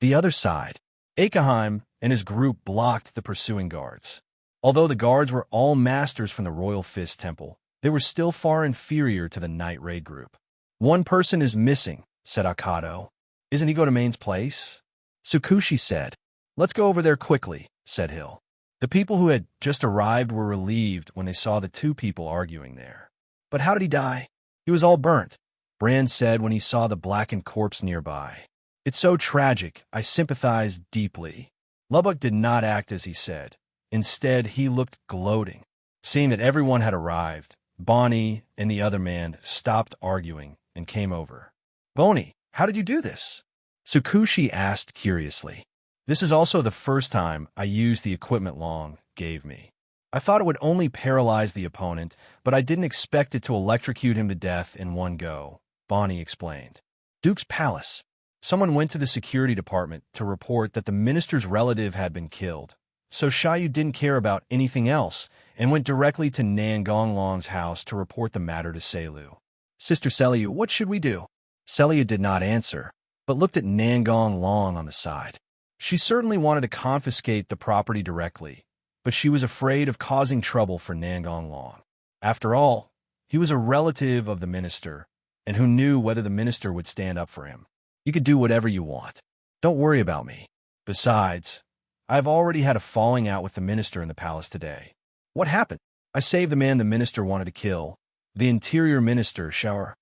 The other side. Akame and his group blocked the pursuing guards. Although the guards were all masters from the Royal Fist Temple, they were still far inferior to the Night Raid group. "One person is missing," said Akado. "Isn't he go to Main's place?" Tsukushi said. "Let's go over there quickly," said Hill. The people who had just arrived were relieved when they saw the two people arguing there. "But how did he die?" "He was all burnt," Brand said when he saw the blackened corpse nearby. "It's so tragic, I sympathize deeply." Lubbock did not act as he said. Instead, he looked gloating. Seeing that everyone had arrived, Bonnie and the other man stopped arguing and came over. "Bonnie, how did you do this?" Tsukushi asked curiously. "This is also the first time I used the equipment Long gave me. I thought it would only paralyze the opponent, but I didn't expect it to electrocute him to death in one go," Bonnie explained. Duke's Palace. Someone went to the security department to report that the minister's relative had been killed. So Shayu didn't care about anything else and went directly to Nangong Long's house to report the matter to Selu. "Sister Selu, what should we do?" Celia did not answer, but looked at Nangong Long on the side. She certainly wanted to confiscate the property directly, but she was afraid of causing trouble for Nangong Long. After all, he was a relative of the minister, and who knew whether the minister would stand up for him. "You could do whatever you want. Don't worry about me. Besides, I've already had a falling out with the minister in the palace today." "What happened?" "I saved the man the minister wanted to kill. The interior minister, Shower.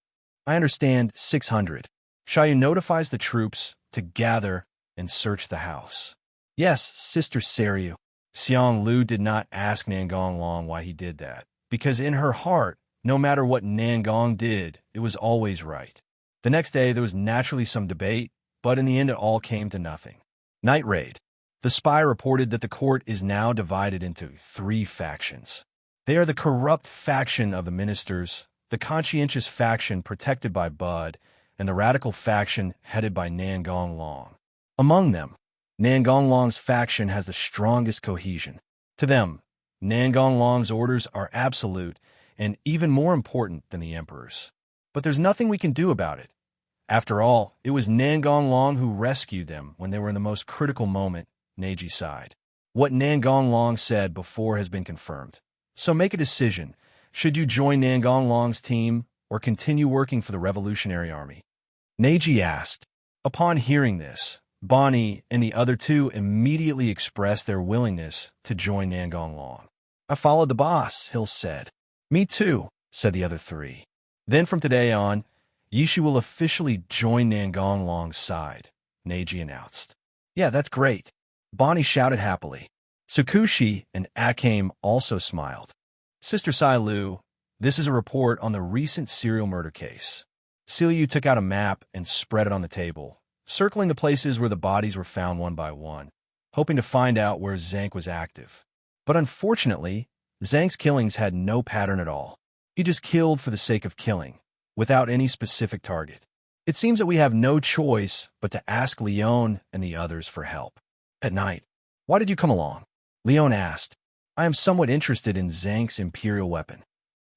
I understand 600. Shayu notifies the troops to gather and search the house." "Yes, Sister Seryu." Xiang Lu did not ask Nangong Long why he did that, because in her heart, no matter what Nangong did, it was always right. The next day, there was naturally some debate, but in the end, it all came to nothing. Night Raid. The spy reported that the court is now divided into 3 factions. They are the corrupt faction of the ministers, the conscientious faction protected by Bud, and the radical faction headed by Nangong Long. Among them, Nangong Long's faction has the strongest cohesion. To them, Nangong Long's orders are absolute and even more important than the Emperor's. But there's nothing we can do about it. After all, it was Nangong Long who rescued them when they were in the most critical moment, Neji sighed. "What Nangong Long said before has been confirmed. So make a decision. Should you join Nangong Long's team or continue working for the Revolutionary Army?" Neji asked. Upon hearing this, Bonnie and the other two immediately expressed their willingness to join Nangong Long. "I followed the boss," Hill said. "Me too," said the other 3. "Then from today on, Yishu will officially join Nangong Long's side," Neji announced. "Yeah, that's great," Bonnie shouted happily. Tsukushi and Akame also smiled. "Sister Sai Lu, this is a report on the recent serial murder case." Seiyu took out a map and spread it on the table, circling the places where the bodies were found one by one. hoping to find out where Zank was active. But unfortunately, Zank's killings had no pattern at all. He just killed for the sake of killing, without any specific target. It seems that we have no choice but to ask Leon and the others for help. At night, "Why did you come along?" Leon asked. "I am somewhat interested in Zank's Imperial weapon."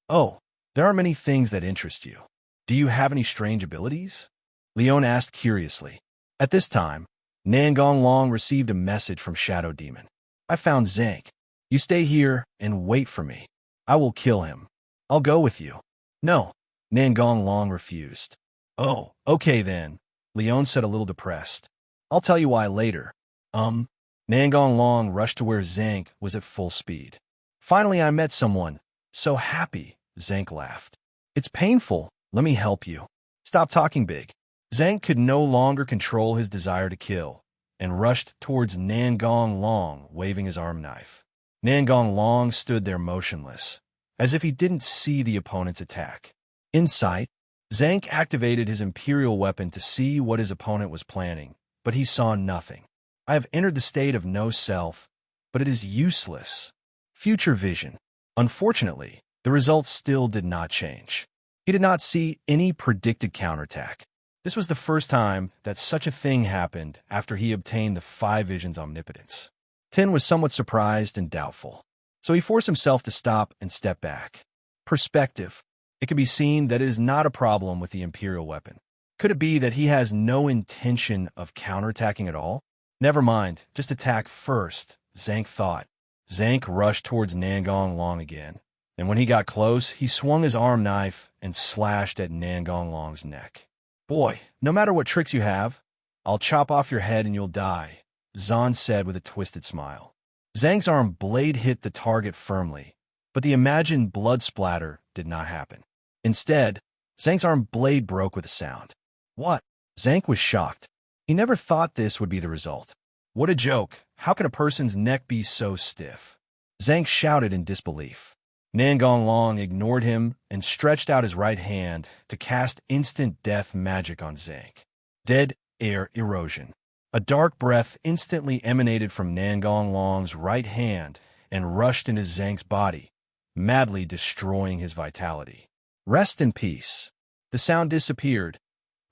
"Oh, there are many things that interest you. Do you have any strange abilities?" Leon asked curiously. At this time, Nangong Long received a message from Shadow Demon. "I found Zank. You stay here and wait for me. I will kill him. I'll go with you." "No," Nangong Long refused. "Oh, okay then," Leon said a little depressed. "I'll tell you why later." Nangong Long rushed to where Zank was at full speed. "Finally I met someone. So happy," Zank laughed. "It's painful. Let me help you." "Stop talking big." Zank could no longer control his desire to kill, and rushed towards Nangong Long, waving his arm knife. Nangong Long stood there motionless, as if he didn't see the opponent's attack. In sight, Zank activated his Imperial weapon to see what his opponent was planning, but he saw nothing. "I have entered the state of no self, but it is useless." Future vision. Unfortunately, the results still did not change. He did not see any predicted counterattack. This was the first time that such a thing happened after he obtained the 5 Visions Omnipotence. Tin was somewhat surprised and doubtful, so he forced himself to stop and step back. Perspective. It can be seen that it is not a problem with the Imperial weapon. Could it be that he has no intention of counterattacking at all? Never mind, just attack first, Zank thought. Zank rushed towards Nangong Long again, and when he got close, he swung his arm knife and slashed at Nangong Long's neck. "Boy, no matter what tricks you have, I'll chop off your head and you'll die," Zahn said with a twisted smile. Zank's arm blade hit the target firmly, but the imagined blood splatter did not happen. Instead, Zank's arm blade broke with a sound. "What?" Zank was shocked. He never thought this would be the result. What a joke. How can a person's neck be so stiff? Zank shouted in disbelief. Nangong Long ignored him and stretched out his right hand to cast instant death magic on Zank. Dead air erosion. A dark breath instantly emanated from Nangong Long's right hand and rushed into Zank's body, madly destroying his vitality. "Rest in peace." The sound disappeared.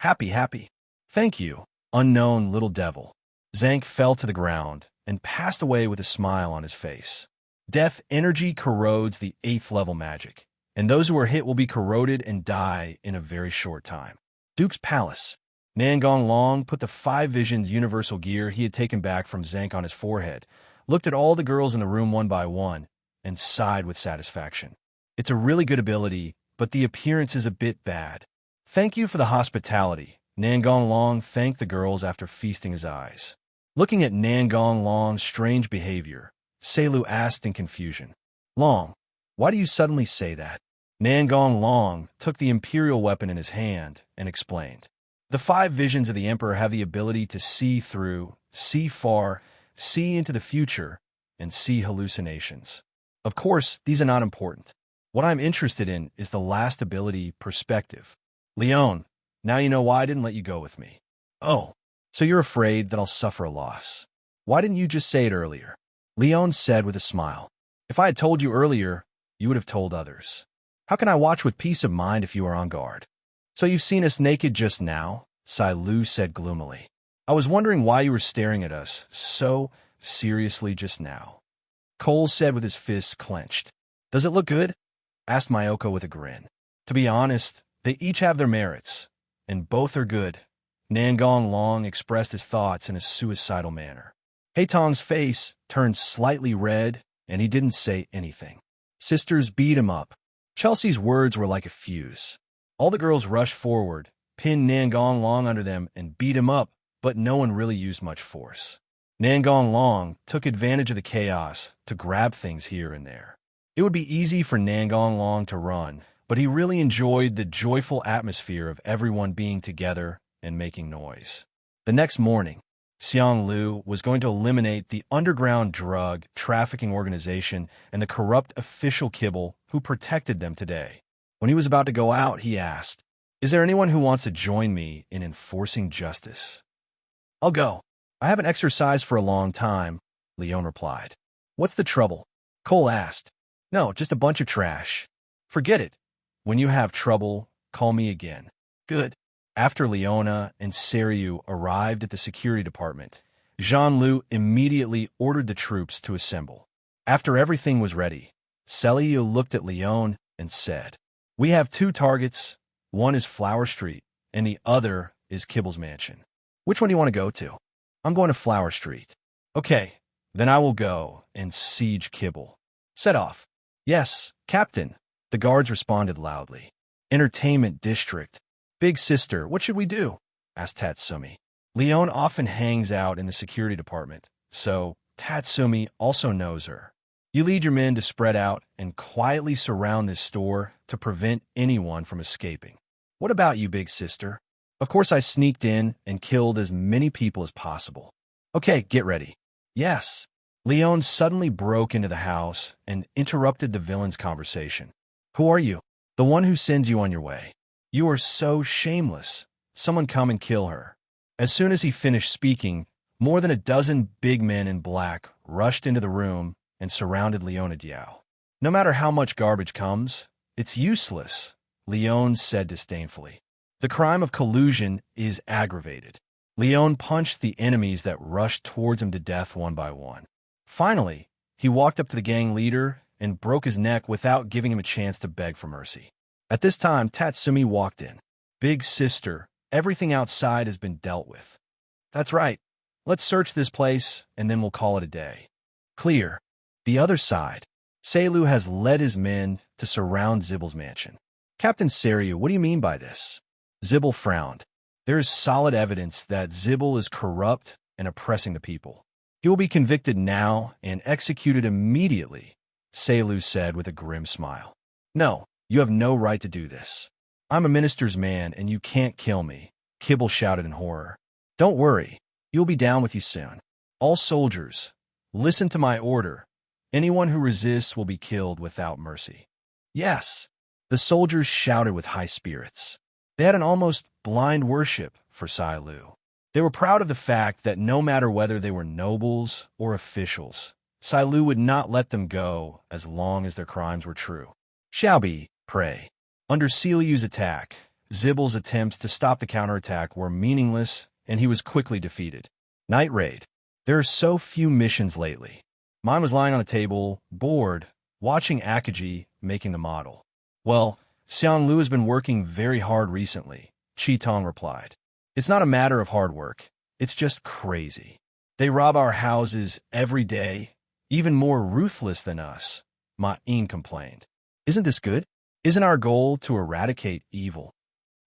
"Happy, happy. Thank you, unknown little devil." Zank fell to the ground and passed away with a smile on his face. Death energy corrodes the 8th level magic, and those who are hit will be corroded and die in a very short time. Duke's Palace. Nangong Long put the 5 Visions universal gear he had taken back from Zank on his forehead, looked at all the girls in the room one by one, and sighed with satisfaction. It's a really good ability, but the appearance is a bit bad. "Thank you for the hospitality," Nangong Long thanked the girls after feasting his eyes. Looking at Nangong Long's strange behavior, Selu asked in confusion, "Long, why do you suddenly say that?" Nangong Long took the Imperial weapon in his hand and explained. "The 5 Visions of the Emperor have the ability to see through, see far, see into the future, and see hallucinations. Of course, these are not important. What I'm interested in is the last ability, Perspective. Leon, now you know why I didn't let you go with me." "Oh, so you're afraid that I'll suffer a loss. Why didn't you just say it earlier?" Leon said with a smile. "If I had told you earlier, you would have told others. How can I watch with peace of mind if you are on guard?" "So you've seen us naked just now?" Sai Lu said gloomily. "I was wondering why you were staring at us so seriously just now." Cole said with his fists clenched. "Does it look good?" asked Mayoko with a grin. "To be honest, they each have their merits, and both are good." Nangong Long expressed his thoughts in a suicidal manner. Haitong's face turned slightly red, and he didn't say anything. "Sisters beat him up." Chelsea's words were like a fuse. All the girls rushed forward, pinned Nangong Long under them, and beat him up, but no one really used much force. Nangong Long took advantage of the chaos to grab things here and there. It would be easy for Nangong Long to run, but he really enjoyed the joyful atmosphere of everyone being together and making noise. The next morning, Xiang Lu was going to eliminate the underground drug trafficking organization and the corrupt official kibble who protected them today. When he was about to go out, he asked, "Is there anyone who wants to join me in enforcing justice?" "I'll go." I haven't exercised for a long time, Leon replied. What's the trouble? Cole asked. No, just a bunch of trash. Forget it. When you have trouble, call me again. Good. After Leona and Seriu arrived at the security department, Jean-Lu immediately ordered the troops to assemble. After everything was ready, Seriu looked at Leon and said, We have 2 targets. One is Flower Street, and the other is Kibble's mansion. Which one do you want to go to? I'm going to Flower Street. Okay, then I will go and siege Kibble. Set off. Yes, Captain, the guards responded loudly. Entertainment District. Big sister, what should we do? Asked Tatsumi. Leon often hangs out in the security department, so Tatsumi also knows her. You lead your men to spread out and quietly surround this store to prevent anyone from escaping. What about you, big sister? Of course I sneaked in and killed as many people as possible. Okay, get ready. Yes. Leon suddenly broke into the house and interrupted the villain's conversation. Who are you? The one who sends you on your way. You are so shameless. Someone come and kill her. As soon as he finished speaking, more than a dozen big men in black rushed into the room and surrounded Leona Diao. No matter how much garbage comes, it's useless, Leon said disdainfully. The crime of collusion is aggravated. Leon punched the enemies that rushed towards him to death one by one. Finally, he walked up to the gang leader and broke his neck without giving him a chance to beg for mercy. At this time, Tatsumi walked in. Big sister, everything outside has been dealt with. That's right. Let's search this place, and then we'll call it a day. Clear. The other side. Seilu has led his men to surround Zibble's mansion. Captain Seriu, what do you mean by this? Zibble frowned. There is solid evidence that Zibble is corrupt and oppressing the people. He will be convicted now and executed immediately, Seilu said with a grim smile. No, you have no right to do this. I'm a minister's man and you can't kill me, Kibble shouted in horror. Don't worry, you'll be down with you soon. All soldiers, listen to my order. Anyone who resists will be killed without mercy. Yes, the soldiers shouted with high spirits. They had an almost blind worship for Seilu. They were proud of the fact that no matter whether they were nobles or officials, Seilu would not let them go as long as their crimes were true. Xiaobi, pray. Under Seilu's attack, Zibble's attempts to stop the counterattack were meaningless and he was quickly defeated. Night Raid. There are so few missions lately. Mine was lying on the table, bored, watching Akaji making the model. Well, Xianglu has been working very hard recently, Qitong replied. It's not a matter of hard work. It's just crazy. They rob our houses every day, even more ruthless than us, Ma-in complained. Isn't this good? Isn't our goal to eradicate evil?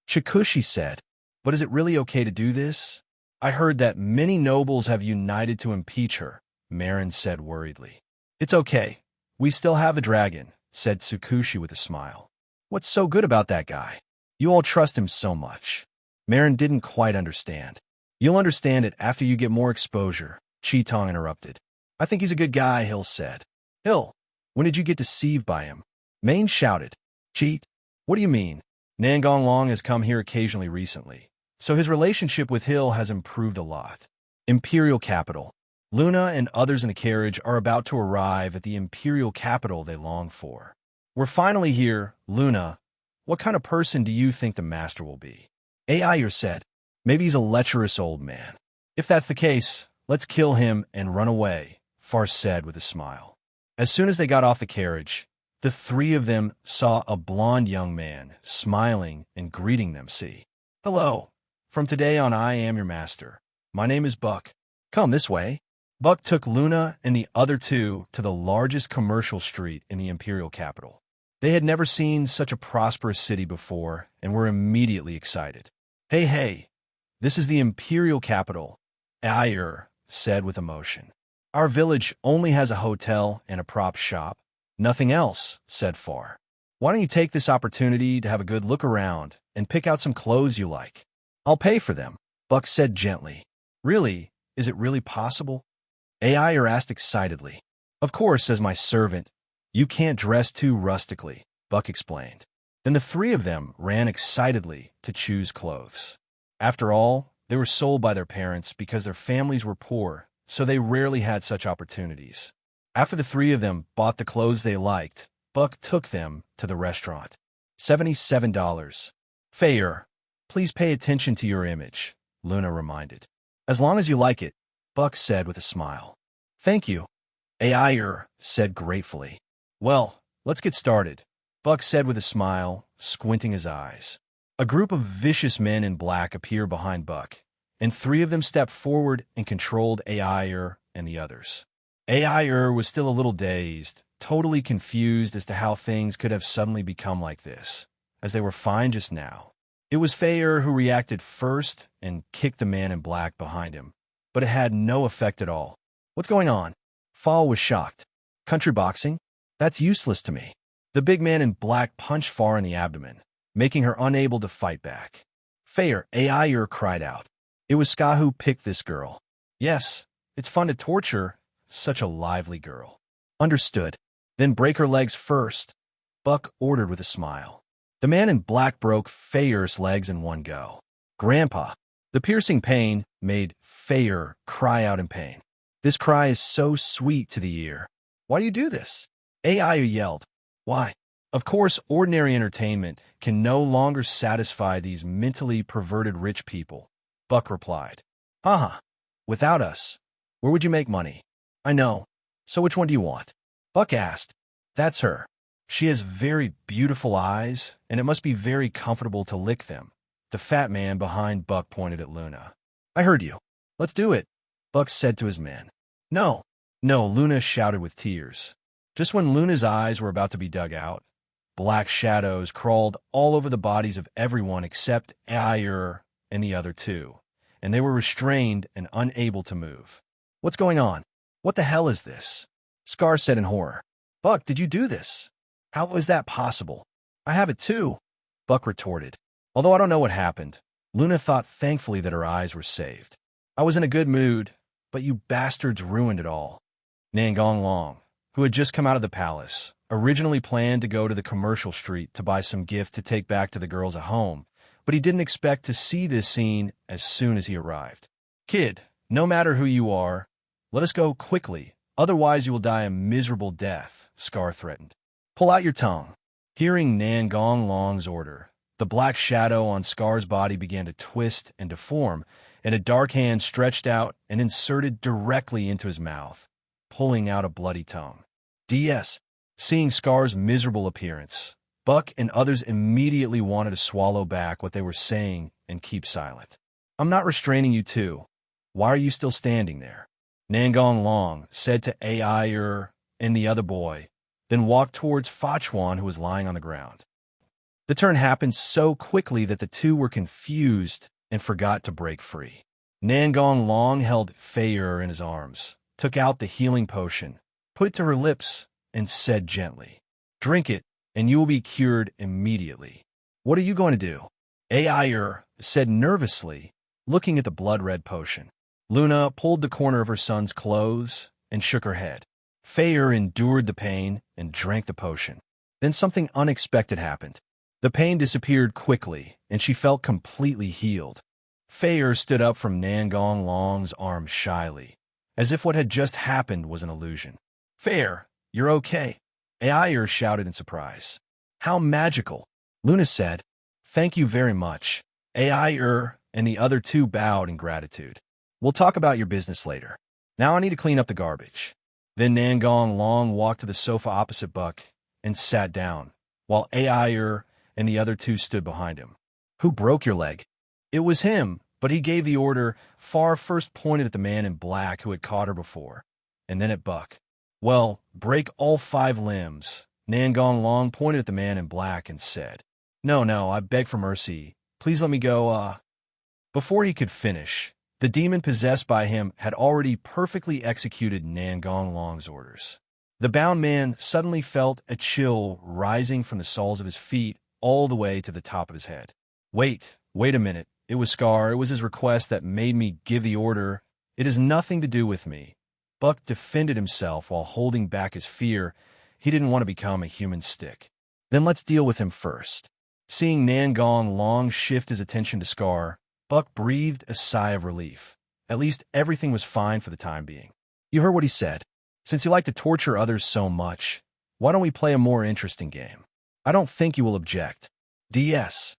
Chikushi said, but is it really okay to do this? I heard that many nobles have united to impeach her, Marin said worriedly. It's okay. We still have a dragon, said Tsukushi with a smile. What's so good about that guy? You all trust him so much. Marin didn't quite understand. You'll understand it after you get more exposure, Qitong interrupted. I think he's a good guy, Hill said. Hill, when did you get deceived by him? Main shouted. Cheat? What do you mean? Nangong Long has come here occasionally recently, so his relationship with Hill has improved a lot. Imperial Capital. Luna and others in the carriage are about to arrive at the Imperial Capital they long for. We're finally here, Luna. What kind of person do you think the master will be? Ayer said, maybe he's a lecherous old man. If that's the case, let's kill him and run away, Farce said with a smile. As soon as they got off the carriage, the 3 of them saw a blond young man smiling and greeting them. See, hello. From today on, I am your master. My name is Buck. Come this way. Buck took Luna and the other 2 to the largest commercial street in the Imperial Capital. They had never seen such a prosperous city before and were immediately excited. Hey, this is the Imperial Capital, Ayer said with emotion. Our village only has a hotel and a prop shop. Nothing else, said Far. Why don't you take this opportunity to have a good look around and pick out some clothes you like? I'll pay for them, Buck said gently. Really? Is it really possible? Ayer asked excitedly. Of course, as my servant. You can't dress too rustically, Buck explained. Then the 3 of them ran excitedly to choose clothes. After all, They were sold by their parents because their families were poor, so they rarely had such opportunities. After the three of them bought the clothes they liked, Buck took them to the restaurant. $77. Fair, please pay attention to your image, Luna reminded. As long as you like it, Buck said with a smile. Thank you, AI said gratefully. Well, let's get started, Buck said with a smile, squinting his eyes. A group of vicious men in black appeared behind Buck, and three of them stepped forward and controlled AI and the others. AI was still a little dazed, totally confused as to how things could have suddenly become like this, as they were fine just now. It was Fayer who reacted first and kicked the man in black behind him, but it had no effect at all. What's going on? Fall was shocked. Country boxing? That's useless to me. The big man in black punched Far in the abdomen, making her unable to fight back. Fayer, AI cried out. It was Ska who picked this girl. Yes, it's fun to torture such a lively girl. Understood. Then break her legs first, Buck ordered with a smile. The man in black broke Fayer's legs in one go. Grandpa. The piercing pain made Fayer cry out in pain. This cry is so sweet to the ear. Why do you do this? AI yelled. Why? Of course, ordinary entertainment can no longer satisfy these mentally perverted rich people, Buck replied. Haha. Without us, where would you make money? I know. So which one do you want? Buck asked. That's her. She has very beautiful eyes, and it must be very comfortable to lick them. The fat man behind Buck pointed at Luna. I heard you. Let's do it, Buck said to his men. No. No, Luna shouted with tears. Just when Luna's eyes were about to be dug out, black shadows crawled all over the bodies of everyone except Ayer and the other two, and they were restrained and unable to move. What's going on? What the hell is this? Scar said in horror. Buck, did you do this? How is that possible? I have it too, Buck retorted. Although I don't know what happened, Luna thought thankfully that her eyes were saved. I was in a good mood, but you bastards ruined it all. Nangong Long, who had just come out of the palace, originally planned to go to the commercial street to buy some gift to take back to the girls at home, but he didn't expect to see this scene as soon as he arrived. Kid, no matter who you are, let us go quickly, otherwise you will die a miserable death, Scar threatened. Pull out your tongue. Hearing Nangong Long's order, the black shadow on Scar's body began to twist and deform, and a dark hand stretched out and inserted directly into his mouth, pulling out a bloody tongue. DS. Seeing Scar's miserable appearance, Buck and others immediately wanted to swallow back what they were saying and keep silent. I'm not restraining you two. Why are you still standing there? Nangong Long said to Ayer and the other boy, then walked towards Fachuan, who was lying on the ground. The turn happened so quickly that the two were confused and forgot to break free. Nangong Long held Fayer in his arms, took out the healing potion, put it to her lips, and said gently, Drink it, and you will be cured immediately. What are you going to do? Ayer said nervously, looking at the blood-red potion. Luna pulled the corner of her son's clothes and shook her head. Fayer endured the pain and drank the potion. Then something unexpected happened. The pain disappeared quickly, and she felt completely healed. Fayer stood up from Nangong Long's arm shyly, as if what had just happened was an illusion. Fayer, you're okay, Ayer shouted in surprise. How magical, Luna said. Thank you very much. Ayer and the other two bowed in gratitude. We'll talk about your business later. Now I need to clean up the garbage. Then Nangong Long walked to the sofa opposite Buck and sat down, while Ayer and the other two stood behind him. Who broke your leg? It was him, but he gave the order. Far first pointed at the man in black who had caught her before, and then at Buck. Well, break all 5 limbs. Nangong Long pointed at the man in black and said, No, I beg for mercy. Please let me go, Before he could finish, the demon possessed by him had already perfectly executed Nangong Long's orders. The bound man suddenly felt a chill rising from the soles of his feet all the way to the top of his head. Wait a minute. It was Scar. It was his request that made me give the order. It has nothing to do with me. Buck defended himself while holding back his fear. He didn't want to become a human stick. Then let's deal with him first. Seeing Nangong Long shift his attention to Scar, Buck breathed a sigh of relief. At least everything was fine for the time being. You heard what he said. Since you like to torture others so much, why don't we play a more interesting game? I don't think you will object. DS.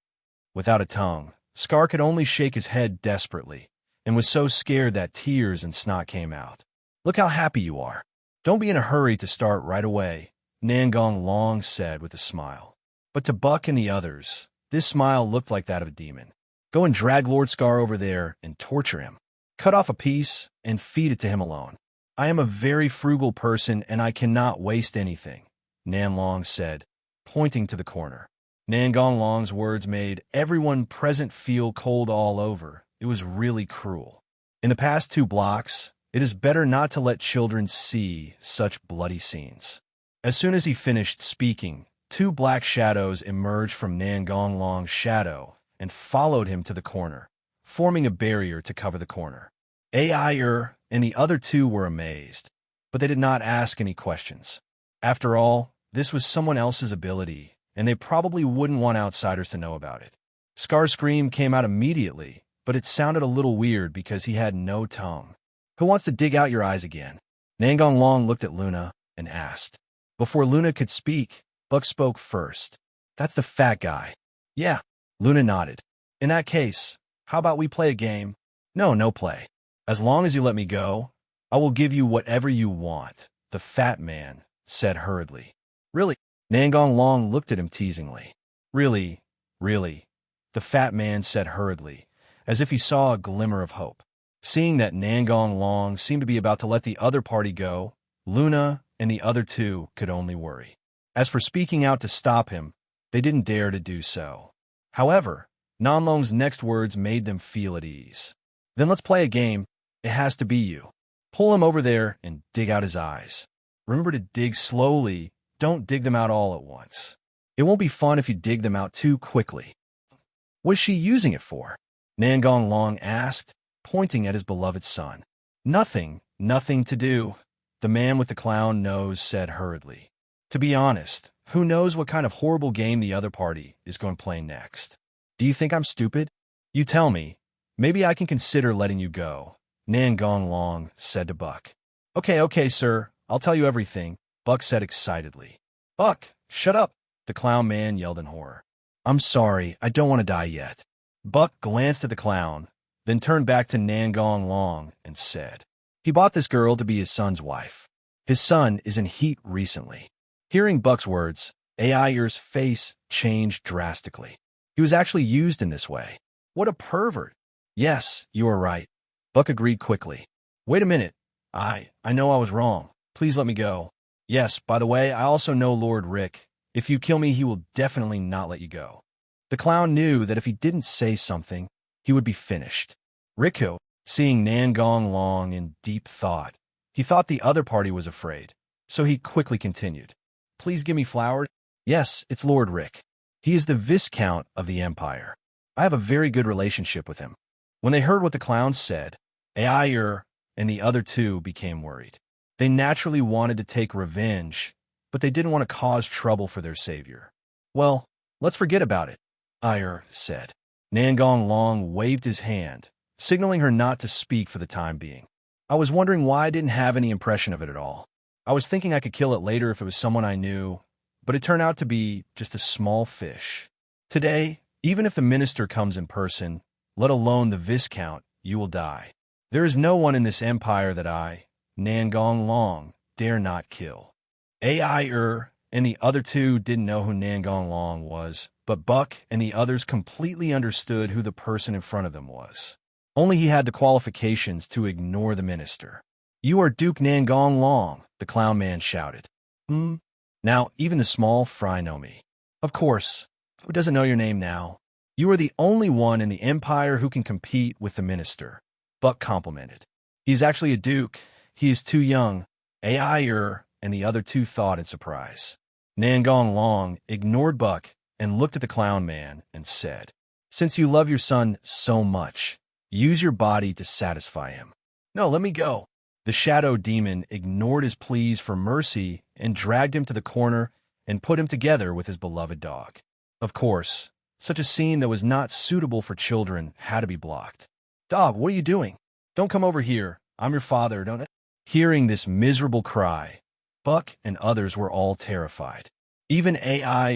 Without a tongue, Scar could only shake his head desperately, and was so scared that tears and snot came out. Look how happy you are. Don't be in a hurry to start right away, Nangong Long said with a smile. But to Buck and the others, this smile looked like that of a demon. Go and drag Lord Scar over there and torture him. Cut off a piece and feed it to him alone. I am a very frugal person and I cannot waste anything, Nan Long said, pointing to the corner. Nangong Long's words made everyone present feel cold all over. It was really cruel. In the past 2 blocks, it is better not to let children see such bloody scenes. As soon as he finished speaking, 2 black shadows emerged from Nangong Long's shadow and followed him to the corner, forming a barrier to cover the corner. AI and the other 2 were amazed, but they did not ask any questions. After all, this was someone else's ability, and they probably wouldn't want outsiders to know about it. Scar's scream came out immediately, but it sounded a little weird because he had no tongue. Who wants to dig out your eyes again? Nangong Long looked at Luna and asked. Before Luna could speak, Buck spoke first. That's the fat guy. Yeah, Luna nodded. In that case, how about we play a game? No play. As long as you let me go, I will give you whatever you want, the fat man said hurriedly. Really? Nangong Long looked at him teasingly. Really, the fat man said hurriedly, as if he saw a glimmer of hope. Seeing that Nangong Long seemed to be about to let the other party go, Luna and the other 2 could only worry. As for speaking out to stop him, they didn't dare to do so. However, Nanlong's next words made them feel at ease. Then let's play a game. It has to be you. Pull him over there and dig out his eyes. Remember to dig slowly. Don't dig them out all at once. It won't be fun if you dig them out too quickly. What is she using it for? Nangong Long asked, pointing at his beloved son. Nothing to do, the man with the clown nose said hurriedly. To be honest, who knows what kind of horrible game the other party is going to play next? Do you think I'm stupid? You tell me. Maybe I can consider letting you go, Nangong Long said to Buck. Okay, sir, I'll tell you everything, Buck said excitedly. Buck, shut up, the clown man yelled in horror. I'm sorry, I don't want to die yet. Buck glanced at the clown, then turned back to Nangong Long and said, he bought this girl to be his son's wife. His son is in heat recently. Hearing Buck's words, AI's face changed drastically. He was actually used in this way. What a pervert. Yes, you are right. Buck agreed quickly. Wait a minute. I know I was wrong. Please let me go. Yes, by the way, I also know Lord Rick. If you kill me, he will definitely not let you go. The clown knew that if he didn't say something, he would be finished. Riku, seeing Nangong Long in deep thought, he thought the other party was afraid, so he quickly continued. Please give me flowers. Yes, it's Lord Rick. He is the Viscount of the Empire. I have a very good relationship with him. When they heard what the clown said, Ayer and the other 2 became worried. They naturally wanted to take revenge, but they didn't want to cause trouble for their savior. Well, let's forget about it, Ayer said. Nangong Long waved his hand, signaling her not to speak for the time being. I was wondering why I didn't have any impression of it at all. I was thinking I could kill it later if it was someone I knew, but it turned out to be just a small fish. Today, even if the minister comes in person, let alone the Viscount, you will die. There is no one in this empire that I, Nangong Long, dare not kill. Ayer and the other 2 didn't know who Nangong Long was, but Buck and the others completely understood who the person in front of them was. Only he had the qualifications to ignore the minister. You are Duke Nangong Long, the clown man shouted. Now, even the small fry know me. Of course, who doesn't know your name now? You are the only one in the Empire who can compete with the minister, Buck complimented. He's actually a duke. He is too young. Ayer and the other 2 thought in surprise. Nangong Long ignored Buck and looked at the clown man and said, since you love your son so much, use your body to satisfy him. No, let me go. The shadow demon ignored his pleas for mercy and dragged him to the corner and put him together with his beloved dog. Of course, Such a scene that was not suitable for children had to be blocked. "Dog, what are you doing? Don't come over here. I'm your father, don't it?" Hearing this miserable cry, Buck and others were all terrified. Even AI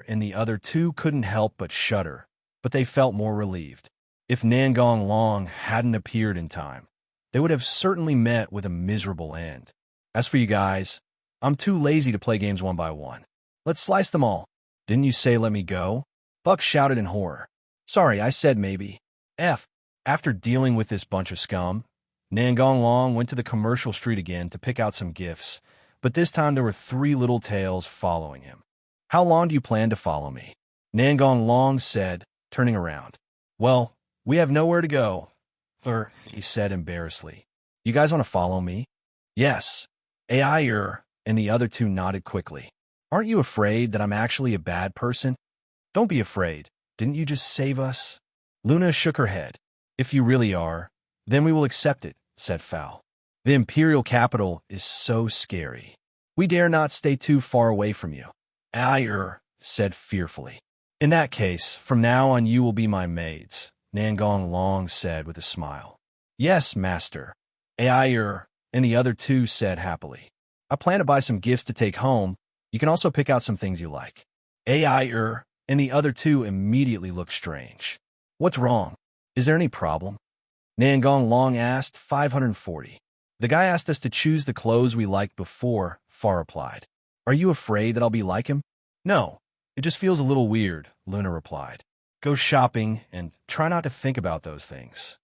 and the other two couldn't help but shudder, but they felt more relieved. If Nangong Long hadn't appeared in time, they would have certainly met with a miserable end. As for you guys, I'm too lazy to play games one by one. Let's slice them all. "Didn't you say let me go?" Buck shouted in horror. "Sorry, I said maybe." After dealing with this bunch of scum, Nangong Long went to the commercial street again to pick out some gifts, but this time there were 3 little tails following him. "How long do you plan to follow me?" Nangong Long said, turning around. "Well, we have nowhere to go," he said embarrassedly. "You guys want to follow me?" "Yes." AI and the other two nodded quickly. "Aren't you afraid that I'm actually a bad person?" "Don't be afraid. Didn't you just save us?" Luna shook her head. "If you really are, then we will accept it," said Fowl. "The Imperial capital is so scary. We dare not stay too far away from you." AI said fearfully. "In that case, from now on you will be my maids," Nangong Long said with a smile. "Yes, master," AI and the other two said happily. "I plan to buy some gifts to take home. You can also pick out some things you like." AI and the other two immediately looked strange. "What's wrong? Is there any problem?" Nangong Long asked. 540. "The guy asked us to choose the clothes we liked before," Far replied. "Are you afraid that I'll be like him?" "No, it just feels a little weird," Luna replied. "Go shopping and try not to think about those things."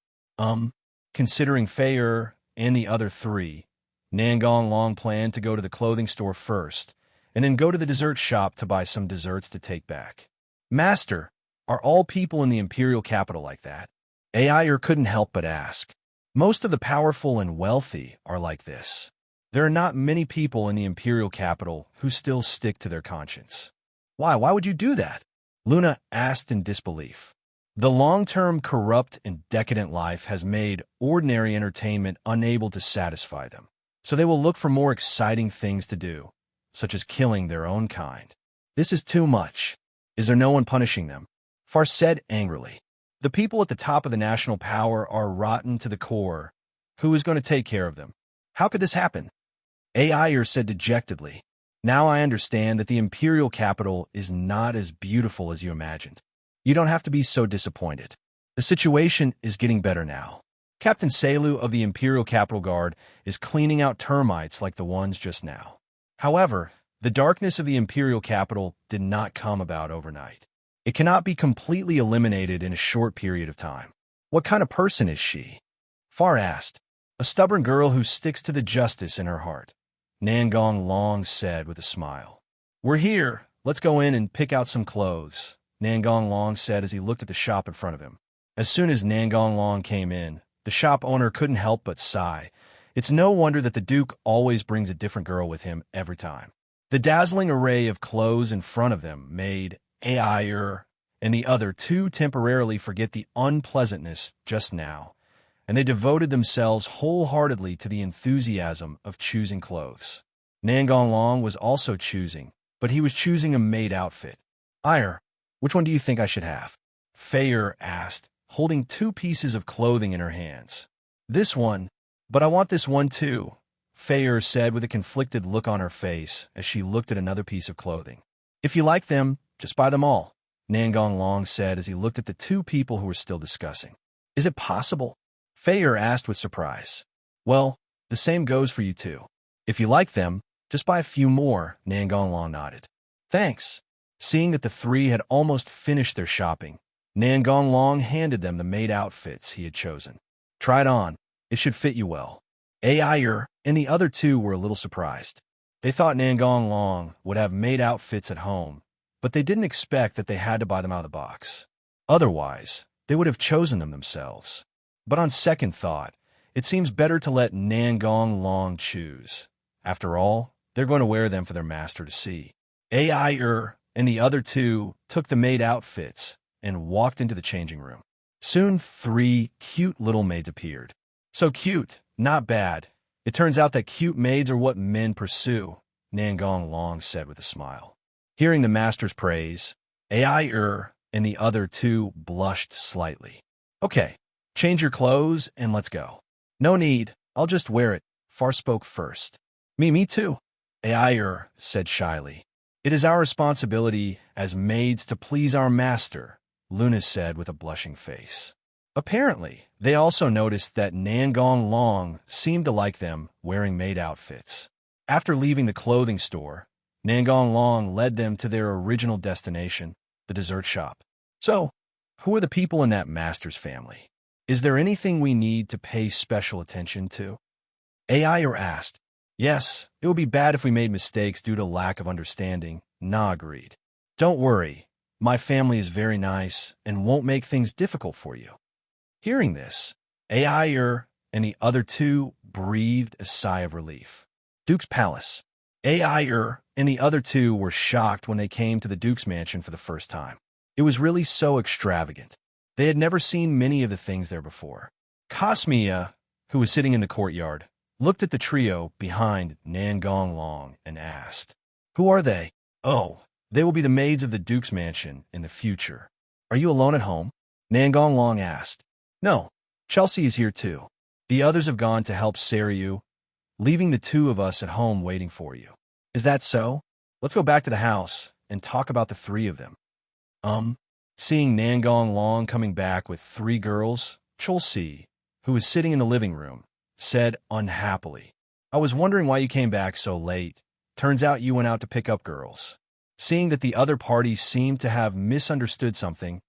Considering Fayer and the other 3, Nangong Long planned to go to the clothing store first, and then go to the dessert shop to buy some desserts to take back. "Master, are all people in the Imperial capital like that?" AI couldn't help but ask. "Most of the powerful and wealthy are like this. There are not many people in the Imperial capital who still stick to their conscience." Why would you do that?" Luna asked in disbelief. "The long-term corrupt and decadent life has made ordinary entertainment unable to satisfy them, so they will look for more exciting things to do, such as killing their own kind. This is too much. Is there no one punishing them?" Far said angrily. "The people at the top of the national power are rotten to the core. Who is going to take care of them? How could this happen?" AI said dejectedly. "Now I understand that the Imperial capital is not as beautiful as you imagined. You don't have to be so disappointed. The situation is getting better now. Captain Selu of the Imperial Capital Guard is cleaning out termites like the ones just now. However, the darkness of the Imperial capital did not come about overnight. It cannot be completely eliminated in a short period of time." "What kind of person is she?" Far asked. "A stubborn girl who sticks to the justice in her heart," Nangong Long said with a smile. "We're here. Let's go in and pick out some clothes," Nangong Long said as he looked at the shop in front of him. As soon as Nangong Long came in, the shop owner couldn't help but sigh. It's no wonder that the Duke always brings a different girl with him every time. The dazzling array of clothes in front of them made AI and the other two temporarily forget the unpleasantness just now, and they devoted themselves wholeheartedly to the enthusiasm of choosing clothes. Nangong Long was also choosing, but he was choosing a maid outfit. Which one do you think I should have?" Fayer asked, holding 2 pieces of clothing in her hands. "This one, but I want this one too," Fayer said with a conflicted look on her face as she looked at another piece of clothing. "If you like them, just buy them all," Nangong Long said as he looked at the 2 people who were still discussing. "Is it possible?" Fayer asked with surprise. "Well, the same goes for you too. If you like them, just buy a few more," Nangong Long nodded. "Thanks." Seeing that the 3 had almost finished their shopping, Nangong Long handed them the maid outfits he had chosen. "Try it on. It should fit you well." AI and the other 2 were a little surprised. They thought Nangong Long would have maid outfits at home, but they didn't expect that they had to buy them out of the box. Otherwise, they would have chosen them themselves. But on second thought, it seems better to let Nangong Long choose. After all, they're going to wear them for their master to see. AI and the other 2 took the maid outfits and walked into the changing room. Soon 3 cute little maids appeared. "So cute, not bad. It turns out that cute maids are what men pursue," Nangong Long said with a smile. Hearing the master's praise, AI and the other two blushed slightly. Okay, change your clothes and let's go. No need, I'll just wear it, Far spoke first. Me too, Ayer said shyly. It is our responsibility as maids to please our master, Luna said with a blushing face. Apparently, they also noticed that Nangong Long seemed to like them wearing maid outfits. After leaving the clothing store, Nangong Long led them to their original destination, the dessert shop. So, who are the people in that master's family? Is there anything we need to pay special attention to? Ayer asked. Yes, it would be bad if we made mistakes due to lack of understanding, Na agreed. Don't worry, my family is very nice and won't make things difficult for you. Hearing this, Ayer and the other two breathed a sigh of relief. Duke's Palace. Ayer and the other two were shocked when they came to the Duke's mansion for the first time. It was really so extravagant. They had never seen many of the things there before. Cosmea, who was sitting in the courtyard, looked at the trio behind Nangong Long and asked, Who are they? Oh, they will be the maids of the Duke's mansion in the future. Are you alone at home? Nangong Long asked. No, Chelsea is here too. The others have gone to help Saryu, leaving the two of us at home waiting for you. Is that so? Let's go back to the house and talk about the three of them. Seeing Nangong Long coming back with three girls, Chelsea, who was sitting in the living room, said unhappily, I was wondering why you came back so late. Turns out you went out to pick up girls. Seeing that the other parties seemed to have misunderstood something,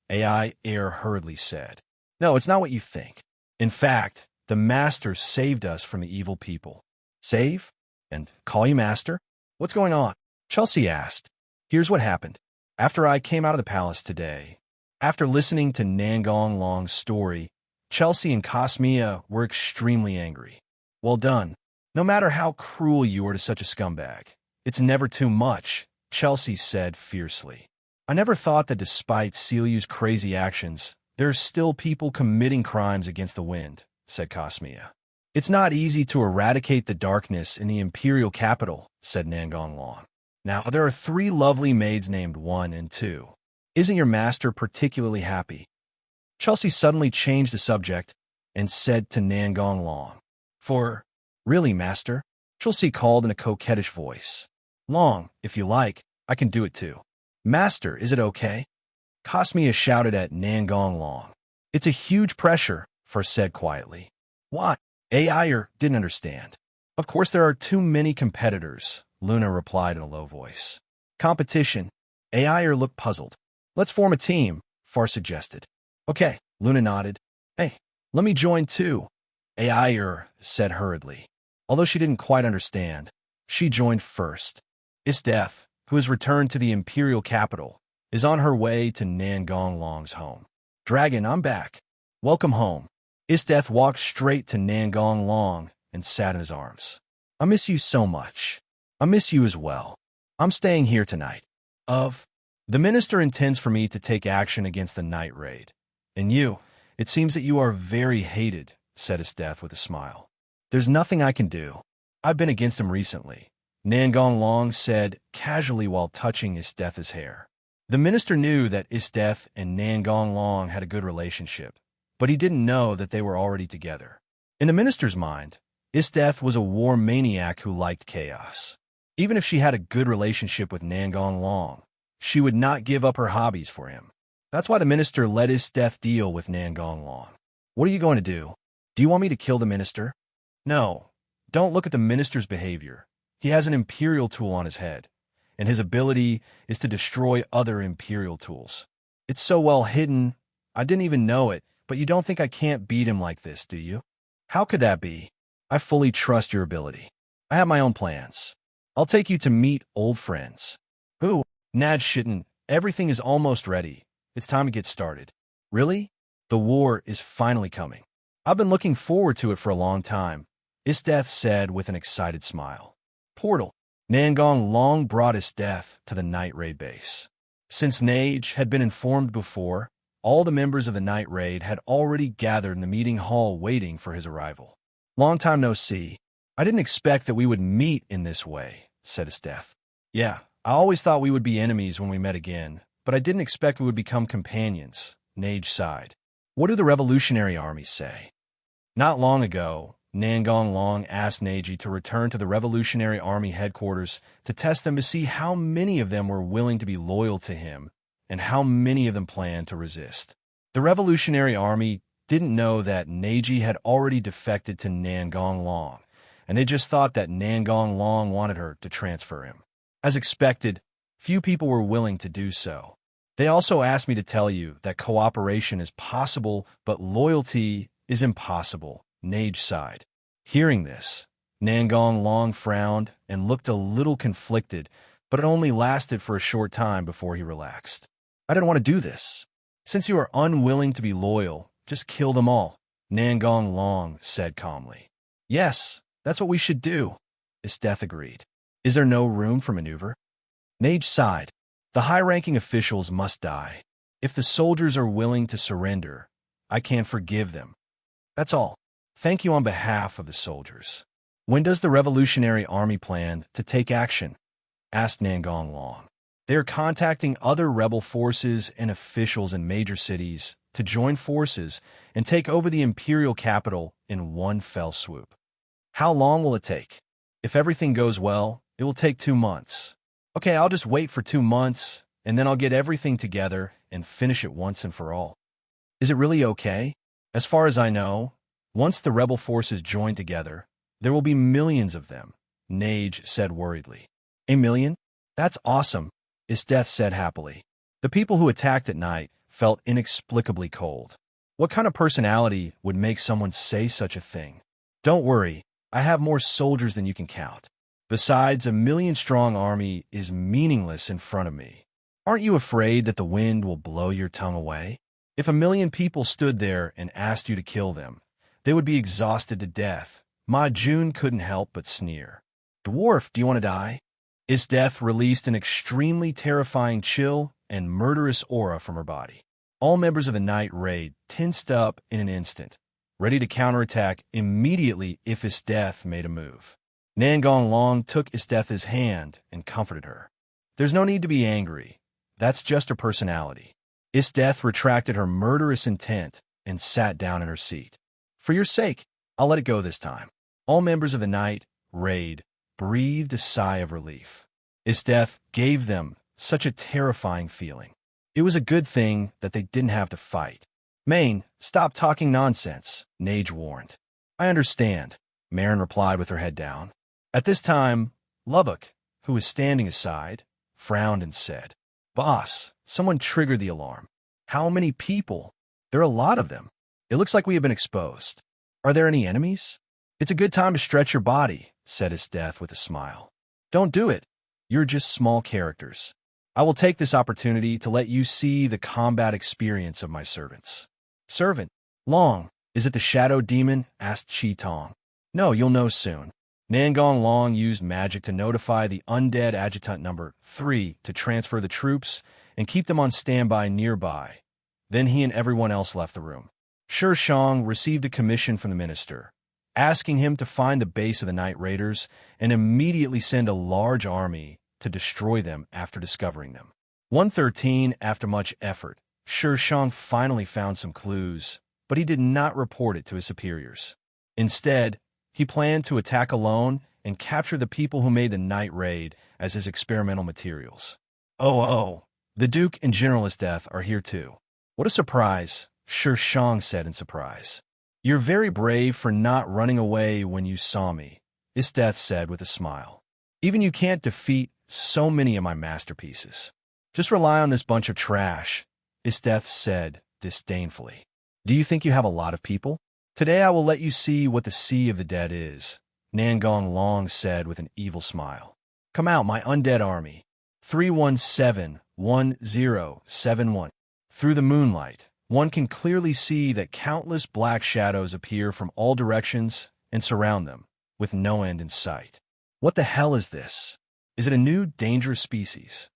Ayer hurriedly said, No, it's not what you think. In fact, the master saved us from the evil people. Save? And call you master? What's going on? Chelsea asked. Here's what happened. After I came out of the palace today, after listening to Nangong Long's story, Chelsea and Cosmea were extremely angry. Well done. No matter how cruel you are to such a scumbag, it's never too much, Chelsea said fiercely. I never thought that despite Celia's crazy actions, there are still people committing crimes against the wind, said Cosmea. It's not easy to eradicate the darkness in the imperial capital, said Nangong Long. Now, there are three lovely maids named 1 and 2. Isn't your master particularly happy? Chelsea suddenly changed the subject and said to Nangong Long, Really, master? Chelsea called in a coquettish voice. Long, if you like, I can do it too. Master, is it okay? Cosmea shouted at Nangong Long. It's a huge pressure, Far said quietly. What? Ayer didn't understand. Of course there are too many competitors, Luna replied in a low voice. Competition? Ayer looked puzzled. Let's form a team, Far suggested. Okay, Luna nodded. Hey, let me join too, Ayer said hurriedly. Although she didn't quite understand, she joined first. Esdeath, who has returned to the imperial capital, is on her way to Nangong Long's home. Dragon, I'm back. Welcome home. Esdeath walked straight to Nangong Long and sat in his arms. I miss you so much. I miss you as well. I'm staying here tonight. The minister intends for me to take action against the night raid. And you, it seems that you are very hated, said Esdeath with a smile. There's nothing I can do. I've been against him recently, Nangong Long said casually while touching Esdeath's hair. The minister knew that Esdeath and Nangong Long had a good relationship, but he didn't know that they were already together. In the minister's mind, Esdeath was a war maniac who liked chaos. Even if she had a good relationship with Nangong Long, she would not give up her hobbies for him. That's why the minister let Esdeath deal with Nangong Long. What are you going to do? Do you want me to kill the minister? No. Don't look at the minister's behavior. He has an imperial tool on his head, and his ability is to destroy other imperial tools. It's so well hidden, I didn't even know it, but you don't think I can't beat him like this, do you? How could that be? I fully trust your ability. I have my own plans. I'll take you to meet old friends. Ooh, Nad shouldn't. Everything is almost ready. It's time to get started. Really? The war is finally coming. I've been looking forward to it for a long time, Esdeath said with an excited smile. Portal. Nangong Long brought Esdeath to the night raid base. Since Nage had been informed before, all the members of the night raid had already gathered in the meeting hall waiting for his arrival. Long time no see. I didn't expect that we would meet in this way, said Esdeath. Yeah, I always thought we would be enemies when we met again, but I didn't expect we would become companions, Nage sighed. What do the Revolutionary Armies say? Not long ago, Nangong Long asked Neji to return to the Revolutionary Army headquarters to test them to see how many of them were willing to be loyal to him and how many of them planned to resist. The Revolutionary Army didn't know that Neji had already defected to Nangong Long, and they just thought that Nangong Long wanted her to transfer him. As expected, few people were willing to do so. They also asked me to tell you that cooperation is possible, but loyalty is impossible, Nage sighed. Hearing this, Nangong Long frowned and looked a little conflicted, but it only lasted for a short time before he relaxed. I didn't want to do this. Since you are unwilling to be loyal, just kill them all, Nangong Long said calmly. Yes, that's what we should do, Esdeath agreed. Is there no room for maneuver? Nage sighed. The high-ranking officials must die. If the soldiers are willing to surrender, I can forgive them. That's all. Thank you on behalf of the soldiers. When does the Revolutionary Army plan to take action? Asked Nangong Long. They are contacting other rebel forces and officials in major cities to join forces and take over the imperial capital in one fell swoop. How long will it take? If everything goes well, it will take 2 months. Okay, I'll just wait for 2 months, and then I'll get everything together and finish it once and for all. Is it really okay? As far as I know, once the rebel forces join together, there will be millions of them, Nage said worriedly. 1 million? That's awesome, Esdeath said happily. The people who attacked at night felt inexplicably cold. What kind of personality would make someone say such a thing? Don't worry, I have more soldiers than you can count. Besides, 1 million-strong army is meaningless in front of me. Aren't you afraid that the wind will blow your tongue away? If 1 million people stood there and asked you to kill them, they would be exhausted to death. Ma Jun couldn't help but sneer. Dwarf, do you want to die? Esdeath released an extremely terrifying chill and murderous aura from her body. All members of the night raid tensed up in an instant, ready to counterattack immediately if Esdeath made a move. Nangong Long took Esdeath's hand and comforted her. There's no need to be angry. That's just her personality. Esdeath retracted her murderous intent and sat down in her seat. For your sake, I'll let it go this time. All members of the night raid breathed a sigh of relief. Esdeath gave them such a terrifying feeling. It was a good thing that they didn't have to fight. Maine, stop talking nonsense, Nage warned. I understand, Marin replied with her head down. At this time, Lubbock, who was standing aside, frowned and said, Boss, someone triggered the alarm. How many people? There are a lot of them. It looks like we have been exposed. Are there any enemies? It's a good time to stretch your body, said Esdeath with a smile. Don't do it. You're just small characters. I will take this opportunity to let you see the combat experience of my servants. Servant, Long, is it the Shadow Demon? Asked Chi Tong. No, you'll know soon. Nangong Long used magic to notify the undead adjutant number 3 to transfer the troops and keep them on standby nearby. Then he and everyone else left the room. Shi Shang received a commission from the minister, asking him to find the base of the Night Raiders and immediately send a large army to destroy them after discovering them. 113, after much effort, Shi Shang finally found some clues, but he did not report it to his superiors. Instead, he planned to attack alone and capture the people who made the night raid as his experimental materials. Oh, the Duke and General Esdeath are here too. What a surprise, Shi Shang said in surprise. You're very brave for not running away when you saw me, Esdeath said with a smile. Even you can't defeat so many of my masterpieces. Just rely on this bunch of trash, Esdeath said disdainfully. Do you think you have a lot of people? Today I will let you see what the Sea of the Dead is, Nangong Long said with an evil smile. Come out, my undead army. 317-1071. Through the moonlight, one can clearly see that countless black shadows appear from all directions and surround them, with no end in sight. What the hell is this? Is it a new dangerous species?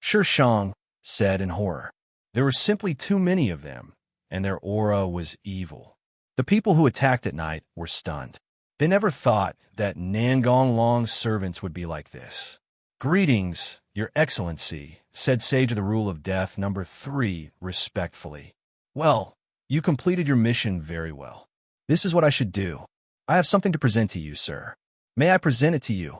Shi Shang said in horror. There were simply too many of them, and their aura was evil. The people who attacked at night were stunned. They never thought that Nangong Long's servants would be like this. "Greetings, Your Excellency," said Sage of the Rule of Death number 3 respectfully. "Well, you completed your mission very well. This is what I should do. I have something to present to you, sir. May I present it to you?"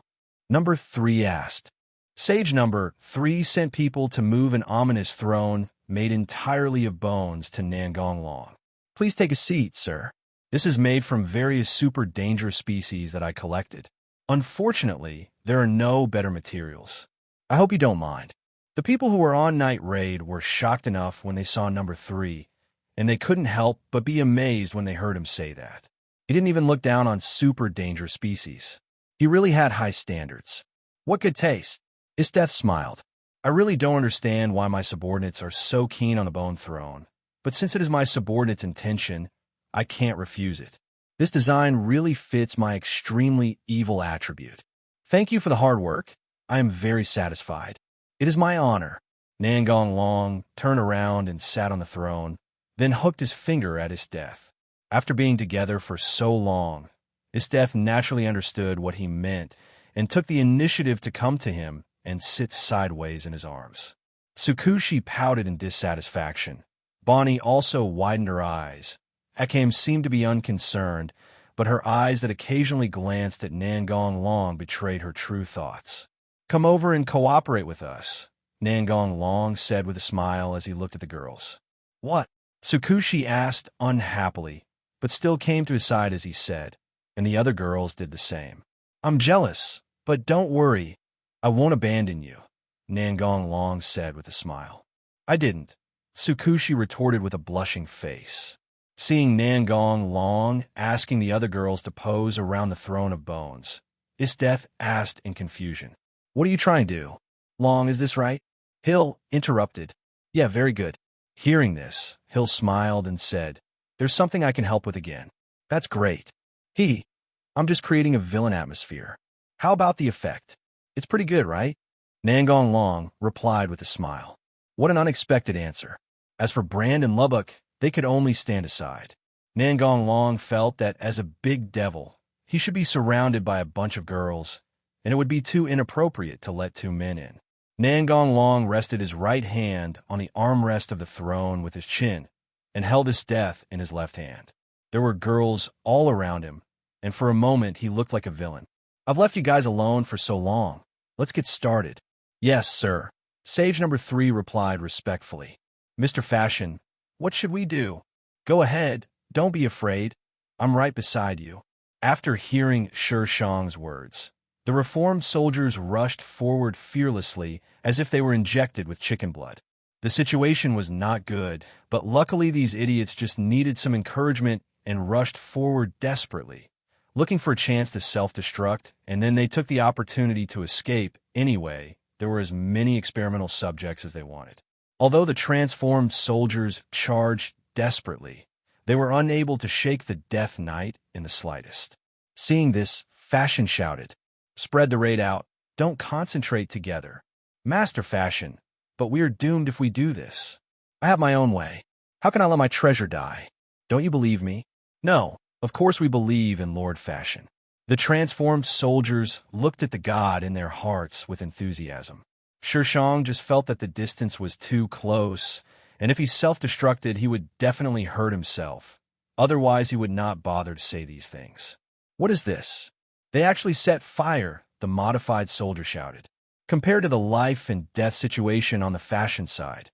Number 3 asked. Sage number 3 sent people to move an ominous throne made entirely of bones to Nangong Long. "Please take a seat, sir. This is made from various super dangerous species that I collected. Unfortunately, there are no better materials. I hope you don't mind." The people who were on night raid were shocked enough when they saw number 3, and they couldn't help but be amazed when they heard him say that. He didn't even look down on super dangerous species. He really had high standards. What good taste? Esdeath smiled. "I really don't understand why my subordinates are so keen on the bone throne, but since it is my subordinates' intention, I can't refuse it. This design really fits my extremely evil attribute. Thank you for the hard work. I am very satisfied. It is my honor." Nangong Long turned around and sat on the throne, then hooked his finger at Esdeath. After being together for so long, Esdeath naturally understood what he meant and took the initiative to come to him and sit sideways in his arms. Tsukushi pouted in dissatisfaction. Bonnie also widened her eyes. Akame seemed to be unconcerned, but her eyes that occasionally glanced at Nangong Long betrayed her true thoughts. "Come over and cooperate with us," Nangong Long said with a smile as he looked at the girls. "What?" Tsukushi asked unhappily, but still came to his side as he said, and the other girls did the same. "I'm jealous, but don't worry. I won't abandon you," Nangong Long said with a smile. "I didn't," Tsukushi retorted with a blushing face. Seeing Nangong Long asking the other girls to pose around the throne of bones, Esdeath asked in confusion, "What are you trying to do? Long, is this right?" Hill interrupted. "Yeah, very good." Hearing this, Hill smiled and said, "There's something I can help with again." "That's great." I'm just creating a villain atmosphere. How about the effect? It's pretty good, right?" Nangong Long replied with a smile. What an unexpected answer. As for Brand and Lubbock, they could only stand aside. Nangong Long felt that as a big devil, he should be surrounded by a bunch of girls, and it would be too inappropriate to let 2 men in. Nangong Long rested his right hand on the armrest of the throne with his chin, and held Esdeath in his left hand. There were girls all around him, and for a moment he looked like a villain. "I've left you guys alone for so long. Let's get started." "Yes, sir," Sage number 3 replied respectfully. "Mr. Fashion, what should we do?" "Go ahead, don't be afraid. I'm right beside you." After hearing Shi Shang's words, the reformed soldiers rushed forward fearlessly as if they were injected with chicken blood. The situation was not good, but luckily these idiots just needed some encouragement and rushed forward desperately, looking for a chance to self-destruct, and then they took the opportunity to escape anyway. There were as many experimental subjects as they wanted. Although the transformed soldiers charged desperately, they were unable to shake the Death Knight in the slightest. Seeing this, Fashion shouted, "Spread the raid out. Don't concentrate together." "Master Fashion, but we are doomed if we do this. I have my own way. How can I let my treasure die? Don't you believe me?" "No, of course we believe in Lord Fashion." The transformed soldiers looked at the god in their hearts with enthusiasm. Shi Shang just felt that the distance was too close, and if he self-destructed, he would definitely hurt himself. Otherwise, he would not bother to say these things. "What is this? They actually set fire," the modified soldier shouted. Compared to the life and death situation on the Fashion side,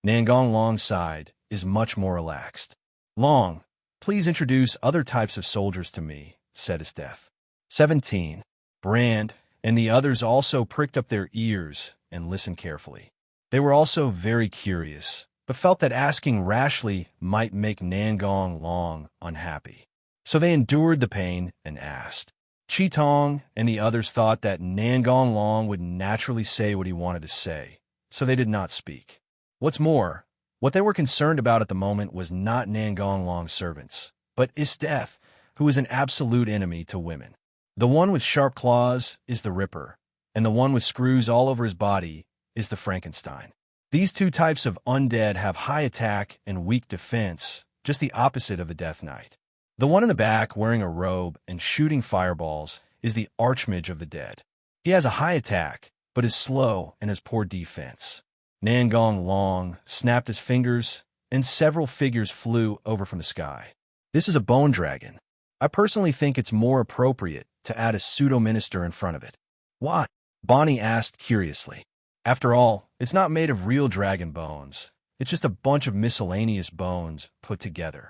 Nangong Long's side is much more relaxed. "Long, please introduce other types of soldiers to me," said Esdeath. 17. Brand and the others also pricked up their ears and listened carefully. They were also very curious, but felt that asking rashly might make Nangong Long unhappy. So they endured the pain and asked. Chitong and the others thought that Nangong Long would naturally say what he wanted to say, so they did not speak. What's more, what they were concerned about at the moment was not Nangong Long's servants, but Esdeath, who is an absolute enemy to women. The one with sharp claws is the Ripper, and the one with screws all over his body is the Frankenstein. These two types of undead have high attack and weak defense, just the opposite of the Death Knight. The one in the back wearing a robe and shooting fireballs is the Archmage of the Dead. He has a high attack, but is slow and has poor defense. Nangong Long snapped his fingers, and several figures flew over from the sky. This is a bone dragon. I personally think it's more appropriate to add a pseudo-minister in front of it. Why? Bonnie asked curiously. After all, it's not made of real dragon bones. It's just a bunch of miscellaneous bones put together.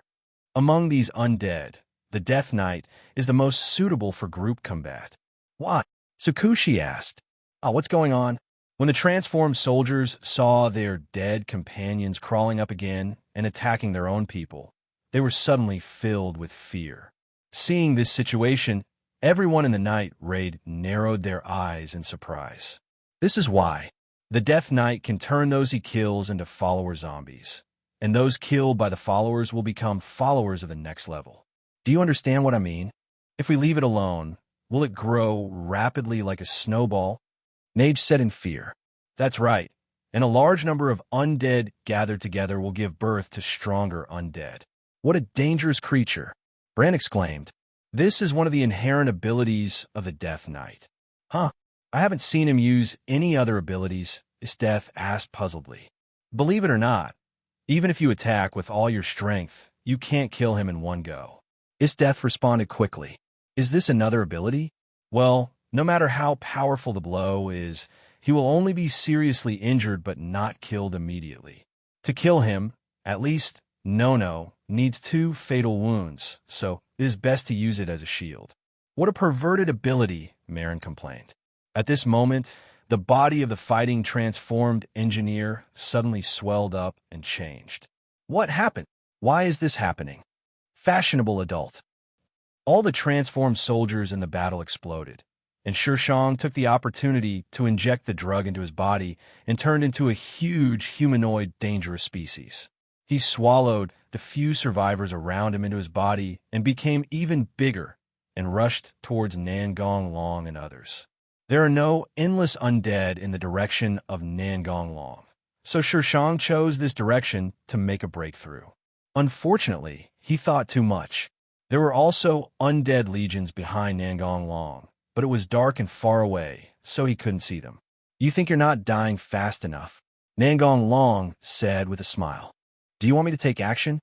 Among these undead, the Death Knight is the most suitable for group combat. Why? Tsukushi asked. Oh, what's going on? When the transformed soldiers saw their dead companions crawling up again and attacking their own people, they were suddenly filled with fear. Seeing this situation, everyone in the night raid narrowed their eyes in surprise. This is why. The Death Knight can turn those he kills into follower zombies, and those killed by the followers will become followers of the next level. Do you understand what I mean? If we leave it alone, will it grow rapidly like a snowball? Mage said in fear. That's right, and a large number of undead gathered together will give birth to stronger undead. What a dangerous creature, Bran exclaimed. This is one of the inherent abilities of the Death Knight. Huh, I haven't seen him use any other abilities, Esdeath asked puzzledly. Believe it or not, even if you attack with all your strength, you can't kill him in one go. Esdeath responded quickly. Is this another ability? Well, no matter how powerful the blow is, he will only be seriously injured but not killed immediately. To kill him, at least Nono needs 2 fatal wounds, so it is best to use it as a shield. What a perverted ability, Marin complained. At this moment, the body of the fighting transformed engineer suddenly swelled up and changed. What happened? Why is this happening? Fashionable adult. All the transformed soldiers in the battle exploded, and Shishang took the opportunity to inject the drug into his body and turned into a huge humanoid dangerous species. He swallowed the few survivors around him into his body and became even bigger and rushed towards Nangong Long and others. There are no endless undead in the direction of Nangong Long, so Shishang chose this direction to make a breakthrough. Unfortunately, he thought too much. There were also undead legions behind Nangong Long, but it was dark and far away, so he couldn't see them. You think you're not dying fast enough? Nangong Long said with a smile. Do you want me to take action?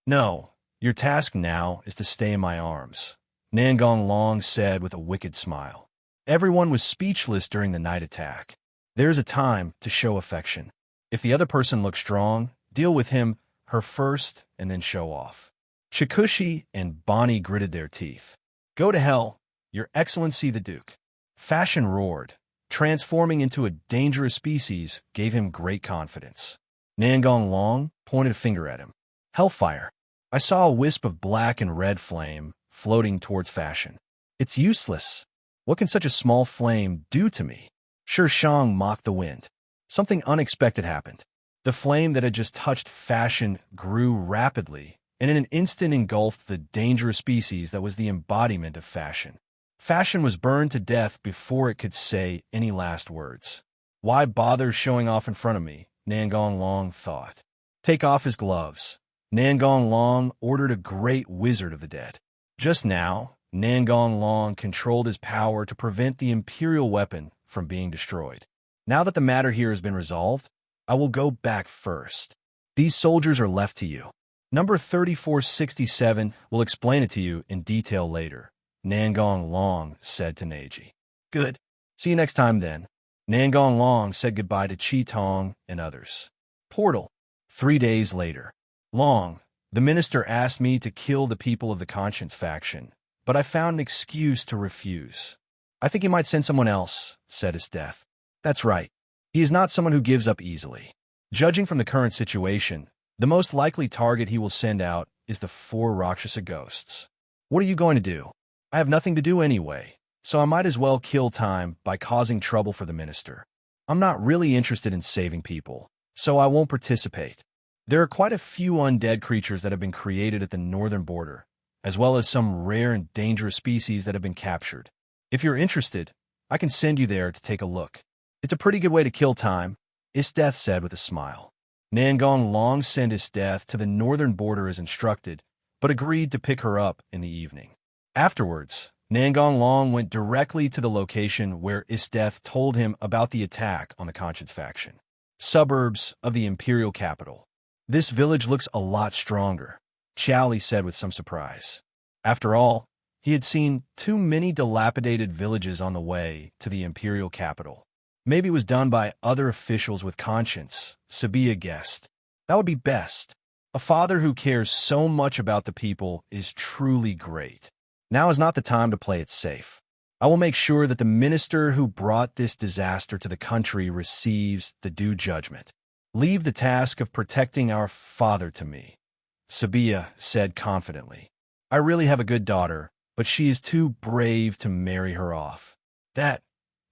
No, your task now is to stay in my arms, Nangong Long said with a wicked smile. Everyone was speechless during the night attack. There's a time to show affection. If the other person looks strong, deal with him, her first, and then show off. Chikushi and Bonnie gritted their teeth. Go to hell, Your Excellency the Duke. Fashion roared. Transforming into a dangerous species gave him great confidence. Nangong Long pointed a finger at him. Hellfire. I saw a wisp of black and red flame floating towards Fashion. It's useless. What can such a small flame do to me? Shishang mocked the wind. Something unexpected happened. The flame that had just touched Fashion grew rapidly, and in an instant engulfed the dangerous species that was the embodiment of Fashion. Fashion was burned to death before it could say any last words. Why bother showing off in front of me? Nangong Long thought. Take off his gloves. Nangong Long ordered a great wizard of the dead. Just now, Nangong Long controlled his power to prevent the Imperial weapon from being destroyed. Now that the matter here has been resolved, I will go back first. These soldiers are left to you. Number 3467 will explain it to you in detail later, Nangong Long said to Neji. Good. See you next time then. Nangong Long said goodbye to Chi Tong and others. Portal. 3 days later. Long, the minister asked me to kill the people of the Conscience faction, but I found an excuse to refuse. I think he might send someone else, said Esdeath. That's right. He is not someone who gives up easily. Judging from the current situation, the most likely target he will send out is the 4 Rakshasa ghosts. What are you going to do? I have nothing to do anyway, so I might as well kill time by causing trouble for the minister. I'm not really interested in saving people, so I won't participate. There are quite a few undead creatures that have been created at the northern border, as well as some rare and dangerous species that have been captured. If you're interested, I can send you there to take a look. It's a pretty good way to kill time, Esdeath said with a smile. Nangong Long sent Esdeath to the northern border as instructed, but agreed to pick her up in the evening. Afterwards, Nangong Long went directly to the location where Esdeath told him about the attack on the Conscience faction. Suburbs of the Imperial capital. This village looks a lot stronger, Chowley said with some surprise. After all, he had seen too many dilapidated villages on the way to the Imperial capital. Maybe it was done by other officials with conscience, Sabia guessed. That would be best. A father who cares so much about the people is truly great. Now is not the time to play it safe. I will make sure that the minister who brought this disaster to the country receives the due judgment. Leave the task of protecting our father to me, Sabia said confidently. I really have a good daughter, but she is too brave to marry her off. That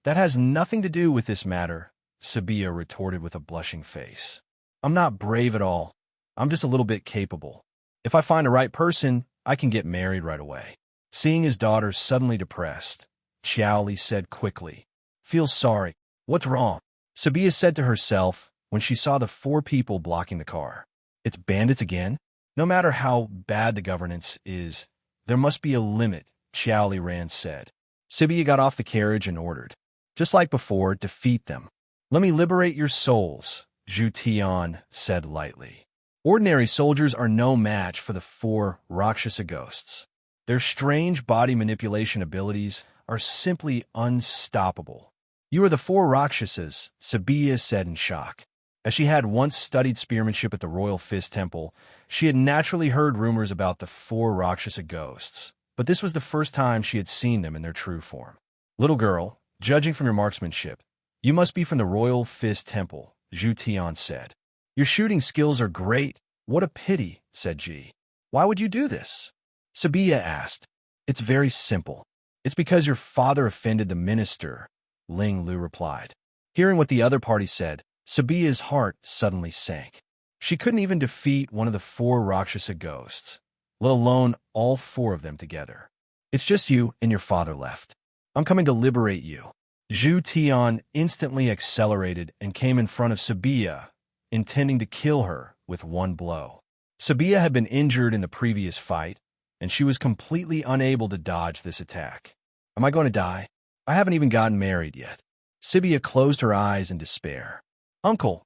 has nothing to do with this matter, Sabia retorted with a blushing face. I'm not brave at all. I'm just a little bit capable. If I find the right person, I can get married right away. Seeing his daughter suddenly depressed, Chowley said quickly, Feel sorry. What's wrong? Sabia said to herself when she saw the 4 people blocking the car. It's bandits again? No matter how bad the governance is, there must be a limit, Chowley Rand said. Sabia got off the carriage and ordered. Just like before, defeat them. Let me liberate your souls, Zhu Tian said lightly. Ordinary soldiers are no match for the 4 Rakshasa ghosts. Their strange body manipulation abilities are simply unstoppable. You are the 4 Rakshasas, Sabia said in shock. As she had once studied spearmanship at the Royal Fist Temple, she had naturally heard rumors about the 4 Rakshasa ghosts, but this was the first time she had seen them in their true form. Little girl, judging from your marksmanship, you must be from the Royal Fist Temple, Zhu Tian said. Your shooting skills are great. What a pity, said Ji. Why would you do this? Sabia asked. It's very simple. It's because your father offended the minister, Ling Lu replied. Hearing what the other party said, Sabia's heart suddenly sank. She couldn't even defeat one of the 4 Rakshasa ghosts, let alone all 4 of them together. It's just you and your father left. I'm coming to liberate you. Zhu Tian instantly accelerated and came in front of Sabia, intending to kill her with one blow. Sabia had been injured in the previous fight, and she was completely unable to dodge this attack. Am I going to die? I haven't even gotten married yet. Sabia closed her eyes in despair. Uncle,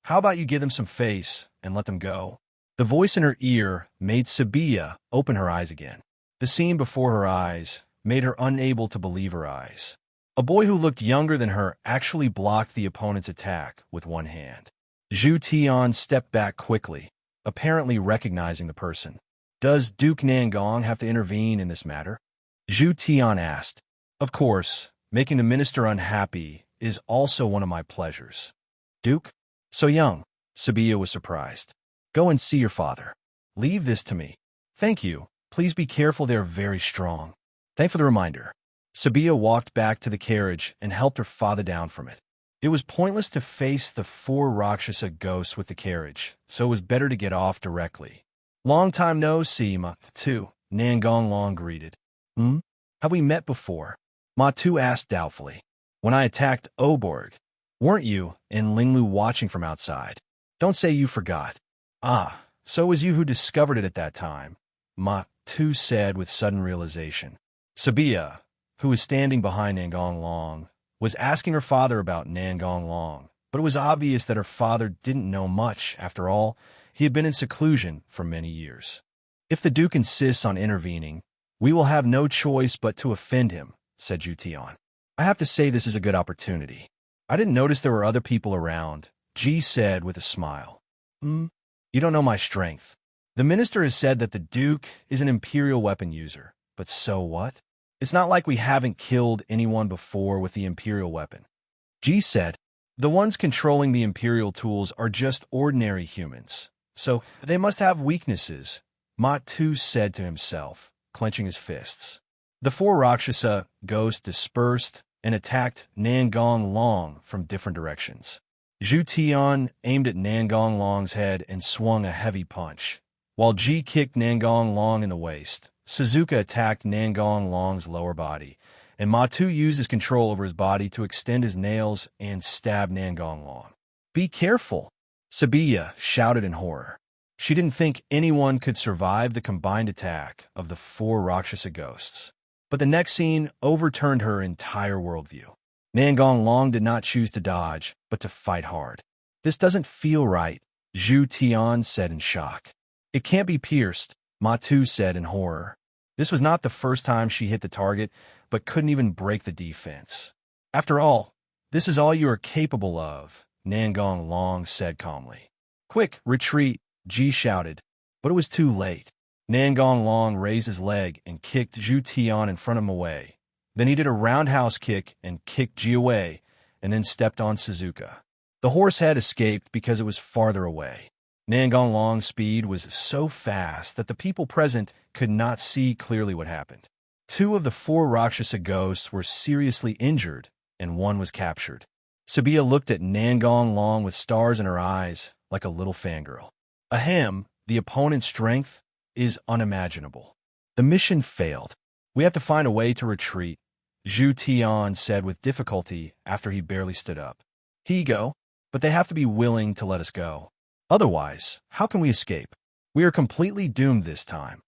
how about you give them some face and let them go? The voice in her ear made Sabia open her eyes again. The scene before her eyes made her unable to believe her eyes. A boy who looked younger than her actually blocked the opponent's attack with one hand. Zhu Tian stepped back quickly, apparently recognizing the person. Does Duke Nangong have to intervene in this matter? Zhu Tian asked. Of course, making the minister unhappy is also one of my pleasures. Duke? So young, Sabia was surprised. Go and see your father. Leave this to me. Thank you. Please be careful, they're very strong. Thanks for the reminder. Sabia walked back to the carriage and helped her father down from it. It was pointless to face the 4 Rakshasa ghosts with the carriage, so it was better to get off directly. Long time no see, Ma Tu, Nangong Long greeted. Have we met before? Ma Tu asked doubtfully. When I attacked Oborg, weren't you and Linglu watching from outside? Don't say you forgot. Ah, so it was you who discovered it at that time, Ma Tu said with sudden realization. Sabia, who was standing behind Nangong Long, was asking her father about Nangong Long, but it was obvious that her father didn't know much. After all, he had been in seclusion for many years. If the Duke insists on intervening, we will have no choice but to offend him, said Zhu Tian. I have to say this is a good opportunity. I didn't notice there were other people around, Ji said with a smile. You don't know my strength. The minister has said that the Duke is an Imperial weapon user, but so what? It's not like we haven't killed anyone before with the Imperial weapon. Ji said, the ones controlling the Imperial tools are just ordinary humans, so they must have weaknesses, Ma Tu said to himself, clenching his fists. The 4 Rakshasa ghosts dispersed and attacked Nangong Long from different directions. Zhu Tian aimed at Nangong Long's head and swung a heavy punch, while Ji kicked Nangong Long in the waist. Suzuka attacked Nangong Long's lower body, and Ma Tu used his control over his body to extend his nails and stab Nangong Long. Be careful, Sabia shouted in horror. She didn't think anyone could survive the combined attack of the 4 Rakshasa ghosts. But the next scene overturned her entire worldview. Nangong Long did not choose to dodge, but to fight hard. This doesn't feel right, Zhu Tian said in shock. It can't be pierced, Ma Tu said in horror. This was not the first time she hit the target, but couldn't even break the defense. After all, this is all you are capable of, Nangong Long said calmly. Quick, retreat, Ji shouted, but it was too late. Nangong Long raised his leg and kicked Zhu Tian in front of him away. Then he did a roundhouse kick and kicked Ji away, and then stepped on Suzuka. The horse had escaped because it was farther away. Nangong Long's speed was so fast that the people present could not see clearly what happened. 2 of the 4 Rakshasa ghosts were seriously injured, and 1 was captured. Sabia looked at Nangong Long with stars in her eyes, like a little fangirl. Ahem, the opponent's strength is unimaginable. The mission failed. We have to find a way to retreat, Zhu Tian said with difficulty after he barely stood up. He go, but they have to be willing to let us go. Otherwise, how can we escape? We are completely doomed this time,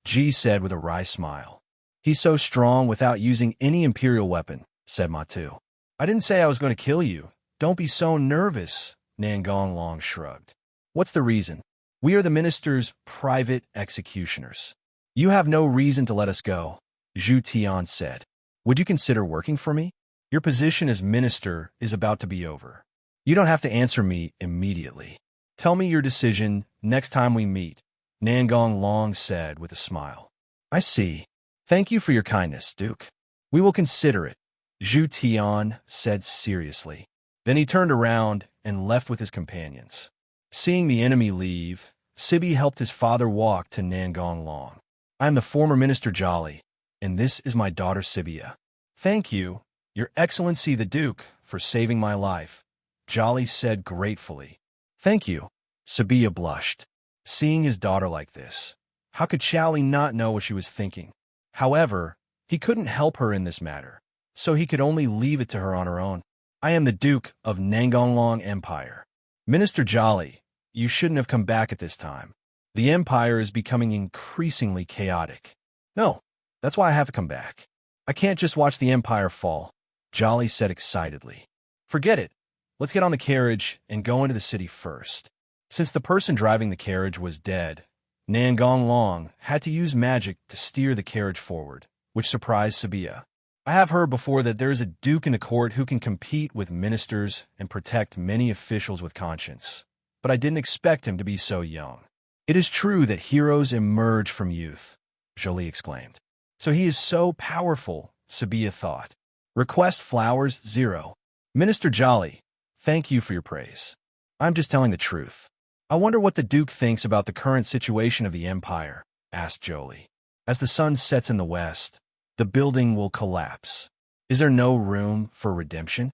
Ji said with a wry smile. He's so strong without using any Imperial weapon, said Ma Tu. I didn't say I was going to kill you. Don't be so nervous, Nangong Long shrugged. What's the reason? We are the minister's private executioners. You have no reason to let us go, Zhu Tian said. Would you consider working for me? Your position as minister is about to be over. You don't have to answer me immediately. Tell me your decision next time we meet, Nangong Long said with a smile. I see. Thank you for your kindness, Duke. We will consider it, Zhu Tian said seriously. Then he turned around and left with his companions. Seeing the enemy leave, Sibi helped his father walk to Nangong Long. I am the former Minister Jolly, and this is my daughter Sibia. Thank you, Your Excellency the Duke, for saving my life, Jolly said gratefully. Thank you, Sabia blushed. Seeing his daughter like this, how could Xiaoli not know what she was thinking? However, he couldn't help her in this matter, so he could only leave it to her on her own. I am the Duke of Nangong Long Empire. Minister Jolly, you shouldn't have come back at this time. The Empire is becoming increasingly chaotic. No, that's why I have to come back. I can't just watch the Empire fall, Jolly said excitedly. Forget it. Let's get on the carriage and go into the city first. Since the person driving the carriage was dead, Nangong Long had to use magic to steer the carriage forward, which surprised Sabia. I have heard before that there is a duke in the court who can compete with ministers and protect many officials with conscience, but I didn't expect him to be so young. It is true that heroes emerge from youth, Jolie exclaimed. So he is so powerful, Sabia thought. Request flowers 0. Minister Jolly, thank you for your praise. I'm just telling the truth. I wonder what the Duke thinks about the current situation of the Empire, asked Jolie. As the sun sets in the west, the building will collapse. Is there no room for redemption?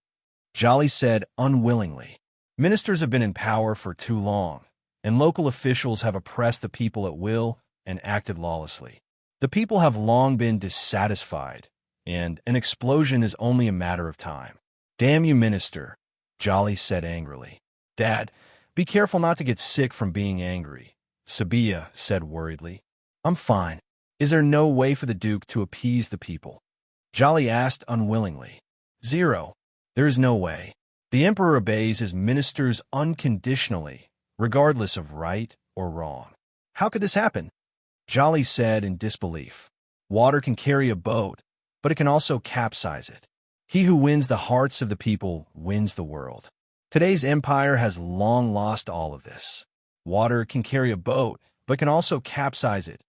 Jolly said unwillingly. Ministers have been in power for too long, and local officials have oppressed the people at will and acted lawlessly. The people have long been dissatisfied, and an explosion is only a matter of time. Damn you, Minister, Jolly said angrily. Dad, be careful not to get sick from being angry, Sabia said worriedly. I'm fine. Is there no way for the Duke to appease the people? Jolly asked unwillingly. 0. There is no way. The Emperor obeys his ministers unconditionally, regardless of right or wrong. How could this happen? Jolly said in disbelief. Water can carry a boat, but it can also capsize it. He who wins the hearts of the people wins the world. Today's empire has long lost all of this. Water can carry a boat, but can also capsize it.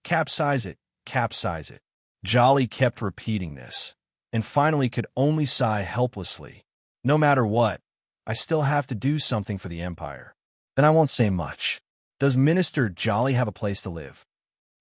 Capsize it, capsize it. Jolly kept repeating this, and finally could only sigh helplessly. No matter what, I still have to do something for the Empire. Then I won't say much. Does Minister Jolly have a place to live?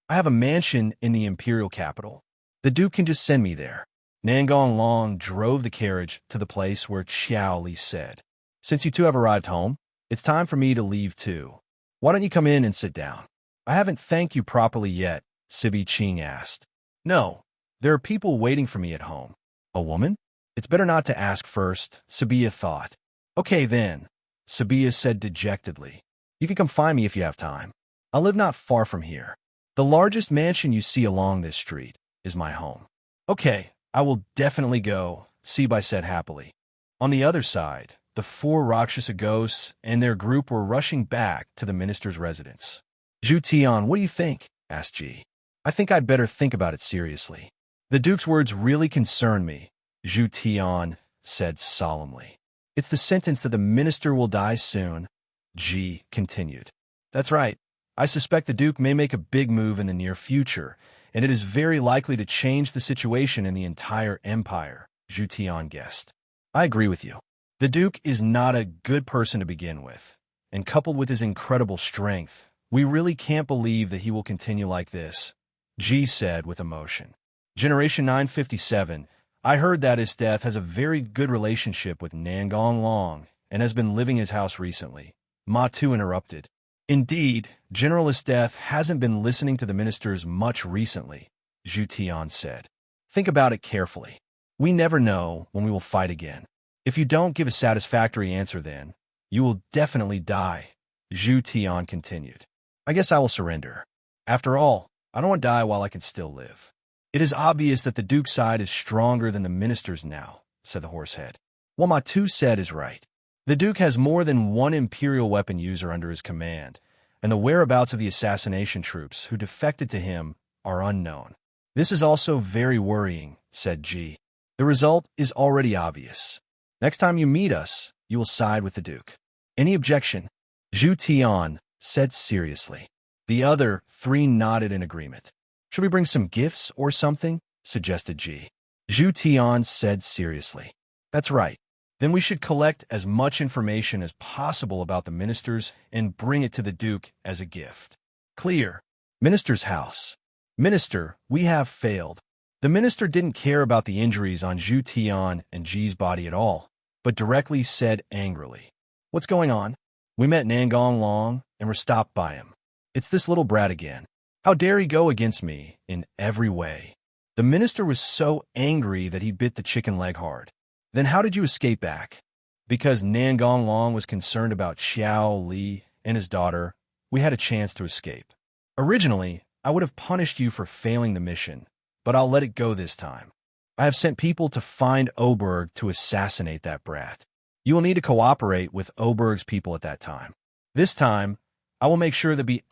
I have a mansion in the Imperial capital. The Duke can just send me there. Nangong Long drove the carriage to the place where Xiaoli said, Since you two have arrived home, it's time for me to leave too. Why don't you come in and sit down? I haven't thanked you properly yet, Sibi Ching asked. No, there are people waiting for me at home. A woman? It's better not to ask first, Sabia thought. Okay then, Sabia said dejectedly. You can come find me if you have time. I live not far from here. The largest mansion you see along this street is my home. Okay, I will definitely go, Sebai said happily. On the other side, the 4 Rakshasa ghosts and their group were rushing back to the minister's residence. Zhu Tian, what do you think? Asked Ji. I think I'd better think about it seriously. The Duke's words really concern me, Zhu Tian said solemnly. It's the sentence that the minister will die soon, Ji continued. That's right. I suspect the Duke may make a big move in the near future, and it is very likely to change the situation in the entire empire, Zhu Tian guessed. I agree with you. The Duke is not a good person to begin with, and coupled with his incredible strength, we really can't believe that he will continue like this, Ji said with emotion. Generation 957, I heard that Esdeath has a very good relationship with Nangong Long and has been living his house recently. Ma Tu interrupted. Indeed, General Esdeath hasn't been listening to the ministers much recently, Zhu Tian said. Think about it carefully. We never know when we will fight again. If you don't give a satisfactory answer then, you will definitely die, Zhu Tian continued. I guess I will surrender. After all, I don't want to die while I can still live. It is obvious that the Duke's side is stronger than the ministers now, said the horsehead. What Ma Tu said is right. The Duke has more than one Imperial weapon user under his command, and the whereabouts of the assassination troops who defected to him are unknown. This is also very worrying, said Ji. The result is already obvious. Next time you meet us, you will side with the Duke. Any objection? Zhu Tian said seriously. The other 3 nodded in agreement. Should we bring some gifts or something? Suggested Ji. Zhu Tian said seriously. That's right. Then we should collect as much information as possible about the ministers and bring it to the Duke as a gift. Clear. Minister's house. Minister, we have failed. The minister didn't care about the injuries on Zhu Tian and Ji's body at all, but directly said angrily, What's going on? We met Nangong Long and were stopped by him. It's this little brat again. How dare he go against me in every way? The minister was so angry that he bit the chicken leg hard. Then how did you escape back? Because Nangong Long was concerned about Xiao Li and his daughter, we had a chance to escape. Originally, I would have punished you for failing the mission, but I'll let it go this time. I have sent people to find Oberg to assassinate that brat. You will need to cooperate with Oberg's people at that time. This time, I will make sure that D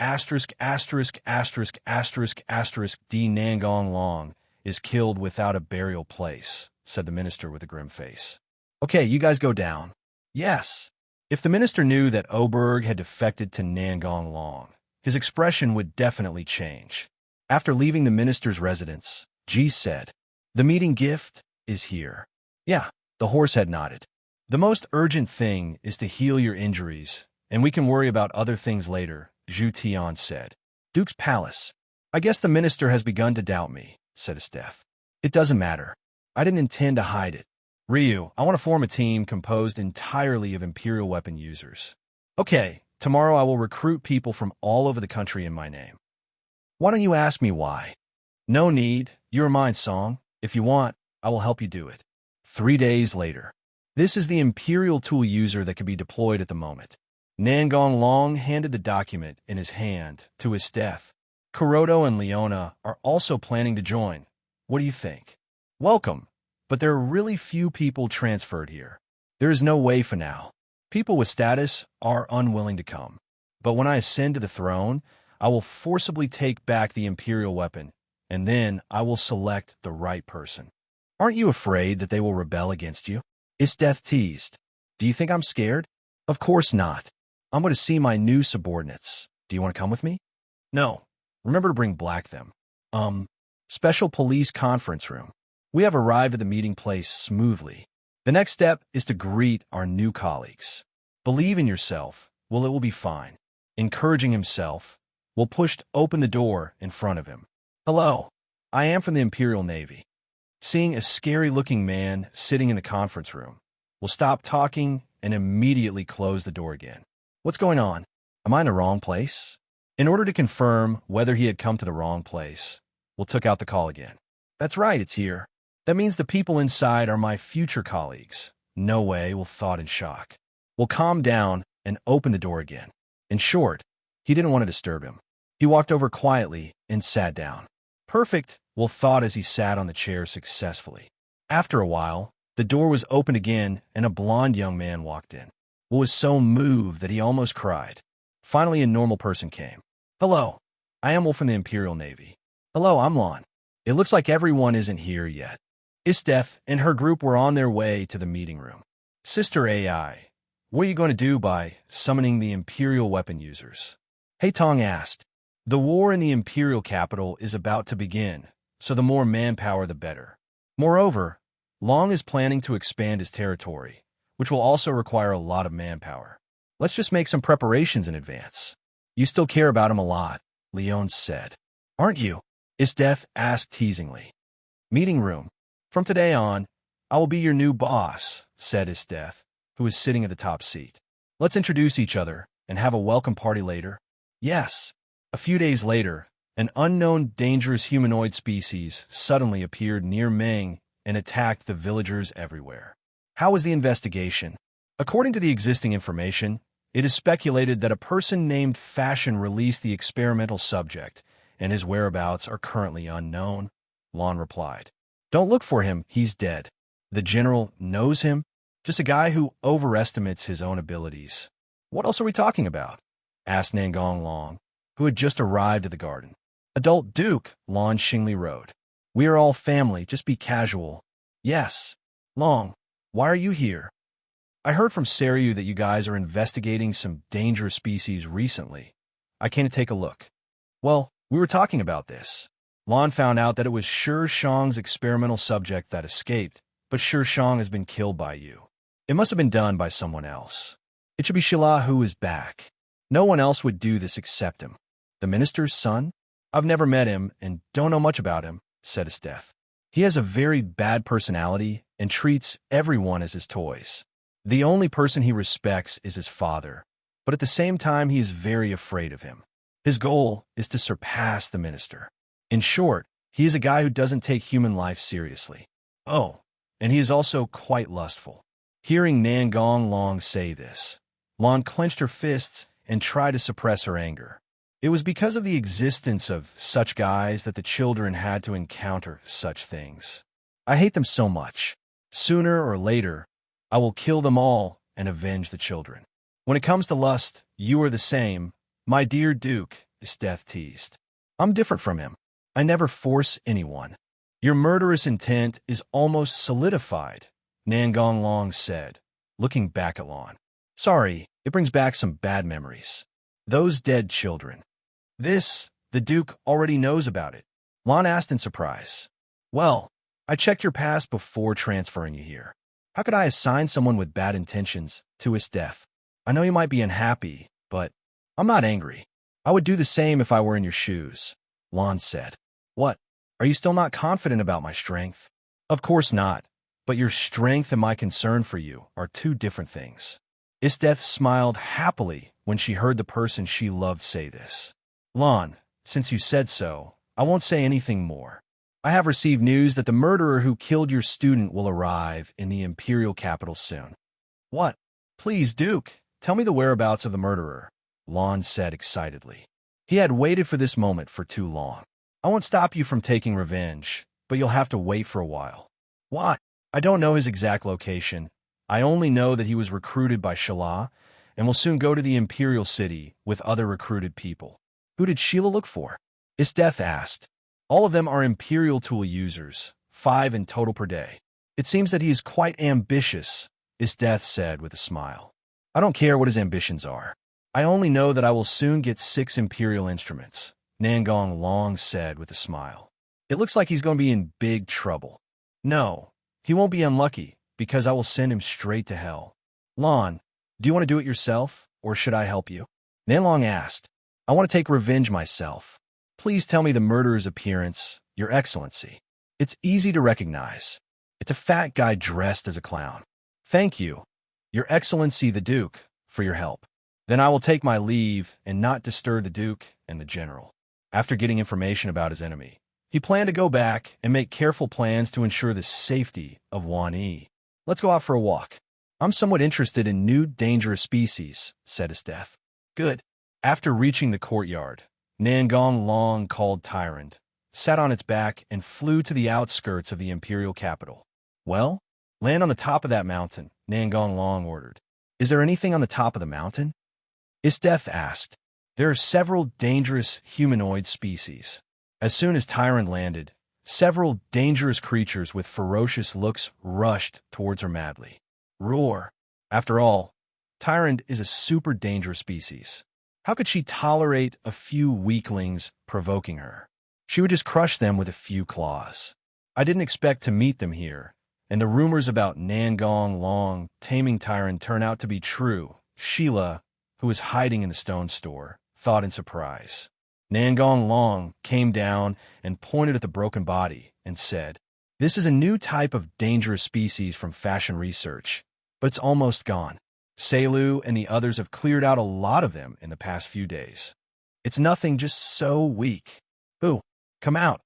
Nangong Long is killed without a burial place, said the minister with a grim face. Okay, you guys go down. Yes. If the minister knew that Oberg had defected to Nangong Long, his expression would definitely change. After leaving the minister's residence, Ji said, The meeting gift is here. Yeah, the horsehead nodded. The most urgent thing is to heal your injuries, and we can worry about other things later, Zhu Tian said. Duke's palace. I guess the minister has begun to doubt me, said Esdeath. It doesn't matter. I didn't intend to hide it. Ryu, I want to form a team composed entirely of Imperial weapon users. Okay, tomorrow I will recruit people from all over the country in my name. Why don't you ask me why? No need. You're mine, Song. If you want, I will help you do it. 3 days later. This is the Imperial tool user that can be deployed at the moment. Nangong Long handed the document in his hand to Esdeath. Kuroto and Leona are also planning to join. What do you think? Welcome, but there are really few people transferred here. There is no way for now. People with status are unwilling to come. But when I ascend to the throne, I will forcibly take back the Imperial weapon, and then I will select the right person. Aren't you afraid that they will rebel against you? Esdeath teased. Do you think I'm scared? Of course not. I'm going to see my new subordinates. Do you want to come with me? No. Remember to bring black them. Special police conference room. We have arrived at the meeting place smoothly. The next step is to greet our new colleagues. Believe in yourself. Well, it will be fine. Encouraging himself, Will pushed open the door in front of him. Hello. I am from the Imperial Navy. Seeing a scary-looking man sitting in the conference room, Will stop talking and immediately close the door again. What's going on? Am I in the wrong place? In order to confirm whether he had come to the wrong place, Will took out the call again. That's right, it's here. That means the people inside are my future colleagues. No way, Will thought in shock. Will calm down and open the door again. In short, he didn't want to disturb him. He walked over quietly and sat down. Perfect. Will thought as he sat on the chair successfully. After a while, the door was opened again and a blond young man walked in. Will was so moved that he almost cried. Finally, a normal person came. Hello, I am Will from the Imperial Navy. Hello, I'm Lon. It looks like everyone isn't here yet. Esdeath and her group were on their way to the meeting room. Sister AI, what are you going to do by summoning the Imperial weapon users? Hey Tong asked. The war in the Imperial capital is about to begin, so the more manpower the better. Moreover, Long is planning to expand his territory, which will also require a lot of manpower. Let's just make some preparations in advance. You still care about him a lot, Leon said. Aren't you? Esdeath asked teasingly. Meeting room. From today on, I will be your new boss, said Esdeath, who was sitting at the top seat. Let's introduce each other and have a welcome party later. Yes. A few days later, an unknown dangerous humanoid species suddenly appeared near Meng and attacked the villagers everywhere. How was the investigation? According to the existing information, it is speculated that a person named Fashion released the experimental subject, and his whereabouts are currently unknown, Lon replied. Don't look for him, he's dead. The general knows him, just a guy who overestimates his own abilities. What else are we talking about? Asked Nangong Long, who had just arrived at the garden. Adult Duke, Lon Xingli wrote. We are all family, just be casual. Yes. Long, why are you here? I heard from Saryu that you guys are investigating some dangerous species recently. I came to take a look. Well, we were talking about this. Lon found out that it was Shi Shang's experimental subject that escaped, but Shi Shang has been killed by you. It must have been done by someone else. It should be Shila who is back. No one else would do this except him. The minister's son? I've never met him and don't know much about him, said Esdeath. He has a very bad personality and treats everyone as his toys. The only person he respects is his father, but at the same time he is very afraid of him. His goal is to surpass the minister. In short, he is a guy who doesn't take human life seriously. Oh, and he is also quite lustful. Hearing Nangong Long say this, Lon clenched her fists and tried to suppress her anger. It was because of the existence of such guys that the children had to encounter such things. I hate them so much. Sooner or later, I will kill them all and avenge the children. When it comes to lust, you are the same, my dear Duke, Esdeath teased. I'm different from him. I never force anyone. Your murderous intent is almost solidified, Nangong Long said, looking back at Lon. Sorry, it brings back some bad memories. Those dead children. This, the Duke already knows about it. Lon asked in surprise. Well, I checked your past before transferring you here. How could I assign someone with bad intentions to Esdeath? I know you might be unhappy, but I'm not angry. I would do the same if I were in your shoes, Lon said. What? Are you still not confident about my strength? Of course not, but your strength and my concern for you are two different things. Esdeath smiled happily when she heard the person she loved say this. Lon, since you said so, I won't say anything more. I have received news that the murderer who killed your student will arrive in the Imperial capital soon. What? Please, Duke, tell me the whereabouts of the murderer, Lon said excitedly. He had waited for this moment for too long. I won't stop you from taking revenge, but you'll have to wait for a while. What? I don't know his exact location. I only know that he was recruited by Shala and will soon go to the Imperial City with other recruited people. Who did Sheila look for? Esdeath asked. All of them are Imperial tool users, 5 in total per day. It seems that he is quite ambitious, Esdeath said with a smile. I don't care what his ambitions are. I only know that I will soon get 6 Imperial instruments, Nangong Long said with a smile. It looks like he's going to be in big trouble. No, he won't be unlucky, because I will send him straight to hell. Lon, do you want to do it yourself, or should I help you? Nangong asked. I want to take revenge myself. Please tell me the murderer's appearance, Your Excellency. It's easy to recognize. It's a fat guy dressed as a clown. Thank you, Your Excellency the Duke, for your help. Then I will take my leave and not disturb the Duke and the General. After getting information about his enemy, he planned to go back and make careful plans to ensure the safety of Wan Yi. Let's go out for a walk. I'm somewhat interested in new dangerous species, said Esdeath. Good. After reaching the courtyard, Nangong Long called Tyrant, sat on its back, and flew to the outskirts of the imperial capital. Well, land on the top of that mountain, Nangong Long ordered. Is there anything on the top of the mountain? Esdeath asked. There are several dangerous humanoid species. As soon as Tyrant landed, several dangerous creatures with ferocious looks rushed towards her madly. Roar! After all, Tyrant is a super dangerous species. How could she tolerate a few weaklings provoking her? She would just crush them with a few claws. I didn't expect to meet them here, and the rumors about Nangong Long taming Tyrant turn out to be true, Sheila, who was hiding in the stone store, thought in surprise. Nangong Long came down and pointed at the broken body and said, This is a new type of dangerous species from fashion research, but it's almost gone. Selu and the others have cleared out a lot of them in the past few days. It's nothing, just so weak. Boo, come out.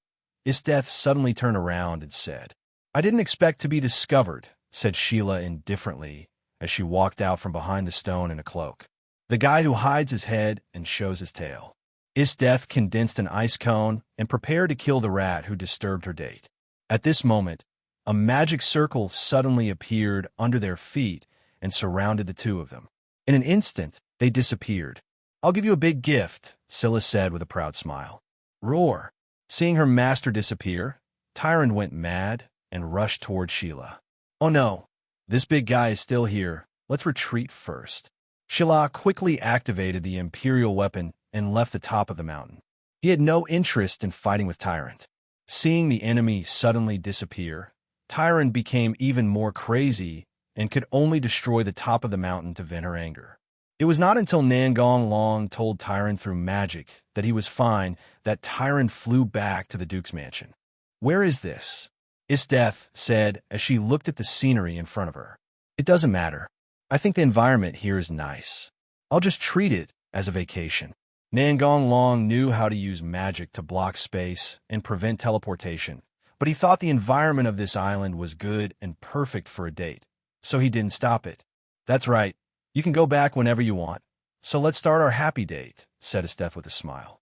Esdeath suddenly turned around and said, I didn't expect to be discovered, said Sheila indifferently as she walked out from behind the stone in a cloak. The guy who hides his head and shows his tail. Esdeath condensed an ice cone and prepared to kill the rat who disturbed her date. At this moment, a magic circle suddenly appeared under their feet and surrounded the two of them. In an instant, they disappeared. I'll give you a big gift, Scylla said with a proud smile. Roar! Seeing her master disappear, Tyrant went mad and rushed toward Sheila. Oh no, this big guy is still here. Let's retreat first. Sheila quickly activated the Imperial weapon and left the top of the mountain. He had no interest in fighting with Tyrant. Seeing the enemy suddenly disappear, Tyrant became even more crazy and could only destroy the top of the mountain to vent her anger. It was not until Nangong Long told Tyrant through magic that he was fine that Tyrant flew back to the Duke's mansion. Where is this? Esdeath said as she looked at the scenery in front of her. It doesn't matter. I think the environment here is nice. I'll just treat it as a vacation. Nangong Long knew how to use magic to block space and prevent teleportation, but he thought the environment of this island was good and perfect for a date, so he didn't stop it. That's right. You can go back whenever you want. So let's start our happy date, said Esdeath with a smile.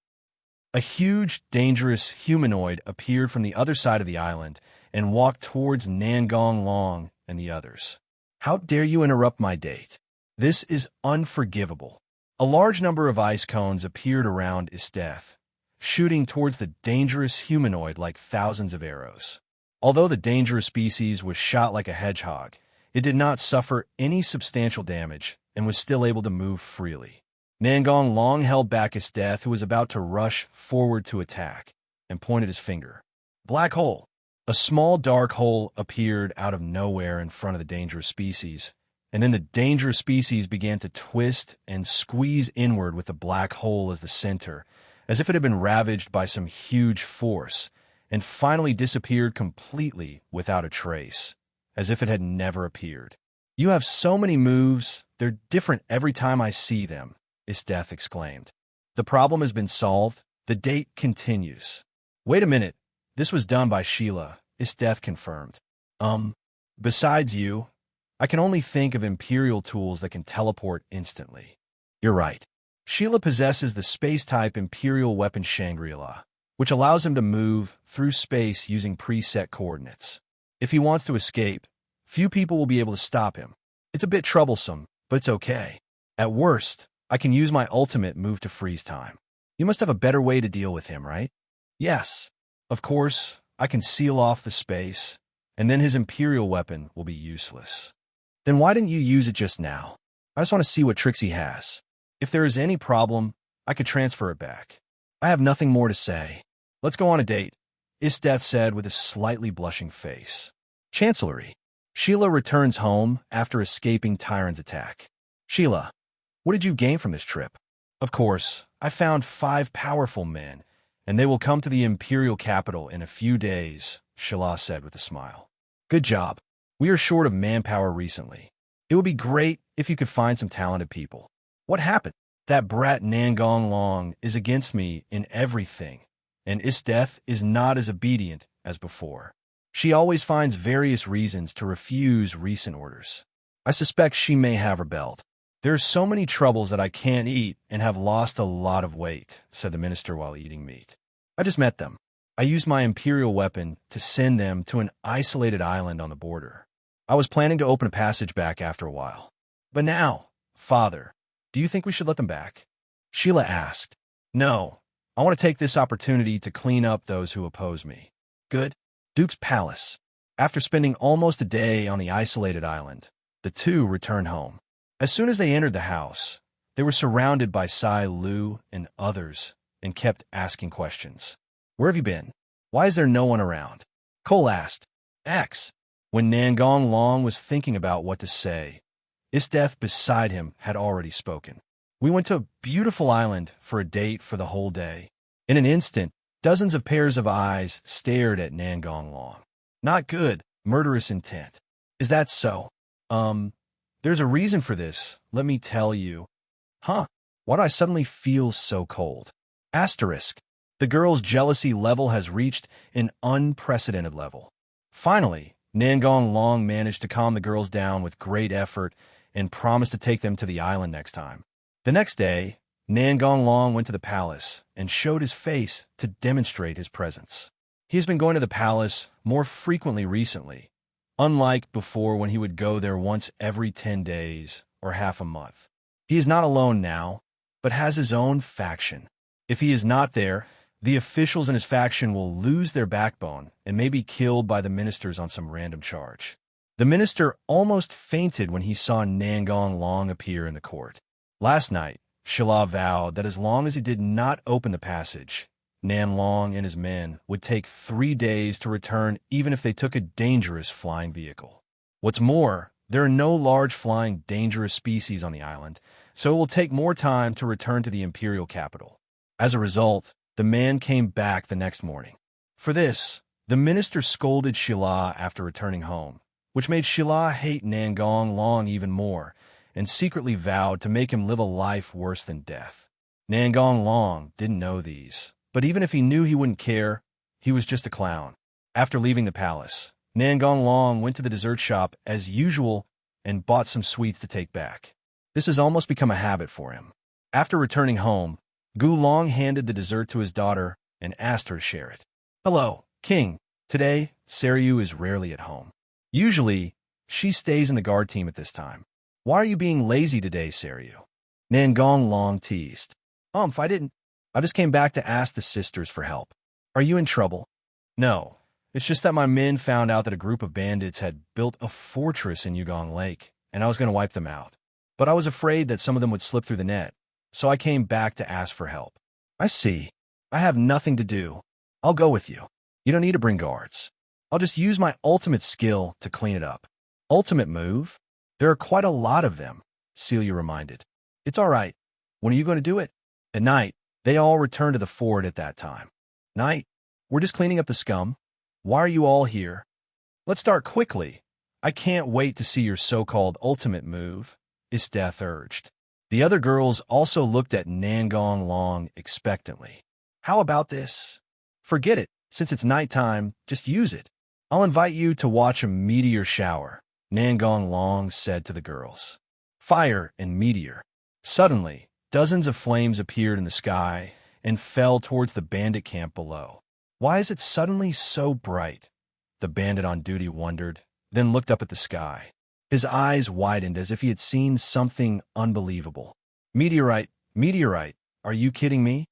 A huge, dangerous humanoid appeared from the other side of the island and walked towards Nangong Long and the others. How dare you interrupt my date? This is unforgivable. A large number of ice cones appeared around Esdeath, shooting towards the dangerous humanoid like thousands of arrows. Although the dangerous species was shot like a hedgehog, it did not suffer any substantial damage and was still able to move freely. Nangong Long held back Esdeath, who was about to rush forward to attack, and pointed his finger. Black hole. A small dark hole appeared out of nowhere in front of the dangerous species, and then the dangerous species began to twist and squeeze inward with the black hole as the center, as if it had been ravaged by some huge force, and finally disappeared completely without a trace, as if it had never appeared. You have so many moves, they're different every time I see them, Esdeath exclaimed. The problem has been solved. The date continues. Wait a minute. This was done by Sheila, Esdeath confirmed. Besides you, I can only think of Imperial tools that can teleport instantly. You're right. Sheila possesses the space-type Imperial weapon Shangri-La, which allows him to move through space using preset coordinates. If he wants to escape, few people will be able to stop him. It's a bit troublesome, but it's okay. At worst, I can use my ultimate move to freeze time. You must have a better way to deal with him, right? Yes. Of course, I can seal off the space, and then his Imperial weapon will be useless. Then why didn't you use it just now? I just want to see what tricks he has. If there is any problem, I could transfer it back. I have nothing more to say. Let's go on a date, Esdeath said with a slightly blushing face. Chancellery. Sheila returns home after escaping Tyrant's attack. Sheila, what did you gain from this trip? Of course, I found 5 powerful men, and they will come to the Imperial capital in a few days, Sheila said with a smile. Good job. We are short of manpower recently. It would be great if you could find some talented people. What happened? That brat Nangong Long is against me in everything, and Esdeath is not as obedient as before. She always finds various reasons to refuse recent orders. I suspect she may have rebelled. There are so many troubles that I can't eat and have lost a lot of weight, said the minister while eating meat. I just met them. I used my Imperial weapon to send them to an isolated island on the border. I was planning to open a passage back after a while. But now, Father, do you think we should let them back? Sheila asked. No, I want to take this opportunity to clean up those who oppose me. Good. Duke's Palace. After spending almost a day on the isolated island, the two returned home. As soon as they entered the house, they were surrounded by Sai Lu and others and kept asking questions. Where have you been? Why is there no one around? Cole asked. X. When Nangong Long was thinking about what to say, Esdeath beside him had already spoken. We went to a beautiful island for a date for the whole day. In an instant, dozens of pairs of eyes stared at Nangong Long. Not good, murderous intent. Is that so? There's a reason for this, let me tell you. Huh? Why do I suddenly feel so cold? Asterisk. The girl's jealousy level has reached an unprecedented level. Finally, Nangong Long managed to calm the girls down with great effort and promised to take them to the island next time. The next day, Nangong Long went to the palace and showed his face to demonstrate his presence. He has been going to the palace more frequently recently, unlike before when he would go there once every 10 days or half a month. He is not alone now, but has his own faction. If he is not there, the officials in his faction will lose their backbone and may be killed by the ministers on some random charge. The minister almost fainted when he saw Nangong Long appear in the court. Last night, Sheila vowed that as long as he did not open the passage, Nan Long and his men would take 3 days to return even if they took a dangerous flying vehicle. What's more, there are no large flying dangerous species on the island, so it will take more time to return to the imperial capital. As a result, the man came back the next morning. For this, the minister scolded Sheila after returning home, which made Sheila hate Nangong Long even more, and secretly vowed to make him live a life worse than death. Nangong Long didn't know these, but even if he knew, he wouldn't care. He was just a clown. After leaving the palace, Nangong Long went to the dessert shop as usual and bought some sweets to take back. This has almost become a habit for him. After returning home, Gu Long handed the dessert to his daughter and asked her to share it. Hello, King. Today, Seryu is rarely at home. Usually, she stays in the guard team at this time. Why are you being lazy today, Seryu? Nangong Long teased. I just came back to ask the sisters for help. Are you in trouble? No, it's just that my men found out that a group of bandits had built a fortress in Yugong Lake, and I was going to wipe them out. But I was afraid that some of them would slip through the net, so I came back to ask for help. I see. I have nothing to do. I'll go with you. You don't need to bring guards. I'll just use my ultimate skill to clean it up. Ultimate move? There are quite a lot of them, Celia reminded. It's all right. When are you going to do it? At night. They all returned to the fort at that time. Night? We're just cleaning up the scum. Why are you all here? Let's start quickly. I can't wait to see your so-called ultimate move, Esdeath urged. The other girls also looked at Nangong Long expectantly. How about this? Forget it. Since it's nighttime, just use it. I'll invite you to watch a meteor shower, Nangong Long said to the girls. Fire and meteor. Suddenly, dozens of flames appeared in the sky and fell towards the bandit camp below. Why is it suddenly so bright? The bandit on duty wondered, then looked up at the sky. His eyes widened as if he had seen something unbelievable. Meteorite, meteorite, are you kidding me?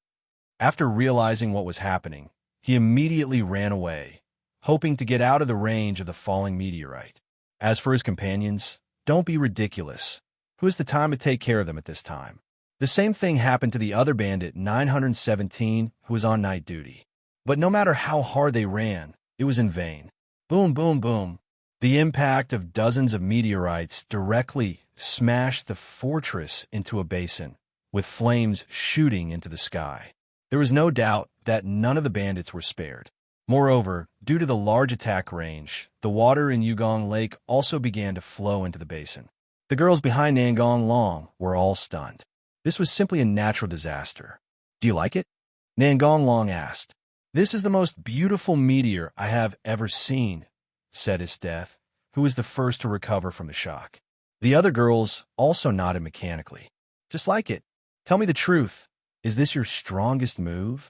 After realizing what was happening, he immediately ran away, hoping to get out of the range of the falling meteorite. As for his companions, don't be ridiculous. Who has the time to take care of them at this time? The same thing happened to the other bandit, 917, who was on night duty. But no matter how hard they ran, it was in vain. Boom, boom, boom. The impact of dozens of meteorites directly smashed the fortress into a basin, with flames shooting into the sky. There was no doubt that none of the bandits were spared. Moreover, due to the large attack range, the water in Yugong Lake also began to flow into the basin. The girls behind Nangong Long were all stunned. This was simply a natural disaster. Do you like it? Nangong Long asked. This is the most beautiful meteor I have ever seen, said Esdeath, who was the first to recover from the shock. The other girls also nodded mechanically. Just like it. Tell me the truth. Is this your strongest move?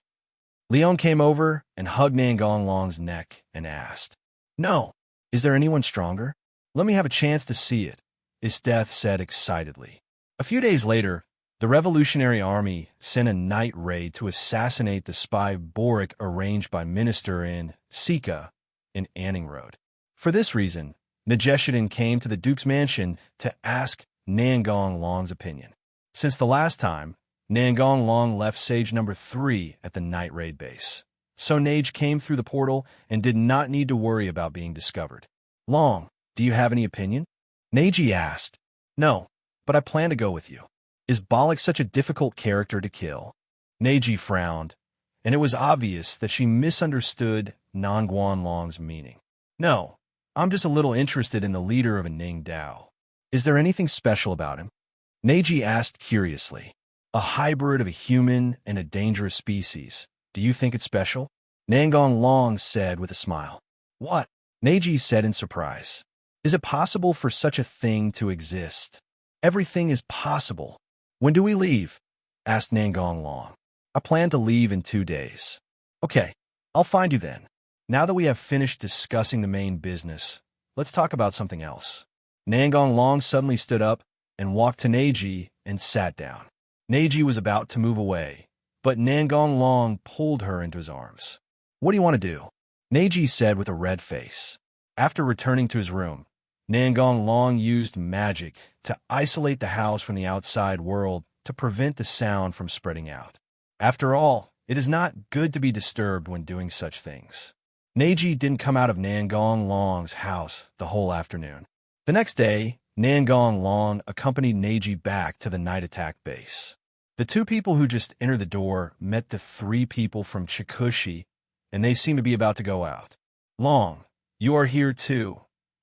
Leon came over and hugged Nangong Long's neck and asked, "No, is there anyone stronger? Let me have a chance to see it," Esdeath said excitedly. A few days later, the Revolutionary Army sent a night raid to assassinate the spy Boric arranged by Minister in Sika in Anning Road. For this reason, Najeshiddin came to the Duke's mansion to ask Nangong Long's opinion. Since the last time, Nangong Long left Sage number 3 at the night raid base. So Nage came through the portal and did not need to worry about being discovered. "Long, do you have any opinion?" Nage asked. "No, but I plan to go with you." "Is Bollock such a difficult character to kill?" Nage frowned, and it was obvious that she misunderstood Nangong Long's meaning. "No, I'm just a little interested in the leader of a Ning Dao. Is there anything special about him?" Nage asked curiously. "A hybrid of a human and a dangerous species. Do you think it's special?" Nangong Long said with a smile. "What?" Nage said in surprise. "Is it possible for such a thing to exist?" "Everything is possible." "When do we leave?" asked Nangong Long. "I plan to leave in 2 days." "Okay, I'll find you then. Now that we have finished discussing the main business, let's talk about something else." Nangong Long suddenly stood up and walked to Nage and sat down. Nage was about to move away, but Nangong Long pulled her into his arms. "What do you want to do?" Nage said with a red face. After returning to his room, Nangong Long used magic to isolate the house from the outside world to prevent the sound from spreading out. After all, it is not good to be disturbed when doing such things. Nage didn't come out of Nangong Long's house the whole afternoon. The next day, Nangong Long accompanied Nage back to the night attack base. The 2 people who just entered the door met the 3 people from Chikushi, and they seemed to be about to go out. "Long, you are here too."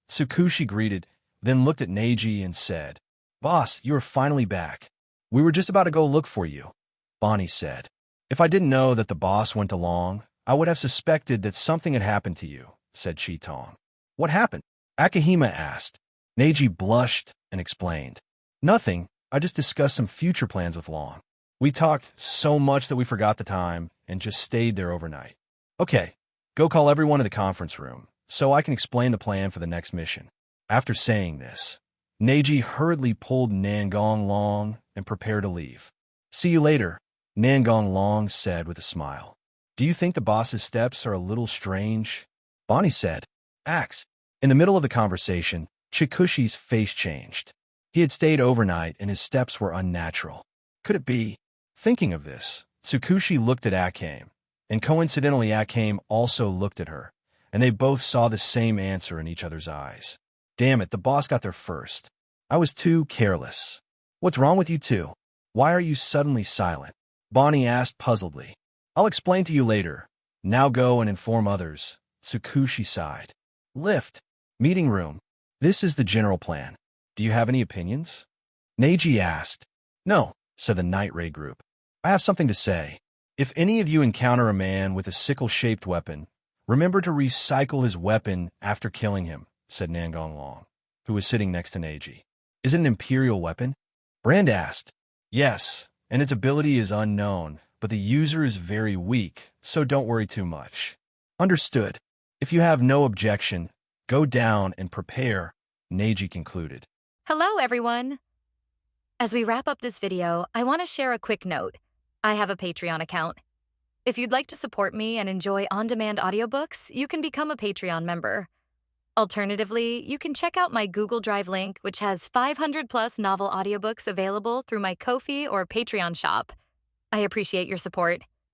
Tsukushi greeted, then looked at Nage and said, "Boss, you are finally back. We were just about to go look for you," Bonnie said. "If I didn't know that the boss went to Long, I would have suspected that something had happened to you," said Chitong. "What happened?" Akahima asked. Nage blushed and explained. "Nothing. I just discussed some future plans with Long. We talked so much that we forgot the time and just stayed there overnight." "Okay, go call everyone in the conference room so I can explain the plan for the next mission." After saying this, Nage hurriedly pulled Nangong Long and prepared to leave. "See you later," Nangong Long said with a smile. "Do you think the boss's steps are a little strange?" Bonnie said. "Axe." In the middle of the conversation, Chikushi's face changed. He had stayed overnight and his steps were unnatural. Could it be? Thinking of this, Tsukushi looked at Akame, and coincidentally Akame also looked at her, and they both saw the same answer in each other's eyes. "Damn it, the boss got there first. I was too careless." "What's wrong with you two? Why are you suddenly silent?" Bonnie asked puzzledly. "I'll explain to you later. Now go and inform others." Tsukushi sighed. Lift. Meeting room. "This is the general plan. Do you have any opinions?" Nage asked. "No," said the Night Ray group. "I have something to say. If any of you encounter a man with a sickle-shaped weapon, remember to recycle his weapon after killing him," said Nangong Long, who was sitting next to Nage. "Is it an Imperial weapon?" Brand asked. "Yes, and its ability is unknown, but the user is very weak, so don't worry too much." "Understood. If you have no objection, go down and prepare," Nage concluded. Hello, everyone. As we wrap up this video, I want to share a quick note. I have a Patreon account. If you'd like to support me and enjoy on-demand audiobooks, you can become a Patreon member. Alternatively, you can check out my Google Drive link, which has 500+ novel audiobooks available through my Ko-fi or Patreon shop. I appreciate your support.